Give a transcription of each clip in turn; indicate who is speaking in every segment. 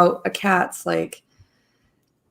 Speaker 1: a cat's like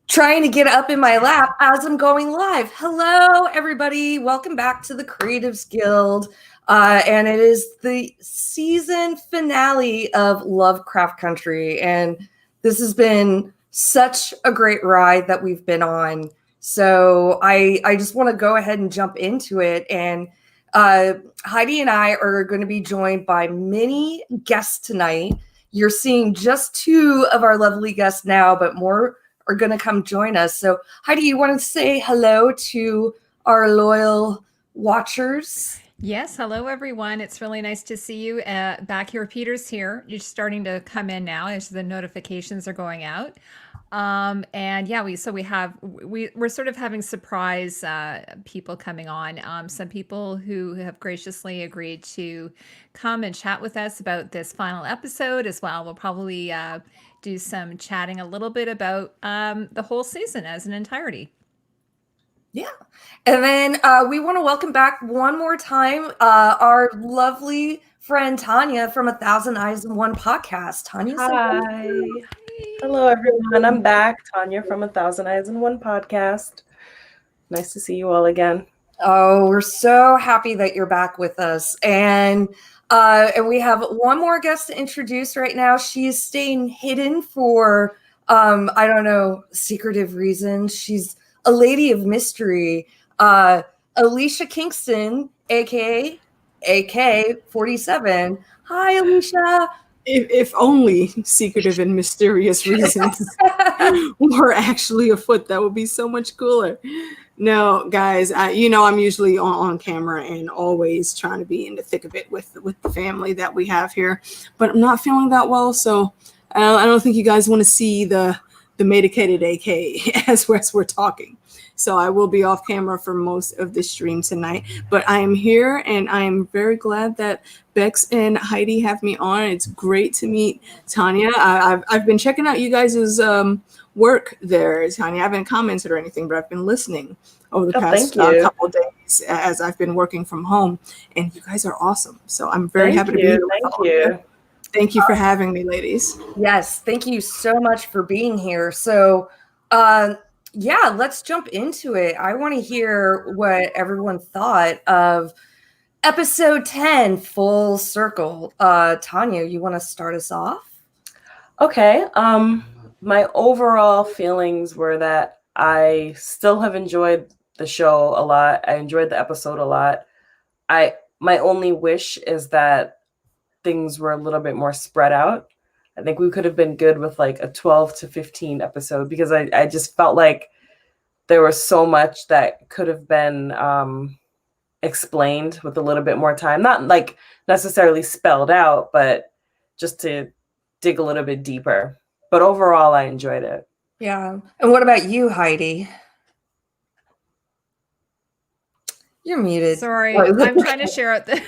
Speaker 1: trying to get up in my lap as I'm going live. Hello, everybody. Welcome back to the Creatives Guild. And it is the season finale of Lovecraft Country. And this has been such a great ride that we've been on. So I just want to go ahead and jump into it. And Heidi and I are going to be joined by many guests tonight. You're seeing just two of our lovely guests now, but more are going to come join us. So Heidi, you want to say hello to our loyal watchers?
Speaker 2: Yes, hello everyone. It's really nice to see you back here. Peter's here. You're starting to come in now as the notifications are going out. And yeah, we're sort of having surprise people coming on. Some people who have graciously agreed to come and chat with us about this final episode as well. We'll probably do some chatting a little bit about the whole season as an entirety.
Speaker 1: Yeah. And then we want to welcome back one more time our lovely friend Tanya from 1,000 Eyes in One podcast. Tanya,
Speaker 3: hi. Hello, everyone. I'm back. Tanya from 1,000 Eyes in One podcast. Nice to see you all again.
Speaker 1: Oh, we're so happy that you're back with us. And we have one more guest to introduce right now. She's staying hidden for, I don't know, secretive reasons. She's a lady of mystery, Alicia Kingston, aka AK-47. Hi, Alicia.
Speaker 4: If only secretive and mysterious reasons were actually afoot, that would be so much cooler. No, guys, I'm usually on camera and always trying to be in the thick of it with the family that we have here, but I'm not feeling that well, so I don't think you guys want to see the medicated AK as we're talking. So I will be off camera for most of the stream tonight, but I am here and I am very glad that Bex and Heidi have me on. It's great to meet Tanya. I've been checking out you guys' work there, Tanya. I haven't commented or anything, but I've been listening over the past couple of days as I've been working from home, and you guys are awesome. So I'm very happy to be here.
Speaker 3: Thank you.
Speaker 4: Thank you for having me, ladies.
Speaker 1: Yes, thank you so much for being here. So, yeah, let's jump into it. I want to hear what everyone thought of episode 10, Full Circle. Tanya, you want to start us off?
Speaker 3: Okay. My overall feelings were that I still have enjoyed the show a lot. I enjoyed the episode a lot. My only wish is that things were a little bit more spread out. I think we could have been good with like a 12 to 15 episode, because I just felt like there was so much that could have been explained with a little bit more time. Not like necessarily spelled out, but just to dig a little bit deeper. But overall, I enjoyed it.
Speaker 1: Yeah. And what about you, Heidi? You're muted.
Speaker 2: Sorry, I'm trying to share out the...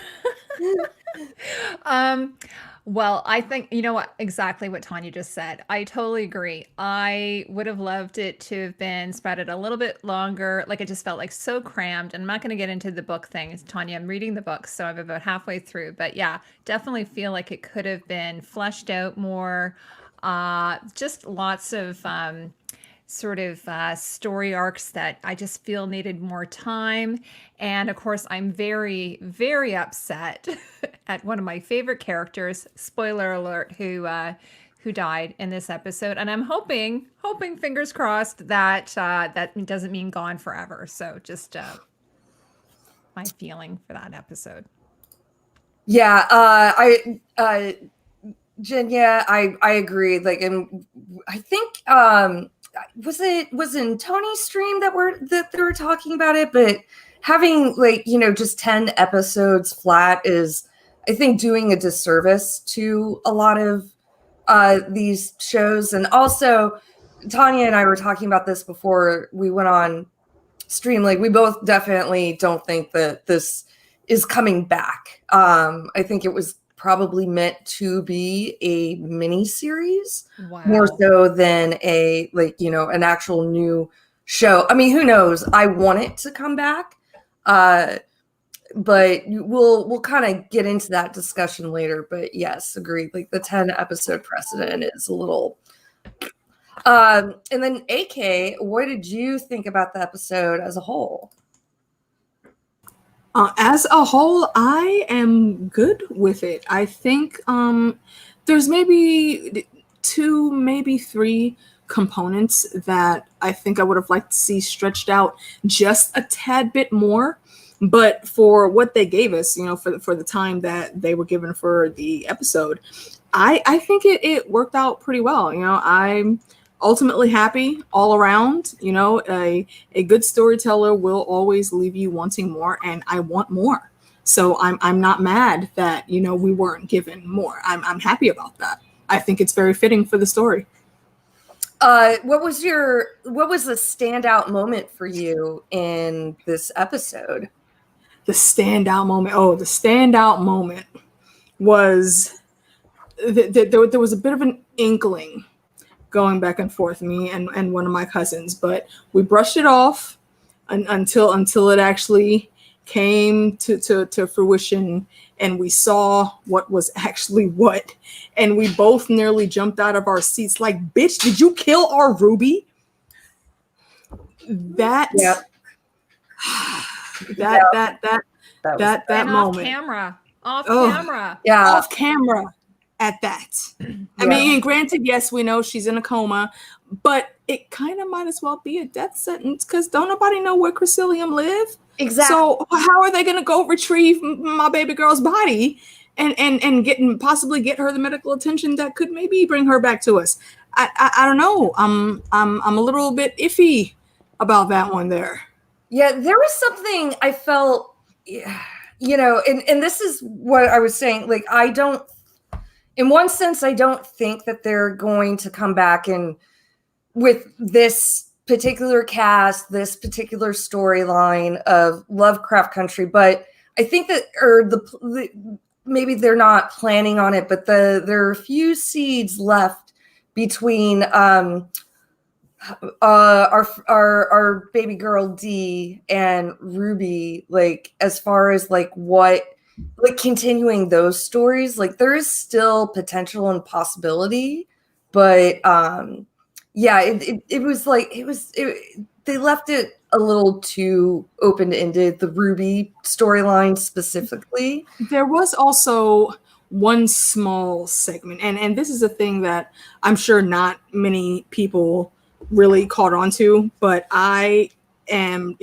Speaker 2: Well, I think, you know what, exactly what Tanya just said. I totally agree. I would have loved it to have been spread out a little bit longer. Like, it just felt like so crammed. And I'm not going to get into the book thing. Tanya, I'm reading the book, so I'm about halfway through. But yeah, definitely feel like it could have been fleshed out more. Just lots of sort of story arcs that I just feel needed more time. And of course, I'm very, very upset at one of my favorite characters, spoiler alert, who died in this episode. And I'm hoping, fingers crossed, that that doesn't mean gone forever. So just my feeling for that episode.
Speaker 1: Yeah, Jen, yeah, I agree. Like, and I think was in Tony's stream that they were talking about it, but having just 10 episodes flat is, I think, doing a disservice to a lot of these shows. And also, Tanya and I were talking about this before we went on stream. Like, we both definitely don't think that this is coming back. I think it was probably meant to be a mini series, more so than an actual new show. I mean, who knows? I want it to come back, but we'll kind of get into that discussion later. But yes, agreed. Like, the 10 episode precedent is a little And then AK, what did you think about the episode as a whole?
Speaker 4: As a whole, I am good with it. I think there's maybe 2, maybe 3 components that I think I would have liked to see stretched out just a tad bit more. But for what they gave us, for the time that they were given for the episode, I think it worked out pretty well. I'm ultimately happy all around. A good storyteller will always leave you wanting more, and I want more. So I'm not mad that we weren't given more. I'm happy about that. I think it's very fitting for the story.
Speaker 1: What was the standout moment for you in this episode?
Speaker 4: The standout moment. Oh, the standout moment was there was a bit of an inkling going back and forth, me and one of my cousins, but we brushed it off until it actually came to fruition, and we saw what was actually what, and we both nearly jumped out of our seats like, bitch, did you kill our Ruby? That
Speaker 1: Yep.
Speaker 4: that moment.
Speaker 2: Off camera.
Speaker 1: Yeah.
Speaker 4: Off camera at that. I mean, and granted, yes, we know she's in a coma, but it kind of might as well be a death sentence because don't nobody know where Crecilium live.
Speaker 1: Exactly.
Speaker 4: So how are they going to go retrieve my baby girl's body and possibly get her the medical attention that could maybe bring her back to us? I don't know. I'm a little bit iffy about that one there.
Speaker 1: Yeah, there was something I felt, and this is what I was saying. Like, in one sense, I don't think that they're going to come back and with this particular cast, this particular storyline of Lovecraft Country, but I think that, maybe they're not planning on it, but there are a few seeds left between our baby girl D and Ruby, like as far as like what, like continuing those stories, like there is still potential and possibility, but it was like they left it a little too open-ended, the Ruby storyline specifically.
Speaker 4: There was also one small segment, and this is a thing that I'm sure not many people really caught on to, but I am,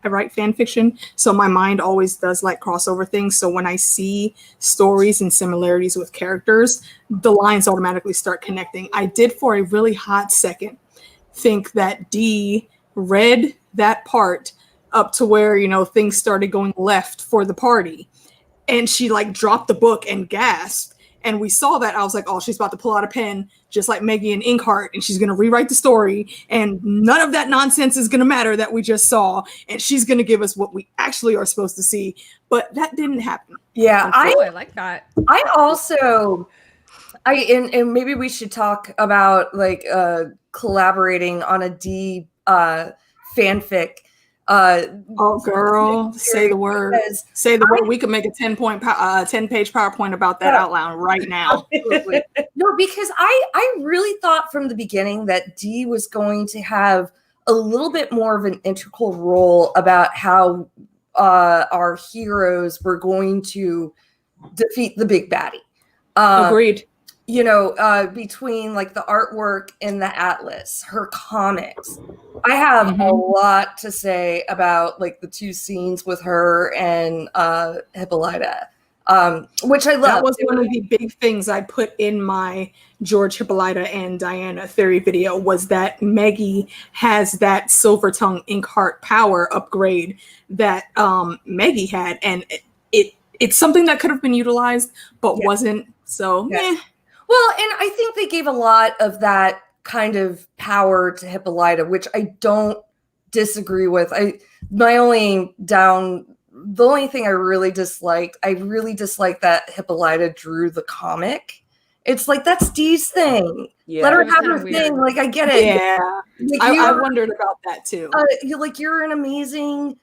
Speaker 4: I write fan fiction, so my mind always does like crossover things. So when I see stories and similarities with characters, the lines automatically start connecting. I did for a really hot second think that Dee read that part up to where, things started going left for the party. And she like dropped the book and gasped. And we saw that. I was like, oh, she's about to pull out a pen, just like Maggie and Inkheart, and she's going to rewrite the story. And none of that nonsense is going to matter that we just saw. And she's going to give us what we actually are supposed to see. But that didn't happen.
Speaker 1: Yeah,
Speaker 2: I like that.
Speaker 1: I also, and maybe we should talk about like collaborating on a D fanfic.
Speaker 4: Oh, girl, say the word. Say the word. We could make a 10-page PowerPoint about that out loud right now.
Speaker 1: No, because I really thought from the beginning that Dee was going to have a little bit more of an integral role about how our heroes were going to defeat the big baddie.
Speaker 4: Agreed.
Speaker 1: Between like the artwork in the Atlas, her comics, I have a lot to say about like the 2 scenes with her and Hippolyta, which I love.
Speaker 4: That was one of the big things I put in my George, Hippolyta, and Diana theory video, was that Maggie has that Silver Tongue Inkheart power upgrade that Maggie had, and it's something that could have been utilized but wasn't. So
Speaker 1: Well, and I think they gave a lot of that kind of power to Hippolyta, which I don't disagree with. The only thing I really disliked that Hippolyta drew the comic. It's like, that's Dee's thing.
Speaker 3: Yeah.
Speaker 1: Let her have her thing. Like, I get it.
Speaker 4: Yeah.
Speaker 1: Like,
Speaker 4: I wondered about that too.
Speaker 1: You're an amazing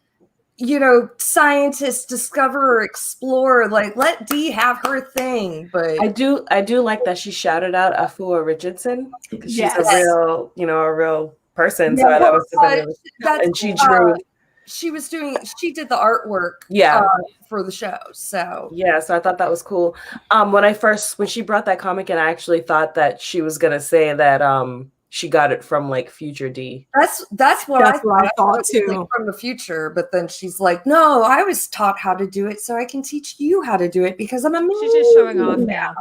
Speaker 1: scientist, discoverer, explorer. Like, let Dee have her thing. But
Speaker 3: I do like that she shouted out Afua Richardson because she's
Speaker 4: Yes.
Speaker 3: a real person.
Speaker 1: Yeah,
Speaker 3: so that
Speaker 1: well,
Speaker 3: must have been
Speaker 1: that's
Speaker 3: and she drew.
Speaker 1: She did the artwork.
Speaker 3: Yeah.
Speaker 1: For the show. So
Speaker 3: yeah, so I thought that was cool. When she brought that comic in, I actually thought that she was gonna say that she got it from like future D.
Speaker 1: That's what I
Speaker 4: thought too.
Speaker 1: Like, from the future, but then she's like, "No, I was taught how to do it, so I can teach you how to do it because I'm amazing."
Speaker 2: She's just showing off now.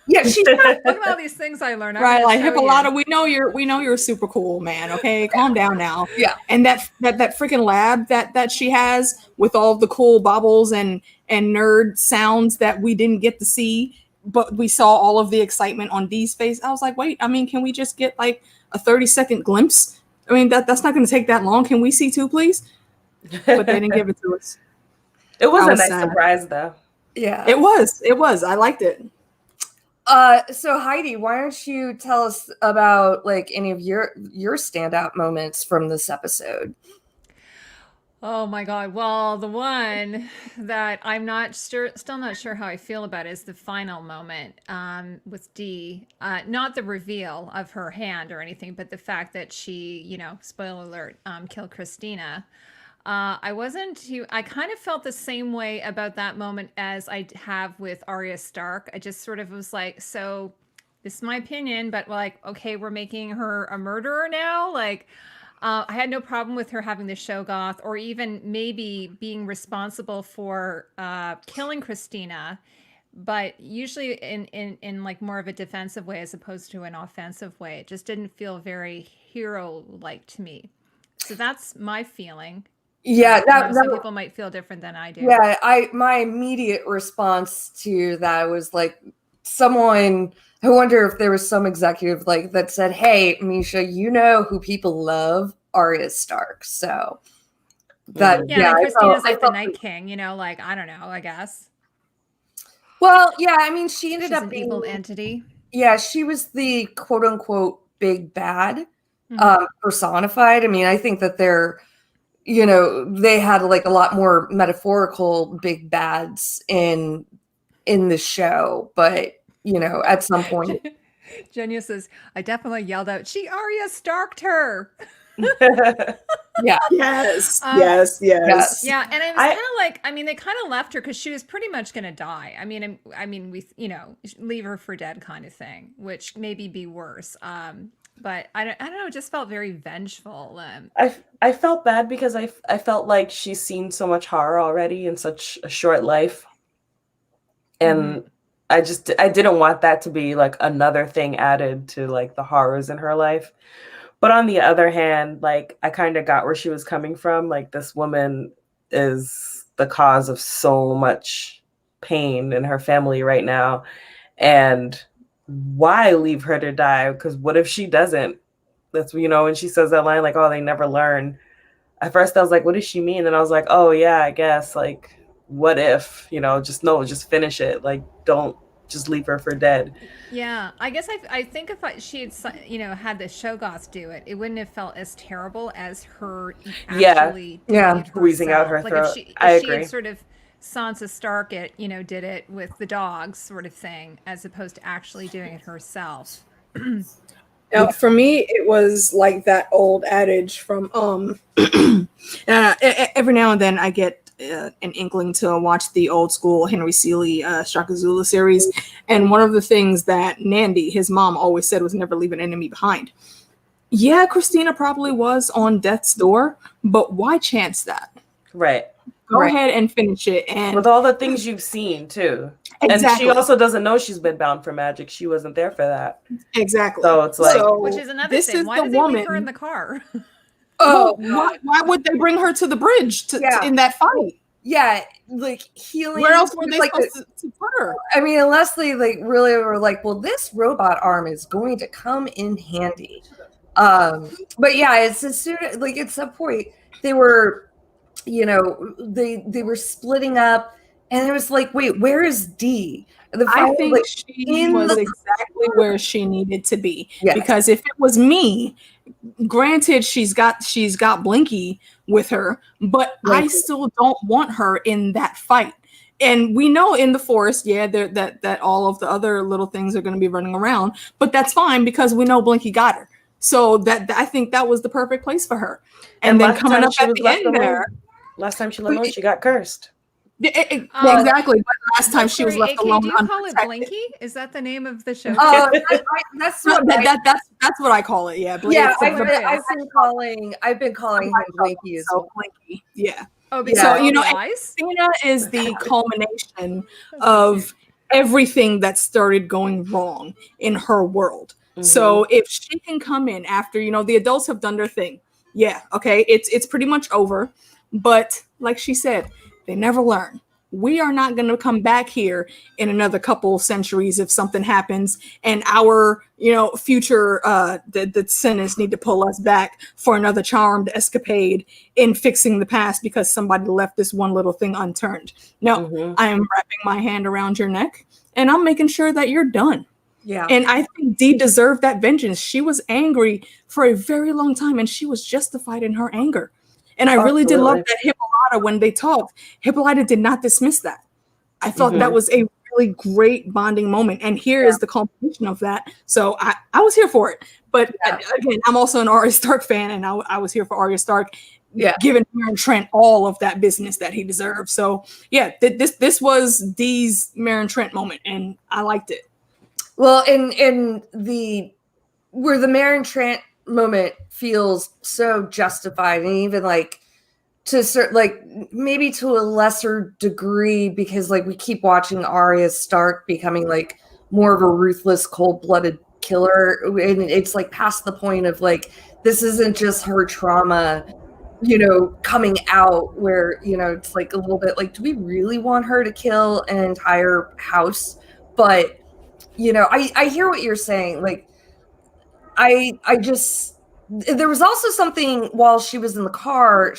Speaker 1: Yeah, she's
Speaker 2: Look at all these things I learned.
Speaker 4: Right, like Hippolyta, we know you're super cool, man. Okay, calm down now.
Speaker 1: Yeah,
Speaker 4: and that freaking lab that she has with all the cool baubles and nerd sounds that we didn't get to see, but we saw all of the excitement on Dee's face. I was like, wait, I mean, can we just get like a 30-second glimpse? I mean, that's not going to take that long. Can we see 2, please? But they didn't give it to us.
Speaker 3: It was a nice surprise, though.
Speaker 1: Yeah,
Speaker 4: it was. I liked it.
Speaker 1: So Heidi, why don't you tell us about like any of your standout moments from this episode?
Speaker 2: Oh my God. Well, the one that I'm still not sure how I feel about is the final moment with Dee. Not the reveal of her hand or anything, but the fact that she, spoiler alert, killed Christina. I kind of felt the same way about that moment as I have with Arya Stark. I just sort of was like, so this is my opinion, but like, okay, we're making her a murderer now. Like, I had no problem with her having the Shoggoth or even maybe being responsible for killing Christina, but usually in like more of a defensive way as opposed to an offensive way. It just didn't feel very hero-like to me. So that's my feeling.
Speaker 1: Yeah,
Speaker 2: some people might feel different than I do.
Speaker 1: Yeah, my immediate response to that was like someone. I wonder if there was some executive like that said, "Hey, Misha, you know who people love? Arya Stark." So that
Speaker 2: Christina's like the Night King, like I don't know, I guess.
Speaker 1: Well, yeah, I mean, she ended up
Speaker 2: being an evil entity.
Speaker 1: Yeah, she was the quote unquote big bad personified. I mean, I think that they had like a lot more metaphorical big bads in the show, but at some point.
Speaker 2: Jenya says, I definitely yelled out, she Arya Starked her.
Speaker 1: Yeah.
Speaker 4: Yes.
Speaker 2: Yeah.
Speaker 4: And
Speaker 2: it was kind of like, I mean, they kind of left her because she was pretty much going to die. I mean, we, leave her for dead kind of thing, which maybe be worse. But I don't know. It just felt very vengeful.
Speaker 3: I felt bad because I felt like she's seen so much horror already in such a short life. And I didn't want that to be like another thing added to like the horrors in her life. But on the other hand, like I kind of got where she was coming from. Like this woman is the cause of so much pain in her family right now. And why leave her to die? Because what if she doesn't? That's, when she says that line, like, oh, they never learn. At first I was like, what does she mean? And I was like, oh yeah, I guess, like, what if, just finish it. Like, don't just leave her for dead.
Speaker 2: Yeah, I guess I think if she had, had the Shoggoth do it, it wouldn't have felt as terrible as her actually
Speaker 3: squeezing out her throat.
Speaker 2: If she had sort of Sansa Stark did it with the dogs sort of thing, as opposed to actually doing it herself.
Speaker 4: Now, for me, it was like that old adage from every now and then I get an inkling to watch the old school Henry Seeley Shaka Zulu series, and one of the things that Nandi, his mom, always said was never leave an enemy behind. Yeah, Christina probably was on death's door, but why chance that?
Speaker 3: Right.
Speaker 4: Go ahead and finish it. And
Speaker 3: with all the things you've seen too. Exactly. And she also doesn't know she's been bound for magic. She wasn't there for that.
Speaker 4: Exactly.
Speaker 3: So it's like,
Speaker 2: which is another thing. Why did they leave her in the car?
Speaker 4: Why would they bring her to the bridge in that fight?
Speaker 1: Yeah, like healing.
Speaker 4: Where else were they supposed to put her?
Speaker 1: I mean, unless they like really were like, well, this robot arm is going to come in handy. But yeah, it's as soon as like at some point they were, they were splitting up, and it was like, wait, where is Dee?
Speaker 4: I think she was exactly where she needed to be. Yes. Because if it was me, granted, she's got Blinky with her, but
Speaker 1: Right.
Speaker 4: I still don't want her in that fight. And we know in the forest, that all of the other little things are going to be running around, but that's fine because we know Blinky got her. So that I think that was the perfect place for her. And then
Speaker 3: last
Speaker 4: coming
Speaker 3: time
Speaker 4: up
Speaker 3: she
Speaker 4: at
Speaker 3: was
Speaker 4: the
Speaker 3: left
Speaker 4: end
Speaker 3: alone,
Speaker 4: there,
Speaker 3: last time she left alone, she got cursed.
Speaker 4: exactly. But last time she was
Speaker 2: Sorry,
Speaker 4: left
Speaker 2: AK,
Speaker 4: alone,
Speaker 2: do you call it
Speaker 4: unprotected.
Speaker 2: Blinky? Is that the name of the show?
Speaker 1: That's
Speaker 4: No,
Speaker 1: what
Speaker 4: that's what I call it. Yeah,
Speaker 1: yeah,
Speaker 4: it's
Speaker 1: I've been calling him Blinky as well.
Speaker 4: Blinky. Yeah.
Speaker 2: Oh,
Speaker 1: Yeah.
Speaker 2: because
Speaker 4: So,
Speaker 2: of
Speaker 4: you know,
Speaker 2: the eyes?
Speaker 4: Christina is the culmination
Speaker 2: That's so cute.
Speaker 4: of everything that started going wrong in her world. So if she can come in after, you know, the adults have done their thing. Yeah, okay, it's pretty much over. But like she said, they never learn. We are not going to come back here in another couple centuries if something happens and our, you know, future the descendants need to pull us back for another charmed escapade in fixing the past because somebody left this one little thing unturned. No, I am wrapping my hand around your neck and I'm making sure that you're done.
Speaker 1: Yeah.
Speaker 4: And I think Dee deserved that vengeance. She was angry for a very long time and she was justified in her anger. And I really did love that Hippolyta, when they talked, Hippolyta did not dismiss that. I thought that was a really great bonding moment. And here is the culmination of that. So I was here for it. But again, I'm also an Arya Stark fan, and I was here for Arya Stark, giving Meryn Trent all of that business that he deserved. So yeah, this was Dee's Meryn Trent moment, and I liked it.
Speaker 1: Well, in the where the Meryn Trent moment feels so justified, and even like to like maybe to a lesser degree, because like we keep watching Arya Stark becoming like more of a ruthless, cold-blooded killer, and it's like past the point of like this isn't just her trauma, you know, coming out, where, you know, it's like a little bit like, do we really want her to kill an entire house? But you know, I hear what you're saying. Like, I just, there was also something while she was in the car,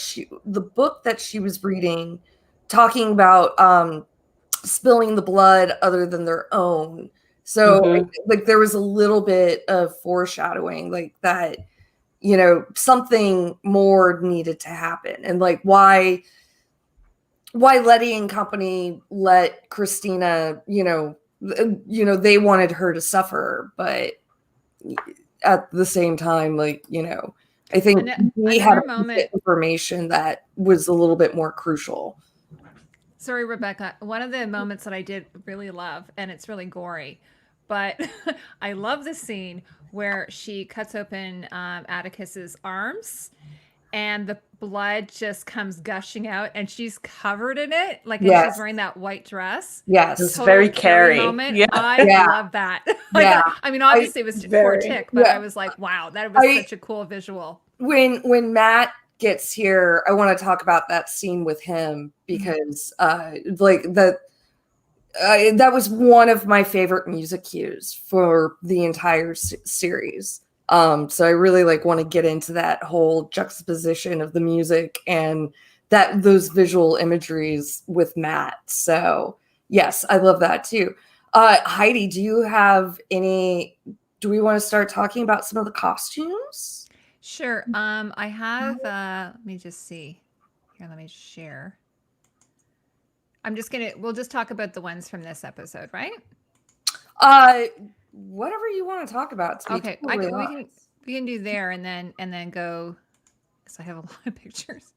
Speaker 1: the book that she was reading, talking about spilling the blood other than their own. So like there was a little bit of foreshadowing like that, you know, something more needed to happen. And like why Letty and company let Christina, you know, they wanted her to suffer, but at the same time, like, you know, I think we had information that was a little bit more crucial.
Speaker 2: Sorry, Rebecca. One of the moments that I did really love, and it's really gory, but I love the scene where she cuts open Atticus's arms and the blood just comes gushing out and she's covered in it. Like, and she's wearing that white dress.
Speaker 1: Yes.
Speaker 3: It's very Carrie
Speaker 2: moment.
Speaker 3: Yeah.
Speaker 2: I love that.
Speaker 1: Yeah.
Speaker 2: I mean, obviously it was poor Tick, but I was like, wow, that was such a cool visual.
Speaker 1: When Matt gets here, I want to talk about that scene with him because like that was one of my favorite music cues for the entire series. So I really like want to get into that whole juxtaposition of the music and those visual imageries with Matt. So yes, I love that too. Heidi, do we want to start talking about some of the costumes?
Speaker 2: Sure. I have, let me just see here. Let me share. We'll just talk about the ones from this episode, right?
Speaker 1: Whatever you want to talk about.
Speaker 2: Okay. We can do there and then go, because I have a lot of pictures.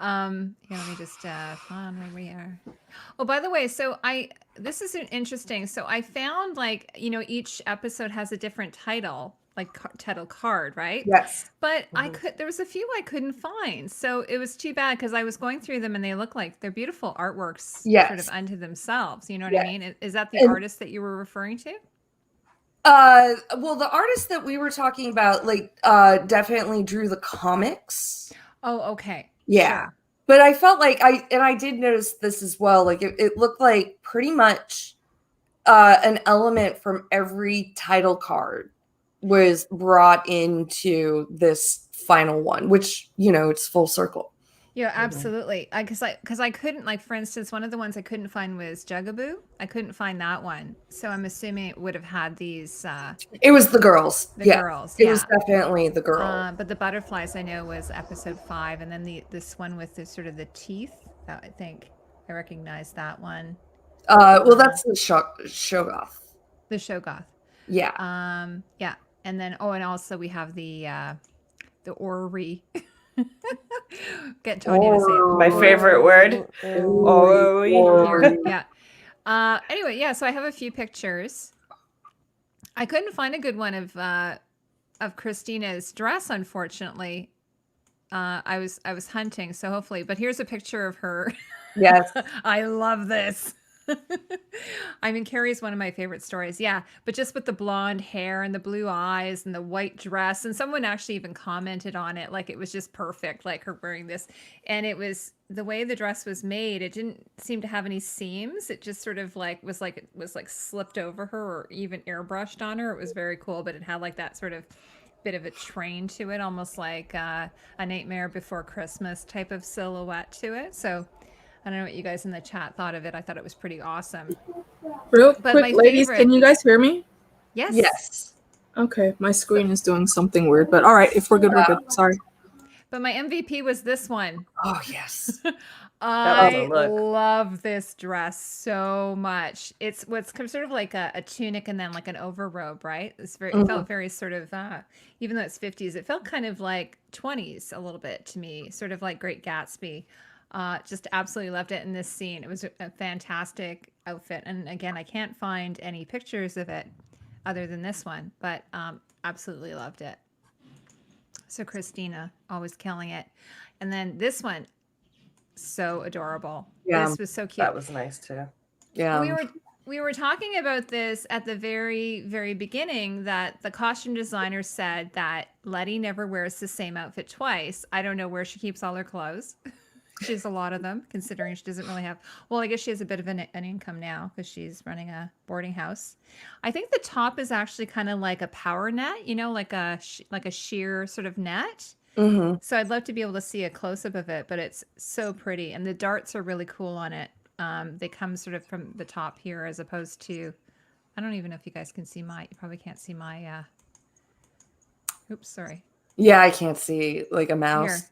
Speaker 2: Let me just find where we are. Oh, by the way, so this is interesting. So I found, like, you know, each episode has a different title, like title card, right?
Speaker 1: Yes.
Speaker 2: But there was a few I couldn't find. So it was too bad because I was going through them and they look like they're beautiful artworks sort of unto themselves. You know what I mean? Is that the artist that you were referring to?
Speaker 1: Well, the artist that we were talking about, like, definitely drew the comics.
Speaker 2: Oh, okay.
Speaker 1: Yeah.
Speaker 2: Sure.
Speaker 1: But I felt like I did notice this as well. Like it looked like pretty much an element from every title card was brought into this final one, which, you know, it's full circle.
Speaker 2: Yeah, absolutely. Because I couldn't, like, for instance, one of the ones I couldn't find was Jugaboo. I couldn't find that one, so I'm assuming it would have had these
Speaker 1: It was the girls.
Speaker 2: the
Speaker 1: Yeah.
Speaker 2: girls.
Speaker 1: It was
Speaker 2: Yeah.
Speaker 1: definitely the girls.
Speaker 2: But the butterflies I know was episode 5, and then this one with the sort of the teeth. I think I recognize that one.
Speaker 1: Well, that's the Shoggoth.
Speaker 2: The Shoggoth.
Speaker 1: Yeah.
Speaker 2: Yeah, and then and also we have the orrery. Get Tanya to say it.
Speaker 3: My favorite word.
Speaker 2: Here. Yeah. Anyway, yeah. So I have a few pictures. I couldn't find a good one of Christina's dress, unfortunately. I was hunting, so hopefully. But here's a picture of her.
Speaker 1: Yes.
Speaker 2: I love this. I mean, Carrie's one of my favorite stories. Yeah, but just with the blonde hair and the blue eyes and the white dress, and someone actually even commented on it, like it was just perfect, like her wearing this. And it was the way the dress was made. It didn't seem to have any seams. It just sort of like it was like slipped over her or even airbrushed on her. It was very cool, but it had like that sort of bit of a train to it, almost like a Nightmare Before Christmas type of silhouette to it. So I don't know what you guys in the chat thought of it. I thought it was pretty awesome.
Speaker 4: Real
Speaker 2: But
Speaker 4: quick,
Speaker 2: my
Speaker 4: ladies,
Speaker 2: favorite-
Speaker 4: can you guys hear me?
Speaker 2: Yes.
Speaker 1: Yes.
Speaker 4: Okay, my screen is doing something weird, but all right, if we're good, we're good. Sorry.
Speaker 2: But my MVP was this one.
Speaker 1: Oh, yes.
Speaker 2: I
Speaker 3: look.
Speaker 2: love this dress so much. It's sort of like a tunic and then like an overrobe, right? It felt very sort of, even though it's 50s, it felt kind of like 20s a little bit to me, sort of like Great Gatsby. Just absolutely loved it in this scene. It was a fantastic outfit. And again, I can't find any pictures of it other than this one, but absolutely loved it. So Christina, always killing it. And then this one, so adorable.
Speaker 1: Yeah.
Speaker 2: This was so cute.
Speaker 3: That was nice too.
Speaker 1: Yeah.
Speaker 2: We were talking about this at the very, very beginning, that the costume designer said that Letty never wears the same outfit twice. I don't know where she keeps all her clothes. She has a lot of them, considering she doesn't really have. Well, I guess she has a bit of an income now because she's running a boarding house. I think the top is actually kind of like a power net, like a sheer sort of net.
Speaker 1: Mm-hmm.
Speaker 2: So I'd love to be able to see a close up of it, but it's so pretty, and the darts are really cool on it. They come sort of from the top here, as opposed to. I don't even know if you guys can see my. You probably can't see my. Oops, sorry.
Speaker 1: Yeah, I can't see like a mouse.
Speaker 2: Here.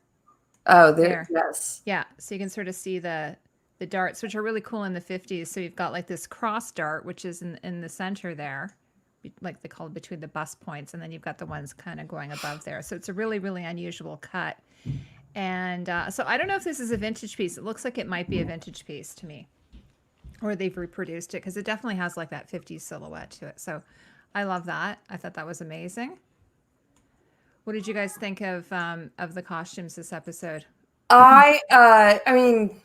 Speaker 1: Oh, there. Yes.
Speaker 2: Yeah, so you can sort of see the darts, which are really cool in the 50s. So you've got like this cross dart, which is in the center there, like they call it between the bust points, and then you've got the ones kind of going above there. So it's a really, really unusual cut. And so I don't know if this is a vintage piece. It looks like it might be a vintage piece to me, or they've reproduced it, because it definitely has like that 50s silhouette to it. So I love that. I thought that was amazing. What did you guys think of the costumes this episode?
Speaker 1: I mean,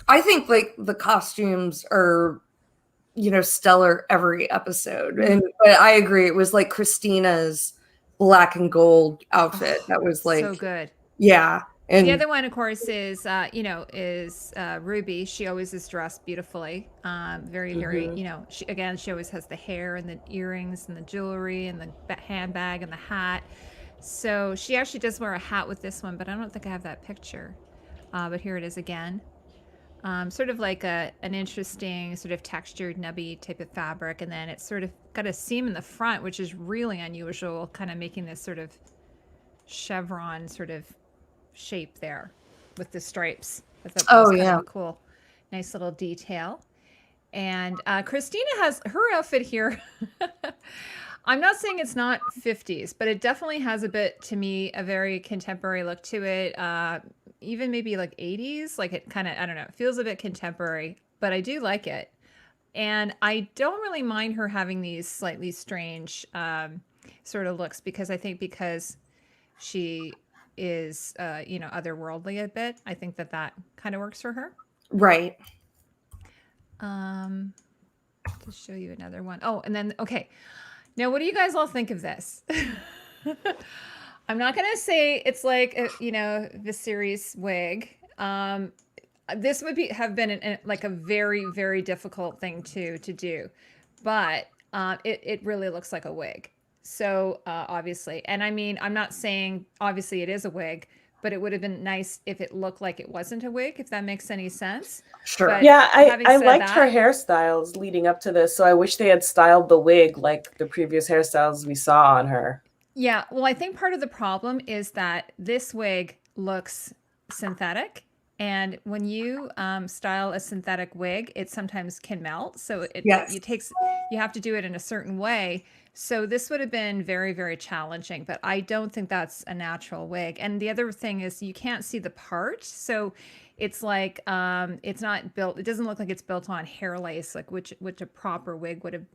Speaker 1: I think like the costumes are, stellar every episode. But I agree, it was like Christina's black and gold outfit that was like
Speaker 2: so good.
Speaker 1: Yeah. And
Speaker 2: the other one, of course, is Ruby. She always is dressed beautifully. Very, very, she always has the hair and the earrings and the jewelry and the handbag and the hat. So she actually does wear a hat with this one, but I don't think I have that picture. But here it is again. Sort of like an interesting sort of textured nubby type of fabric. And then it's sort of got a seam in the front, which is really unusual, kind of making this sort of chevron sort of shape there with the stripes. I thought that was kind of a cool, nice little detail. And Christina has her outfit here. I'm not saying it's not 50s, but it definitely has a bit, to me, a very contemporary look to it. Even maybe like 80s, like it kind of, I don't know, it feels a bit contemporary, but I do like it. And I don't really mind her having these slightly strange sort of looks, because she is, otherworldly a bit. I think that kind of works for her.
Speaker 1: Right.
Speaker 2: To show you another one. Oh, and then, okay. Now, what do you guys all think of this? I'm not going to say it's like, Viserys wig. This would have been like a very, very difficult thing to do. But it really looks like a wig. So, obviously. And I mean, I'm not saying, obviously, it is a wig. but it would have been nice if it looked like it wasn't a wig, if that makes any sense.
Speaker 1: Sure.
Speaker 2: But
Speaker 3: Yeah,
Speaker 2: having
Speaker 3: I
Speaker 2: said
Speaker 3: liked her
Speaker 2: that-
Speaker 3: hairstyles leading up to this, so I wish they had styled the wig like the previous hairstyles we saw on her.
Speaker 2: Yeah, well, I think part of the problem is that this wig looks synthetic, and when you style a synthetic wig, it sometimes can melt. So you have to do it in a certain way. So this would have been very, very challenging, but I don't think that's a natural wig. And the other thing is you can't see the part. So it's like it's not built. It doesn't look like it's built on hair lace, like which a proper wig would have,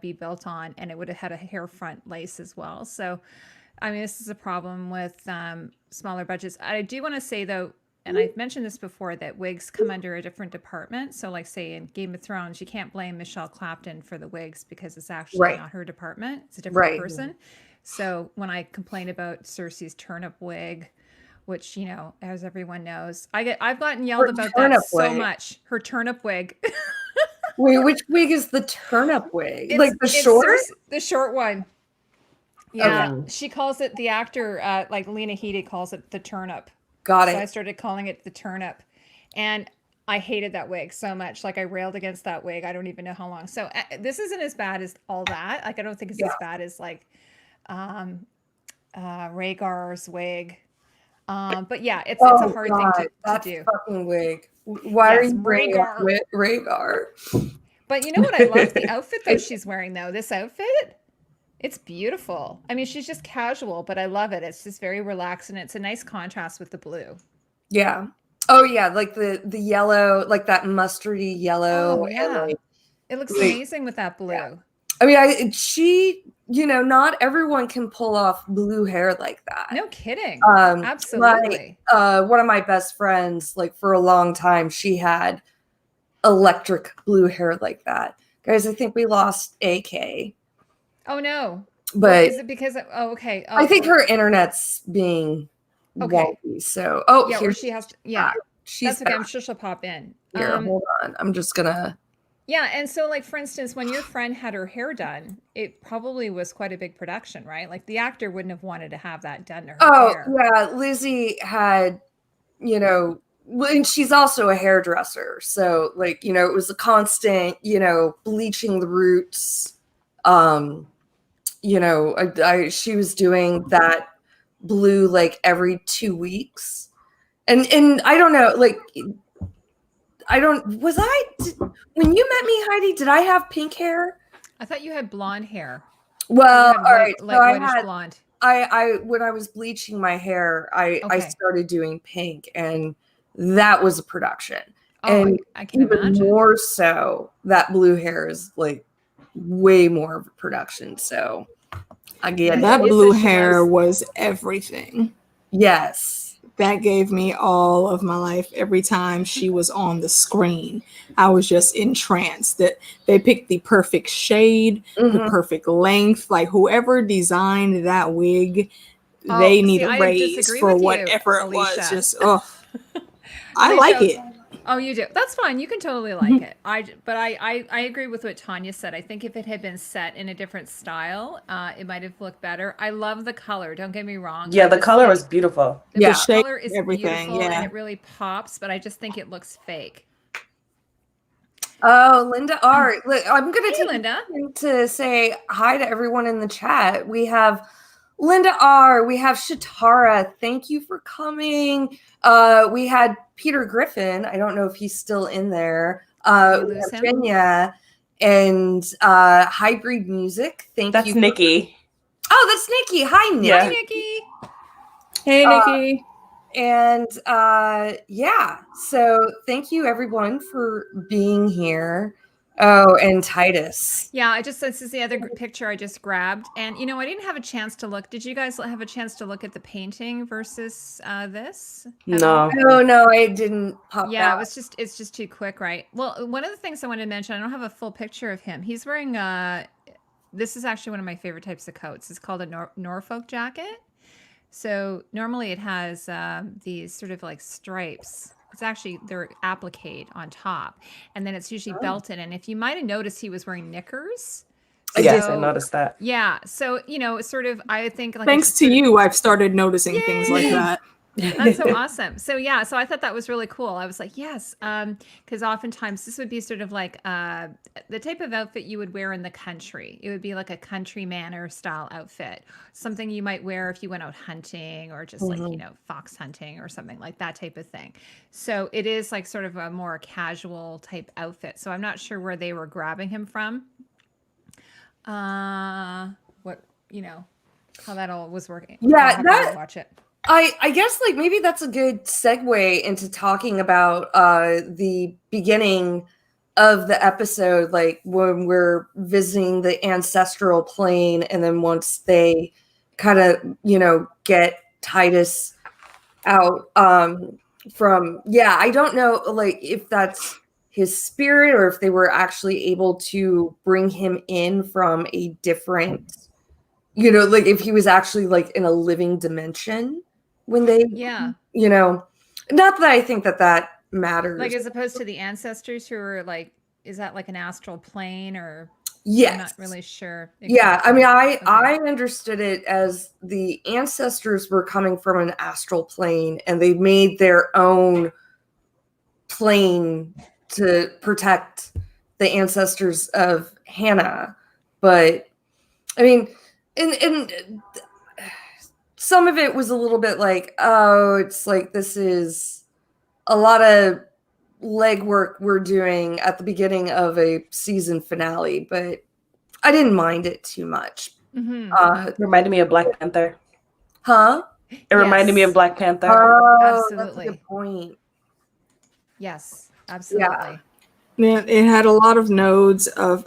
Speaker 2: be built on, and it would have had a hair front lace as well. So, I mean, this is a problem with smaller budgets. I do want to say though, and I've mentioned this before, that wigs come under a different department. So like say in Game of Thrones, you can't blame Michelle Clapton for the wigs because it's actually not her department. It's a different person. So when I complain about Cersei's turnip wig, which, as everyone knows, I've gotten yelled about that so much. Her turnip wig.
Speaker 1: Wait, which wig is the turnip wig? Like the short?
Speaker 2: The short one. Yeah.
Speaker 1: Okay.
Speaker 2: She calls it, the actor, like Lena Headey calls it the turnip.
Speaker 1: Got it.
Speaker 2: So I started calling it the turnip. And I hated that wig so much. Like I railed against that wig. I don't even know how long. So this isn't as bad as all that. Like I don't think it's as bad as like Rhaegar's wig. But yeah, it's a hard thing to do.
Speaker 1: Fucking wig. Why are you bringing up Rhaegar?
Speaker 2: But you know what I love? The outfit that she's wearing though. This outfit, it's beautiful. I mean, she's just casual, but I love it. It's just very relaxed, and it's a nice contrast with the blue.
Speaker 1: Yeah. Oh yeah, like the yellow, like that mustardy yellow.
Speaker 2: Oh yeah. It looks amazing with that blue.
Speaker 1: Yeah. I mean, she, not everyone can pull off blue hair like that.
Speaker 2: No kidding. Absolutely.
Speaker 1: One of my best friends, like for a long time, she had electric blue hair like that. Guys, I think we lost AK.
Speaker 2: Oh no.
Speaker 1: But
Speaker 2: is it because okay. Oh,
Speaker 1: I think her internet's being wonky. So
Speaker 2: here she has to, that's okay. I'm sure she'll pop in.
Speaker 1: Here, hold on. I'm just gonna.
Speaker 2: Yeah, and so like for instance, when your friend had her hair done, it probably was quite a big production, right? Like the actor wouldn't have wanted to have that done to her hair.
Speaker 1: Yeah, Lizzie had, and she's also a hairdresser, so like it was a constant, bleaching the roots. She was doing that blue like every 2 weeks, and I don't know, like. When you met me, Heidi, did I have pink hair?
Speaker 2: I thought you had blonde hair.
Speaker 1: Well, all right.
Speaker 2: Like whitish blonde.
Speaker 1: I when I was bleaching my hair, I started doing pink, and that was a production. And
Speaker 2: I can imagine.
Speaker 1: More so, that blue hair is like way more of a production. So again,
Speaker 4: that blue hair was everything.
Speaker 1: Yes.
Speaker 4: That gave me all of my life. Every time she was on the screen, I was just entranced that they picked the perfect shade, the perfect length. Like whoever designed that wig, they need a raise for whatever it was. Just, I like it.
Speaker 2: Oh, you do. That's fine. You can totally like it. But I agree with what Tanya said. I think if it had been set in a different style, it might have looked better. I love the color. Don't get me wrong.
Speaker 3: Yeah, the color was beautiful.
Speaker 2: The color is beautiful and it really pops, but I just think it looks fake.
Speaker 1: Oh, Linda R. Look, I'm going to take
Speaker 2: Linda
Speaker 1: to say hi to everyone in the chat. We have Linda R. We have Shatara. Thank you for coming. We had Peter Griffin. I don't know if he's still in there. We have Tanya and Hybrid Music. Thank you.
Speaker 3: That's Nikki.
Speaker 1: Oh, that's Nikki. Hi, Nikki.
Speaker 2: Hi, Nikki.
Speaker 4: Hey, Nikki.
Speaker 1: And so thank you everyone for being here. Oh, and Titus.
Speaker 2: Yeah, this is the other picture I just grabbed. And, I didn't have a chance to look. Did you guys have a chance to look at the painting versus this?
Speaker 3: No.
Speaker 1: No, I didn't pop
Speaker 2: Yeah, it's just too quick, right? Well, one of the things I wanted to mention, I don't have a full picture of him. He's wearing, this is actually one of my favorite types of coats. It's called a Norfolk jacket. So normally it has these sort of like stripes. It's actually, they're appliqued on top, and then it's usually belted. And if you might have noticed, he was wearing knickers.
Speaker 3: Yes, I noticed that.
Speaker 2: Yeah. So, sort of, I think like.
Speaker 4: Thanks to you, I've started noticing things like that.
Speaker 2: That's so awesome. So yeah, so I thought that was really cool. I was like, yes, because oftentimes this would be sort of like the type of outfit you would wear in the country. It would be like a country manor style outfit, something you might wear if you went out hunting or just like fox hunting or something like that type of thing. So it is like sort of a more casual type outfit. So I'm not sure where they were grabbing him from. What how that all was working.
Speaker 1: Yeah,
Speaker 2: that watch it.
Speaker 1: I guess like maybe that's a good segue into talking about the beginning of the episode, like when we're visiting the ancestral plane, and then once they kind of get Titus out from I don't know like if that's his spirit or if they were actually able to bring him in from a different like if he was actually like in a living dimension when they not that I think that matters,
Speaker 2: like as opposed to the ancestors who are like, is that like an astral plane or
Speaker 1: yes,
Speaker 2: I'm not really sure
Speaker 1: exactly. I mean I understood it as the ancestors were coming from an astral plane and they made their own plane to protect the ancestors of Hannah, but I mean and some of it was a little bit like, oh, it's like this is a lot of legwork we're doing at the beginning of a season finale, but I didn't mind it too much.
Speaker 3: It reminded me of Black Panther.
Speaker 1: Huh?
Speaker 3: It reminded me of Black Panther.
Speaker 1: Oh,
Speaker 2: absolutely.
Speaker 1: That's a good point.
Speaker 2: Yes, absolutely.
Speaker 4: Yeah, it had a lot of nodes of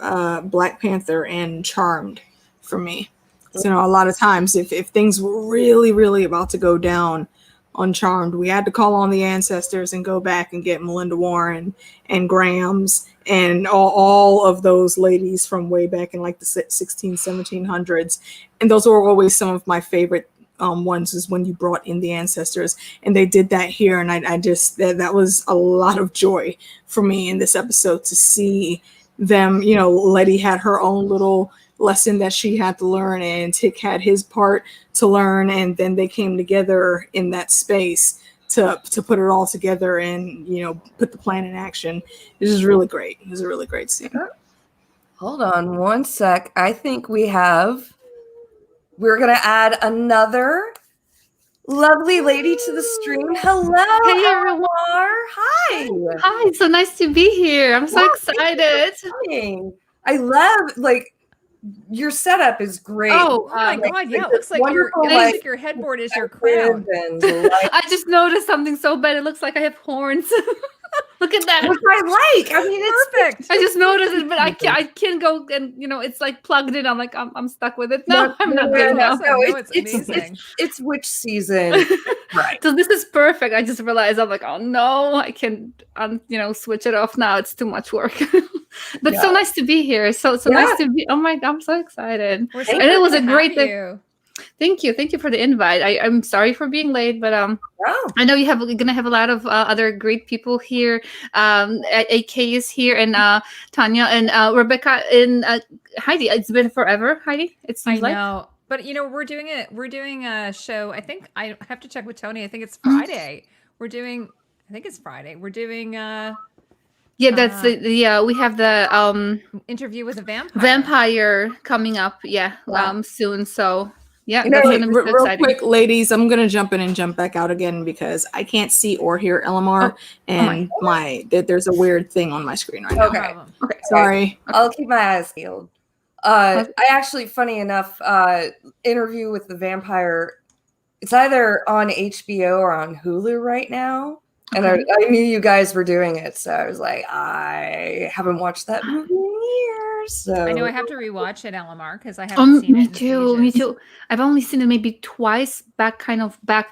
Speaker 4: Black Panther and Charmed for me. So a lot of times if things were really, really about to go down on Charmed, we had to call on the ancestors and go back and get Melinda Warren and Grams and all of those ladies from way back in like the 1700s. And those were always some of my favorite ones, is when you brought in the ancestors, and they did that here. And I just, that was a lot of joy for me in this episode to see them. Letty had her own little lesson that she had to learn, and Tick had his part to learn, and then they came together in that space to put it all together and put the plan in action. It was really great. It was a really great scene.
Speaker 1: Hold on one sec. I think we're gonna add another lovely lady to the stream. Hello.
Speaker 5: Hey everyone.
Speaker 1: Hi.
Speaker 5: Hi, so nice to be here. I'm so excited.
Speaker 1: I love your setup is great.
Speaker 5: Oh
Speaker 2: my god, yeah. It looks like your headboard is your crown.
Speaker 5: I just noticed something so bad. It looks like I have horns. Look at that.
Speaker 1: Which I like. I mean, it's
Speaker 2: perfect.
Speaker 5: I just noticed it, but I can't go and it's like plugged in. I'm like, I'm stuck with it. No, I'm not good now.
Speaker 2: No, it's amazing.
Speaker 1: It's witch season. Right.
Speaker 5: So this is perfect. I just realized I'm like, oh no, I can switch it off now. It's too much work. But so nice to be here. So nice to be. Oh my God, I'm so excited. And it was a great thing. Thank you for the invite. I'm sorry for being late, but I know you're gonna have a lot of other great people here. AK is here, and Tanya and Rebecca and Heidi. It's been forever, Heidi.
Speaker 2: I know, but we're doing a show. I think I have to check with Tony. I think it's Friday. We're doing.
Speaker 5: Yeah, that's we have the
Speaker 2: interview with a
Speaker 5: vampire coming up. Yeah, soon. So. Yeah,
Speaker 4: real quick, ladies, I'm gonna jump in and jump back out again because I can't see or hear Elamar, and there's a weird thing on my screen right now.
Speaker 1: Okay,
Speaker 4: sorry.
Speaker 1: I'll keep my eyes peeled. I actually, funny enough, interview with the vampire. It's either on HBO or on Hulu right now, and I knew you guys were doing it, so I was like, I haven't watched that movie in years. So
Speaker 2: I know I have to rewatch it, Elamar, because I haven't seen it.
Speaker 5: Me too. I've only seen it maybe twice back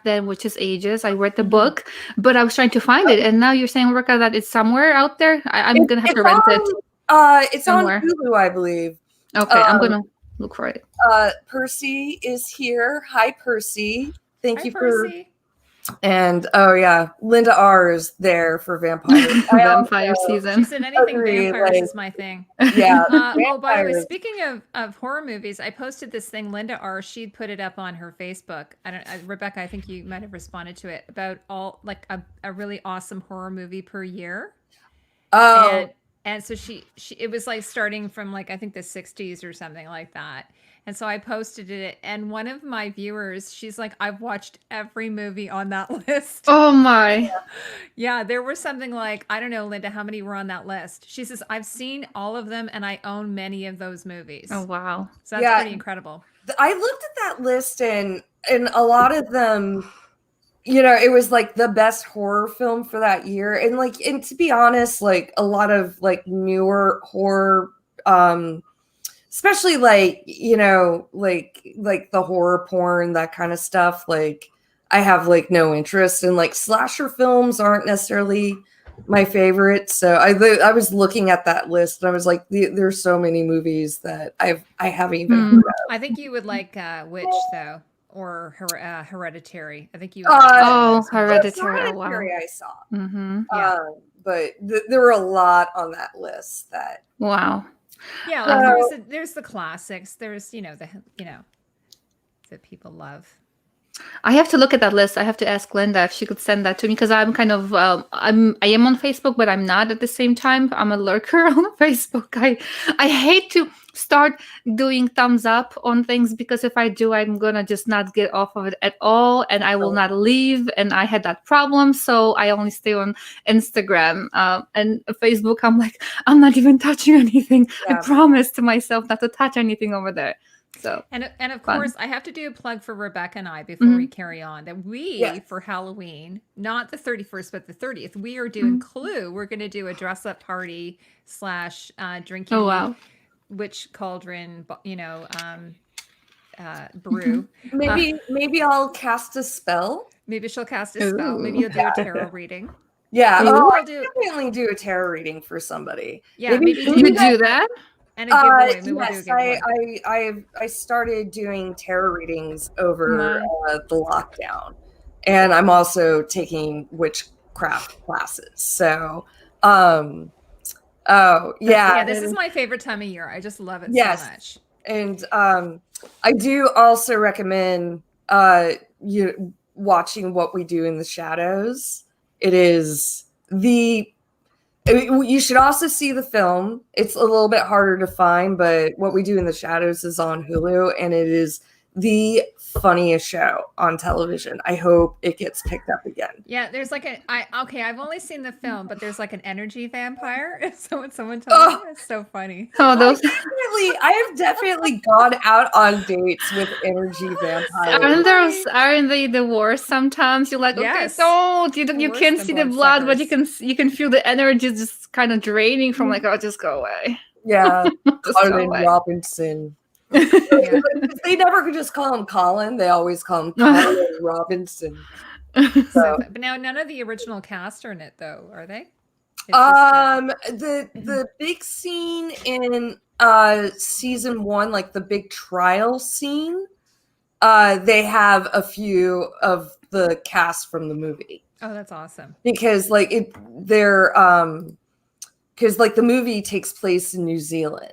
Speaker 5: then, which is ages. I read the book, but I was trying to find it, and now you're saying, Rebecca, that it's somewhere out there. I'm gonna have to rent it.
Speaker 1: It's somewhere on Hulu, I believe.
Speaker 5: Okay, I'm gonna look for it.
Speaker 1: Percy is here. Hi, Percy. Thank you
Speaker 2: Percy.
Speaker 1: And oh yeah, Linda R is there for vampires.
Speaker 5: Vampire season.
Speaker 2: She said anything
Speaker 1: agree,
Speaker 2: vampires
Speaker 1: like-
Speaker 2: is my thing.
Speaker 1: Yeah.
Speaker 2: Oh, by the way,
Speaker 1: vampires.
Speaker 2: speaking of horror movies, I posted this thing. Linda R. She put it up on her Facebook. Rebecca, I think you might have responded to it about all like a really awesome horror movie per year.
Speaker 1: Oh,
Speaker 2: And so she it was like starting from like I think the 60s or something like that. And so I posted it, and one of my viewers, she's like, I've watched every movie on that list.
Speaker 5: Oh my.
Speaker 2: Yeah, there were something like, I don't know, Linda, how many were on that list? She says, I've seen all of them and I own many of those movies.
Speaker 5: Oh wow.
Speaker 2: So that's pretty incredible.
Speaker 1: I looked at that list, and a lot of them, you know, it was like the best horror film for that year. And to be honest, like a lot of like newer horror, especially like, you know, like the horror porn, that kind of stuff. Like I have like no interest in, like, slasher films aren't necessarily my favorite. So I was looking at that list and I was like, there's so many movies that I haven't even heard of.
Speaker 2: I think you would like Witch though, or Hereditary. I think you.
Speaker 5: Hereditary. Wow.
Speaker 1: I saw.
Speaker 5: Mm-hmm.
Speaker 1: But there were a lot on that list that.
Speaker 5: Wow.
Speaker 2: Yeah, like there's the classics. There's that people love.
Speaker 5: I have to look at that list. I have to ask Linda if she could send that to me, because I'm kind of I am on Facebook, but I'm not at the same time. I'm a lurker on Facebook. I hate to start doing thumbs up on things, because if I do, I'm gonna just not get off of it at all, and I will not leave. And I had that problem, so I only stay on Instagram and Facebook. I'm like, I'm not even touching anything. I promised to myself not to touch anything over there. So
Speaker 2: and of course I have to do a plug for Rebecca and I before we carry on, that we for Halloween, not the 31st but the 30th, we are doing Clue. We're going to do a dress up party / drinking witch cauldron, brew.
Speaker 1: Maybe I'll cast a spell.
Speaker 2: Maybe she'll cast a spell. Maybe you'll do a tarot reading.
Speaker 1: Yeah, I'll definitely do a tarot reading for somebody.
Speaker 2: Yeah, maybe
Speaker 5: you could do that.
Speaker 2: And a giveaway. Maybe
Speaker 1: yes,
Speaker 2: we'll do a giveaway.
Speaker 1: I started doing tarot readings over the lockdown, and I'm also taking witchcraft classes. So,
Speaker 2: this is my favorite time of year. I just love it so much.
Speaker 1: And I do also recommend you watching What We Do in the Shadows. It is you should also see the film. It's a little bit harder to find, but What We Do in the Shadows is on Hulu, and it is the funniest show on television. I hope it gets picked up again.
Speaker 2: Yeah, there's like I've only seen the film, but there's like an energy vampire. So when someone told me, it's so funny.
Speaker 5: Oh, those
Speaker 1: I have definitely gone out on dates with energy vampires.
Speaker 5: Aren't they the worst sometimes? You're like, okay, don't you can't see the blood, but you can feel the energy just kind of draining from like, oh, just go away.
Speaker 1: Yeah, Colin Robinson. They never could just call him Colin. They always call him Colin Robinson.
Speaker 2: But now none of the original cast are in it, though, are they?
Speaker 1: The big scene in season 1, like the big trial scene, they have a few of the cast from the movie.
Speaker 2: Oh, that's awesome.
Speaker 1: Because like because like the movie takes place in New Zealand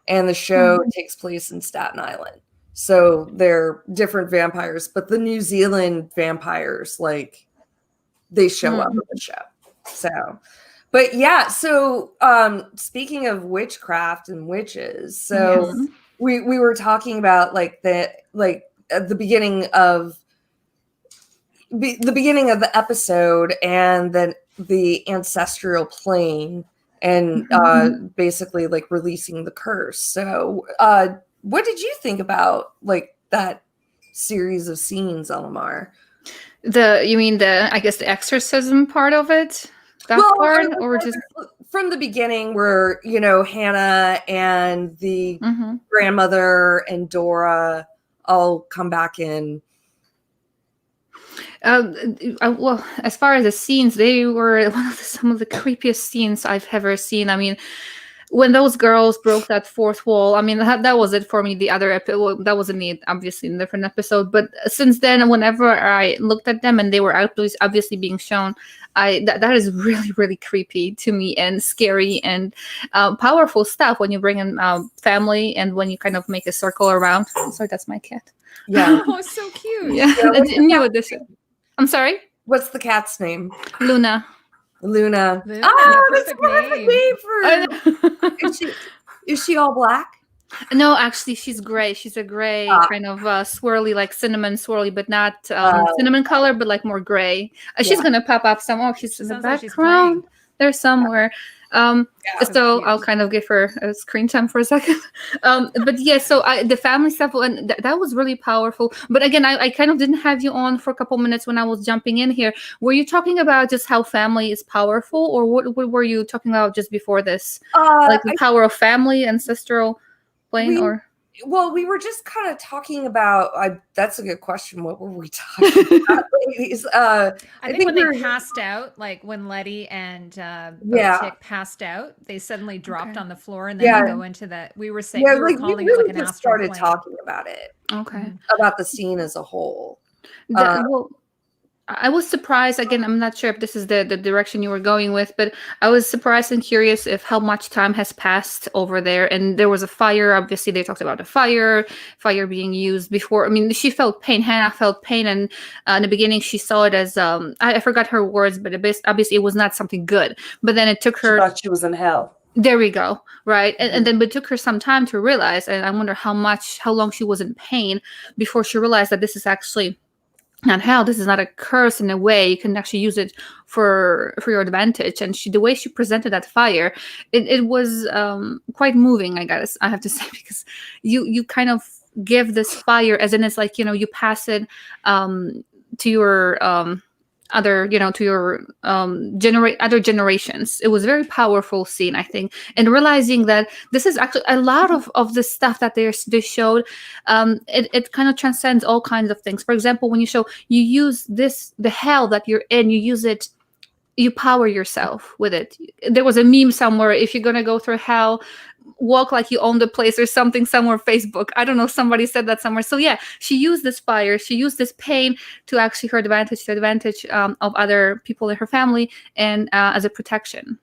Speaker 1: and the show takes place in Staten Island. So they're different vampires, but the New Zealand vampires, like, they show up in the show. So, but yeah, so speaking of witchcraft and witches, so we were talking about like at the beginning of the episode, and then the ancestral plane, and basically like releasing the curse. So what did you think about like that series of scenes, Elamar?
Speaker 5: You mean I guess the exorcism part of it? Part, or just
Speaker 1: from the beginning, where Hannah and the grandmother and Dora all come back in.
Speaker 5: Well, as far as the scenes, they were some of the creepiest scenes I've ever seen. I mean, when those girls broke that fourth wall, I mean, that was it for me. The other episode, that wasn't it, obviously, in a different episode. But since then, whenever I looked at them and they were obviously being shown, that is really, really creepy to me and scary and powerful stuff when you bring in family and when you kind of make a circle around. Sorry, that's my cat.
Speaker 1: Yeah.
Speaker 2: Oh, so cute.
Speaker 5: Yeah, that's a new addition. I'm sorry?
Speaker 1: What's the cat's name?
Speaker 5: Luna.
Speaker 1: Luna.
Speaker 2: Luna,
Speaker 1: Oh, that's a
Speaker 2: perfect
Speaker 1: perfect name for. Is she all black?
Speaker 5: No, actually, she's gray. She's a gray kind of swirly, like cinnamon swirly, but not cinnamon color, but like more gray. She's gonna pop up somewhere. She's in the background. There's somewhere. So I'll kind of give her a screen time for a second. But yeah, so the family stuff, and that was really powerful. But again, I kind of didn't have you on for a couple minutes when I was jumping in here. Were you talking about just how family is powerful, or what were you talking about just before this? Like the power of family, ancestral plane, or?
Speaker 1: Well, we were just kind of talking about. That's a good question. What were we talking about, ladies?
Speaker 2: I think when they passed out, like when Letty and Tick passed out, they suddenly dropped on the floor, and then they go into that. We were saying we were calling it like an astral
Speaker 1: started
Speaker 2: plane.
Speaker 1: talking about it.
Speaker 5: Okay.
Speaker 1: About the scene as a whole.
Speaker 5: Well, I was surprised. Again, I'm not sure if this is the direction you were going with, but I was surprised and curious if how much time has passed over there. And there was a fire. Obviously, they talked about the fire being used before. I mean, she felt pain. Hannah felt pain, and in the beginning, she saw it as I forgot her words, but obviously, it was not something good. But then it took her.
Speaker 3: She thought she was in hell.
Speaker 5: There we go. Right. And then, but it took her some time to realize, and I wonder how long she was in pain before she realized that this is actually not hell. This is not a curse. In a way, you can actually use it for your advantage. And the way she presented that fire, it was quite moving. I have to say, because you kind of give this fire as in it's like, you pass it to your other generations. It was a very powerful scene, I think, and realizing that this is actually a lot of the stuff that they showed. It kind of transcends all kinds of things. For example, when you use the hell that you're in, you use it, you power yourself with it. There was a meme somewhere: if you're gonna go through hell, walk like you own the place, or something somewhere. Facebook, I don't know, somebody said that somewhere. So yeah, she used this fire, she used this pain to actually her advantage, the advantage of other people in her family, and as a protection.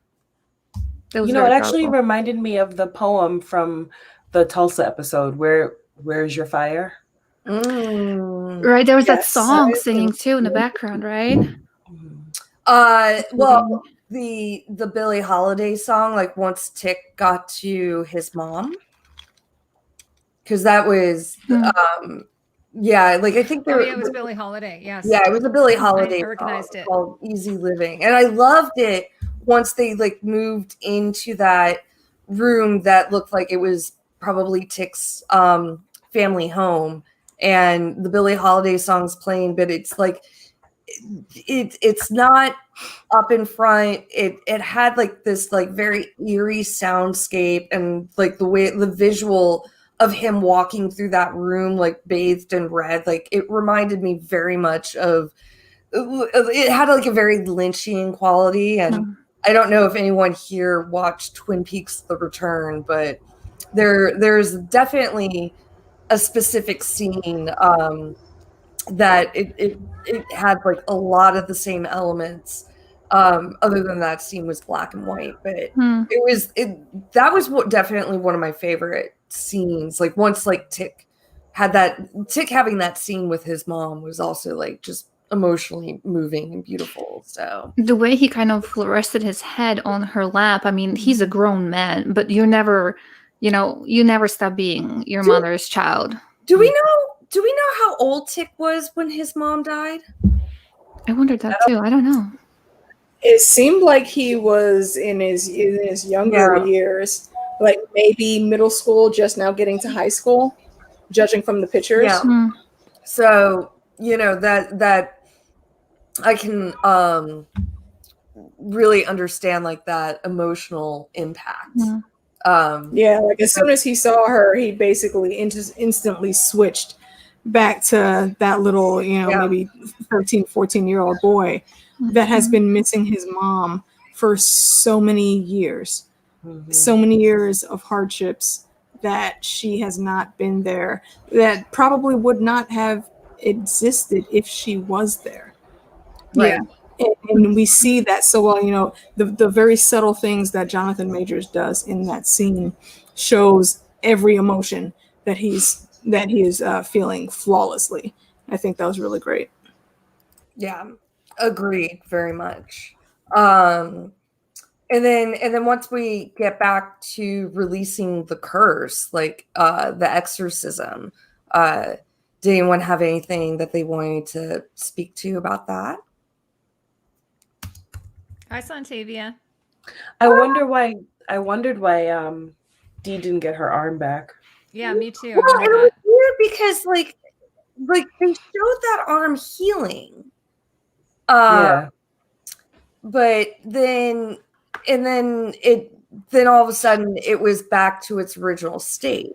Speaker 3: It actually reminded me of the poem from the Tulsa episode, Where's Your Fire?
Speaker 5: Right, there was that song singing too in the background, right?
Speaker 1: Well, the Billie Holiday song, like once Tick got to his mom, because that was like I think
Speaker 2: it was Billie Holiday. Yes.
Speaker 1: Yeah, it was a Billie Holiday
Speaker 2: I recognized it.
Speaker 1: Called Easy Living. And I loved it once they like moved into that room that looked like it was probably Tick's family home, and the Billie Holiday song's playing, but it's like it's not up in front. It had like this like very eerie soundscape, and like the visual of him walking through that room like bathed in red, like it reminded me very much of it had like a very Lynchian quality. And I don't know if anyone here watched Twin Peaks: The Return, but there's definitely a specific scene that it had like a lot of the same elements. Other than that scene was black and white, but that was definitely one of my favorite scenes. Like once like Tick having that scene with his mom was also like just emotionally moving and beautiful. So
Speaker 5: the way he kind of rested his head on her lap, I mean, he's a grown man, but you never stop being your mother's child.
Speaker 1: Do we know how old Tick was when his mom died?
Speaker 5: I wondered that too. I don't know.
Speaker 4: It seemed like he was in his younger years, like maybe middle school, just now getting to high school, judging from the pictures.
Speaker 1: Yeah. So that I can really understand like that emotional impact.
Speaker 4: Like as soon as he saw her, he basically instantly switched back to that little, maybe 13, 14-year-old boy that has been missing his mom for so many years. so many years of hardships that she has not been there, that probably would not have existed if she was there.
Speaker 1: Right.
Speaker 4: And we see that so well, you know, the very subtle things that Jonathan Majors does in that scene shows every emotion that he is feeling flawlessly. I think that was really great.
Speaker 1: Yeah, agreed very much. And then once we get back to releasing the curse, like the exorcism, did anyone have anything that they wanted to speak to about that?
Speaker 2: Hi, Santavia.
Speaker 3: I wondered why Dee didn't get her arm back.
Speaker 2: Yeah, me too.
Speaker 1: Well, it was weird because like they showed that arm healing.
Speaker 3: Yeah.
Speaker 1: But then all of a sudden it was back to its original state.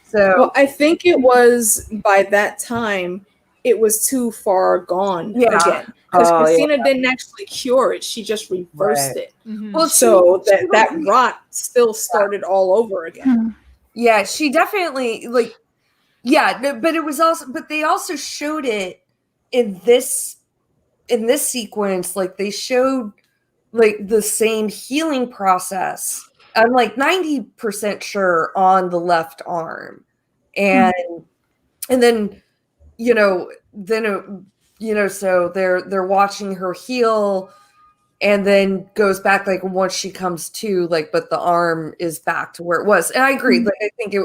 Speaker 1: So
Speaker 4: Well, I think it was by that time it was too far gone again. Because Christina didn't actually cure it; she just reversed it.
Speaker 2: Mm-hmm.
Speaker 1: Well,
Speaker 4: so that rot still started all over again.
Speaker 1: Yeah, she definitely but it was also, but they also showed it in this sequence. Like they showed like the same healing process. I'm like 90% sure on the left arm, and then so they're watching her heal, and then goes back like once she comes to, like, but the arm is back to where it was. And I agree. Like I think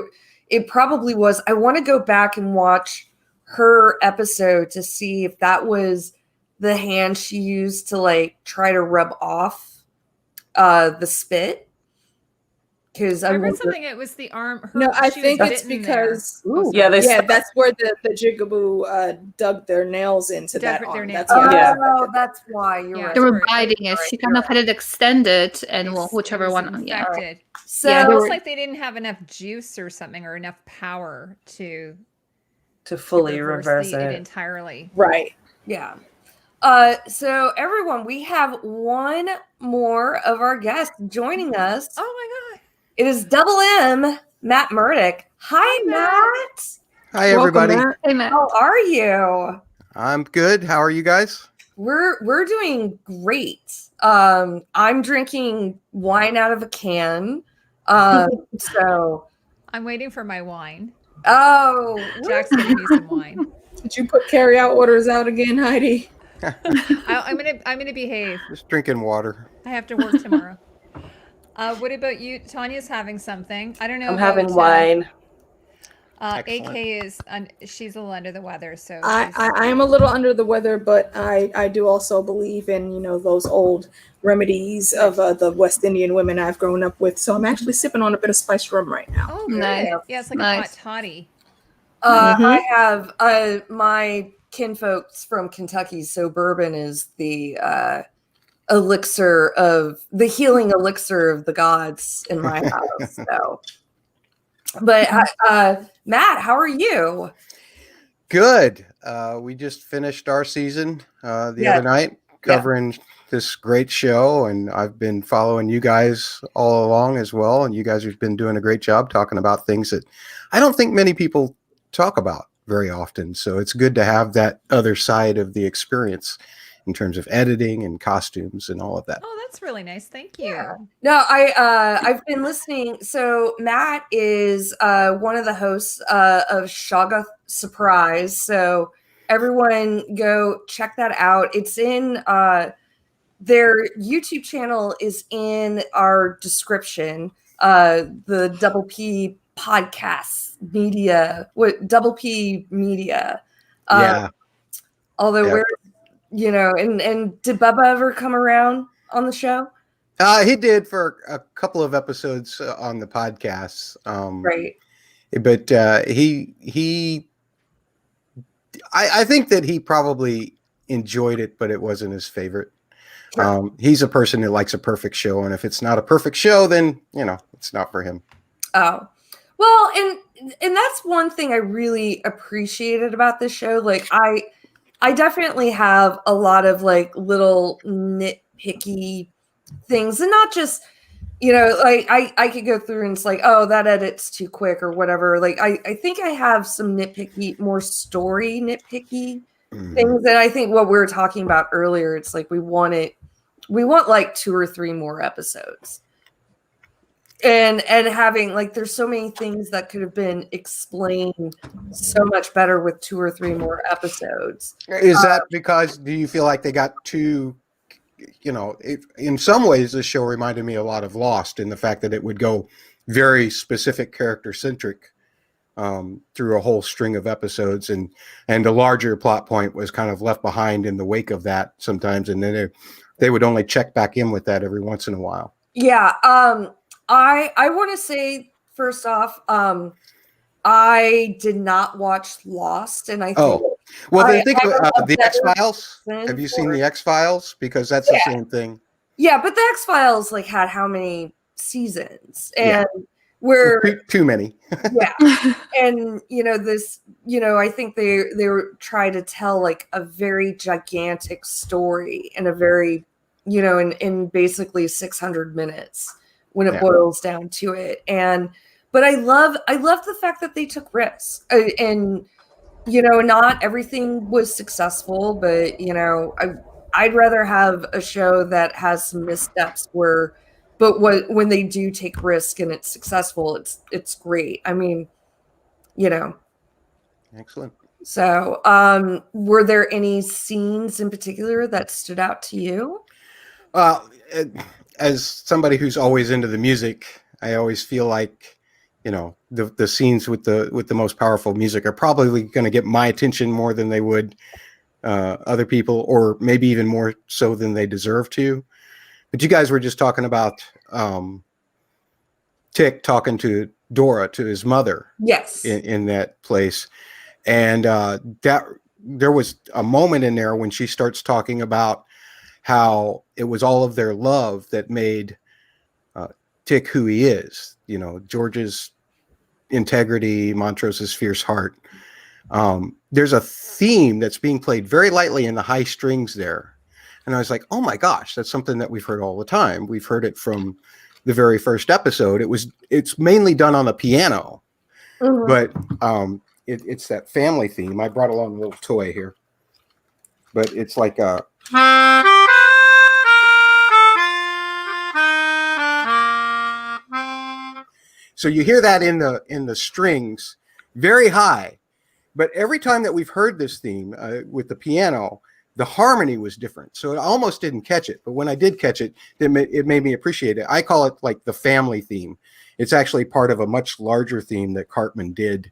Speaker 1: it probably was. I want to go back and watch her episode to see if that was the hand she used to like try to rub off the spit. Because
Speaker 2: I read something. It was the arm.
Speaker 4: No, I think it's because that's where the Jigaboo dug their nails into that arm. That's
Speaker 1: why you're right.
Speaker 5: They were biting it. She kind of had it extended, and whichever one. Yeah.
Speaker 2: Right. So
Speaker 5: yeah,
Speaker 2: it looks like they didn't have enough juice or something, or enough power to
Speaker 3: fully reverse it
Speaker 2: entirely.
Speaker 4: Right.
Speaker 1: Yeah. So everyone, we have one more of our guests joining us.
Speaker 2: Oh my God.
Speaker 1: It is Double M, Matt Murdick. Hi, Matt.
Speaker 6: Hi, everybody.
Speaker 4: Welcome, Matt.
Speaker 5: Hey, Matt.
Speaker 1: How are you?
Speaker 6: I'm good. How are you guys?
Speaker 1: We're doing great. I'm drinking wine out of a can. So
Speaker 2: I'm waiting for my wine.
Speaker 1: Oh,
Speaker 2: Jack's getting me some wine.
Speaker 4: Did you put carry-out orders out again, Heidi?
Speaker 2: I'm gonna behave.
Speaker 6: Just drinking water.
Speaker 2: I have to work tomorrow. What about you? Tanya's having something. I don't know.
Speaker 3: I'm having wine.
Speaker 2: AK is she's a little under the weather, so
Speaker 4: I am a little under the weather, but I do also believe in those old remedies of the West Indian women I've grown up with. So I'm actually sipping on a bit of spiced rum right now.
Speaker 2: Oh, nice. Yeah, it's like a hot toddy.
Speaker 1: I have my kinfolks from Kentucky, so bourbon is the healing elixir of the gods in my house. So, but Matt, how are you?
Speaker 6: Good. We just finished our season the other night, covering this great show, and I've been following you guys all along as well, and you guys have been doing a great job talking about things that I don't think many people talk about very often. So it's good to have that other side of the experience in terms of editing and costumes and all of that.
Speaker 2: Oh, that's really nice. Thank you.
Speaker 1: Yeah. No, I've been listening. So Matt is one of the hosts of Shoggoth Surprise. So everyone go check that out. It's in their YouTube channel is in our description. The Double P Podcasts Media, Double P Media. Although we're and did Bubba ever come around on the show?
Speaker 6: He did for a couple of episodes on the podcasts.
Speaker 1: Right.
Speaker 6: But I think that he probably enjoyed it, but it wasn't his favorite. Sure. He's a person who likes a perfect show, and if it's not a perfect show, then it's not for him.
Speaker 1: Oh, well, and that's one thing I really appreciated about this show. Like I definitely have a lot of like little nitpicky things, and not just you know, like I could go through and it's like, oh, that edit's too quick or whatever. Like I think I have some more nitpicky things that I think what we were talking about earlier. It's like we want like 2 or 3 more episodes. And having like there's so many things that could have been explained so much better with 2 or 3 more episodes.
Speaker 6: Is that because do you feel like they got too, you know, in some ways the show reminded me a lot of Lost in the fact that it would go very specific character centric through a whole string of episodes, and the larger plot point was kind of left behind in the wake of that sometimes, and then they would only check back in with that every once in a while.
Speaker 1: Yeah. I want to say first off, I did not watch Lost, and I think
Speaker 6: the X-Files. Have you seen the X-Files? Because that's the same thing.
Speaker 1: Yeah, but the X-Files like had how many seasons? And we're
Speaker 6: too many.
Speaker 1: Yeah. And you know, this, you know, I think they were trying to tell like a very gigantic story in a very, you know, in basically 600 minutes when it boils down to it. But I love the fact that they took risks, and you know, not everything was successful, but you know, I'd rather have a show that has some missteps when they do take risk and it's successful, it's great. I mean, you know.
Speaker 6: Excellent.
Speaker 1: So, were there any scenes in particular that stood out to you?
Speaker 6: Well, as somebody who's always into the music, I always feel like, you know, the scenes with the most powerful music are probably going to get my attention more than they would other people, or maybe even more so than they deserve to. But you guys were just talking about Tick talking to Dora, to his mother.
Speaker 1: Yes.
Speaker 6: In that place. And that there was a moment in there when she starts talking about how it was all of their love that made Tick who he is. You know, George's integrity, Montrose's fierce heart. There's a theme that's being played very lightly in the high strings there. And I was like, oh my gosh, that's something that we've heard all the time. We've heard it from the very first episode. It's mainly done on the piano, but it's that family theme. I brought along a little toy here, but it's like a. So you hear that in the strings, very high, but every time that we've heard this theme with the piano, the harmony was different. So I almost didn't catch it, but when I did catch it, it made me appreciate it. I call it like the family theme. It's actually part of a much larger theme that Cartman did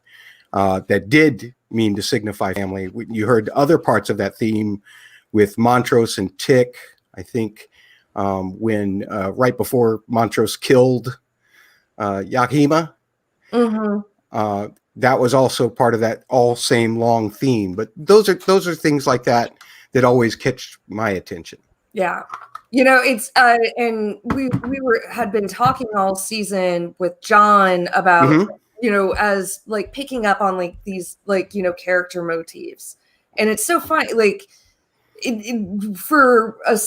Speaker 6: that did mean to signify family. You heard other parts of that theme with Montrose and Tick, I think, when right before Montrose killed Yakima. That was also part of that all same long theme. But those are things like that always catch my attention. Yeah.
Speaker 1: You know, it's and we had been talking all season with John about you know, as like picking up on like these like, you know, character motifs. And it's so funny, like for a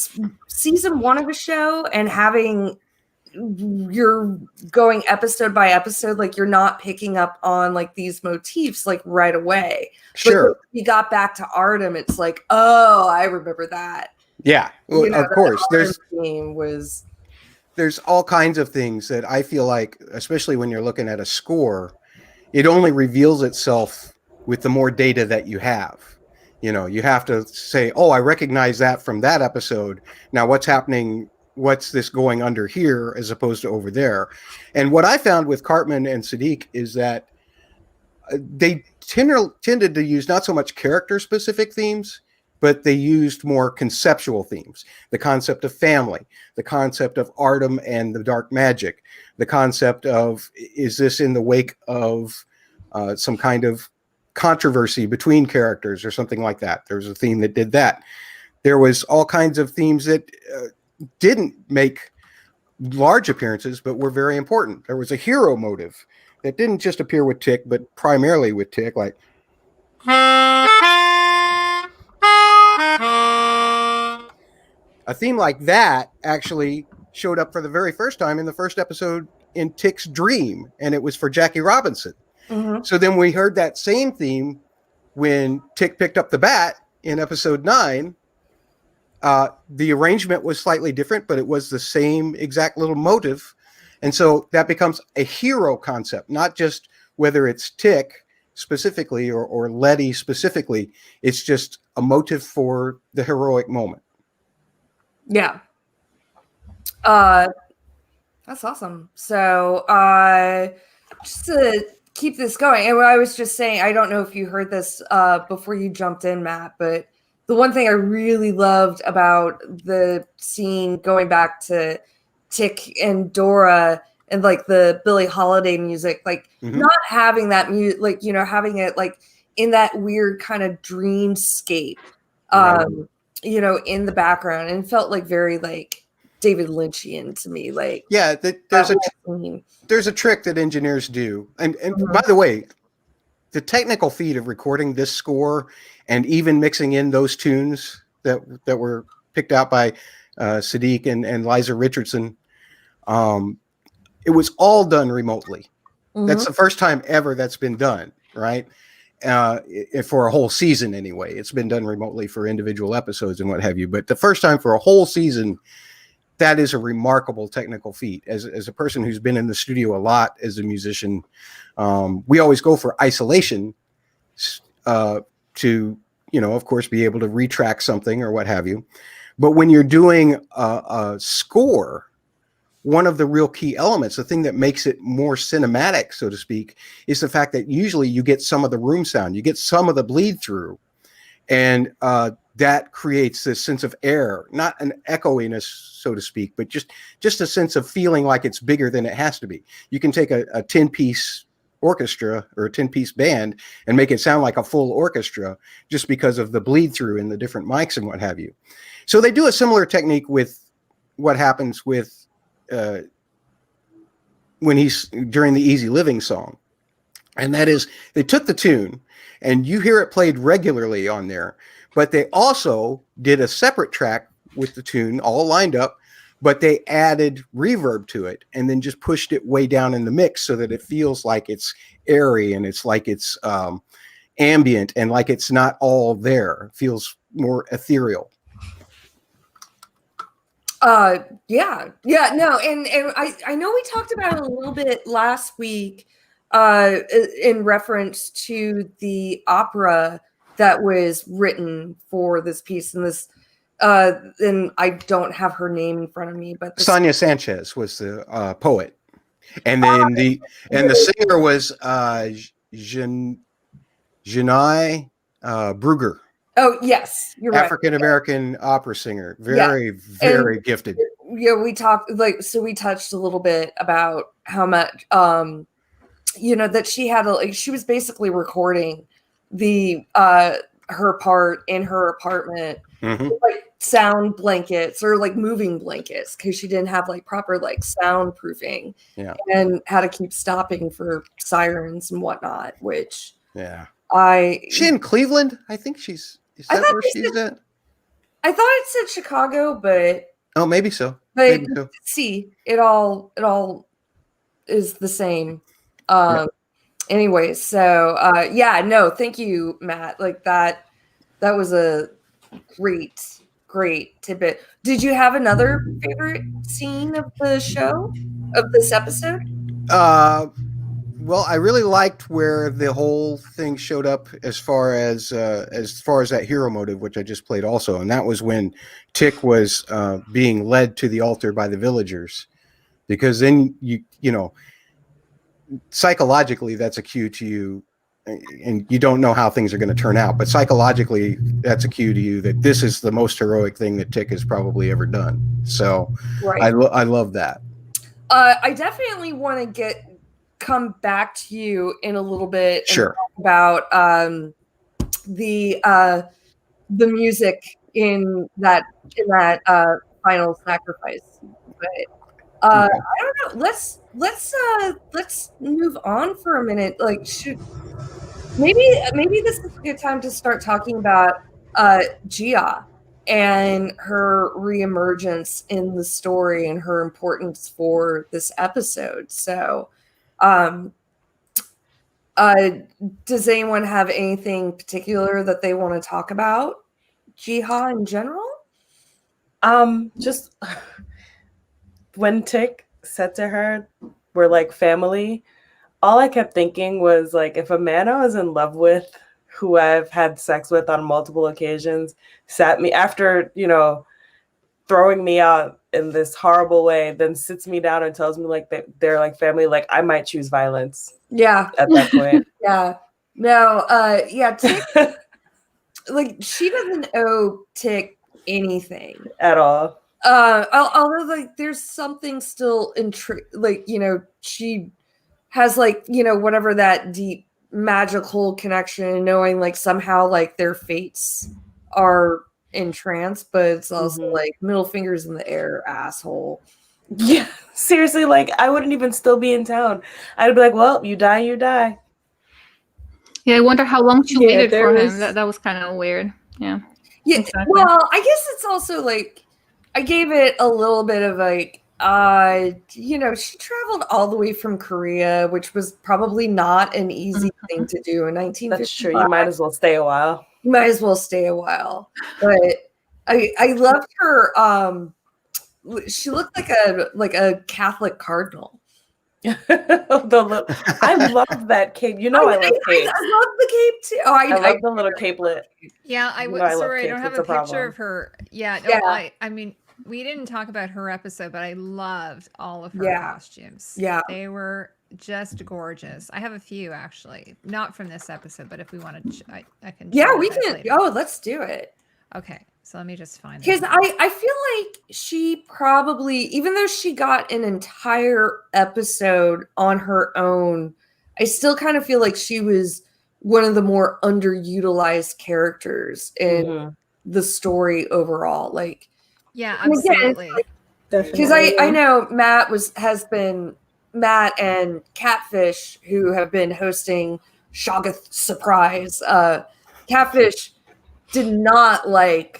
Speaker 1: season 1 of a show and having you're going episode by episode, like you're not picking up on like these motifs like right away.
Speaker 6: Sure.
Speaker 1: But we got back to Artem, it's like, oh, I remember that.
Speaker 6: Yeah, well, you know, of course. There's all kinds of things that I feel like, especially when you're looking at a score, it only reveals itself with the more data that you have. You know, you have to say, oh, I recognize that from that episode. Now what's happening? What's this going under here as opposed to over there? And what I found with Cartman and Siddiq is that they tended to use not so much character specific themes, but they used more conceptual themes. The concept of family, the concept of Artem and the dark magic, the concept of, is this in the wake of some kind of controversy between characters or something like that? There was a theme that did that. There was all kinds of themes that didn't make large appearances, but were very important. There was a hero motive that didn't just appear with Tick, but primarily with Tick, like a theme like that actually showed up for the very first time in the first episode in Tick's dream, and it was for Jackie Robinson.
Speaker 1: Mhm.
Speaker 6: So then we heard that same theme when Tick picked up the bat in episode 9. The arrangement was slightly different, but it was the same exact little motive. And so that becomes a hero concept, not just whether it's Tick specifically or Letty specifically. It's just a motive for the heroic moment.
Speaker 1: Yeah. That's awesome. So just to keep this going, and what I was just saying, I don't know if you heard this before you jumped in, Matt, but the one thing I really loved about the scene going back to Tick and Dora and like the Billie Holiday music, like not having that music, like, you know, having it like in that weird kind of dreamscape, you know, in the background, and felt like very like David Lynchian to me. Like,
Speaker 6: yeah, there's a trick that engineers do. And by the way, the technical feat of recording this score and even mixing in those tunes that were picked out by Sadiq and Liza Richardson, it was all done remotely. That's the first time ever that's been done, right? For a whole season anyway. It's been done remotely for individual episodes and what have you. But the first time for a whole season, that is a remarkable technical feat. As a person who's been in the studio a lot as a musician, we always go for isolation to, you know, of course, be able to retrack something or what have you. But when you're doing a score, one of the real key elements, the thing that makes it more cinematic, so to speak, is the fact that usually you get some of the room sound, you get some of the bleed through, and that creates this sense of air, not an echoiness, so to speak, but just a sense of feeling like it's bigger than it has to be. You can take a 10-piece orchestra or a 10-piece band and make it sound like a full orchestra just because of the bleed through in the different mics and what have you. So they do a similar technique with what happens with when he's during the Easy Living song. And that is, they took the tune and you hear it played regularly on there, but they also did a separate track with the tune all lined up, but they added reverb to it and then just pushed it way down in the mix so that it feels like it's airy and it's like it's ambient and like it's not all there. It feels more ethereal.
Speaker 1: No, and I know we talked about it a little bit last week in reference to the opera that was written for this piece, and this and I don't have her name in front of me, but
Speaker 6: Tanya Sanchez was the poet, and then the singer was Janai Brugger.
Speaker 1: Oh yes, you're right.
Speaker 6: African American opera singer, very gifted.
Speaker 1: Yeah, we talked we touched a little bit about how much you know, that she had she was basically recording the her part in her apartment with, like sound blankets or like moving blankets because she didn't have like proper like soundproofing, and had to keep stopping for sirens and whatnot. Which she in Cleveland? I think she's. Is that where she's at? I thought it said Chicago, but
Speaker 6: maybe so.
Speaker 1: But
Speaker 6: maybe so.
Speaker 1: See, it all is the same. Anyway, so no, thank you, Matt. Like that was a great tidbit. Did you have another favorite scene of the show, of this episode?
Speaker 6: Well, I really liked where the whole thing showed up as far as that hero motive, which I just played also, and that was when Tick was being led to the altar by the villagers, because then you know, psychologically that's a cue to you, and you don't know how things are going to turn out, but psychologically that's a cue to you that this is the most heroic thing that Tick has probably ever done. So I love that.
Speaker 1: I definitely want to come back to you in a little bit and talk about the music in that final sacrifice. But I don't know. Let's move on for a minute. Like, maybe this is a good time to start talking about Gia, and her reemergence in the story and her importance for this episode. So, does anyone have anything particular that they want to talk about? Jiha in general?
Speaker 3: Just when Tick said to her, we're like family, all I kept thinking was like, if a man I was in love with, who I've had sex with on multiple occasions, sat me after, throwing me out in this horrible way, then sits me down and tells me like they're like family, like I might choose violence.
Speaker 1: Yeah.
Speaker 3: At that point.
Speaker 1: Yeah. No, Tick, like she doesn't owe Tick anything.
Speaker 3: At all.
Speaker 1: Although like there's something still she has like, whatever that deep magical connection, knowing like somehow like their fates are entranced, but it's also like middle fingers in the air, asshole.
Speaker 3: Yeah, seriously, like I wouldn't even still be in town. I'd be like, well, you die, you die.
Speaker 5: Yeah, I wonder how long she waited for him. That was kind of weird. Yeah.
Speaker 1: Yeah. Exactly. Well, I guess it's also like I gave it a little bit of like, she traveled all the way from Korea, which was probably not an easy thing to do in 1955.
Speaker 3: That's true. You might as well stay a while.
Speaker 1: You might as well stay a while. But I loved her. She looked like a Catholic cardinal.
Speaker 3: I love that cape. I love capes.
Speaker 1: I love the cape too. Oh,
Speaker 3: I love the little capelet.
Speaker 2: Yeah, I don't have a picture of her. Yeah, no, yeah. I mean, we didn't talk about her episode, but I loved all of her costumes.
Speaker 1: Yeah,
Speaker 2: they were just gorgeous. I have a few actually, not from this episode, but if we want to, I can.
Speaker 1: Yeah, we can. Later. Oh, let's do it.
Speaker 2: Okay. So let me just find it.
Speaker 1: Because I feel like she probably, even though she got an entire episode on her own, I still kind of feel like she was one of the more underutilized characters in the story overall. Like,
Speaker 2: yeah, absolutely.
Speaker 1: Because I know Matt and Catfish, who have been hosting Shoggoth Surprise. Catfish did not like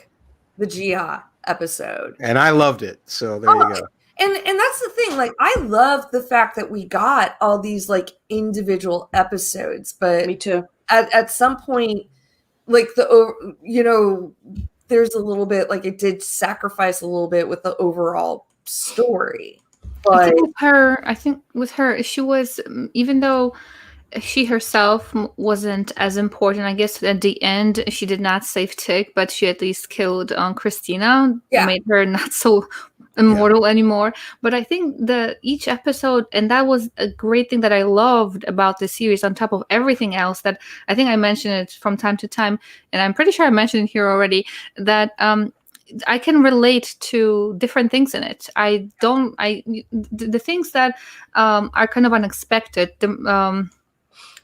Speaker 1: the Jiha episode,
Speaker 6: and I loved it. So there you go.
Speaker 1: And that's the thing. Like, I love the fact that we got all these like individual episodes, but
Speaker 3: me too.
Speaker 1: At some point, like there's a little bit like it did sacrifice a little bit with the overall story. But
Speaker 5: I think with her, she was, even though she herself wasn't as important, I guess at the end she did not save Tick, but she at least killed Christina. Made her not so immortal anymore. But I think each episode, and that was a great thing that I loved about the series, on top of everything else that I think I mentioned it from time to time, and I'm pretty sure I mentioned it here already, that I can relate to different things in it. The things that are kind of unexpected.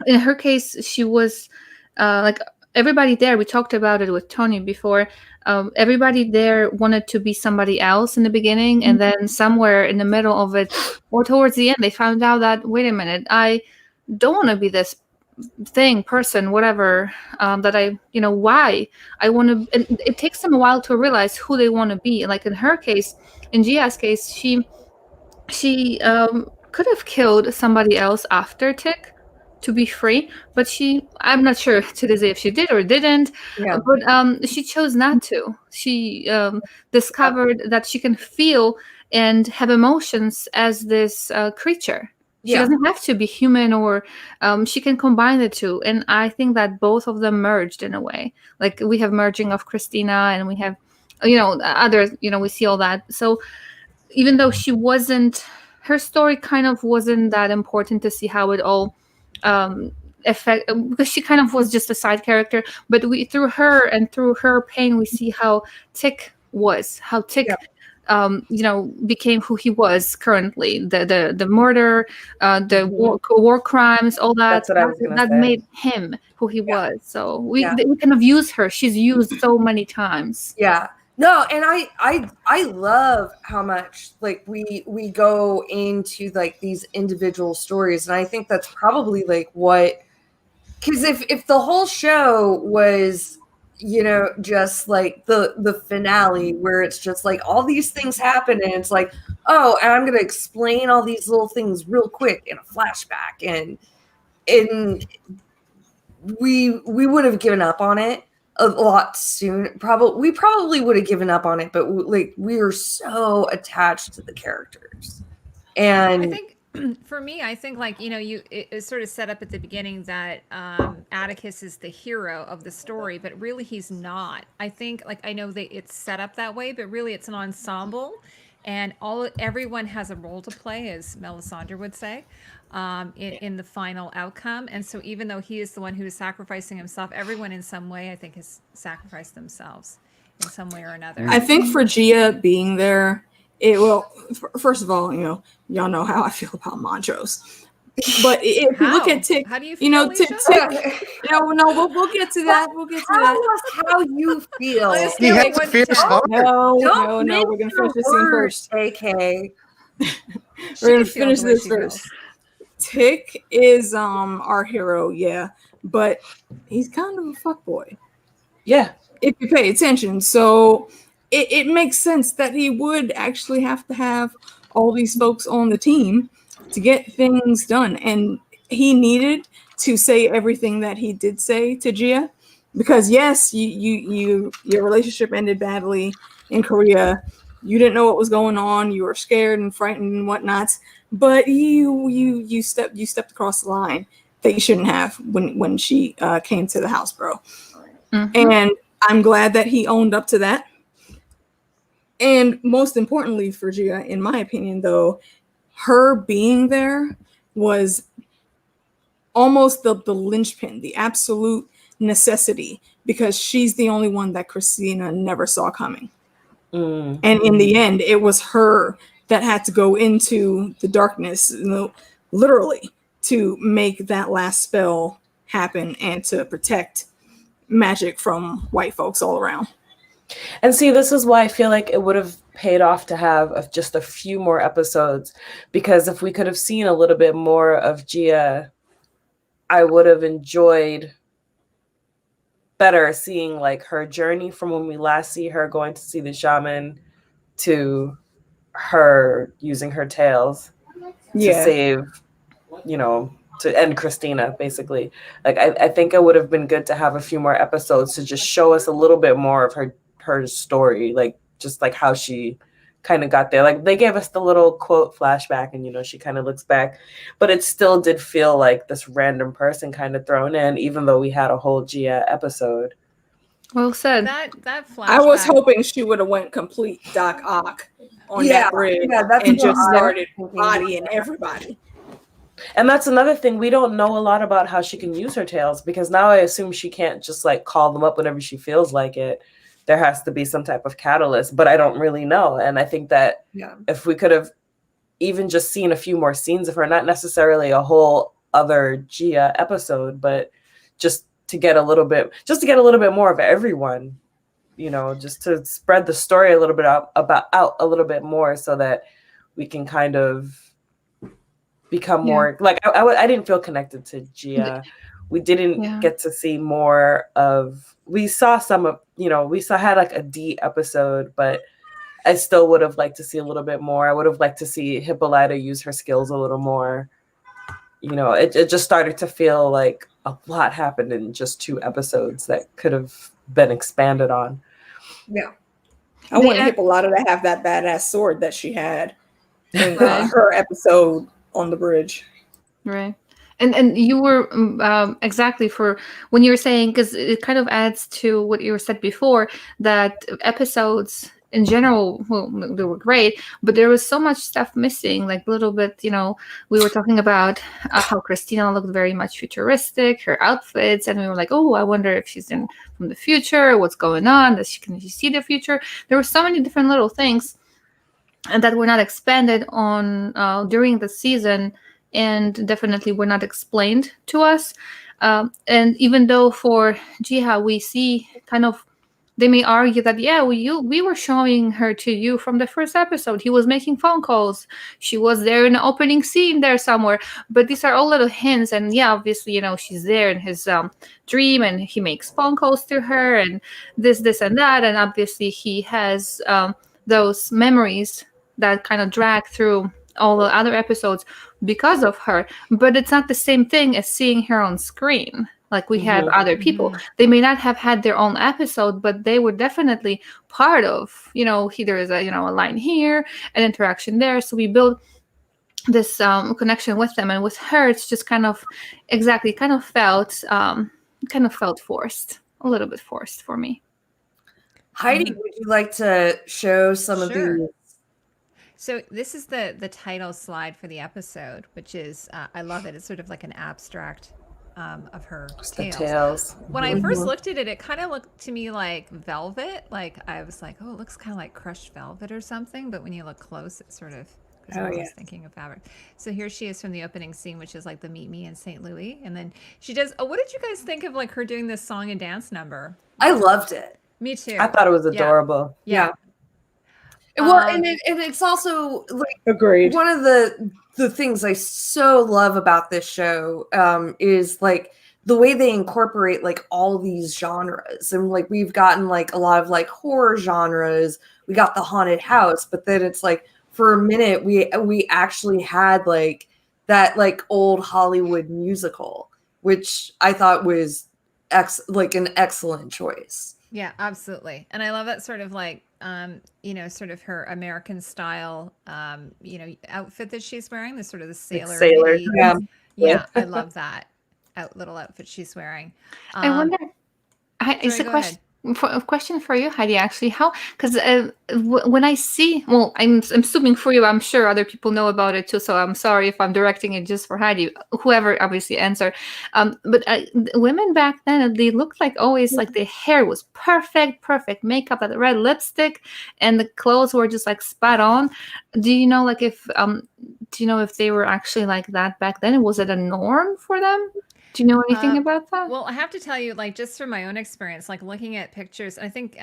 Speaker 5: In her case, she was like everybody there. We talked about it with Tony before. Everybody there wanted to be somebody else in the beginning, and then somewhere in the middle of it, or towards the end, they found out that, wait a minute, I don't want to be this person, whatever, that why I want to. And it takes them a while to realize who they want to be. Like in her case, in Jia's case, she could have killed somebody else after Tick to be free, but I'm not sure to this day if she did or didn't, but she chose not to. She discovered that she can feel and have emotions as this creature. She doesn't have to be human, or she can combine the two. And I think that both of them merged in a way. Like we have merging of Christina, and we have, others, we see all that. So even though her story kind of wasn't that important to see how it all because she kind of was just a side character, but through her and through her pain, we see how Tick became who he was currently. The murder, the war crimes, all that. That made him who he was. So we kind of use her. She's used so many times.
Speaker 1: Yeah. No, and I love how much like we go into like these individual stories, and I think that's probably like what, because if the whole show was you know, just like the finale where it's just like all these things happen and it's like, oh, and I'm gonna explain all these little things real quick in a flashback, and we would have given up on it a lot soon. We probably would have given up on it, but like we were so attached to the characters. And
Speaker 2: I think for me, I think like, you know, it's sort of set up at the beginning that Atticus is the hero of the story, but really he's not. I think like, I know that it's set up that way, but really it's an ensemble, and everyone has a role to play, as Melisandre would say, in the final outcome. And so even though he is the one who is sacrificing himself, everyone in some way, I think, has sacrificed themselves in some way or another.
Speaker 4: I think for Gia being there, first of all, you know, y'all know how I feel about Montrose. But if you look at Tick,
Speaker 2: how do you feel,
Speaker 4: you know,
Speaker 2: Alicia?
Speaker 4: Tick, no, we'll get to that. We'll get to
Speaker 1: tell
Speaker 4: that.
Speaker 1: us how you feel.
Speaker 6: He has a fierce heart.
Speaker 4: No,
Speaker 1: Don't
Speaker 4: we're gonna finish this scene first.
Speaker 1: AK.
Speaker 4: We're gonna finish this first. Tick is our hero, yeah, but he's kind of a fuckboy.
Speaker 3: Yeah.
Speaker 4: If you pay attention. So it makes sense that he would actually have to have all these folks on the team to get things done. And he needed to say everything that he did say to Gia, because yes, your relationship ended badly in Korea. You didn't know what was going on. You were scared and frightened and whatnot. But you stepped across the line that you shouldn't have when she came to the house, bro. Mm-hmm. And I'm glad that he owned up to that. And most importantly for Gia, in my opinion, though, her being there was almost the linchpin, the absolute necessity, because she's the only one that Christina never saw coming. Mm-hmm. And in the end, it was her that had to go into the darkness, you know, literally, to make that last spell happen and to protect magic from white folks all around.
Speaker 3: And see, this is why I feel like it would have paid off to have just a few more episodes, because if we could have seen a little bit more of Gia, I would have enjoyed better seeing like her journey from when we last see her going to see the shaman to her using her tails to save, you know, to end Christina, basically. Like I think it would have been good to have a few more episodes to just show us a little bit more of her story, like just like how she kind of got there. Like they gave us the little quote flashback and, you know, she kind of looks back, but it still did feel like this random person kind of thrown in, even though we had a whole Gia episode.
Speaker 5: Well said.
Speaker 2: That flashback.
Speaker 4: I was hoping she would have went complete Doc Ock on that bridge and just started bodying everybody.
Speaker 3: And that's another thing. We don't know a lot about how she can use her tails, because now I assume she can't just like call them up whenever she feels like it. There has to be some type of catalyst, but I don't really know. And I think that if we could have even just seen a few more scenes of her, not necessarily a whole other Gia episode, but just to get a little bit more of everyone, you know, just to spread the story a little bit out a little bit more, so that we can kind of become more like I didn't feel connected to Gia. We didn't get to see more of. We saw some of, you know, had like a D episode, but I still would have liked to see a little bit more. I would have liked to see Hippolyta use her skills a little more. You know, it just started to feel like a lot happened in just 2 episodes that could have been expanded on.
Speaker 1: Yeah.
Speaker 4: I wanted Hippolyta to have that badass sword that she had in her episode on the bridge.
Speaker 5: Right. And you were exactly for when you were saying, because it kind of adds to what you said before, that episodes in general, well, they were great, but there was so much stuff missing, like a little bit, you know, we were talking about how Christina looked very much futuristic, her outfits, and we were like, oh, I wonder if she's from the future, what's going on, can she see the future? There were so many different little things and that were not expanded on during the season, and definitely were not explained to us. And even though for Jiha, we see kind of they may argue that, yeah, we were showing her to you from the first episode. He was making phone calls. She was there in the opening scene there somewhere. But these are all little hints. And yeah, obviously, you know, she's there in his dream, and he makes phone calls to her, and this, and that. And obviously he has those memories that kind of drag through all the other episodes because of her. But it's not the same thing as seeing her on screen. Like we have other people. They may not have had their own episode, but they were definitely part of, you know, there is a, you know, a line here, an interaction there. So we build this connection with them, and with her, it's just kind of felt forced, a little bit forced for me.
Speaker 1: Heidi, would you like to show some of
Speaker 2: Sure.
Speaker 1: these?
Speaker 2: So this is the title slide for the episode, which is I love it. It's sort of like an abstract of her tails. When I first looked at it, it kind of looked to me like velvet. Like I was like, oh, it looks kind of like crushed velvet or something. But when you look close, it sort of, because I was thinking of fabric. So here she is from the opening scene, which is like the Meet Me in St. Louis. And then she does, what did you guys think of like her doing this song and dance number?
Speaker 1: I loved it.
Speaker 2: Me too.
Speaker 3: I thought it was adorable.
Speaker 1: Yeah. Well, and it's also like
Speaker 4: Agreed.
Speaker 1: one of the things I so love about this show is like the way they incorporate like all these genres. And like we've gotten like a lot of like horror genres. We got the haunted house, but then it's like for a minute we actually had like that like old Hollywood musical, which I thought was like an excellent choice.
Speaker 2: Yeah, absolutely. And I love that sort of like, you know, sort of her American style, you know, outfit that she's wearing, the sort of the sailor. Yeah, I love that little outfit she's wearing.
Speaker 5: I wonder, it's a question for you, Heidi, actually. How, because when I see, well, I'm assuming for you, I'm sure other people know about it too, so I'm sorry if I'm directing it just for Heidi, whoever obviously answered. But women back then, they looked like always like their hair was perfect makeup, like the red lipstick, and the clothes were just like spot on. Do you know, like if they were actually like that back then? Was it a norm for them? Do you know anything about that?
Speaker 2: Well, I have to tell you, like, just from my own experience, like looking at pictures, I think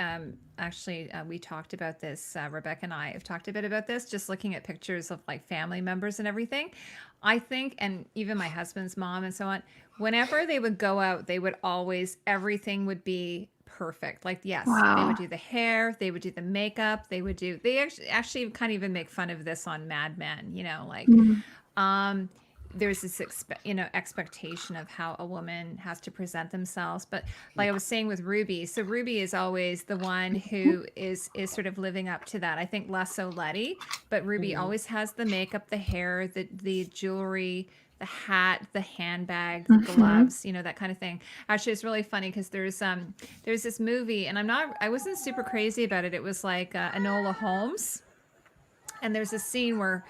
Speaker 2: actually we talked about this, Rebecca and I have talked a bit about this, just looking at pictures of like family members and everything. I think, and even my husband's mom and so on, whenever they would go out, they would always, everything would be perfect. Like, yes, they would do the hair, they would do the makeup, they actually kind of even make fun of this on Mad Men, you know, like, there's this expectation of how a woman has to present themselves. But like I was saying with Ruby, so Ruby is always the one who is sort of living up to that. I think less so Letty, but Ruby always has the makeup, the hair, the jewelry, the hat, the handbag, the gloves, you know, that kind of thing. Actually, it's really funny because there's this movie, and I wasn't super crazy about it. It was like Enola Holmes, and there's a scene where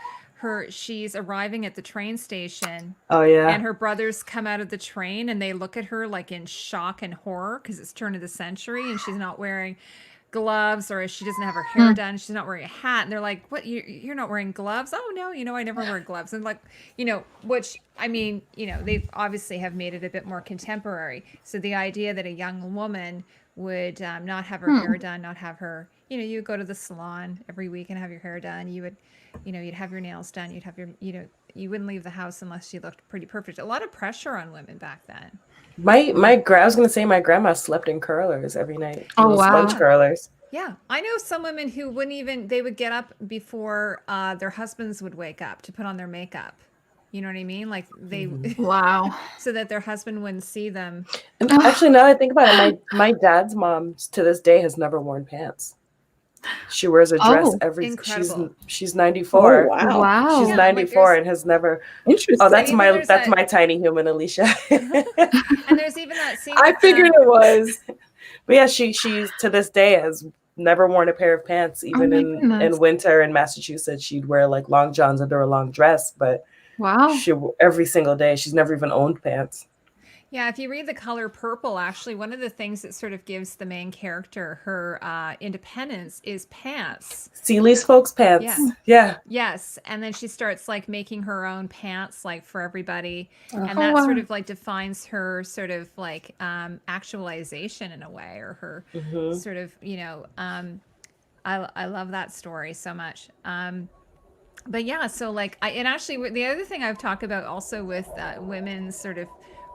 Speaker 2: she's arriving at the train station.
Speaker 3: Oh yeah.
Speaker 2: And her brothers come out of the train and they look at her like in shock and horror because it's turn of the century and she's not wearing gloves, or she doesn't have her hair done. She's not wearing a hat. And they're like, what, you're not wearing gloves? Oh no, you know, I never wear gloves. And like, you know, which, I mean, you know, they obviously have made it a bit more contemporary. So the idea that a young woman would not have her hair done, not have her, you know, you go to the salon every week and have your hair done. You would, you know, you'd have your nails done. You'd have your, you know, you wouldn't leave the house unless you looked pretty perfect. A lot of pressure on women back then.
Speaker 3: I was gonna say my grandma slept in curlers every night.
Speaker 5: Oh wow,
Speaker 3: sponge curlers.
Speaker 2: Yeah, I know some women who wouldn't even. They would get up before their husbands would wake up to put on their makeup. You know what I mean? Like they.
Speaker 5: Wow.
Speaker 2: So that their husband wouldn't see them.
Speaker 3: And actually, now that I think about it, my dad's mom to this day has never worn pants. She wears a dress every. She's 94.
Speaker 4: Oh,
Speaker 5: wow.
Speaker 3: She's 94 and has never.
Speaker 4: Interesting.
Speaker 3: Oh, that's my tiny human, Alicia.
Speaker 2: And there's even that scene.
Speaker 4: I figured it was.
Speaker 3: But yeah, she's to this day has never worn a pair of pants. Even in winter in Massachusetts, she'd wear like long johns under a long dress. But
Speaker 5: wow,
Speaker 3: every single day, she's never even owned pants.
Speaker 2: Yeah, if you read The Color Purple, actually, one of the things that sort of gives the main character her independence is pants.
Speaker 3: Seeley's folks pants.
Speaker 2: Yeah.
Speaker 3: Yeah.
Speaker 2: Yes, and then she starts like making her own pants like for everybody, and
Speaker 5: Oh,
Speaker 2: that
Speaker 5: wow.
Speaker 2: sort of like defines her sort of like actualization in a way, or her sort of I love that story so much. But yeah, so like and actually the other thing I've talked about also with women's sort of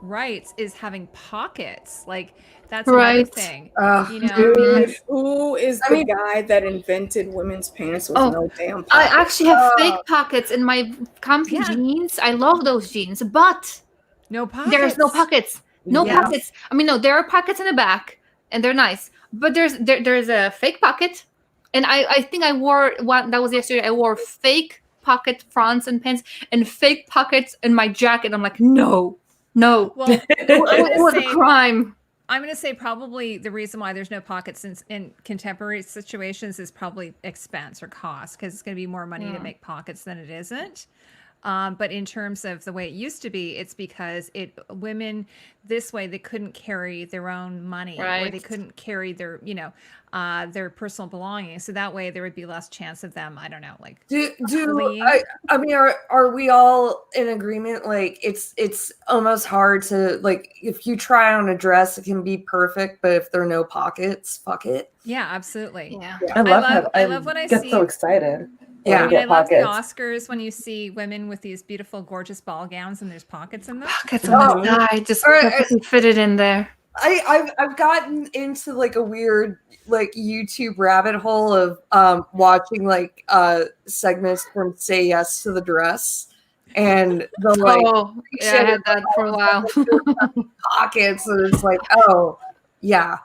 Speaker 2: rights is having pockets. Like that's another
Speaker 5: Right.
Speaker 2: thing,
Speaker 4: Dude,
Speaker 2: because
Speaker 4: who is the guy that invented women's pants with no damn pockets?
Speaker 5: I actually have fake pockets in my comfy jeans. I love those jeans, but
Speaker 2: no pockets.
Speaker 5: there's no pockets. No pockets. I mean, no, there are pockets in the back, and they're nice. But there's a fake pocket, and I think I wore one that was yesterday. I wore fake pocket fronts and pants and fake pockets in my jacket. I'm like, no.
Speaker 2: Well,
Speaker 5: it was a crime.
Speaker 2: I'm going to say probably the reason why there's no pockets in contemporary situations is probably expense or cost, because it's going to be more money to make pockets than it isn't. But in terms of the way it used to be, it's because women this way, they couldn't carry their own money, or they couldn't carry their, their personal belongings. So that way there would be less chance of them, I don't know, like
Speaker 1: I mean, are we all in agreement? Like it's almost hard to, like, if you try on a dress, it can be perfect, but if there are no pockets, fuck it.
Speaker 2: Yeah, absolutely.
Speaker 5: Yeah.
Speaker 3: I love when I get so excited.
Speaker 2: Yeah, I love the Oscars when you see women with these beautiful, gorgeous ball gowns and there's pockets in them.
Speaker 5: Pockets on the side, just fit it in there.
Speaker 1: I've gotten into like a weird like YouTube rabbit hole of watching like segments from Say Yes to the Dress, and the like.
Speaker 5: I had that for a while.
Speaker 1: Pockets, and it's like, oh yeah.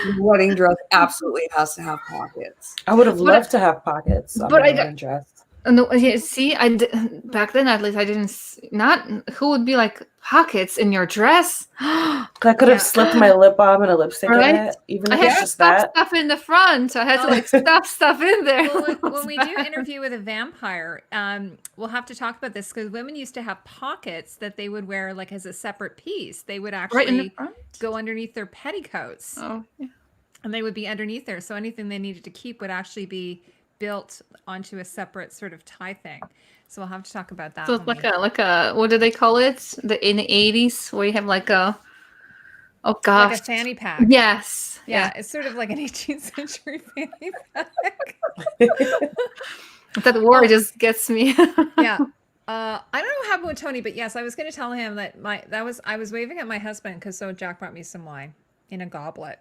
Speaker 1: The wedding dress absolutely has to have pockets.
Speaker 3: I would have loved to have pockets on my wedding dress.
Speaker 5: No, see, back then at least I didn't. Not who would be like pockets in your dress.
Speaker 3: I could have slipped my lip balm and a lipstick in it, even if it's just that.
Speaker 5: Stuff in the front, so I had to like stuff stuff in there.
Speaker 2: Well, when we do Interview with a Vampire, we'll have to talk about this, because women used to have pockets that they would wear like as a separate piece. They would actually go underneath their petticoats, and they would be underneath there. So anything they needed to keep would actually be built onto a separate sort of tie thing. So we'll have to talk about that.
Speaker 5: So it's like a what do they call it? In the 80s, where you have like a like
Speaker 2: a fanny pack.
Speaker 5: Yes.
Speaker 2: Yeah, it's sort of like an 18th century fanny pack.
Speaker 5: That word just gets me.
Speaker 2: Yeah. I don't know what happened with Tony, but yes, I was going to tell him that I was waving at my husband because Jack brought me some wine in a goblet.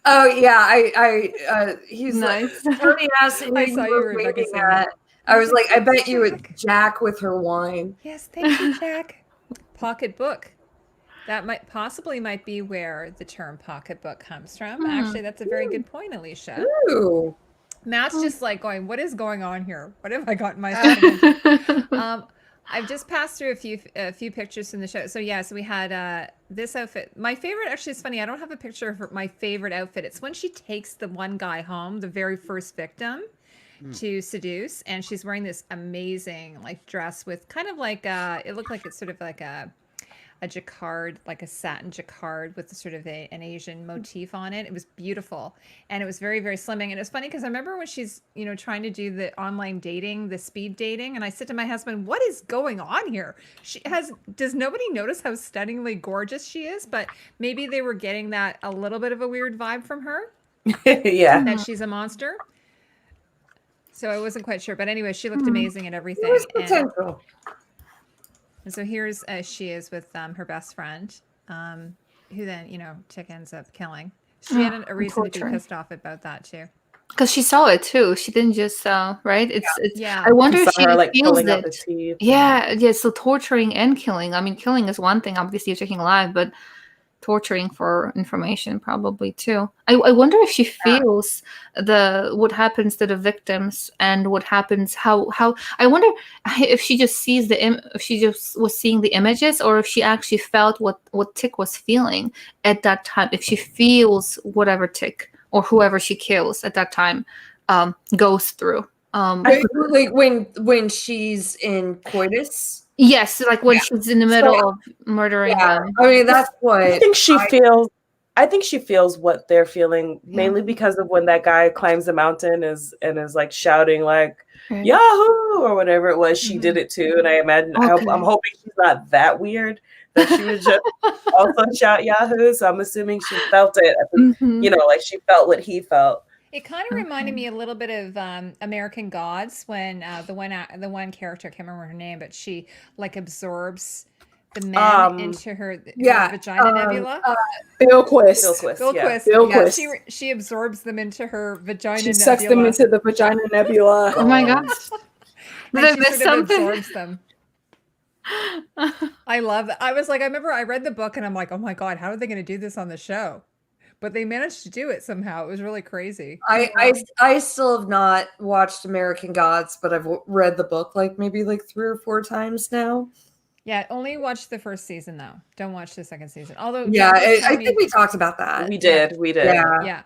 Speaker 1: Oh yeah, he's
Speaker 5: nice.
Speaker 1: Like, Tony asked me,
Speaker 2: I saw you were waving at.
Speaker 1: I was like, I bet you it's Jack with her wine.
Speaker 2: Yes, thank you, Jack. Pocketbook. That might be where the term pocketbook comes from. Actually, that's a very good point, Alicia.
Speaker 1: Ooh.
Speaker 2: Matt's just like going, what is going on here? What have I gotten myself into? I've just passed through a few pictures from the show. So yeah, so we had this outfit. My favorite, actually, it's funny. I don't have a picture of my favorite outfit. It's when she takes the one guy home, the very first victim, to seduce, and she's wearing this amazing like dress with kind of like it looked like it's sort of like a jacquard, like a satin jacquard with sort of an Asian motif on it. It was beautiful, and it was very, very slimming. And it's funny because I remember when she's trying to do the online dating, the speed dating, and I said to my husband, "What is going on here? Does nobody notice how stunningly gorgeous she is?" But maybe they were getting that a little bit of a weird vibe from her.
Speaker 3: Yeah,
Speaker 2: that she's a monster. So I wasn't quite sure, but anyway, she looked amazing and everything. And so here's she is with her best friend, who then Chick ends up killing. She had a reason to be pissed off about that too.
Speaker 5: Because she saw it too. She didn't just right. It's
Speaker 2: yeah.
Speaker 5: I wonder if she
Speaker 3: her, like,
Speaker 5: feels
Speaker 3: pulling out the
Speaker 5: it.
Speaker 3: teeth.
Speaker 5: Yeah. So torturing and killing. I mean, killing is one thing. Obviously, you're taking life, but torturing for information probably too. I wonder if she feels what happens to the victims and what happens how I wonder if she just sees if she just was seeing the images, or if she actually felt what Tick was feeling at that time, if she feels whatever Tick or whoever she kills at that time goes through.
Speaker 1: Like when she's in coitus.
Speaker 5: Yes, like when she's in the middle of murdering them.
Speaker 1: I mean, that's what
Speaker 3: I think she feels. I think she feels what they're feeling, mainly because of when that guy climbs the mountain is like shouting like Yahoo or whatever it was. She did it too, and I imagine I'm hoping she's not that weird that she would just also shout Yahoo. So I'm assuming she felt it, like she felt what he felt.
Speaker 2: It kind of reminded me a little bit of American Gods when the one character, I can't remember her name, but she like absorbs the men into her vagina nebula.
Speaker 4: Bill Quist.
Speaker 2: She absorbs them into her vagina nebula.
Speaker 4: She sucks them into the vagina nebula.
Speaker 5: Oh my gosh.
Speaker 2: And she sort of absorbs them. I love that. I remember I read the book and I'm like, oh my God, how are they going to do this on the show? But they managed to do it somehow. It was really crazy.
Speaker 1: I still have not watched American Gods, but I've read the book maybe 3 or 4 times now.
Speaker 2: Yeah, only watch the first season though. Don't watch the second season. Although
Speaker 1: I think we talked about that.
Speaker 3: We did.
Speaker 2: Yeah.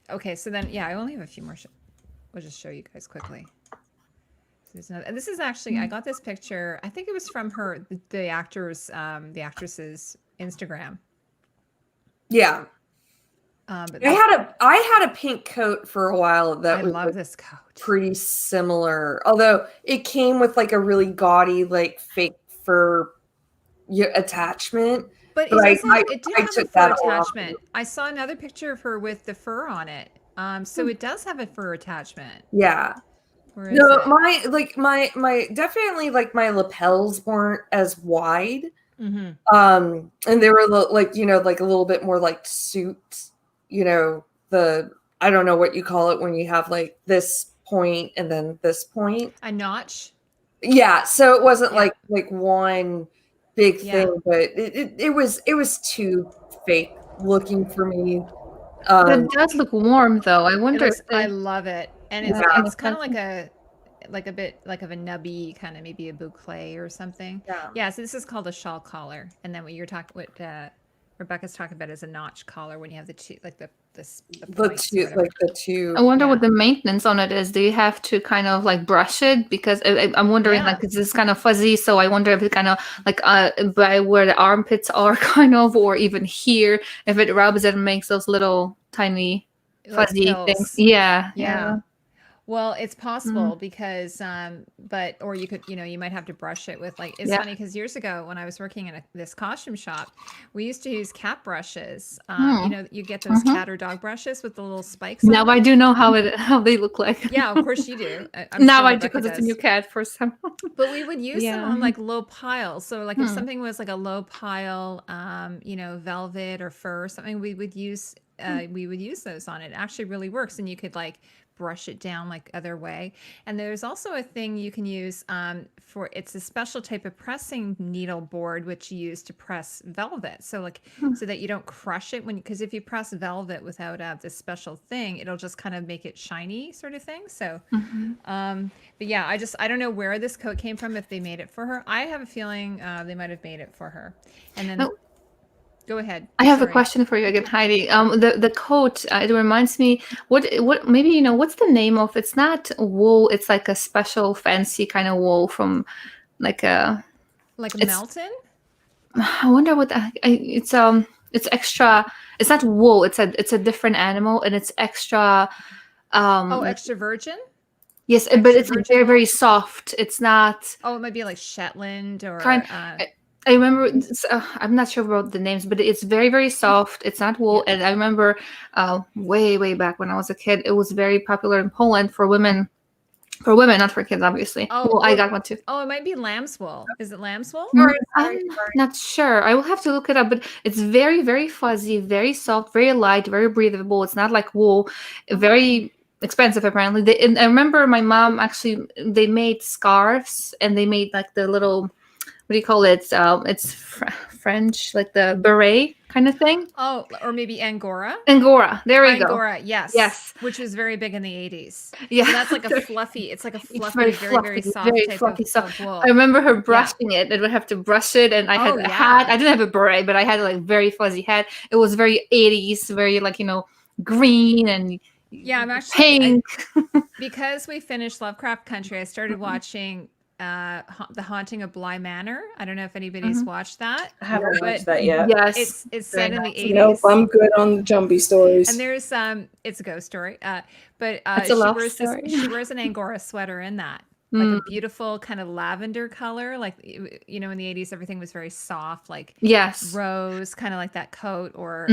Speaker 2: Okay, so then I only have a few more. We'll just show you guys quickly. And this is actually I got this picture. I think it was from the actress's Instagram.
Speaker 1: Yeah.
Speaker 2: But
Speaker 1: I had a pink coat for a while that was
Speaker 2: love this coat.
Speaker 1: Pretty similar, although it came with a really gaudy fake fur attachment.
Speaker 2: But it did have a fur attachment. I saw another picture of her with the fur on it. So it does have a fur attachment.
Speaker 1: Yeah. No, my definitely my lapels weren't as wide.
Speaker 2: Mm-hmm.
Speaker 1: And they were a little bit more like suit, I don't know what you call it when you have this point and then this point.
Speaker 2: A notch.
Speaker 1: Yeah. So it wasn't like one big thing, but it was too fake looking for me.
Speaker 5: It does look warm though. I wonder.
Speaker 2: I love it. And it's kind of like a bit like of a nubby kind of maybe a boucle or something. Yeah. So this is called a shawl collar, and then what Rebecca's talking about is a notch collar when you have the two
Speaker 1: the two.
Speaker 5: I wonder what the maintenance on it is. Do you have to kind of brush it? Because I'm wondering because it's kind of fuzzy, so I wonder if it kind of by where the armpits are kind of, or even here, if it rubs it and makes those little tiny fuzzy things. Yeah.
Speaker 2: Well, it's possible because, or you could, you might have to brush it with it's funny because years ago when I was working in this costume shop, we used to use cat brushes. You get those cat or dog brushes with the little spikes.
Speaker 5: Now I do know how they look like.
Speaker 2: Yeah, of course you do.
Speaker 5: Now I do because it's a new cat for some.
Speaker 2: But we would use them on low piles. So if something was a low pile, velvet or fur or something, we would use those on it. It actually really works, and you could brush it down other way. And there's also a thing you can use it's a special type of pressing needle board which you use to press velvet, so so that you don't crush it because if you press velvet without this special thing, it'll just kind of make it shiny sort of thing. So but yeah, I don't know where this coat came from, if they made it for her. I have a feeling they might have made it for her. And then go ahead.
Speaker 5: I have a question for you again, Heidi. The coat, it reminds me, what maybe what's the name of? It's not wool. It's a special fancy kind of wool from a
Speaker 2: Melton.
Speaker 5: I wonder what it's extra. It's not wool. It's a different animal, and it's extra.
Speaker 2: Extra virgin.
Speaker 5: Yes, but it's very very soft. It's not.
Speaker 2: Oh, it might be Shetland or.
Speaker 5: I remember, I'm not sure about the names, but it's very, very soft. It's not wool. And I remember way, way back when I was a kid, it was very popular in Poland for women, not for kids, obviously. I got one too.
Speaker 2: Oh, it might be lamb's wool. Is it lamb's wool?
Speaker 5: I'm not sure. I will have to look it up, but it's very, very fuzzy, very soft, very light, very breathable. It's not like wool, very expensive apparently. And I remember my mom they made scarves, and they made the little, what do you call it? It's French, the beret kind of thing.
Speaker 2: Oh, or maybe Angora.
Speaker 5: Angora. There we go.
Speaker 2: Angora, yes.
Speaker 5: Yes.
Speaker 2: Which was very big in the 80s.
Speaker 5: Yeah.
Speaker 2: And that's a fluffy, it's a fluffy, very soft type of wool.
Speaker 5: I remember her brushing it. I would have to brush it, and I had a hat. I didn't have a beret, but I had a very fuzzy hat. It was very 80s, very green and
Speaker 2: I'm actually
Speaker 5: pink.
Speaker 2: because we finished Lovecraft Country, I started watching The Haunting of Bly Manor. I don't know if anybody's watched that.
Speaker 3: I haven't
Speaker 2: but
Speaker 3: watched that yet.
Speaker 5: Yes.
Speaker 2: It's set in the 80s.
Speaker 4: Nope, I'm good on the Jumbie stories.
Speaker 2: And there's it's a ghost story. But
Speaker 5: It's a love story.
Speaker 2: she wears an Angora sweater in that. Like a beautiful kind of lavender color. Like, you know, in the 80s, everything was very soft, like
Speaker 5: Yes.
Speaker 2: rose, kind of like that coat, or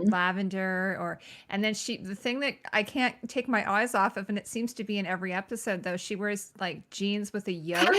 Speaker 2: lavender. And then the thing that I can't take my eyes off of, and it seems to be in every episode, though, she wears like jeans with a yoke,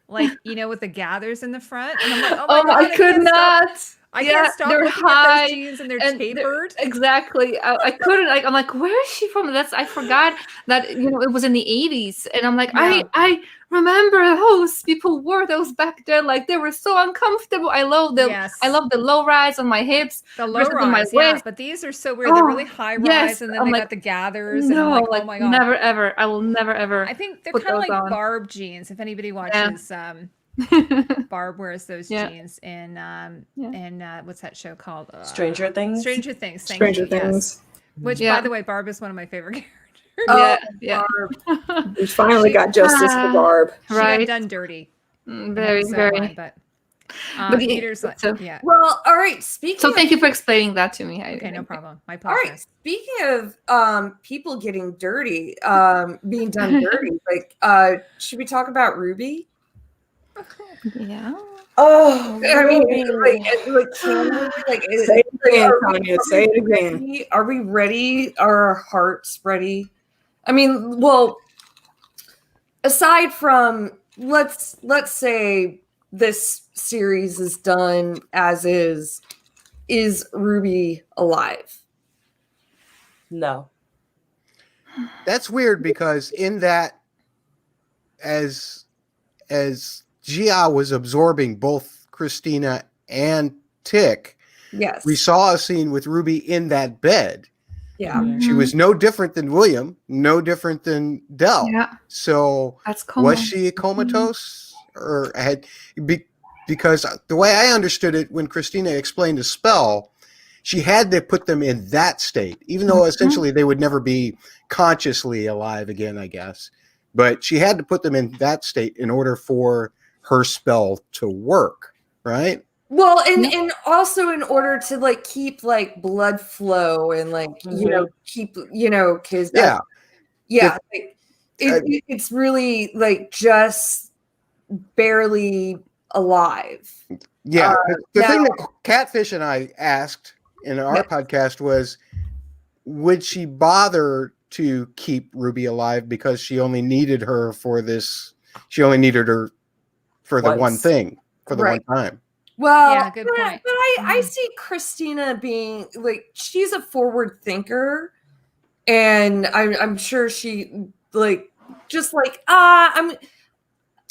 Speaker 2: like, you know, with the gathers in the front. And I'm like, oh my God,
Speaker 5: I could not.
Speaker 2: I can't stop
Speaker 5: they're
Speaker 2: looking
Speaker 5: high
Speaker 2: at those jeans, and they're tapered.
Speaker 5: Exactly. I couldn't. Like, I'm like, where is she from? I forgot that, you know, it was in the 80s, and I'm like, I remember those people wore those back then. Like, they were so uncomfortable. I love the low rise on my hips,
Speaker 2: the low
Speaker 5: versus on my
Speaker 2: rise,
Speaker 5: waist.
Speaker 2: but these are so weird. They're really high rise, and then
Speaker 5: I'm
Speaker 2: they
Speaker 5: like,
Speaker 2: got the gathers.
Speaker 5: No,
Speaker 2: and I'm like,
Speaker 5: like,
Speaker 2: oh my God,
Speaker 5: never ever. I will never ever.
Speaker 2: I think they're
Speaker 5: put
Speaker 2: kind of
Speaker 5: those
Speaker 2: like
Speaker 5: on.
Speaker 2: Barb jeans. If anybody watches, Barb wears those jeans in what's that show called?
Speaker 3: Stranger Things.
Speaker 2: Stranger Things.
Speaker 4: Stranger Things.
Speaker 2: Yes. Which, by the way, Barb is one of my favorite characters.
Speaker 4: Barb. We finally got justice for Barb.
Speaker 2: She got done dirty.
Speaker 5: Very.
Speaker 2: But
Speaker 5: Peter's like,
Speaker 2: yeah.
Speaker 1: Well, all right.
Speaker 5: So thank you for explaining that to me, Heidi.
Speaker 2: Okay, no problem. My pleasure.
Speaker 1: All right. Speaking of people getting dirty, being done dirty, like, should we talk about Ruby?
Speaker 5: Yeah.
Speaker 1: Oh, I mean,
Speaker 4: Say it again, Tanya. Say it again.
Speaker 1: Are we ready? Are our hearts ready? I mean, well, aside from let's say this series is done as is Ruby alive?
Speaker 3: No.
Speaker 6: That's weird, because in that, as Gia was absorbing both Christina and Tick,
Speaker 1: Yes,
Speaker 6: we saw a scene with Ruby in that bed.
Speaker 1: Yeah.
Speaker 6: She was no different than William, no different than Del.
Speaker 5: Yeah.
Speaker 6: So
Speaker 5: That's cool.
Speaker 6: was she comatose, or because the way I understood it, when Christina explained the spell, she had to put them in that state, even though essentially they would never be consciously alive again, I guess. But she had to put them in that state in order for her spell to work, right?
Speaker 1: Well, and also in order to like keep like blood flow and like keep because like, it's really like just barely alive.
Speaker 6: Yeah, the thing that Catfish and I asked in our podcast was, would she bother to keep Ruby alive because she only needed her for this? She only needed her for the one thing, for the one time.
Speaker 1: Well,
Speaker 2: yeah, good point.
Speaker 1: But I see Christina being like, she's a forward thinker, and I'm sure she like just like I'm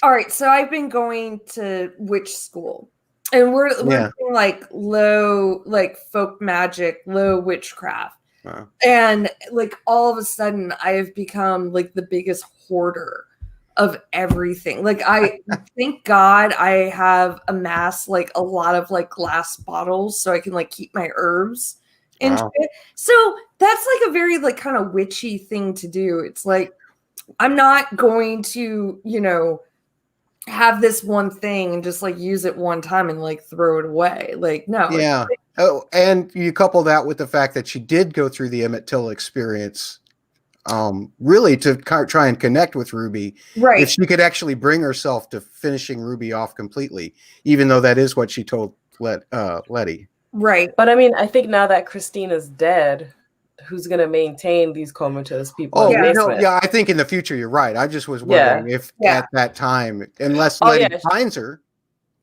Speaker 1: all right. So I've been going to witch school, and we're doing like low like folk magic, low witchcraft.
Speaker 6: Wow.
Speaker 1: And like all of a sudden I have become like the biggest hoarder of everything. Like I thank God I have amassed like a lot of like glass bottles so I can like keep my herbs and shit. So that's like a very like kind of witchy thing to do. It's like I'm not going to, have this one thing and just like use it one time and like throw it away. Like no.
Speaker 6: Yeah. Oh, and you couple that with the fact that she did go through the Emmett Till experience, really to try and connect with Ruby.
Speaker 1: Right.
Speaker 6: If she could actually bring herself to finishing Ruby off completely, even though that is what she told Letty.
Speaker 1: Right.
Speaker 3: But I mean, I think now that Christina's dead, who's going to maintain these comatose people?
Speaker 6: I think in the future you're right. I just was wondering if at that time, unless Letty finds her.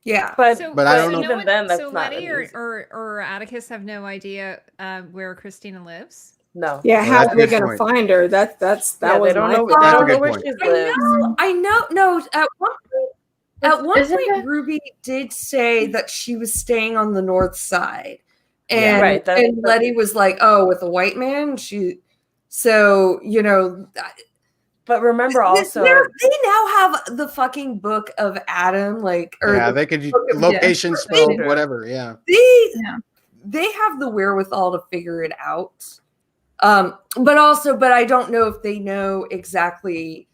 Speaker 1: Yeah,
Speaker 6: but I don't know.
Speaker 3: Even then, that's
Speaker 2: so
Speaker 3: not
Speaker 2: Letty or Atticus have no idea where Christina lives.
Speaker 3: No.
Speaker 4: Yeah, how are they going to find her? That was
Speaker 3: they don't know. They don't know where she lives.
Speaker 1: I know. No, at one point, Ruby did say that she was staying on the north side, and and Letty was like, "Oh, with a white man."
Speaker 3: But remember also,
Speaker 1: they now have the fucking book of Adam, like, or
Speaker 6: they could use location spell, whatever. Yeah,
Speaker 1: they have the wherewithal to figure it out. But I don't know if they know exactly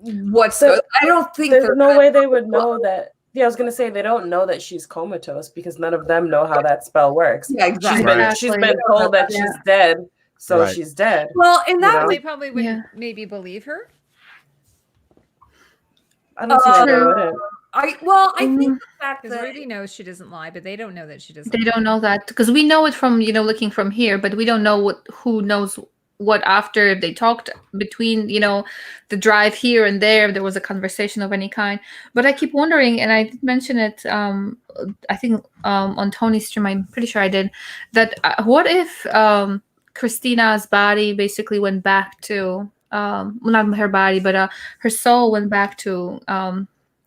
Speaker 1: I don't think
Speaker 3: there's no way they would know that. Yeah, I was gonna say they don't know that she's comatose because none of them know how that spell works.
Speaker 1: Yeah, exactly.
Speaker 3: She's been told that she's dead, so she's dead.
Speaker 1: Well, in that
Speaker 2: they probably would maybe believe her.
Speaker 3: I don't see why they wouldn't.
Speaker 1: I think the fact
Speaker 2: because
Speaker 1: that
Speaker 2: Ruby knows she doesn't lie, but they don't know that she doesn't.
Speaker 5: They don't know that because we know it from looking from here, but we don't know who knows what after if they talked between the drive here and there. If there was a conversation of any kind. But I keep wondering, and I did mention it. I think on Tony's stream, I'm pretty sure I did that. What if Christina's body basically went back to well, not her body, but her soul went back to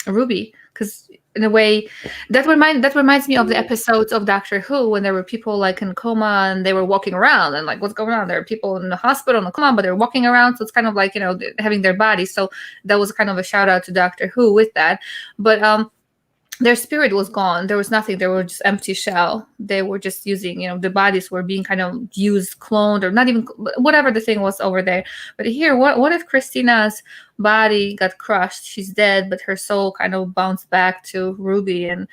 Speaker 5: Ruby, because in a way that reminds me of the episodes of Doctor Who when there were people like in coma and they were walking around and like what's going on. There are people in the hospital in the coma, but they're walking around, so it's kind of like having their body. So that was kind of a shout out to Doctor Who with that. But their spirit was gone. There was nothing. They were just empty shell. They were just using, the bodies were being kind of used, cloned, or not even whatever the thing was over there. But here, what if Christina's body got crushed? She's dead, but her soul kind of bounced back to Ruby. And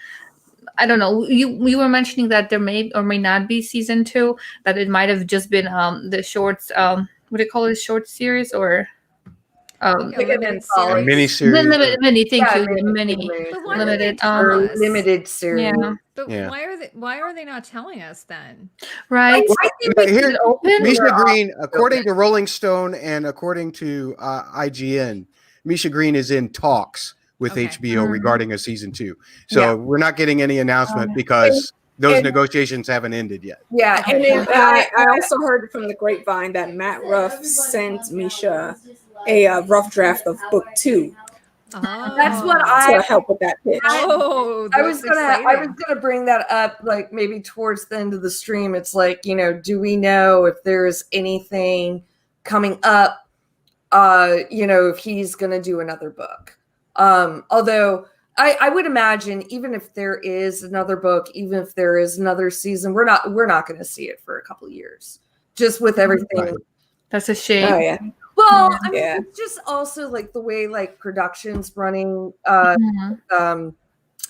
Speaker 5: I don't know. We were mentioning that there may or may not be season 2. That it might have just been the shorts. What do you call it? Short series or?
Speaker 2: Limited
Speaker 6: a mini series.
Speaker 5: Thank you.
Speaker 1: Limited series.
Speaker 5: Yeah.
Speaker 2: But why are they not telling us then?
Speaker 5: Right.
Speaker 6: Here, Misha Green, according to Rolling Stone and according to IGN, Misha Green is in talks with HBO regarding a season 2. So we're not getting any announcement because those negotiations haven't ended yet.
Speaker 4: Yeah, and then I also heard from the grapevine that Matt Ruff sent Misha a rough draft of book 2.
Speaker 1: That's what
Speaker 4: to help with that pitch.
Speaker 1: I was gonna bring that up, like maybe towards the end of the stream. It's like, do we know if there's anything coming up? If he's gonna do another book. Although I would imagine even if there is another book, even if there is another season, we're not going to see it for a couple of years. Just with everything.
Speaker 6: Right.
Speaker 5: That's a shame.
Speaker 4: Oh yeah.
Speaker 1: Well, I mean, it's just also like the way like production's running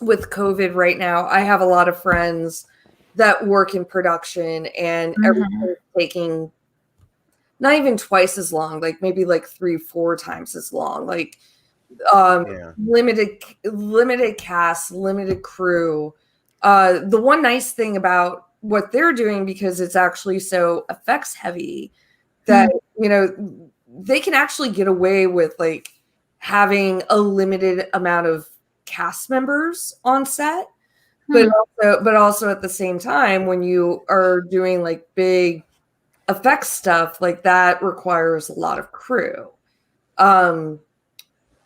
Speaker 1: with COVID right now. I have a lot of friends that work in production, and everything's taking not even twice as long, like maybe like 3-4 times as long. Like limited cast, limited crew. The one nice thing about what they're doing, because it's actually so effects heavy, that they can actually get away with like having a limited amount of cast members on set, but also at the same time, when you are doing like big effects stuff like that, requires a lot of crew.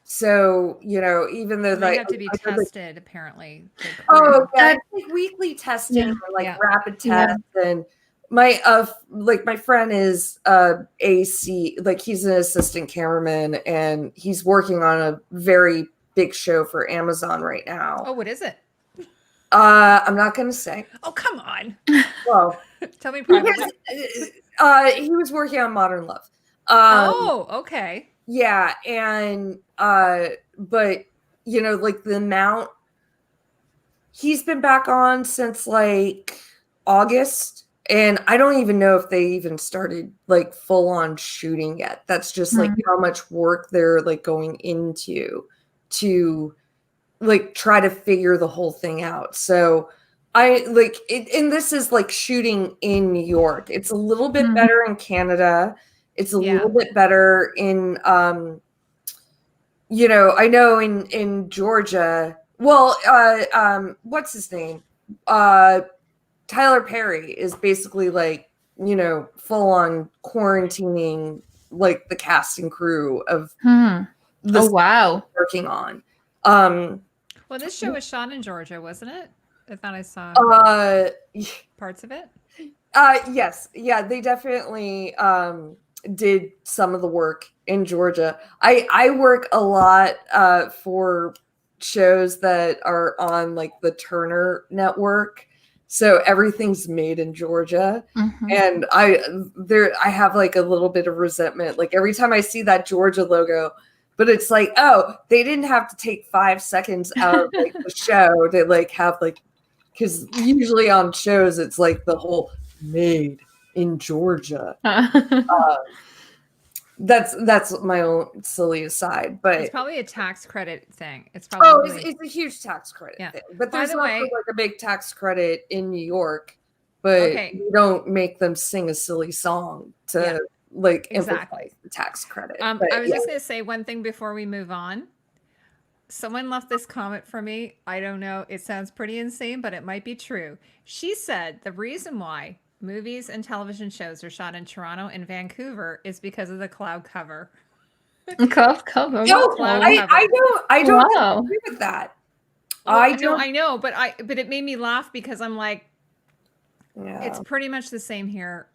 Speaker 1: So even though
Speaker 2: they have to be tested, apparently.
Speaker 1: Like weekly testing, or like rapid tests, and my friend is AC, like he's an assistant cameraman, and he's working on a very big show for Amazon right now.
Speaker 2: Oh, what is it?
Speaker 1: I'm not gonna say.
Speaker 2: Oh, come on.
Speaker 1: Well,
Speaker 2: tell me privately.
Speaker 1: He was working on Modern Love.
Speaker 2: Okay.
Speaker 1: Yeah, and but like the amount he's been back on since like August. And I don't even know if they even started like full on shooting yet. That's just like how much work they're like going into to like try to figure the whole thing out. So I like it, and this is like shooting in New York. It's a little bit better in Canada. It's a little bit better in I know in Georgia. Well, what's his name? Tyler Perry is basically like, full on quarantining like the cast and crew of this working on.
Speaker 2: Well, this show was shot in Georgia, wasn't it? I thought I saw parts of it.
Speaker 1: Yes. Yeah, they definitely did some of the work in Georgia. I work a lot for shows that are on like the Turner network. So everything's made in Georgia. And I have like a little bit of resentment. Like every time I see that Georgia logo, but it's like, oh, they didn't have to take 5 seconds out of like the show to like have like, because usually on shows it's like the whole made in Georgia. That's my own silly aside, but
Speaker 2: it's probably a tax credit thing. It's probably
Speaker 1: it's a huge tax credit
Speaker 2: yeah.
Speaker 1: thing. But
Speaker 2: By
Speaker 1: there's
Speaker 2: the
Speaker 1: also
Speaker 2: way,
Speaker 1: like a big tax credit in New York, but you don't make them sing a silly song to like emphasize the tax credit.
Speaker 2: I was just gonna say one thing before we move on. Someone left this comment for me. I don't know. It sounds pretty insane, but it might be true. She said the reason why movies and television shows are shot in Toronto and Vancouver is because of the cloud cover.
Speaker 5: Cloud cover.
Speaker 1: No, I don't agree with that.
Speaker 2: Well, I know, but it made me laugh because I'm like, it's pretty much the same here.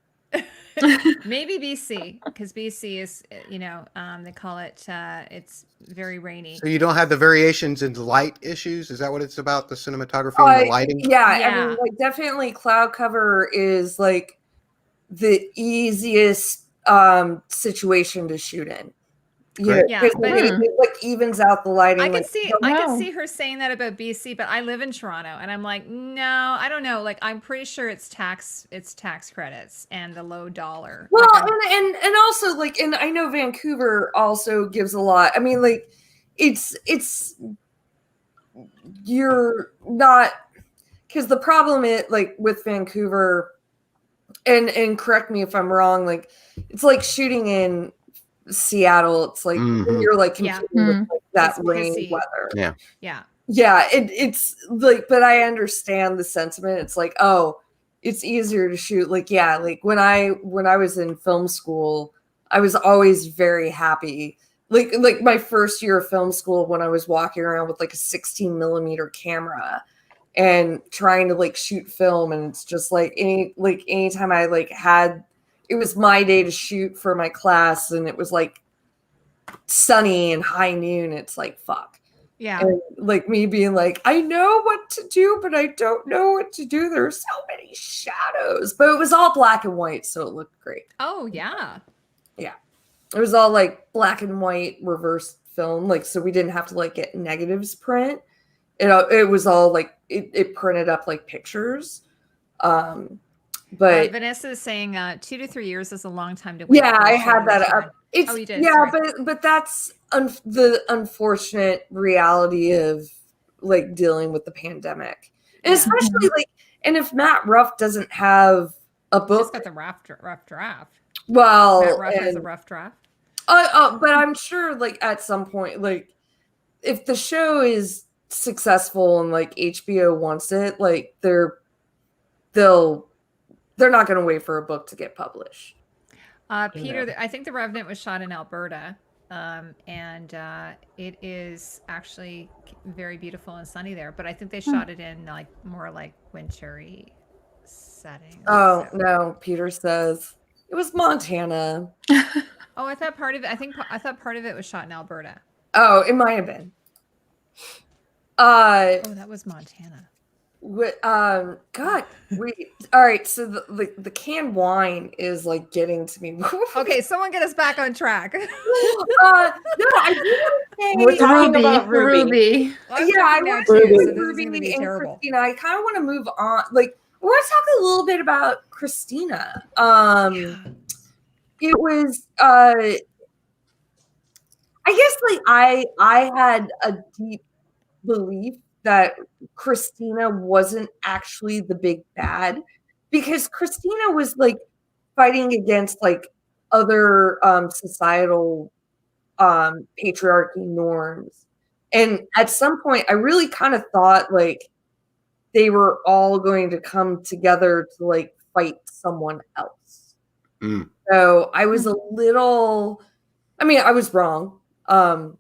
Speaker 2: Maybe BC, because BC is, they call it, it's very rainy.
Speaker 6: So you don't have the variations in light issues? Is that what it's about, the cinematography and the lighting?
Speaker 1: Yeah, I mean, like, definitely cloud cover is like the easiest situation to shoot in. But it like evens out the lighting.
Speaker 2: I could see her saying that about BC, but I live in Toronto, and I'm like, no, I don't know. Like, I'm pretty sure it's tax credits and the low dollar.
Speaker 1: Well, and also like, and I know Vancouver also gives a lot. I mean, like, it's you're not, because the problem with Vancouver, and correct me if I'm wrong, like it's like shooting in Seattle. It's like you're like competing with like that rainy weather. It's like, but I understand the sentiment. It's like, oh, it's easier to shoot. Like, like when I was in film school, I was always very happy. Like my first year of film school, when I was walking around with like a 16 millimeter camera and trying to like shoot film, and it's just like anytime I like had, it was my day to shoot for my class, and it was like sunny and high noon. It's like, fuck.
Speaker 2: Yeah.
Speaker 1: And like me being like, I know what to do, but I don't know what to do. There are so many shadows, but it was all black and white, so it looked great.
Speaker 2: Oh yeah.
Speaker 1: Yeah. It was all like black and white reverse film. Like, so we didn't have to like get negatives print. It was all like, it printed up like pictures. But
Speaker 2: Vanessa is saying 2 to 3 years is a long time to wait.
Speaker 1: Yeah, I had that up. It's
Speaker 2: you did.
Speaker 1: Yeah, but that's the unfortunate reality of like dealing with the pandemic, and especially like, and if Matt Ruff doesn't have a book,
Speaker 2: he's got the rough draft.
Speaker 1: Well,
Speaker 2: Matt Ruff has a rough draft.
Speaker 1: But I'm sure like at some point, like if the show is successful and like HBO wants it, like they're not going to wait for a book to get published.
Speaker 2: Peter, I think The Revenant was shot in Alberta, and it is actually very beautiful and sunny there. But I think they shot it in like more like wintry settings.
Speaker 1: Oh no, Peter says it was Montana.
Speaker 2: Oh, I thought part of it. I thought part of it was shot in Alberta.
Speaker 1: Oh, it might have been.
Speaker 2: Oh, that was Montana.
Speaker 1: God, wait. All right, so the canned wine is like getting to me.
Speaker 2: Okay, someone get us back on track.
Speaker 1: No, I do want to say
Speaker 5: we're talking about Ruby.
Speaker 1: I want to say Ruby and Christina. I kind of want to move on. Like, I want to talk a little bit about Christina. It was I guess like I had a deep belief that Christina wasn't actually the big bad, because Christina was like fighting against like other societal patriarchy norms, and at some point I really kind of thought like they were all going to come together to like fight someone else. So I was a little, I mean, I was wrong. I'm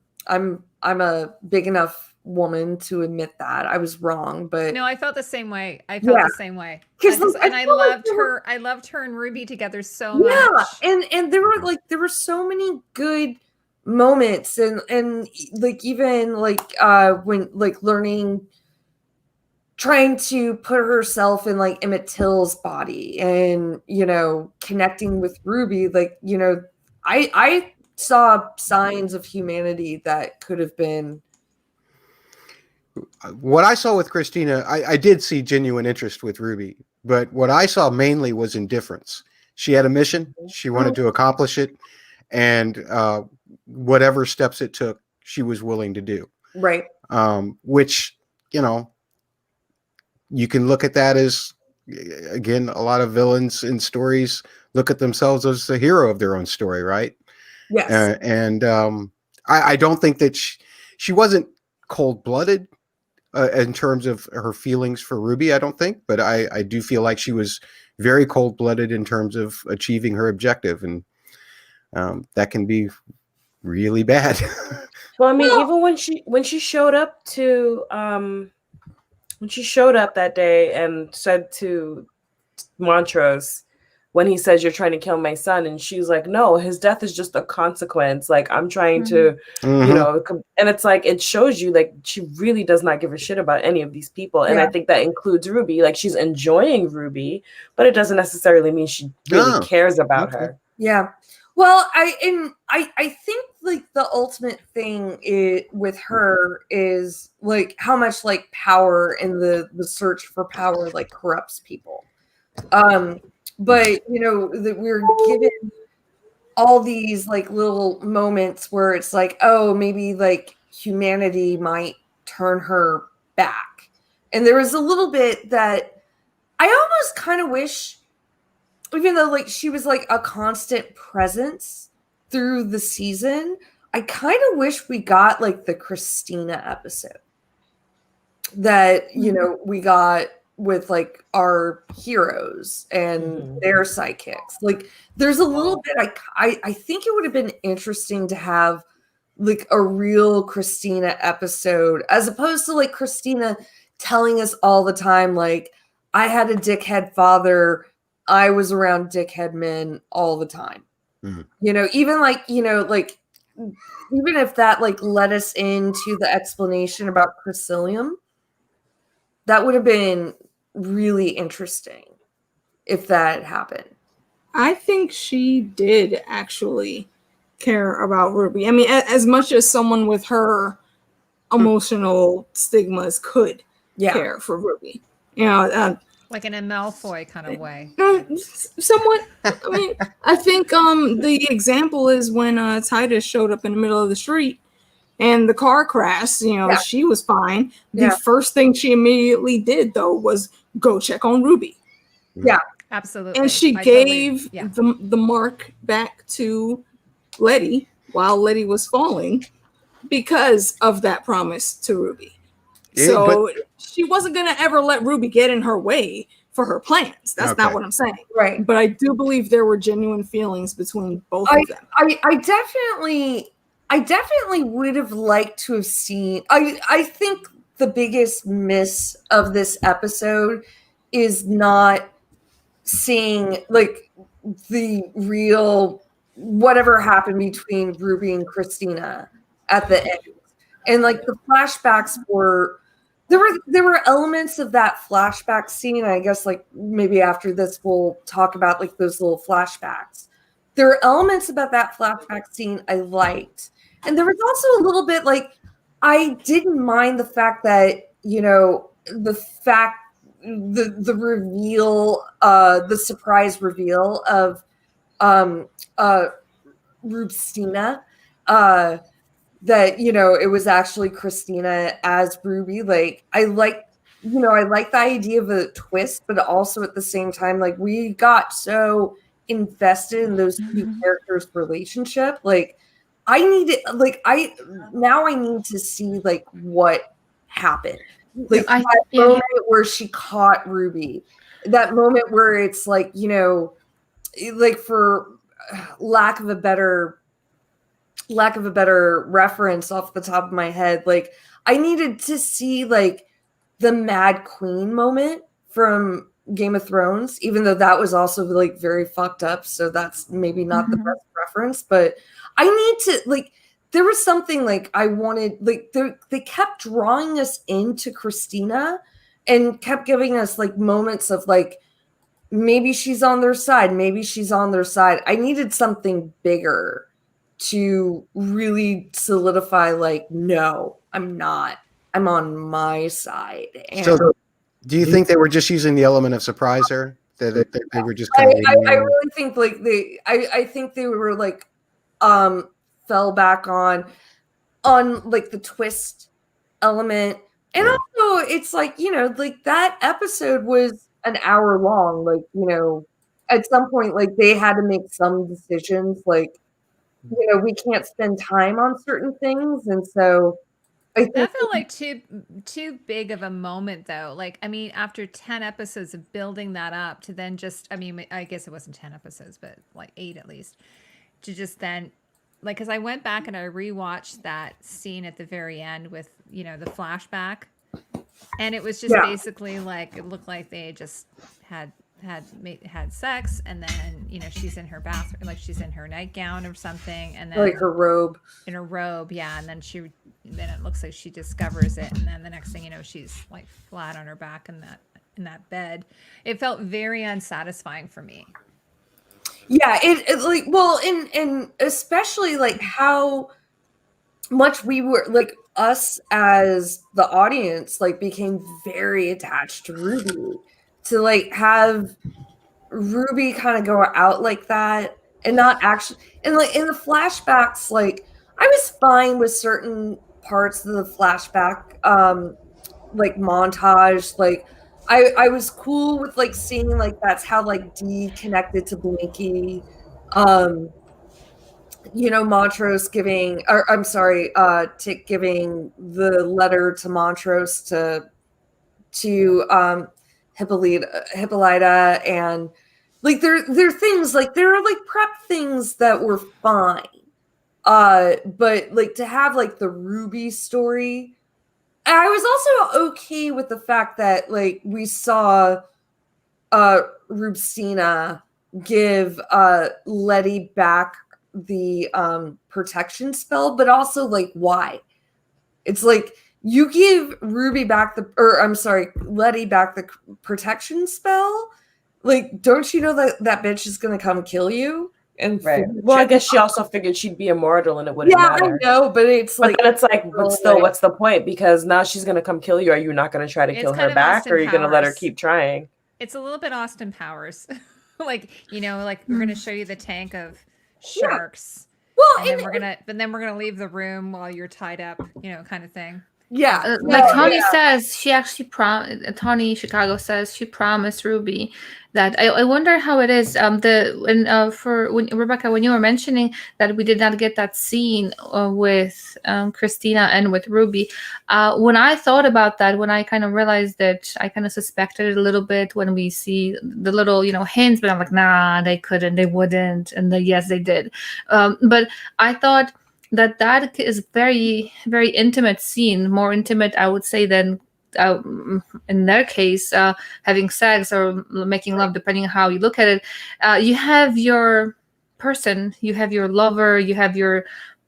Speaker 1: a big enough woman to admit that I was wrong, but
Speaker 2: no, I felt the same way. I felt the same way. I loved her and Ruby together so much.
Speaker 1: And there were so many good moments, and like even like when like learning, trying to put herself in like Emmett Till's body, and connecting with Ruby, like I saw signs of humanity that could have been.
Speaker 6: What I saw with Christina, I did see genuine interest with Ruby, but what I saw mainly was indifference. She had a mission. She wanted to accomplish it. And whatever steps it took, she was willing to do.
Speaker 1: Right.
Speaker 6: Which, you know, you can look at that as, again, a lot of villains in stories look at themselves as the hero of their own story, right?
Speaker 1: Yes.
Speaker 6: I don't think that she wasn't cold-blooded in terms of her feelings for Ruby, I don't think, but I do feel like she was very cold-blooded in terms of achieving her objective, and that can be really bad.
Speaker 3: Well, I mean, even when she showed up to when she showed up that day and said to Montrose, when he says, "You're trying to kill my son," and she's like, "No, his death is just a consequence. Like, I'm trying to, you know," and it's like, it shows you, like, she really does not give a shit about any of these people. And I think that includes Ruby. Like, she's enjoying Ruby, but it doesn't necessarily mean she really cares about her.
Speaker 1: Yeah. Well, I think like the ultimate thing with her is like how much like power and the search for power like corrupts people. But you know that we're given all these like little moments where it's like, oh, maybe like humanity might turn her back. And there was a little bit that I almost kind of wish, even though like she was like a constant presence through the season, I kind of wish we got like the Christina episode that, you know, we got with like our heroes and their sidekicks. Like there's a little bit, I think it would have been interesting to have like a real Christina episode as opposed to like Christina telling us all the time, like, I had a dickhead father, I was around dickhead men all the time. You know, even like, you know, like even if that like led us into the explanation about Chrysilium, that would have been really interesting if that happened.
Speaker 4: I think she did actually care about Ruby. I mean, as much as someone with her emotional stigmas could care for Ruby. You know,
Speaker 2: like in a Malfoy kind of way.
Speaker 4: Somewhat. I mean, I think the example is when Titus showed up in the middle of the street and the car crashed. You know, she was fine. The first thing she immediately did, though, was go check on Ruby.
Speaker 1: Yeah,
Speaker 2: absolutely.
Speaker 4: And she gave the mark back to Letty while Letty was falling because of that promise to Ruby. So she wasn't going to ever let Ruby get in her way for her plans. That's not what I'm saying.
Speaker 1: Right.
Speaker 4: But I do believe there were genuine feelings between both of them.
Speaker 1: I definitely would have liked to have seen. I think the biggest miss of this episode is not seeing like the real whatever happened between Ruby and Christina at the end. And like the flashbacks were there were elements of that flashback scene. I guess like maybe after this we'll talk about like those little flashbacks. There are elements about that flashback scene I liked. And there was also a little bit like I didn't mind the fact that, you know, the reveal, the surprise reveal of Rubstina, that, you know, it was actually Christina as Ruby. Like I like the idea of a twist, but also at the same time, like we got so invested in those two characters' relationship. Like I need to see like what happened. Like that moment where she caught Ruby, that moment where it's like, you know, like for lack of a better reference off the top of my head, like I needed to see like the Mad Queen moment from Game of Thrones, even though that was also like very fucked up. So that's maybe not the best reference, but I need to like, there was something like I wanted, like they kept drawing us into Christina and kept giving us like moments of like, maybe she's on their side. Maybe she's on their side. I needed something bigger to really solidify, like, no, I'm not. I'm on my side. And
Speaker 6: So, do you think they were just using the element of surprise there? That they were just kind of
Speaker 1: I really think like I think they were like fell back on like the twist element. And also it's like, you know, like that episode was an hour long. Like, you know, at some point, like they had to make some decisions, like, you know, we can't spend time on certain things. And so I think
Speaker 2: that felt like too big of a moment, though. Like, I mean, after 10 episodes of building that up to then just, I mean, I guess it wasn't 10 episodes, but like 8 at least, to just then, like, because I went back and I rewatched that scene at the very end with, you know, the flashback, and it was just basically like, it looked like they just had sex, and then, you know, she's in her bathroom, like she's in her nightgown or something, and then
Speaker 1: like her robe,
Speaker 2: yeah, and then it looks like she discovers it, and then the next thing you know, she's like flat on her back in that bed. It felt very unsatisfying for me.
Speaker 1: Yeah, it like, well, and especially like how much we were, like, us as the audience, like, became very attached to Ruby, to like have Ruby kind of go out like that and not actually, and like in the flashbacks, like I was fine with certain parts of the flashback like montage. Like I was cool with like seeing like that's how like Dee connected to Blinky. You know, Montrose giving, or I'm sorry, Tick giving the letter to Montrose to Hippolyta, and like there are things, like there are like prep things that were fine. But like to have like the Ruby story, I was also okay with the fact that like we saw Rubstina give Letty back the protection spell, but also like why? It's like you give Ruby back Letty back the protection spell. Like, don't you know that bitch is gonna come kill you? And
Speaker 3: right. Well, I guess she also figured she'd be immortal and it wouldn't matter.
Speaker 1: I know, but it's like,
Speaker 3: then it's like, but still, what's the point? Because now she's gonna come kill you. Are you not gonna try to kill her back, or are you gonna let her keep trying?
Speaker 2: It's a little bit Austin Powers, like, you know, like we're gonna show you the tank of sharks. Well, and then we're gonna leave the room while you're tied up, you know, kind of thing.
Speaker 1: Yeah,
Speaker 5: like Tony says, she actually Tony Chicago says she promised Ruby that. I wonder how it is. For Rebecca, when you were mentioning that we did not get that scene with Christina and with Ruby, when I thought about that, when I kind of realized that, I kind of suspected it a little bit when we see the little, you know, hints, but I'm like, nah, they couldn't, they wouldn't, and yes, they did. But I thought that is very, very intimate scene, more intimate, I would say, than in their case, having sex or making love, depending on how you look at it. You have your person, you have your lover, you have your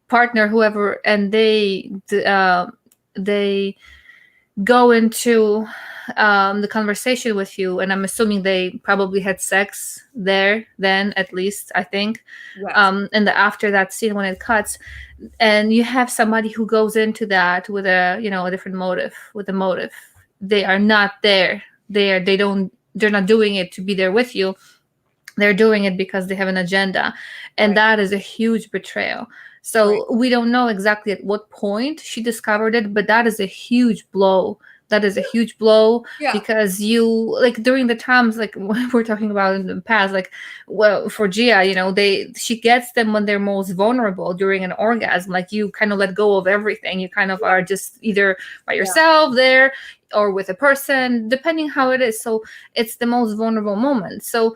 Speaker 5: partner, whoever, and they go into the conversation with you, and I'm assuming they probably had sex there then, at least, I think. Yes. And after that scene, when it cuts, and you have somebody who goes into that with a different motive, they are not there. They're not doing it to be there with you. They're doing it because they have an agenda, and that is a huge betrayal. So we don't know exactly at what point she discovered it, but that is a huge blow. That is a huge blow, because you, like, during the times, like we're talking about in the past, like, well, for Gia, you know, she gets them when they're most vulnerable during an orgasm. Like, you kind of let go of everything. You kind of are just either by yourself there or with a person, depending how it is. So it's the most vulnerable moment. So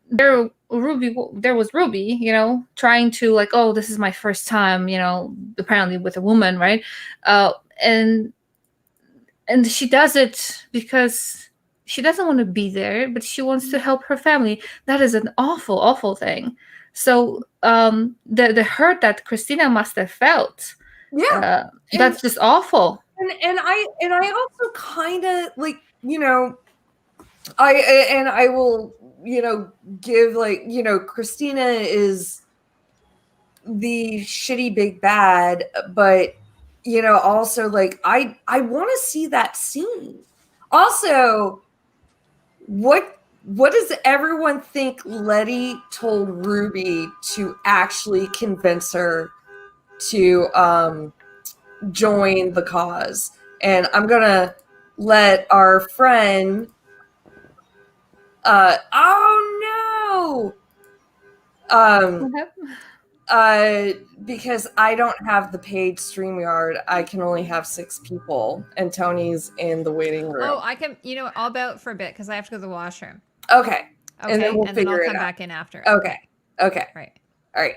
Speaker 5: there was Ruby, you know, trying to, like, oh, this is my first time, you know, apparently with a woman, right? And she does it because she doesn't want to be there, but she wants to help her family. That is an awful, awful thing. So the hurt that Christina must have felt, that's just awful.
Speaker 1: And I also kind of, like, you know, I will, you know, give, like, you know, Christina is the shitty big bad, but you know, also like I want to see that scene. Also, what does everyone think Letty told Ruby to actually convince her to join the cause? And I'm gonna let our friend oh no because I don't have the paid StreamYard, I can only have 6 people, and Tony's in the waiting room.
Speaker 2: Oh, I can. You know what? I'll bout for a bit because I have to go to the washroom.
Speaker 1: Okay.
Speaker 2: Okay,
Speaker 1: And then we'll
Speaker 2: I'll
Speaker 1: figure it
Speaker 2: come
Speaker 1: out.
Speaker 2: back in after.
Speaker 1: Okay. Okay.
Speaker 2: Right.
Speaker 1: All right.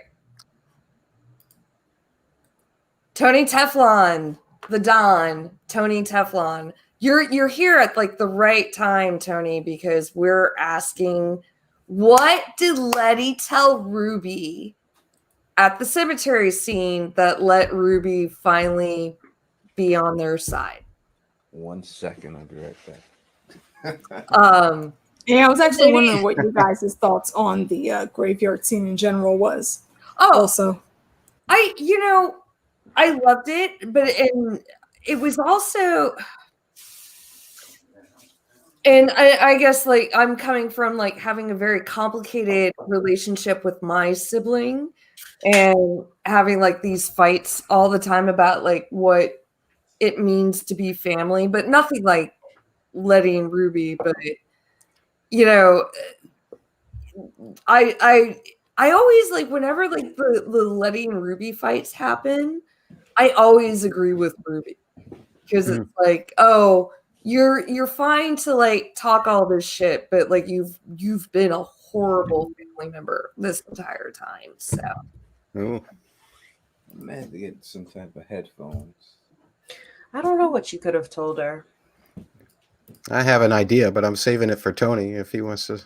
Speaker 1: Tony Teflon, the Don, Tony Teflon. You're here at like the right time, Tony, because we're asking, what did Letty tell Ruby at the cemetery scene that let Ruby finally be on their side?
Speaker 7: 1 second, I'll be right back.
Speaker 4: Yeah, I was actually wondering what you guys' thoughts on the graveyard scene in general was.
Speaker 1: Oh,
Speaker 4: Also,
Speaker 1: I loved it, but it was also, and I guess like I'm coming from like having a very complicated relationship with my sibling and having like these fights all the time about like what it means to be family, but nothing like Letty and Ruby. But you know, I always like whenever like the Letty and Ruby fights happen, I always agree with Ruby because it's like, oh, you're fine to like talk all this shit, but like you've been a horrible family member this entire time. So
Speaker 6: Oh.
Speaker 7: I'm mad to get some type of headphones.
Speaker 3: I don't know what you could have told her.
Speaker 6: I have an idea, but I'm saving it for Tony if he wants to.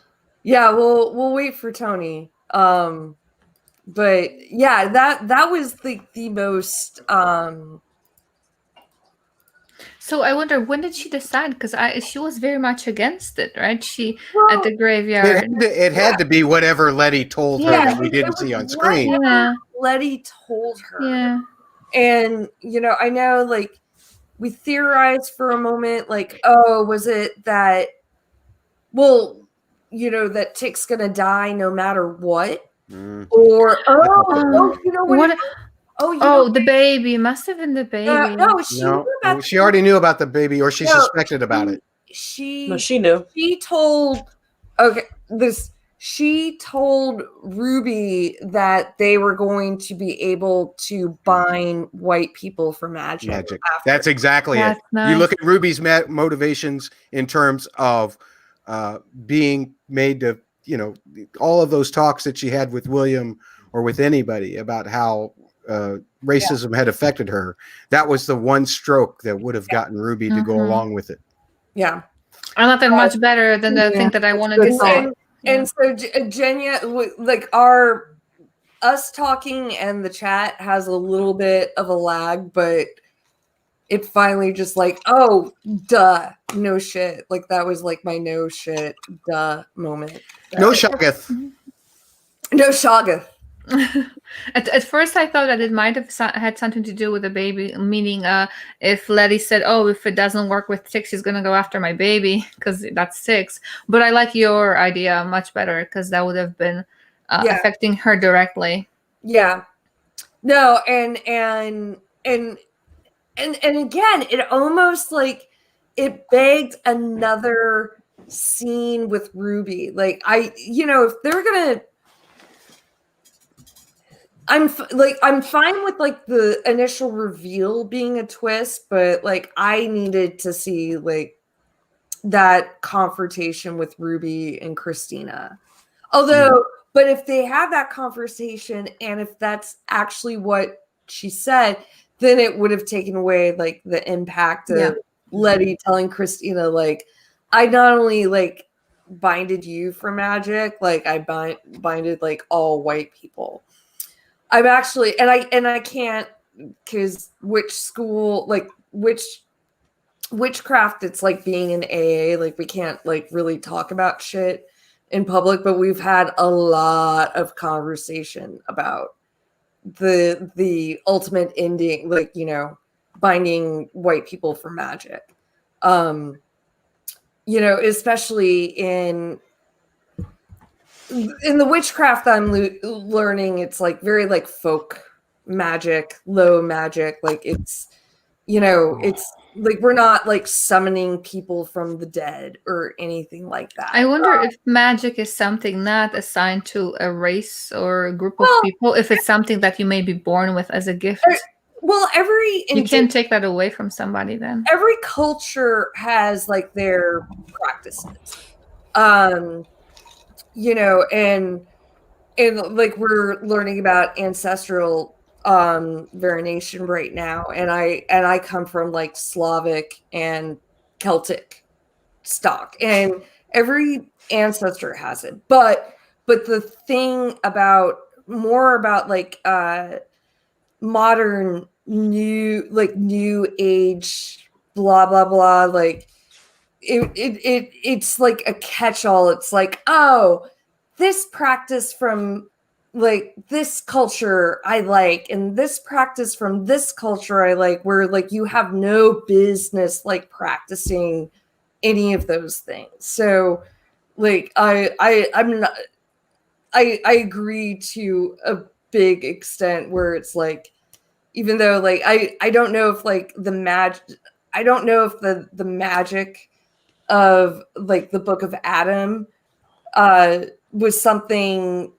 Speaker 1: yeah, we'll wait for Tony. But yeah, that was the most
Speaker 5: So I wonder, when did she decide? Because she was very much against it, right? She
Speaker 1: well,
Speaker 5: at the graveyard.
Speaker 6: It had to be whatever Letty told her that we didn't see on screen.
Speaker 5: Yeah.
Speaker 1: Letty told her.
Speaker 5: Yeah.
Speaker 1: And you know, I know like we theorized for a moment, like, oh, was it that, well, you know, that Tick's gonna die no matter what? Or you know what?
Speaker 5: The baby must have been the baby.
Speaker 1: No, she knew about
Speaker 6: she already knew about the baby, or she suspected about it.
Speaker 1: She
Speaker 3: knew.
Speaker 1: She told she told Ruby that they were going to be able to bind white people for magic.
Speaker 6: That's exactly it.
Speaker 5: Nice.
Speaker 6: You look at Ruby's motivations in terms of being made to, you know, all of those talks that she had with William or with anybody about how racism had affected her. That was the one stroke that would have gotten Ruby to go along with it.
Speaker 1: Yeah.
Speaker 5: I thought that much better than the thing that I wanted to say.
Speaker 1: And so Jenya, like us talking and the chat has a little bit of a lag, but it finally just like, oh, duh, no shit. Like that was like my no shit, duh moment.
Speaker 6: No Shoggoth.
Speaker 1: No Shoggoth.
Speaker 5: At first, I thought that it might have had something to do with the baby, meaning if Letty said, oh, if it doesn't work with Tick, she's going to go after my baby because that's Tick's. But I like your idea much better because that would have been affecting her directly.
Speaker 1: Yeah. No, and again, it almost like it begged another scene with Ruby. Like if they're going to, I'm fine with like the initial reveal being a twist, but like I needed to see like that confrontation with Ruby and Christina. Although, but if they have that conversation and if that's actually what she said, then it would have taken away like the impact of Letty telling Christina, like, I not only like binded you for magic, like I binded like all white people. I'm actually, and I can't, because witchcraft, it's like being in AA, like we can't like really talk about shit in public, but we've had a lot of conversation about the ultimate ending, like, you know, binding white people for magic. You know, especially in the witchcraft I'm learning, it's like very like folk magic, low magic. Like it's, you know, it's like we're not like summoning people from the dead or anything like that.
Speaker 5: I wonder if magic is something not assigned to a race or a group of people, if it's something that you may be born with as a gift.
Speaker 1: Well,
Speaker 5: you can't take that away from somebody then.
Speaker 1: Every culture has like their practices. You know, and like we're learning about ancestral variation right now, and I come from like Slavic and Celtic stock, and every ancestor has it, but the thing about like modern new age blah blah blah, like it's like a catch-all. It's like, oh, this practice from like this culture I like, and this practice from this culture I like, where like you have no business like practicing any of those things. So like I'm not, I agree to a big extent where it's like, even though like I don't know if like the magic of like the Book of Adam was something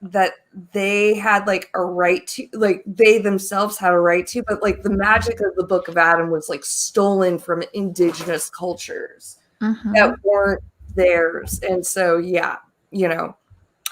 Speaker 1: that they had like a right to, like they themselves had a right to, but like the magic of the Book of Adam was like stolen from indigenous cultures that weren't theirs. And so yeah, you know,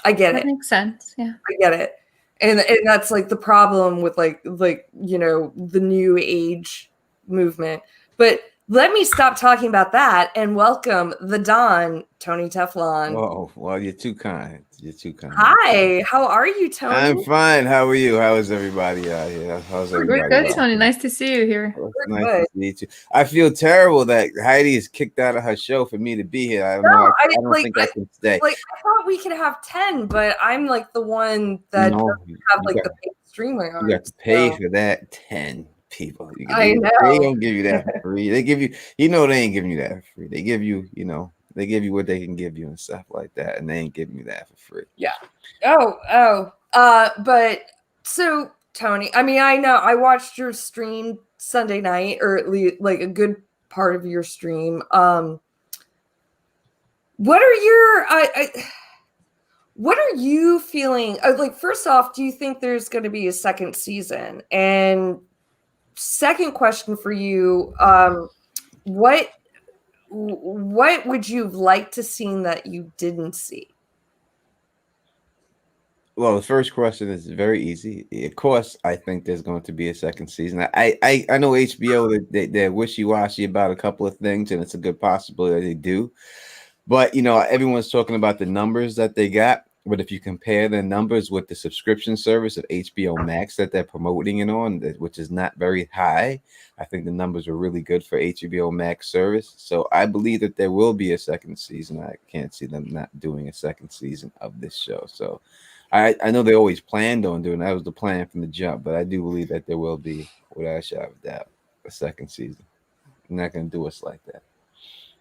Speaker 1: I get it.
Speaker 5: That makes sense. Yeah,
Speaker 1: I get it. And that's like the problem with like you know, the new age movement. But let me stop talking about that and welcome the Don, Tony Teflon.
Speaker 7: Oh, well, you're too kind. You're too kind.
Speaker 1: Hi, how are you, Tony?
Speaker 7: I'm fine. How are you? How is everybody out here? How's everybody?
Speaker 5: We're good, Tony. Nice to see you here.
Speaker 7: Nice to meet you. I feel terrible that Heidi is kicked out of her show for me to be here. I don't know. I don't
Speaker 1: like,
Speaker 7: think I can stay.
Speaker 1: Like, I thought we could have 10, but I'm like the one that doesn't have like the paid streamer on.
Speaker 7: You got to pay for that 10 people.
Speaker 1: I know.
Speaker 7: They don't give you that for free. They give you, you know, they ain't giving you that for free. They give you, you know, they give you what they can give you and stuff like that, and they ain't giving you that for free.
Speaker 1: Yeah. But so Tony, I mean, I know I watched your stream Sunday night, or at least like a good part of your stream. What are your what are you feeling? Like, first off, do you think there's going to be a second season? And second question for you, what would you have liked to see that you didn't see?
Speaker 7: Well, the first question is very easy. Of course, I think there's going to be a second season. I know HBO, they're wishy-washy about a couple of things, and it's a good possibility that they do. But, you know, everyone's talking about the numbers that they got. But if you compare the numbers with the subscription service of HBO Max that they're promoting it on, which is not very high, I think the numbers are really good for HBO Max service. So I believe that there will be a second season. I can't see them not doing a second season of this show. So I know they always planned on doing that. Was the plan from the jump, but I do believe that there will be, without a shadow of doubt, a second season. They're not going to do us like that.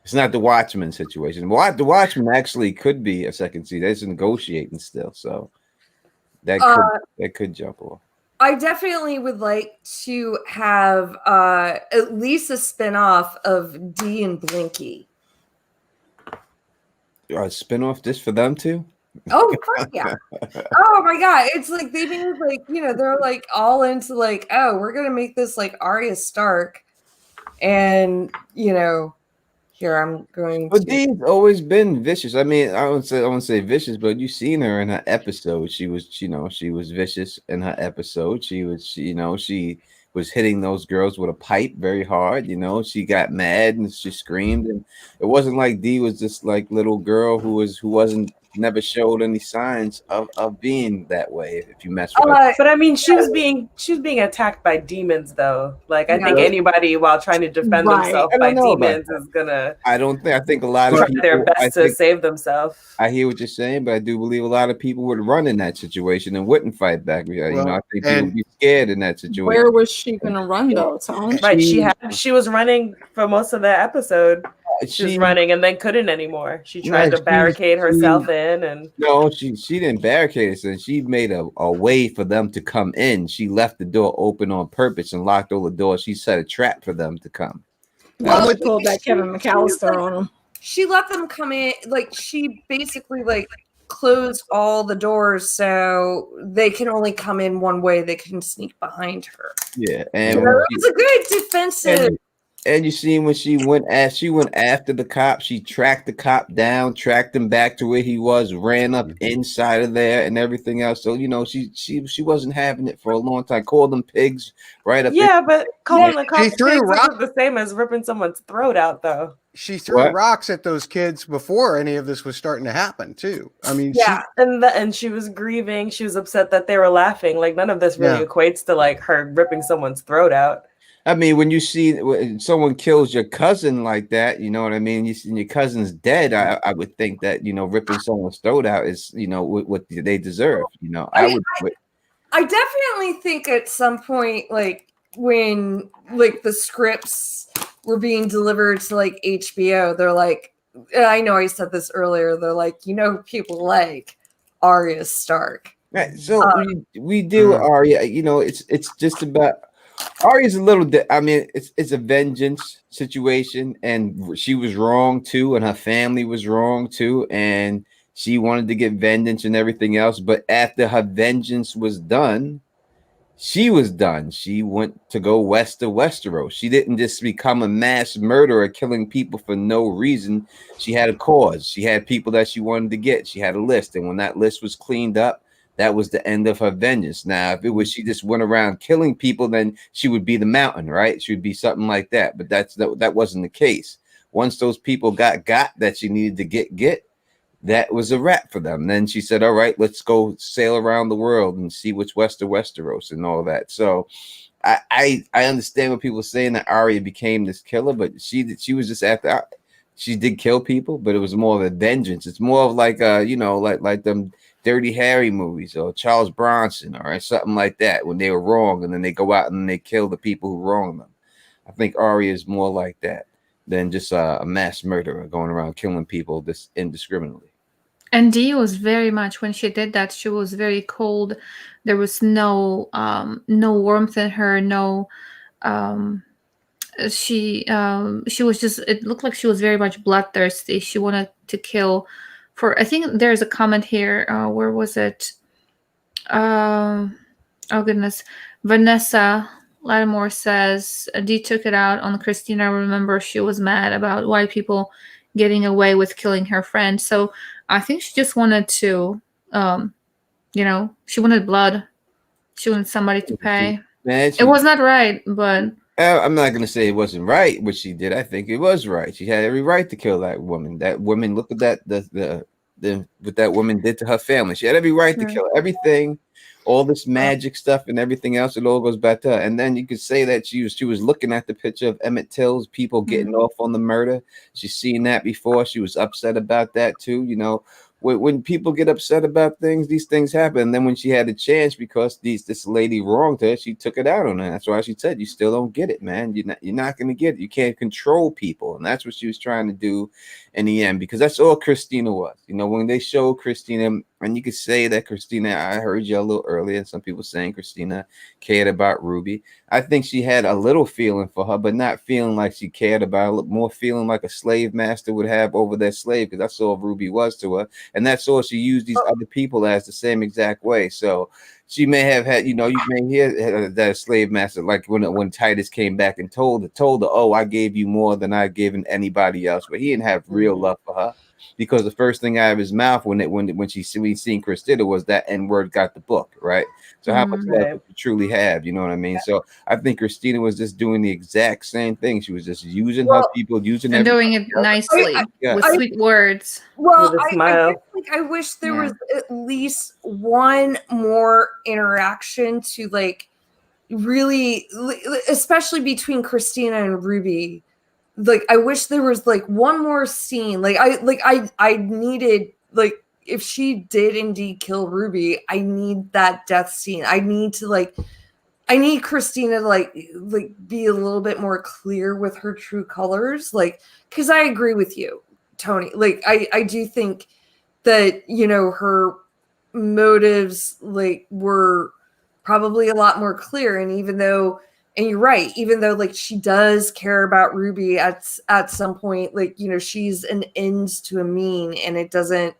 Speaker 7: It's not the Watchmen situation. The Watchmen actually could be a second season. It's negotiating still, so that could jump off.
Speaker 1: I definitely would like to have at least a spinoff of Dee and Blinky.
Speaker 7: A spinoff just for them too?
Speaker 1: Oh, yeah. Oh my god, it's like they made like, you know, they're like all into like, oh, we're gonna make this like Arya Stark, and you know, here I'm going.
Speaker 7: But Dee's always been vicious. I mean, I wouldn't say vicious, but you've seen her in her episode. She was, you know, she was vicious in her episode. She was hitting those girls with a pipe very hard. You know, she got mad and she screamed, and it wasn't like Dee was this like little girl who wasn't never showed any signs of being that way. If you mess with her.
Speaker 3: But I mean, she was being attacked by demons, though. Like, I think anybody, while trying to defend themselves by demons, is gonna.
Speaker 7: I think a lot of
Speaker 3: try
Speaker 7: people
Speaker 3: their best to save themselves.
Speaker 7: I hear what you're saying, but I do believe a lot of people would run in that situation and wouldn't fight back. You know, I think people would be scared in that situation.
Speaker 4: Where was she gonna run though, Tom?
Speaker 3: Right, she was running for most of the episode. She was running and then couldn't anymore. She tried to barricade herself in, and
Speaker 7: no, she didn't barricade herself. She made a way for them to come in. She left the door open on purpose and locked all the doors. She set a trap for them to come.
Speaker 4: I would pull that Kevin McAllister on them.
Speaker 1: She let them come in, like she basically like closed all the doors so they can only come in one way. They can sneak behind her.
Speaker 7: Yeah, and
Speaker 1: it was a good defensive.
Speaker 7: And you see when she went after the cop, she tracked the cop down, tracked him back to where he was, ran up inside of there and everything else. So, you know, she wasn't having it for a long time. Called them pigs right up.
Speaker 3: Yeah, but calling the cops pigs isn't the same as ripping someone's throat out, though.
Speaker 6: She threw rocks at those kids before any of this was starting to happen, too. I mean,
Speaker 3: and she was grieving. She was upset that they were laughing. Like, none of this really equates to like her ripping someone's throat out.
Speaker 7: I mean, when you see when someone kills your cousin like that, you know what I mean? You see your cousin's dead. I would think that, you know, ripping someone's throat out is, you know, what they deserve. You know, I
Speaker 1: definitely think at some point, like when like the scripts were being delivered to like HBO, they're like, I know I said this earlier. They're like, you know, people like Arya Stark.
Speaker 7: Right. So we do Arya. You know, it's just about. Arya's a little. I mean, it's a vengeance situation, and she was wrong too, and her family was wrong too, and she wanted to get vengeance and everything else. But after her vengeance was done, she was done. She went to go west of Westeros. She didn't just become a mass murderer, killing people for no reason. She had a cause. She had people that she wanted to get. She had a list, and when that list was cleaned up, that was the end of her vengeance. Now, if it was she just went around killing people, then she would be the Mountain, right? She would be something like that. But that wasn't the case. Once those people got that she needed to get, that was a wrap for them. Then she said, all right, let's go sail around the world and see what's west of Westeros and all that. So I understand what people are saying that Arya became this killer, but she was just after. She did kill people, but it was more of a vengeance. It's more of like you know, like them Dirty Harry movies or Charles Bronson or something like that, when they were wrong and then they go out and they kill the people who wronged them. I think Arya is more like that than just a mass murderer going around killing people this indiscriminately. And
Speaker 5: Dee was very much, when she did that, she was very cold. There was no warmth in her, no she was just, it looked like she was very much bloodthirsty. She wanted to kill. I think there's a comment here. Where was it? Oh goodness. Vanessa Lattimore says Dee took it out on Christina. I remember she was mad about white people getting away with killing her friend. So I think she just wanted to, you know, she wanted blood. She wanted somebody to pay. It was not right, but
Speaker 7: I'm not going to say it wasn't right what she did. I think it was right. She had every right to kill that woman. That woman, look at that, what that woman did to her family. She had every right to kill everything, all this magic stuff and everything else. It all goes back to her. And then you could say that she was looking at the picture of Emmett Till's people getting off on the murder. She's seen that before. She was upset about that too. You know, when people get upset about things, these things happen. And then when she had a chance, because this lady wronged her, she took it out on her. That's why she said, you still don't get it, man. You're not going to get it. You can't control people. And that's what she was trying to do in the end, because that's all Christina was. You know, when they showed Christina, and you could say that Christina, I heard you a little earlier, some people saying Christina cared about Ruby. I think she had a little feeling for her, but not feeling like she cared about her, more feeling like a slave master would have over their slave, because that's all Ruby was to her. And that's all she used these other people as, the same exact way. So she may have had, you know, you may hear that slave master, like when Titus came back and told her, oh, I gave you more than I've given anybody else. But he didn't have real love for her. because the first thing out of his mouth when she seen Christina was that N-word got the book, right? So how much love did you truly have? You know what I mean? So I think Christina was just doing the exact same thing. She was just using her people, using
Speaker 5: and doing it nicely with sweet words.
Speaker 1: Well,
Speaker 3: With a smile.
Speaker 1: I wish there was at least one more interaction to like really, especially between Christina and Ruby. Like, I wish there was like one more scene. I needed, like, if she did indeed kill Ruby, I need that death scene. I need Christina to like be a little bit more clear with her true colors. Like, because I agree with you, Tony. Like, I do think that, you know, her motives like were probably a lot more clear. And even though, and you're right, even though like she does care about Ruby at some point, like, you know, she's an end to a mean, and it doesn't,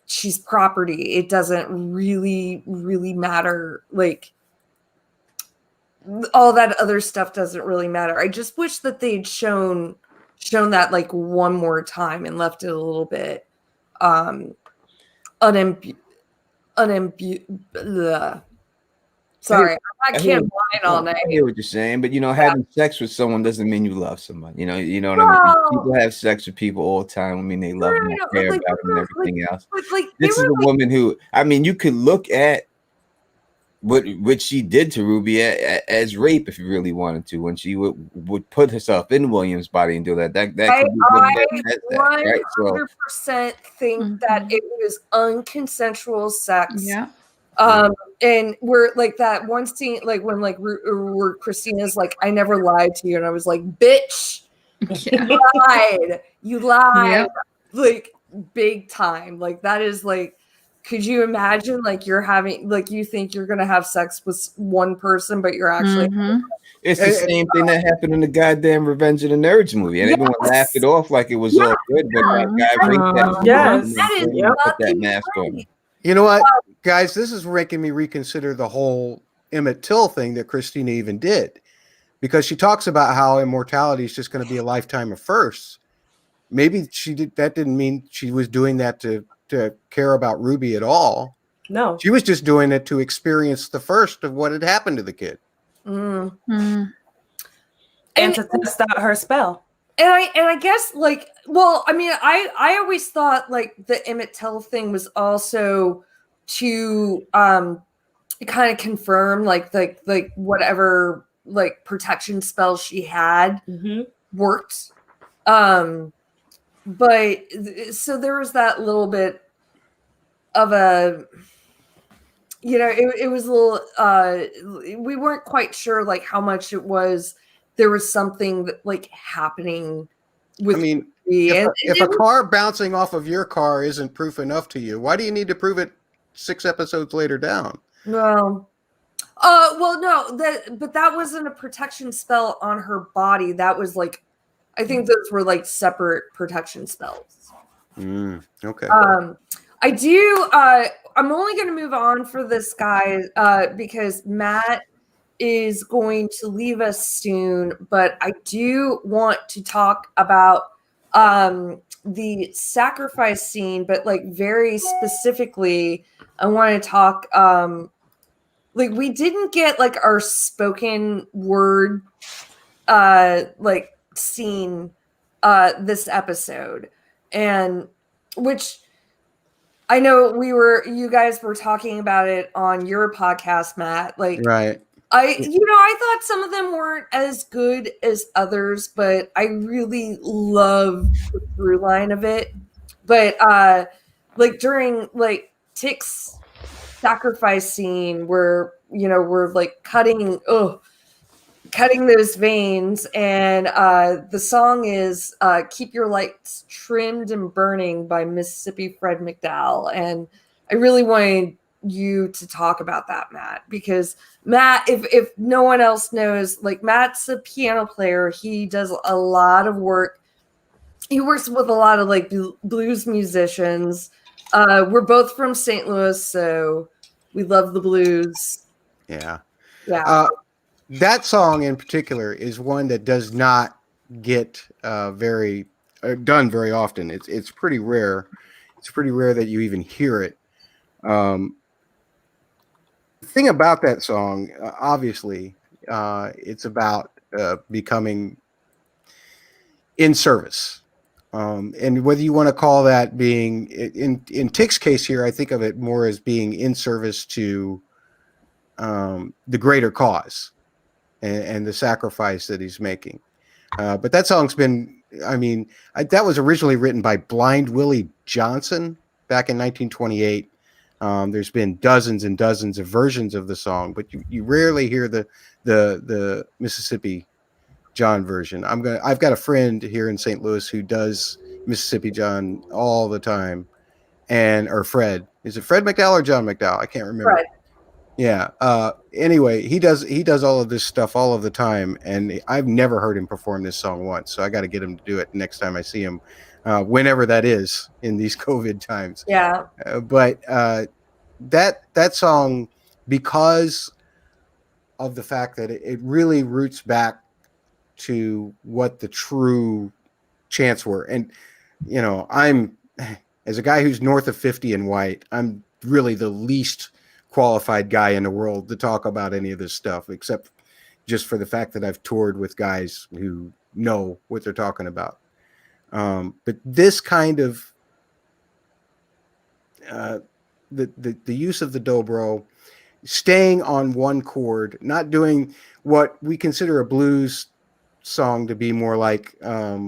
Speaker 1: she's property. It doesn't really matter. Like, all that other stuff doesn't really matter. I just wish that they'd shown that like one more time and left it a little bit sorry, I can't whine all night.
Speaker 7: I hear what you're saying, but you know, having sex with someone doesn't mean you love somebody. You know what I mean? People have sex with people all the time. I mean, they love them, care about them, and everything else. This is a woman who, I mean, you could look at what she did to Ruby as rape if you really wanted to, when she would put herself in William's body and do that. That could be
Speaker 1: I 100% think that it was unconsensual sex.
Speaker 5: Yeah.
Speaker 1: And we're like that one scene, like when like where Christina's like, I never lied to you, and I was like, bitch, you lied, like big time. Like, that is like, could you imagine like you're having, like, you think you're gonna have sex with one person, but you're actually
Speaker 7: it's the same thing that happened in the goddamn Revenge of the Nerds movie, and everyone laughed it off like it was all good, but that guy put that mask on.
Speaker 6: You know what, guys? This is making me reconsider the whole Emmett Till thing that Christina even did, because she talks about how immortality is just going to be a lifetime of firsts. Maybe she did. That didn't mean she was doing that to care about Ruby at all.
Speaker 3: No,
Speaker 6: she was just doing it to experience the first of what had happened to the kid,
Speaker 3: and to test out her spell.
Speaker 1: And I guess, like, well, I mean, I always thought like the Emmett Till thing was also to kind of confirm like whatever like protection spell she had worked. But so there was that little bit of a, you know, it was a little we weren't quite sure like how much it was. There was something that like happening with, I mean,
Speaker 6: if a car bouncing off of your car isn't proof enough to you, why do you need to prove it 6 episodes later down?
Speaker 1: No. Well, no, but that wasn't a protection spell on her body. That was like, I think those were like separate protection spells.
Speaker 6: Okay.
Speaker 1: I do. I'm only going to move on for this guy because Matt is going to leave us soon, but I do want to talk about the sacrifice scene, but like very specifically, I want to talk like we didn't get like our spoken word like scene this episode, and which I know you guys were talking about it on your podcast, Matt, like
Speaker 6: right.
Speaker 1: I thought some of them weren't as good as others, but I really love the through line of it. But like during like Tick's sacrifice scene where, you know, we're like cutting those veins, and the song is Keep Your Lights Trimmed and Burning by Mississippi Fred McDowell. And I really wanted you to talk about that, Matt, because Matt, if no one else knows, like Matt's a piano player. He does a lot of work. He works with a lot of like blues musicians. We're both from St. Louis, so we love the blues.
Speaker 6: Yeah.
Speaker 1: Yeah.
Speaker 6: That song in particular is one that does not get very done very often. It's pretty rare. It's pretty rare that you even hear it. The thing about that song, obviously, it's about becoming in service. And whether you want to call that being in Tick's case here, I think of it more as being in service to the greater cause and the sacrifice that he's making. But that song's been, that was originally written by Blind Willie Johnson back in 1928. There's been dozens and dozens of versions of the song, but you rarely hear the Mississippi John version. I've got a friend here in St. Louis who does Mississippi John all the time, or Fred. Is it Fred McDowell or John McDowell? I can't remember.
Speaker 1: Fred.
Speaker 6: Yeah. Anyway, he does all of this stuff all of the time, and I've never heard him perform this song once. So I got to get him to do it next time I see him, whenever that is in these COVID times.
Speaker 1: Yeah.
Speaker 6: But that song, because of the fact that it really roots back to what the true chants were. And, I'm, as a guy who's north of 50 and white, I'm really the least qualified guy in the world to talk about any of this stuff, except just for the fact that I've toured with guys who know what they're talking about. But this kind of, the use of the dobro, staying on one chord, not doing what we consider a blues song to be more like the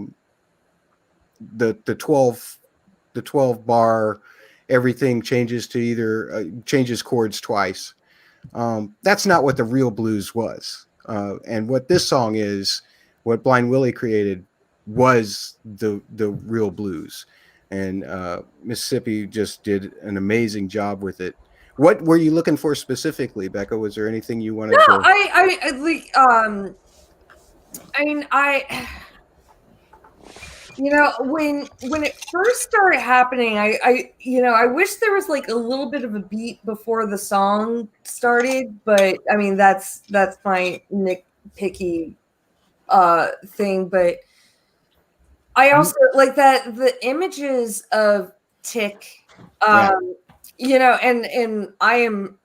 Speaker 6: 12 bar, everything changes to either changes chords twice. That's not what the real blues was. And what this song is, what Blind Willie created, was the real blues. And Mississippi just did an amazing job with it. What were you looking for specifically, Becca? Was there anything you wanted to?
Speaker 1: When it first started happening, I wish there was like a little bit of a beat before the song started, but I mean that's my nitpicky thing. But I also like that the images of Tick, and I am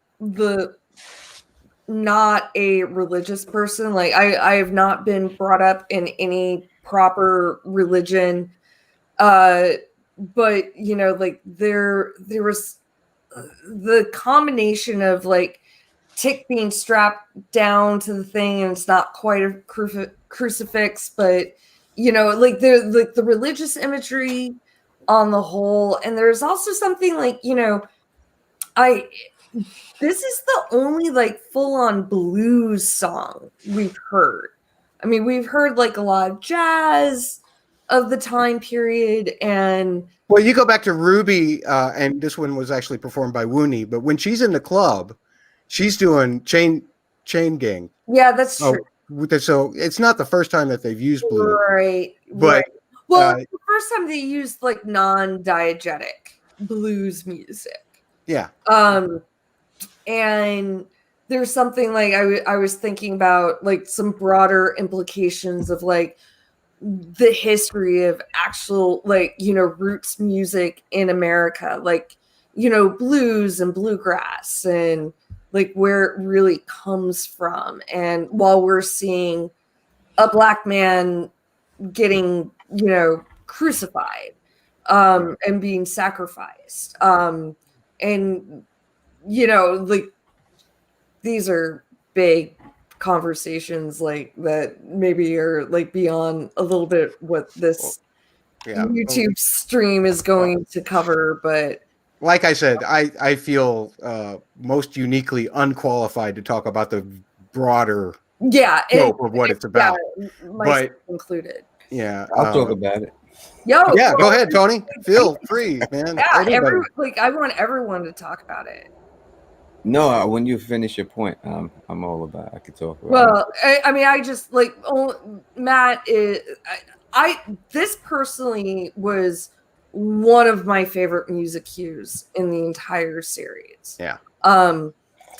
Speaker 1: not a religious person. Like I have not been brought up in any proper religion, but like there was the combination of like Tick being strapped down to the thing, and it's not quite a crucifix, but like the religious imagery on the whole. And there's also something like this is the only like full-on blues song we've heard. I mean, we've heard like a lot of jazz of the time period, and
Speaker 6: well, you go back to Ruby, and this one was actually performed by Wooney. But when she's in the club, she's doing chain gang.
Speaker 1: Yeah, that's true.
Speaker 6: So it's not the first time that they've used blues,
Speaker 1: right?
Speaker 6: But
Speaker 1: right. Well, the first time they used like non-diegetic blues music.
Speaker 6: Yeah.
Speaker 1: And there's something like I was thinking about like some broader implications of like the history of actual like roots music in America, like blues and bluegrass, and like where it really comes from. And while we're seeing a Black man getting crucified and being sacrificed, and like these are big conversations like that maybe are like beyond a little bit what this YouTube stream is going to cover. But
Speaker 6: like I said, I feel most uniquely unqualified to talk about the broader scope of what it's about. But
Speaker 1: included.
Speaker 6: Yeah,
Speaker 7: I'll talk about it.
Speaker 1: Go
Speaker 6: ahead, Tony. Feel free, man.
Speaker 1: I want everyone to talk about it.
Speaker 7: No, when you finish your point, I'm all about it. I could talk about
Speaker 1: well, it. I just like Matt is. This personally was one of my favorite music cues in the entire series.
Speaker 6: Yeah.
Speaker 1: And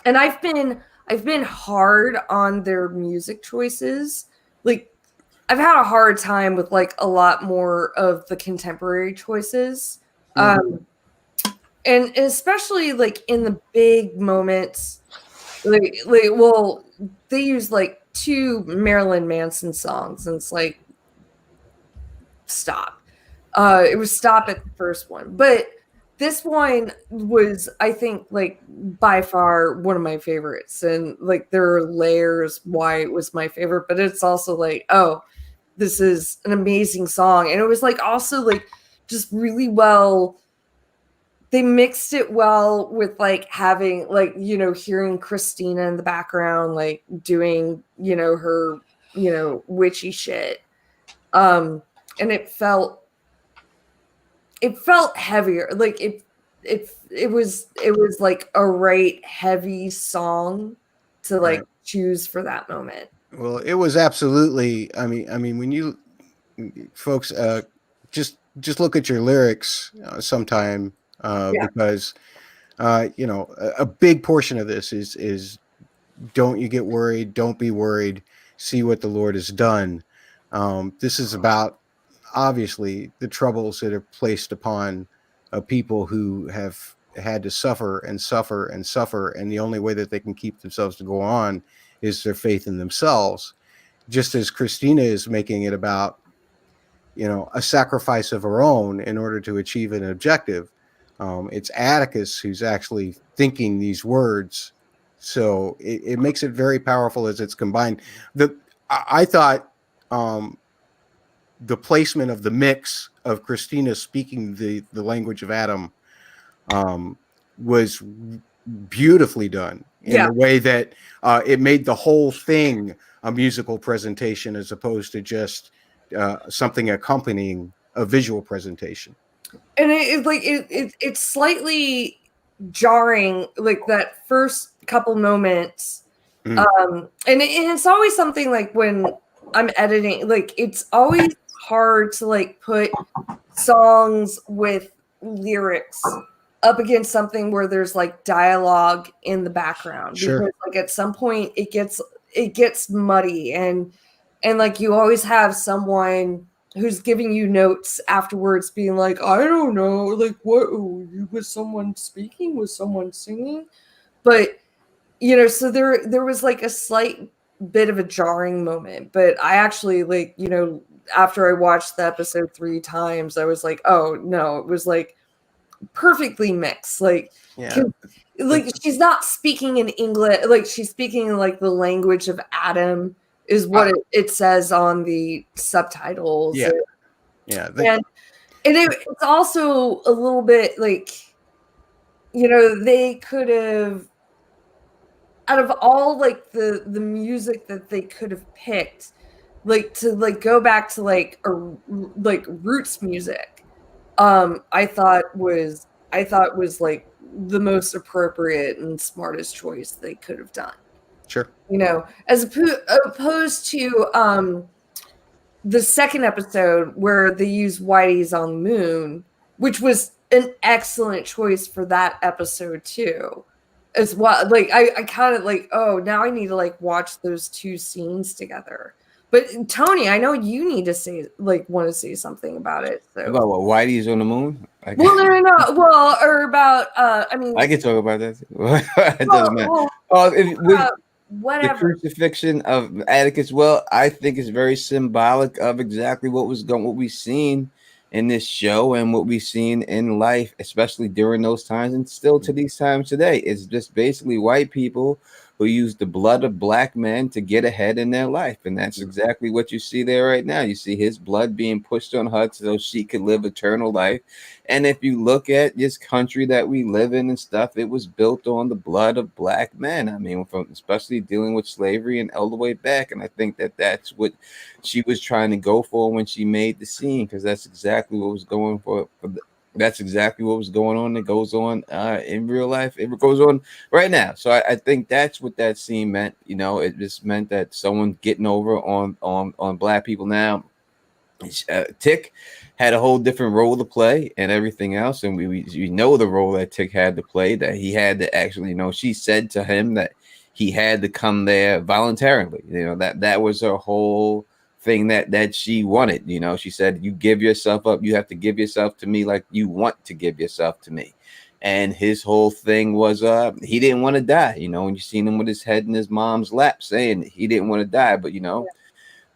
Speaker 1: I've been hard on their music choices. Like I've had a hard time with like a lot more of the contemporary choices. And especially like in the big moments, well, they use like 2 Marilyn Manson songs, and it's like, stop. It was stop at the first one, but this one was, I think, like by far one of my favorites, and like there are layers why it was my favorite, but it's also like, oh, this is an amazing song, and it was like also like just really well. They mixed it well with like having like, you know, hearing Christina in the background, like doing, you know, her, you know, witchy shit. And it felt heavier. Like it was like a right heavy song to like choose for that moment.
Speaker 6: Well, it was absolutely, I mean, when you folks, just look at your lyrics sometime. Because you know, a big portion of this is don't you get worried, don't be worried, see what the Lord has done. This is about obviously the troubles that are placed upon people who have had to suffer and suffer and suffer, and the only way that they can keep themselves to go on is their faith in themselves. Just as Christina is making it about, you know, a sacrifice of her own in order to achieve an objective. It's Atticus who's actually thinking these words, so it makes it very powerful as it's combined. I thought the placement of the mix of Christina speaking the language of Adam was beautifully done in the way that it made the whole thing a musical presentation as opposed to just something accompanying a visual presentation.
Speaker 1: And it's slightly jarring, like that first couple moments. And it's always something like when I'm editing, like it's always hard to like put songs with lyrics up against something where there's like dialogue in the background.
Speaker 6: Sure.
Speaker 1: Because like at some point it gets muddy, and like you always have someone who's giving you notes afterwards being like, I don't know, like what was someone speaking, was someone singing? But you know, so there was like a slight bit of a jarring moment, but I actually, like, you know, after I watched the episode 3 times, I was like, oh no, it was like perfectly mixed. Like, like she's not speaking in English, like she's speaking in like the language of Adam is what it says on the subtitles. And it's also a little bit like, you know, they could have, out of all like the music that they could have picked, like to like go back to like roots music, I thought was like the most appropriate and smartest choice they could have done.
Speaker 6: Sure.
Speaker 1: You know, as opposed to the second episode where they use Whitey's on the Moon, which was an excellent choice for that episode too. As well, like I kind of like, oh, now I need to like watch those 2 scenes together. But Tony, I know you need to want to say something about it. So.
Speaker 7: About what, Whitey's on the Moon?
Speaker 1: Well, no. Well, or about I mean,
Speaker 7: I can talk about that. It doesn't matter.
Speaker 1: Whatever.
Speaker 7: The crucifixion of Atticus. Well, I think it's very symbolic of exactly what we've seen in this show and what we've seen in life, especially during those times and still to these times today. It's just basically white people who use the blood of black men to get ahead in their life. And that's exactly what you see there right now. You see his blood being pushed on her so she could live eternal life. And if you look at this country that we live in and stuff, it was built on the blood of black men. I mean, especially dealing with slavery and all the way back. And I think that that's what she was trying to go for when she made the scene, because that's exactly what was going for that's exactly what was going on. That goes on in real life. It goes on right now. So I think that's what that scene meant. You know, it just meant that someone getting over on black people. Now, Tick had a whole different role to play and everything else, and we know the role that Tick had to play. That he had to actually, you know, she said to him that he had to come there voluntarily. You know, that was her whole thing that she wanted. You know, she said, you give yourself up, you have to give yourself to me like you want to give yourself to me. And his whole thing was he didn't want to die. You know, when you seen him with his head in his mom's lap saying he didn't want to die. But, you know,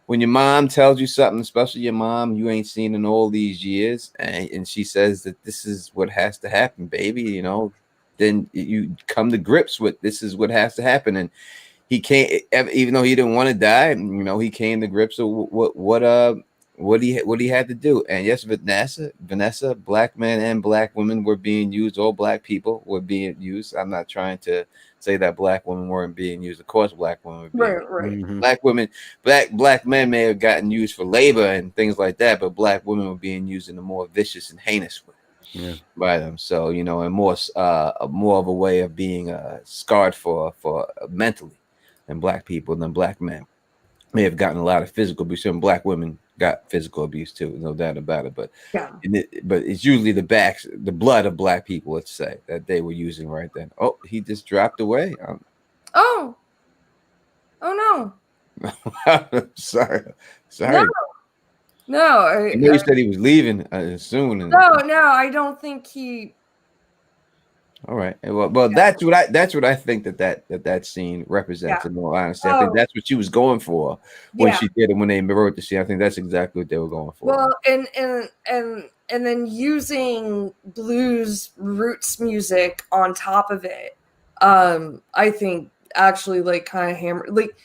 Speaker 7: when your mom tells you something, especially your mom you ain't seen in all these years, and she says that this is what has to happen, baby, you know, then you come to grips with this is what has to happen. And he can't, even though he didn't want to die, you know, he came to grips with what he had to do. And yes, Vanessa, black men and black women were being used. All black people were being used. I'm not trying to say that black women weren't being used. Of course, black women were being used.
Speaker 1: Right.
Speaker 6: Mhm.
Speaker 7: Black women, black men may have gotten used for labor and things like that, but black women were being used in a more vicious and heinous way by them. So, you know, and more of a way of being scarred for mentally than black people, than black men may have gotten a lot of physical abuse. Some black women got physical abuse too, no doubt about it. But but it's usually the blood of black people, let's say, that they were using right then. Oh, he just dropped away.
Speaker 1: Oh no.
Speaker 7: Sorry.
Speaker 1: No,
Speaker 7: I know you said he was leaving soon.
Speaker 1: No, I don't think he.
Speaker 7: All right. Well, that's what I think that scene represents. In all honesty, I think that's what she was going for when she did it. When they wrote the scene, I think that's exactly what they were going for.
Speaker 1: Well, and then using blues roots music on top of it, I think actually like kind of hammer like,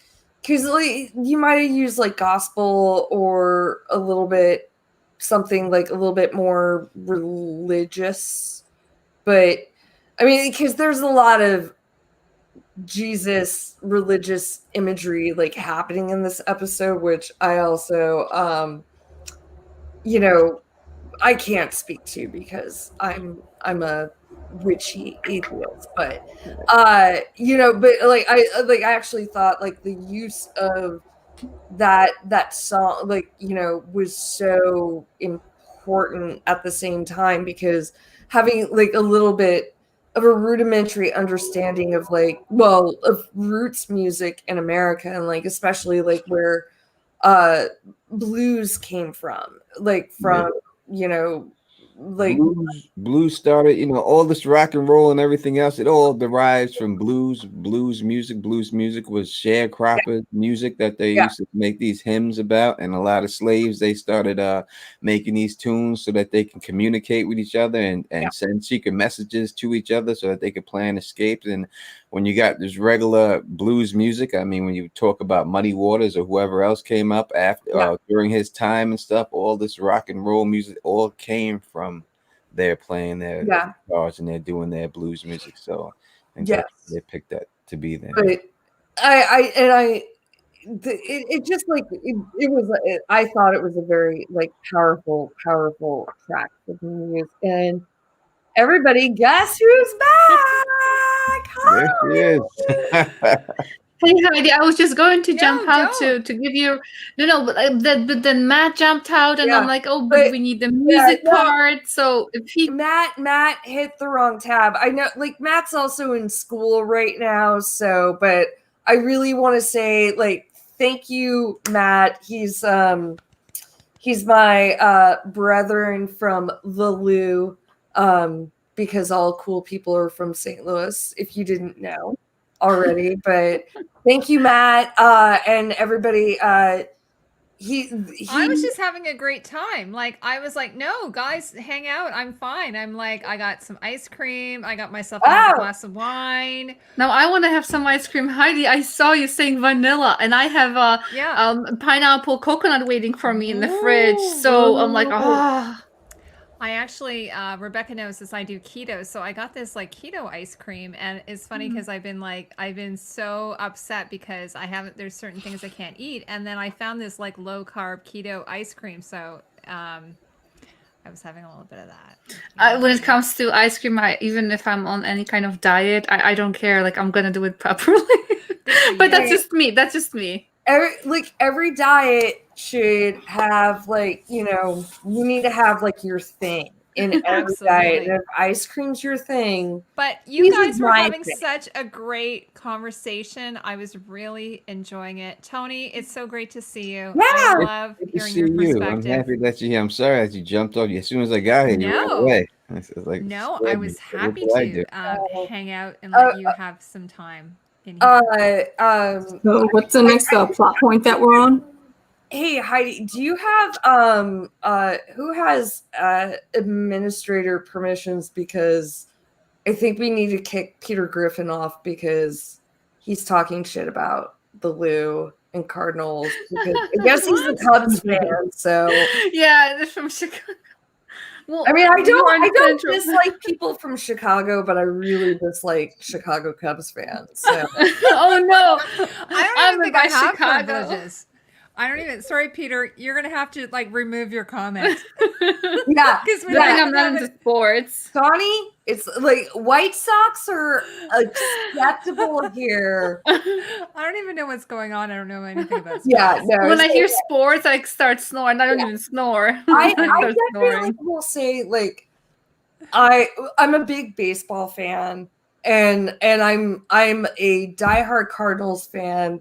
Speaker 1: because like you might have used like gospel or a little bit something like a little bit more religious, but. I mean, because there's a lot of Jesus religious imagery like happening in this episode, which I also, you know, I can't speak to because I'm a witchy atheist, but you know, but like I actually thought like the use of that song, like, you know, was so important at the same time, because having like a little bit of a rudimentary understanding of like, well, of roots music in America, and like especially like where blues came from, like from you know, like
Speaker 7: blues started, you know, all this rock and roll and everything else, it all derives from blues music. Blues music was sharecropper music that they used to make these hymns about, and a lot of slaves, they started making these tunes so that they can communicate with each other and send secret messages to each other so that they could plan escapes. And when you got this regular blues music, I mean, when you talk about Muddy Waters or whoever else came up after during his time and stuff, all this rock and roll music all came from they're playing their guitars and they're doing their blues music. So I think they picked that to be there. But
Speaker 1: it just like it was. I thought it was a very like powerful track of music. And everybody, guess who's back?
Speaker 7: There she is.
Speaker 5: Hey Heidi, I was just going to jump out to give you but then Matt jumped out and I'm like, oh, but we need the music part. So if he
Speaker 1: Matt hit the wrong tab. I know, like Matt's also in school right now, so but I really want to say like thank you, Matt. He's my brethren from the Lou, because all cool people are from St. Louis, if you didn't know already. But thank you, Matt, and everybody. I
Speaker 2: was just having a great time. Like I was like, no, guys, hang out. I'm fine. I'm like, I got some ice cream. I got myself a glass of wine.
Speaker 5: Now I want to have some ice cream. Heidi, I saw you saying vanilla, and I have pineapple coconut waiting for me in the fridge. So I'm like,
Speaker 2: I actually, Rebecca knows this, I do keto. So I got this like keto ice cream, and it's funny because I've been so upset because there's certain things I can't eat. And then I found this like low carb keto ice cream. So, I was having a little bit of that.
Speaker 5: When it comes to ice cream, even if I'm on any kind of diet, I don't care. Like I'm going to do it properly, but that's just me.
Speaker 1: Every diet should have like, you know, you need to have like your thing. in every diet. And if ice cream's your thing,
Speaker 2: but you guys were
Speaker 1: my
Speaker 2: having
Speaker 1: thing.
Speaker 2: such a great conversation. I was really enjoying it. Tony, it's so great to see you.
Speaker 1: Yeah.
Speaker 2: I love
Speaker 7: Good to
Speaker 2: hearing
Speaker 7: see
Speaker 2: your
Speaker 7: you.
Speaker 2: perspective.
Speaker 7: I'm happy that you're here. I'm sorry that you jumped off. As soon as I got here, you ran
Speaker 2: No.
Speaker 7: away. It's like,
Speaker 2: No, I was happy
Speaker 7: what did
Speaker 2: to hang out and let you have some time in here.
Speaker 4: So what's the next plot point that we're on?
Speaker 1: Hey Heidi, do you have who has administrator permissions, because I think we need to kick Peter Griffin off because he's talking shit about the Lou and Cardinals, because I guess he's a Cubs fan, so
Speaker 5: Yeah, they're from Chicago. Well,
Speaker 1: I mean, I don't
Speaker 5: Central.
Speaker 1: dislike people from Chicago, but I really dislike Chicago Cubs fans. So.
Speaker 5: Oh no,
Speaker 2: I don't even think I have privileges. I don't even. Sorry, Peter. You're gonna have to like remove your comment.
Speaker 1: Yeah,
Speaker 2: because
Speaker 5: I think I'm not into sports.
Speaker 1: Sonny, it's like White Sox are acceptable here.
Speaker 2: I don't even know what's going on. I don't know anything about sports.
Speaker 1: Yeah, no.
Speaker 5: When I hear sports, I start snoring. I don't even snore.
Speaker 1: I
Speaker 5: start
Speaker 1: definitely will say, like, I'm a big baseball fan, and I'm a diehard Cardinals fan.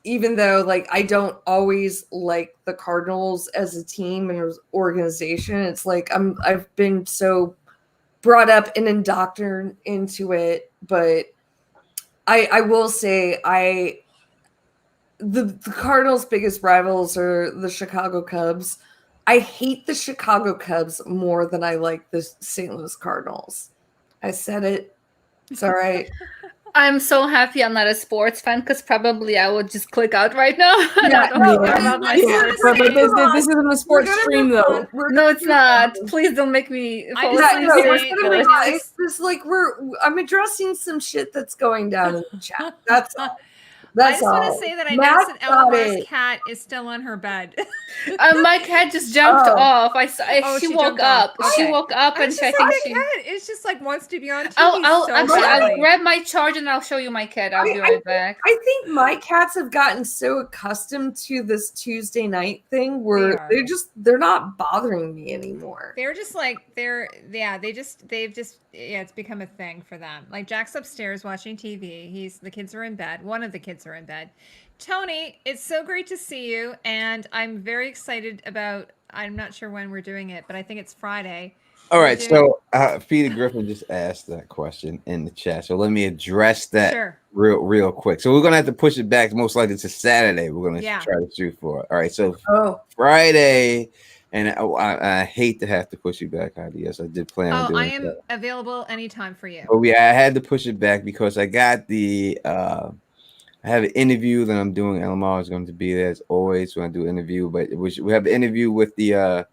Speaker 1: Even though, like, I don't always like the Cardinals as a team and as organization, it's like I've been so brought up and indoctrinated into it. But I will say the Cardinals' biggest rivals are the Chicago Cubs. I hate the Chicago Cubs more than I like the St. Louis Cardinals. I said it. It's all right.
Speaker 5: I'm so happy I'm not a sports fan, because probably I would just click out right now.
Speaker 1: Yeah,
Speaker 4: But this isn't a sports stream, though.
Speaker 5: No, it's not. Please don't make me fall
Speaker 1: It's just like I'm addressing some shit that's going down in the chat. That's all.
Speaker 2: I just want to say that I noticed that Eleanor's cat is still on her bed.
Speaker 5: My cat just jumped off. She woke up.
Speaker 2: Okay.
Speaker 5: She woke up, and I think she.
Speaker 2: It's just like wants to be on TV.
Speaker 5: I'll grab my charger and I'll show you my cat. I'll be right back.
Speaker 1: I think my cats have gotten so accustomed to this Tuesday night thing where they're not bothering me anymore.
Speaker 2: They're just like it's become a thing for them. Like Jack's upstairs watching TV. The kids are in bed. One of the kids are in bed. Tony, it's so great to see you, and I'm very excited about. I'm not sure when we're doing it, but I think it's Friday.
Speaker 7: All right, so Peter Griffin just asked that question in the chat, so let me address that real quick. So we're gonna have to push it back most likely to Saturday. We're gonna try to shoot for it. All right, so Friday, and I hate to have to push you back, Heidi. Yes, I did plan on doing
Speaker 2: I am available anytime for you.
Speaker 7: But I had to push it back because I got the I have an interview that I'm doing. Elmar is going to be there as always when I do an interview, but we have an interview with the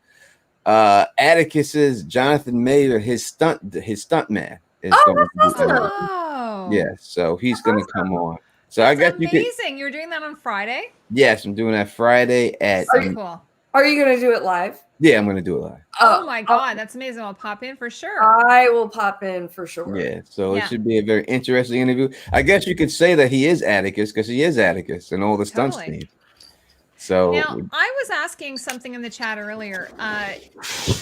Speaker 7: Atticus's Jonathan Mayer, his stunt man is going to be
Speaker 2: awesome.
Speaker 7: Yeah, so he's going to come on. So I guess
Speaker 2: amazing. You're doing that on Friday?
Speaker 7: Yes, I'm doing that Friday at.
Speaker 2: Cool.
Speaker 1: Are you going to do it live?
Speaker 7: Yeah, I'm going to do it live.
Speaker 2: Oh my God, that's amazing. I'll pop in for sure.
Speaker 1: I will pop in for sure.
Speaker 7: Yeah, so it should be a very interesting interview. I guess you could say that he is Atticus because he is Atticus and all the stunt scenes. So
Speaker 2: now I was asking something in the chat earlier.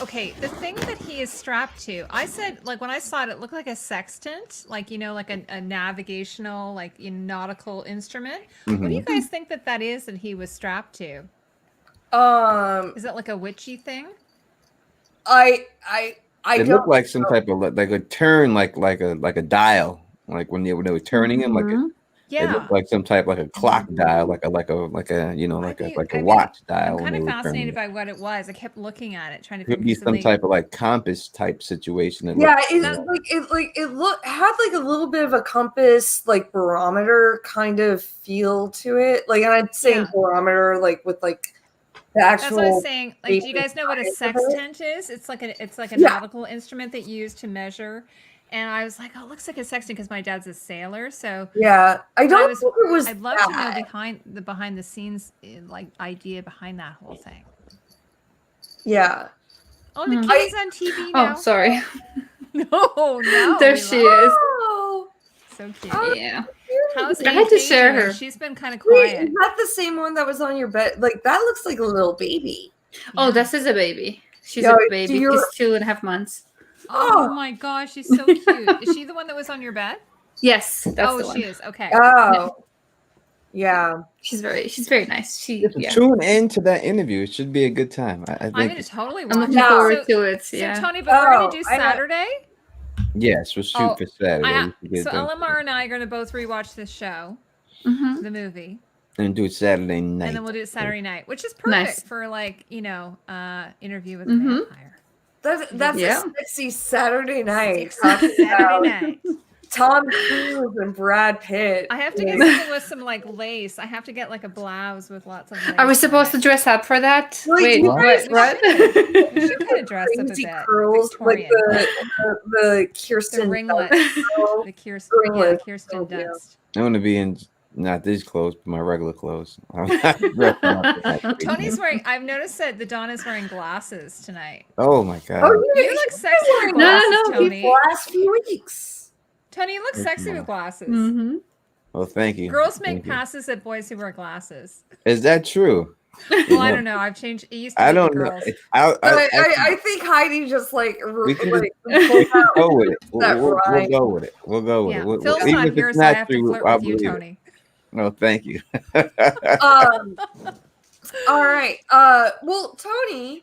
Speaker 2: Okay, the thing that he is strapped to, I said, like when I saw it looked like a sextant, like like a navigational, like nautical instrument. What do you guys think that is that he was strapped to? Is it like a witchy thing?
Speaker 1: I
Speaker 7: it looked like some type of like a turn, like a dial, like when they were turning him, like it looked like some type like a clock dial, like a watch dial.
Speaker 2: I'm kind of fascinated by what it was. I kept looking at it, trying to.
Speaker 7: Could be some type of like compass type situation.
Speaker 1: It had like a little bit of a compass, like barometer kind of feel to it. Like, and I'd say barometer, like with like.
Speaker 2: That's what I was saying. Like, do you guys know what a sextant is? It's like a nautical instrument that you use to measure. And I was like, oh, it looks like a sextant because my dad's a sailor. So
Speaker 1: I don't think it was.
Speaker 2: I'd love to know behind the scenes like idea behind that whole thing.
Speaker 1: Yeah.
Speaker 2: Oh, the kid's on TV now.
Speaker 5: Oh, sorry.
Speaker 2: No.
Speaker 5: There she is.
Speaker 2: So cute.
Speaker 5: Yeah.
Speaker 2: How's
Speaker 5: I had to share her.
Speaker 2: She's been kind of quiet.
Speaker 1: Wait, is that the same one that was on your bed? Like that looks like a little baby.
Speaker 5: Oh, this is a baby. She's a baby. She's 2.5 months.
Speaker 2: Oh my gosh, she's so cute. Is she the one that was on your bed?
Speaker 5: Yes, that's the one.
Speaker 2: She is. Okay.
Speaker 1: Oh, yeah.
Speaker 5: She's very nice.
Speaker 7: Tune into that interview. It should be a good time. I think
Speaker 2: I'm gonna totally watch.
Speaker 5: I'm looking forward to it. Yeah.
Speaker 2: So Tony, but we're gonna do Saturday.
Speaker 7: Yes, we'll shoot for Saturday.
Speaker 2: So LMR and I are gonna both rewatch this show, the movie,
Speaker 7: and do it Saturday night.
Speaker 2: and then we'll do it Saturday night, which is perfect for Interview with a Vampire.
Speaker 1: That's a sexy Saturday night.
Speaker 2: Saturday night.
Speaker 1: Tom Cruise and Brad Pitt.
Speaker 2: I have to get something with some lace. I have to get a blouse with lots of lace.
Speaker 5: Are we supposed to dress up for that?
Speaker 1: Wait,
Speaker 5: what?
Speaker 2: We should kind of dress up a bit.
Speaker 1: Curls, like the Kirsten.
Speaker 2: The ringlets. The Kirsten. Kirsten Dunst.
Speaker 7: I'm going to be in not these clothes, but my regular clothes.
Speaker 2: Tony's wearing. I've noticed that the Donna's wearing glasses tonight.
Speaker 7: Oh my god!
Speaker 1: Oh,
Speaker 2: you look sexy with glasses, Tony.
Speaker 1: The last few weeks.
Speaker 2: Tony, you look sexy with glasses.
Speaker 7: Well, thank you.
Speaker 2: Girls make passes at boys who wear glasses.
Speaker 7: Is that true?
Speaker 2: Well, I don't know. I've changed. It used to
Speaker 7: I
Speaker 2: be
Speaker 7: don't
Speaker 2: girls.
Speaker 7: know.
Speaker 1: I think Heidi just
Speaker 7: we can go with it. We'll go with it. We'll go with it.
Speaker 2: Phil's not here, so I have to flirt with you, Tony.
Speaker 7: No, thank you.
Speaker 1: All right. Well, Tony,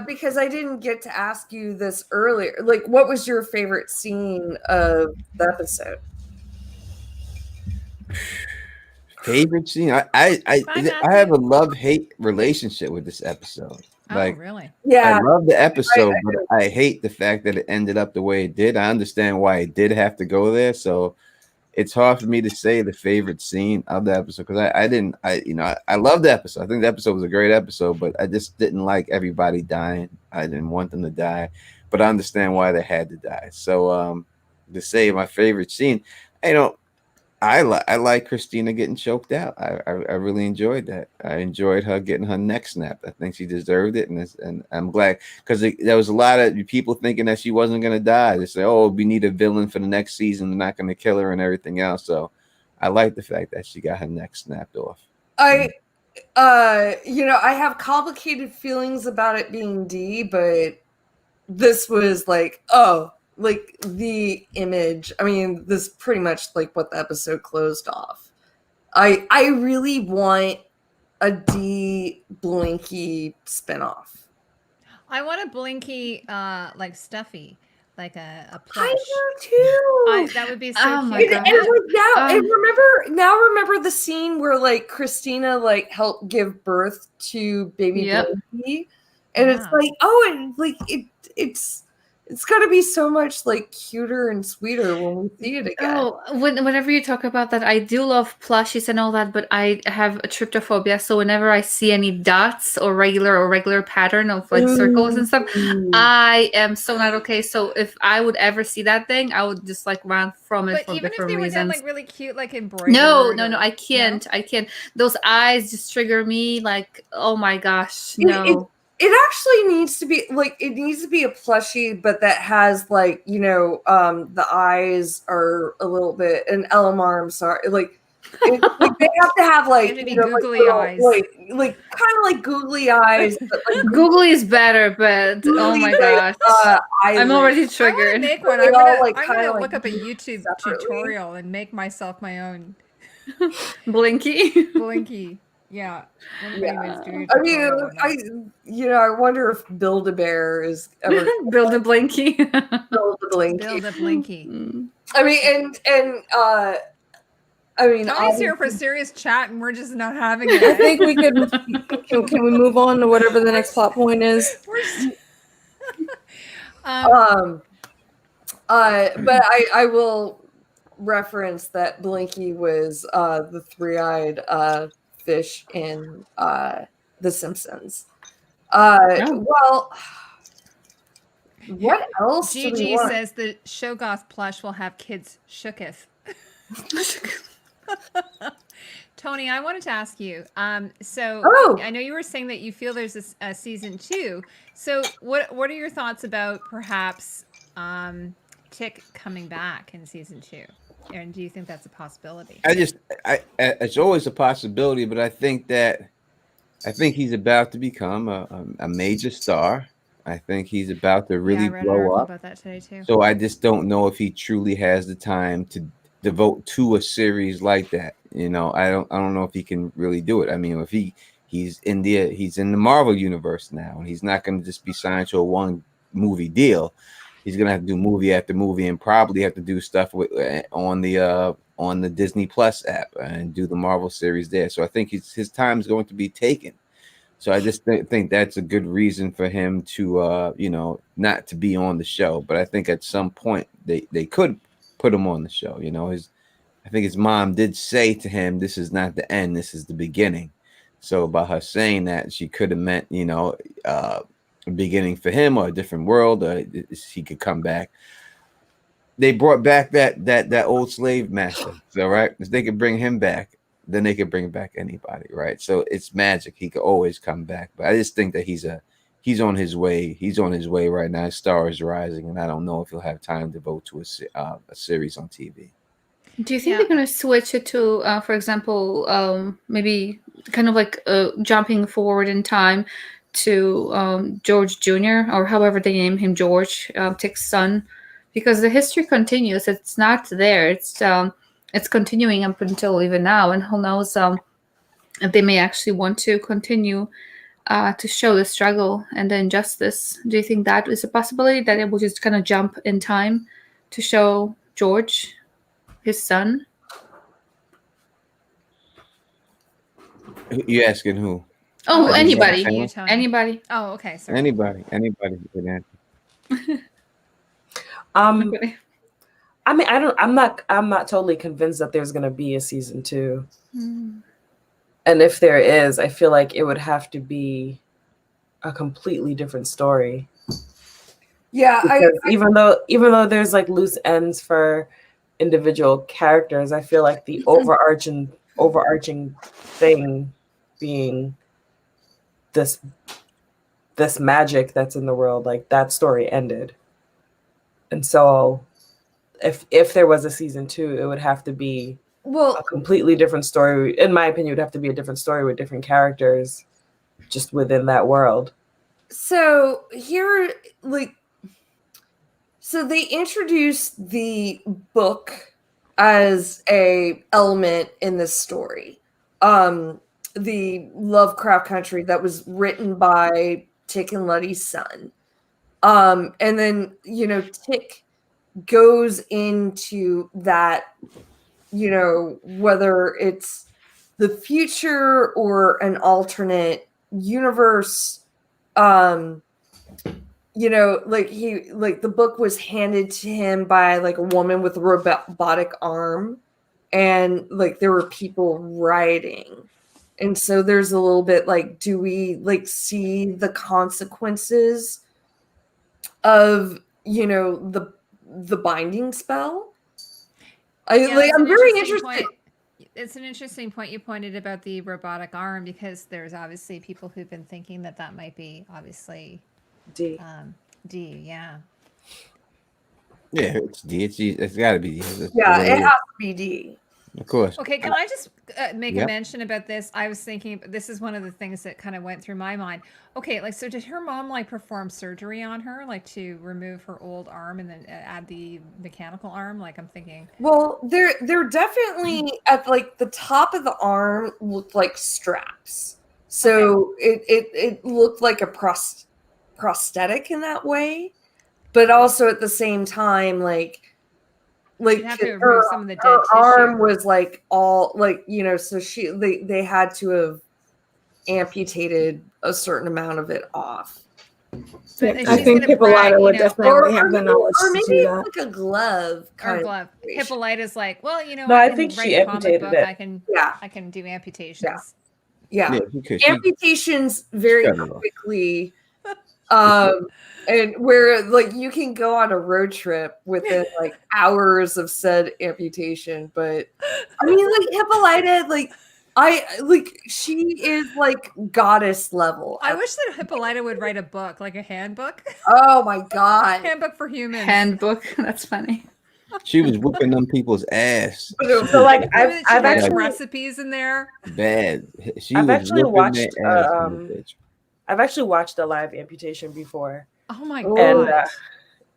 Speaker 1: because I didn't get to ask you this earlier, what was your favorite scene of the episode?
Speaker 7: Favorite scene? I have a love-hate relationship with this episode.
Speaker 2: Really?
Speaker 1: Yeah.
Speaker 7: I love the episode, but I hate the fact that it ended up the way it did. I understand why it did have to go there, so it's hard for me to say the favorite scene of the episode because I love the episode. I think the episode was a great episode, but I just didn't like everybody dying. I didn't want them to die, but I understand why they had to die. So to say my favorite scene, I like Christina getting choked out. I really enjoyed that. I enjoyed her getting her neck snapped. I think she deserved it, and I'm glad because there was a lot of people thinking that she wasn't going to die. They say, "Oh, we need a villain for the next season. They're not going to kill her and everything else." So I like the fact that she got her neck snapped off.
Speaker 1: I have complicated feelings about it being D, but this was the image. I mean, this pretty much what the episode closed off. I really want a D Blinky spinoff.
Speaker 2: I want a Blinky stuffy, like a plush.
Speaker 1: I do too.
Speaker 2: That would be so
Speaker 5: cute.
Speaker 1: And remember the scene where Christina helped give birth to baby Blinky, and it's going to be so much cuter and sweeter when we see it again.
Speaker 5: Oh, whenever you talk about that, I do love plushies and all that, but I have a tryptophobia. So whenever I see any dots or regular pattern of circles and stuff, I am so not okay. So if I would ever see that thing, I would just run from it for different reasons. But even if they were done really cute, embroidered. No, I can't. No? I can't. Those eyes just trigger me. Oh my gosh, no.
Speaker 1: It actually needs to be it needs to be a plushie, but that has the eyes are a little bit an LMR. I'm sorry, they have to have
Speaker 2: googly eyes,
Speaker 1: kind of like googly eyes. But,
Speaker 5: googly is better, but oh my gosh, I'm already triggered.
Speaker 2: I'm gonna look up a YouTube tutorial and make myself my own Blinky. Yeah.
Speaker 1: I wonder if Build-A-Bear is ever
Speaker 5: Build-A-Blinky.
Speaker 2: Build-A-Blinky.
Speaker 1: Tony's
Speaker 2: here for serious chat, and we're just not having it.
Speaker 4: I think we could. Can we move on to whatever the next plot point is?
Speaker 1: But I will reference that Blinky was the three-eyed fish in The Simpsons. Well, what else?
Speaker 2: Gigi says the Shoggoth plush will have kids shooketh. Tony, I wanted to ask you. I know you were saying that you feel there's a season 2. So what are your thoughts about perhaps Tick coming back in season 2? And do you think that's a possibility?
Speaker 7: It's always a possibility, but I think he's about to become a major star. I think he's about to really
Speaker 2: I read an
Speaker 7: blow
Speaker 2: article
Speaker 7: up.
Speaker 2: about that today too.
Speaker 7: So I just don't know if he truly has the time to devote to a series like that. You know, I don't know if he can really do it. I mean, if he's in the Marvel universe now, and he's not going to just be signed to a one movie deal. He's gonna have to do movie after movie, and probably have to do stuff with on the Disney Plus app and do the Marvel series there. So I think his time is going to be taken. So I just think that's a good reason for him to, not to be on the show. But I think at some point they could put him on the show. You know, I think his mom did say to him, "This is not the end. This is the beginning." So by her saying that, she could have meant, a beginning for him or a different world, or he could come back. They brought back that old slave master. So right, if they could bring him back, then they could bring back anybody, right? So it's magic. He could always come back. But I just think that he's on his way. He's on his way right now. His star is rising, and I don't know if he'll have time to devote to a series on TV.
Speaker 5: Do you think they're going to switch it to, for example, maybe kind of like jumping forward in time to George Jr., or however they name him, George, Tick's son? Because the history continues. It's not there. It's continuing up until even now, and who knows if they may actually want to continue to show the struggle and the injustice. Do you think that is a possibility, that it will just kind of jump in time to show George, his son?
Speaker 7: You asking who?
Speaker 5: Oh, anybody.
Speaker 2: You,
Speaker 5: Anybody.
Speaker 2: Oh, okay. Sorry.
Speaker 7: Anybody can answer.
Speaker 5: Anybody.
Speaker 3: I mean, I'm not totally convinced that there's gonna be a season 2. And if there is, I feel like it would have to be a completely different story.
Speaker 1: Yeah,
Speaker 3: even though there's like loose ends for individual characters, I feel like the overarching thing being this magic that's in the world, like that story ended. And so if there was a season 2, it would have to be a completely different story. In my opinion, it would have to be a different story with different characters just within that world.
Speaker 1: So here, so they introduced the book as a element in this story. The Lovecraft Country that was written by Tick and Letty's son. And then, Tick goes into that, whether it's the future or an alternate universe, the book was handed to him by like a woman with a robotic arm, and like there were people writing. And so there's a little bit like, do we like see the consequences of, the binding spell? I'm very interested.
Speaker 2: It's an interesting point you pointed about the robotic arm, because there's obviously people who've been thinking that might be obviously
Speaker 3: D.
Speaker 2: Yeah.
Speaker 7: Yeah, it's D. It's got to be D.
Speaker 1: It has to be D.
Speaker 7: Of course.
Speaker 2: Okay, can I just make a mention about this? I was thinking, this is one of the things that kind of went through my mind. Okay, so did her mom perform surgery on her, to remove her old arm and then add the mechanical arm? I'm thinking.
Speaker 1: Well, they're definitely at the top of the arm looked like straps, so it looked like a prosthetic in that way, but also at the same time
Speaker 2: you have to remove some of the dead tissue.
Speaker 1: Arm was all so they had to have amputated a certain amount of it off.
Speaker 4: I think Hippolyta would definitely have the knowledge
Speaker 1: or maybe
Speaker 4: to do that.
Speaker 1: it's like a glove kind of situation.
Speaker 2: Hippolyta's
Speaker 3: no, I think she amputated it.
Speaker 2: I can do amputations.
Speaker 1: Yeah. Amputations very quickly. And where you can go on a road trip within hours of said amputation, but I mean Hippolyta, she is goddess level.
Speaker 2: I wish that Hippolyta would write a book, a handbook.
Speaker 1: Oh my god.
Speaker 2: Handbook for humans.
Speaker 5: Handbook. That's funny.
Speaker 7: She was whooping them people's ass.
Speaker 3: So I've actually
Speaker 2: recipes in there.
Speaker 7: Bad.
Speaker 3: I've actually watched a live amputation before.
Speaker 2: Oh my
Speaker 3: And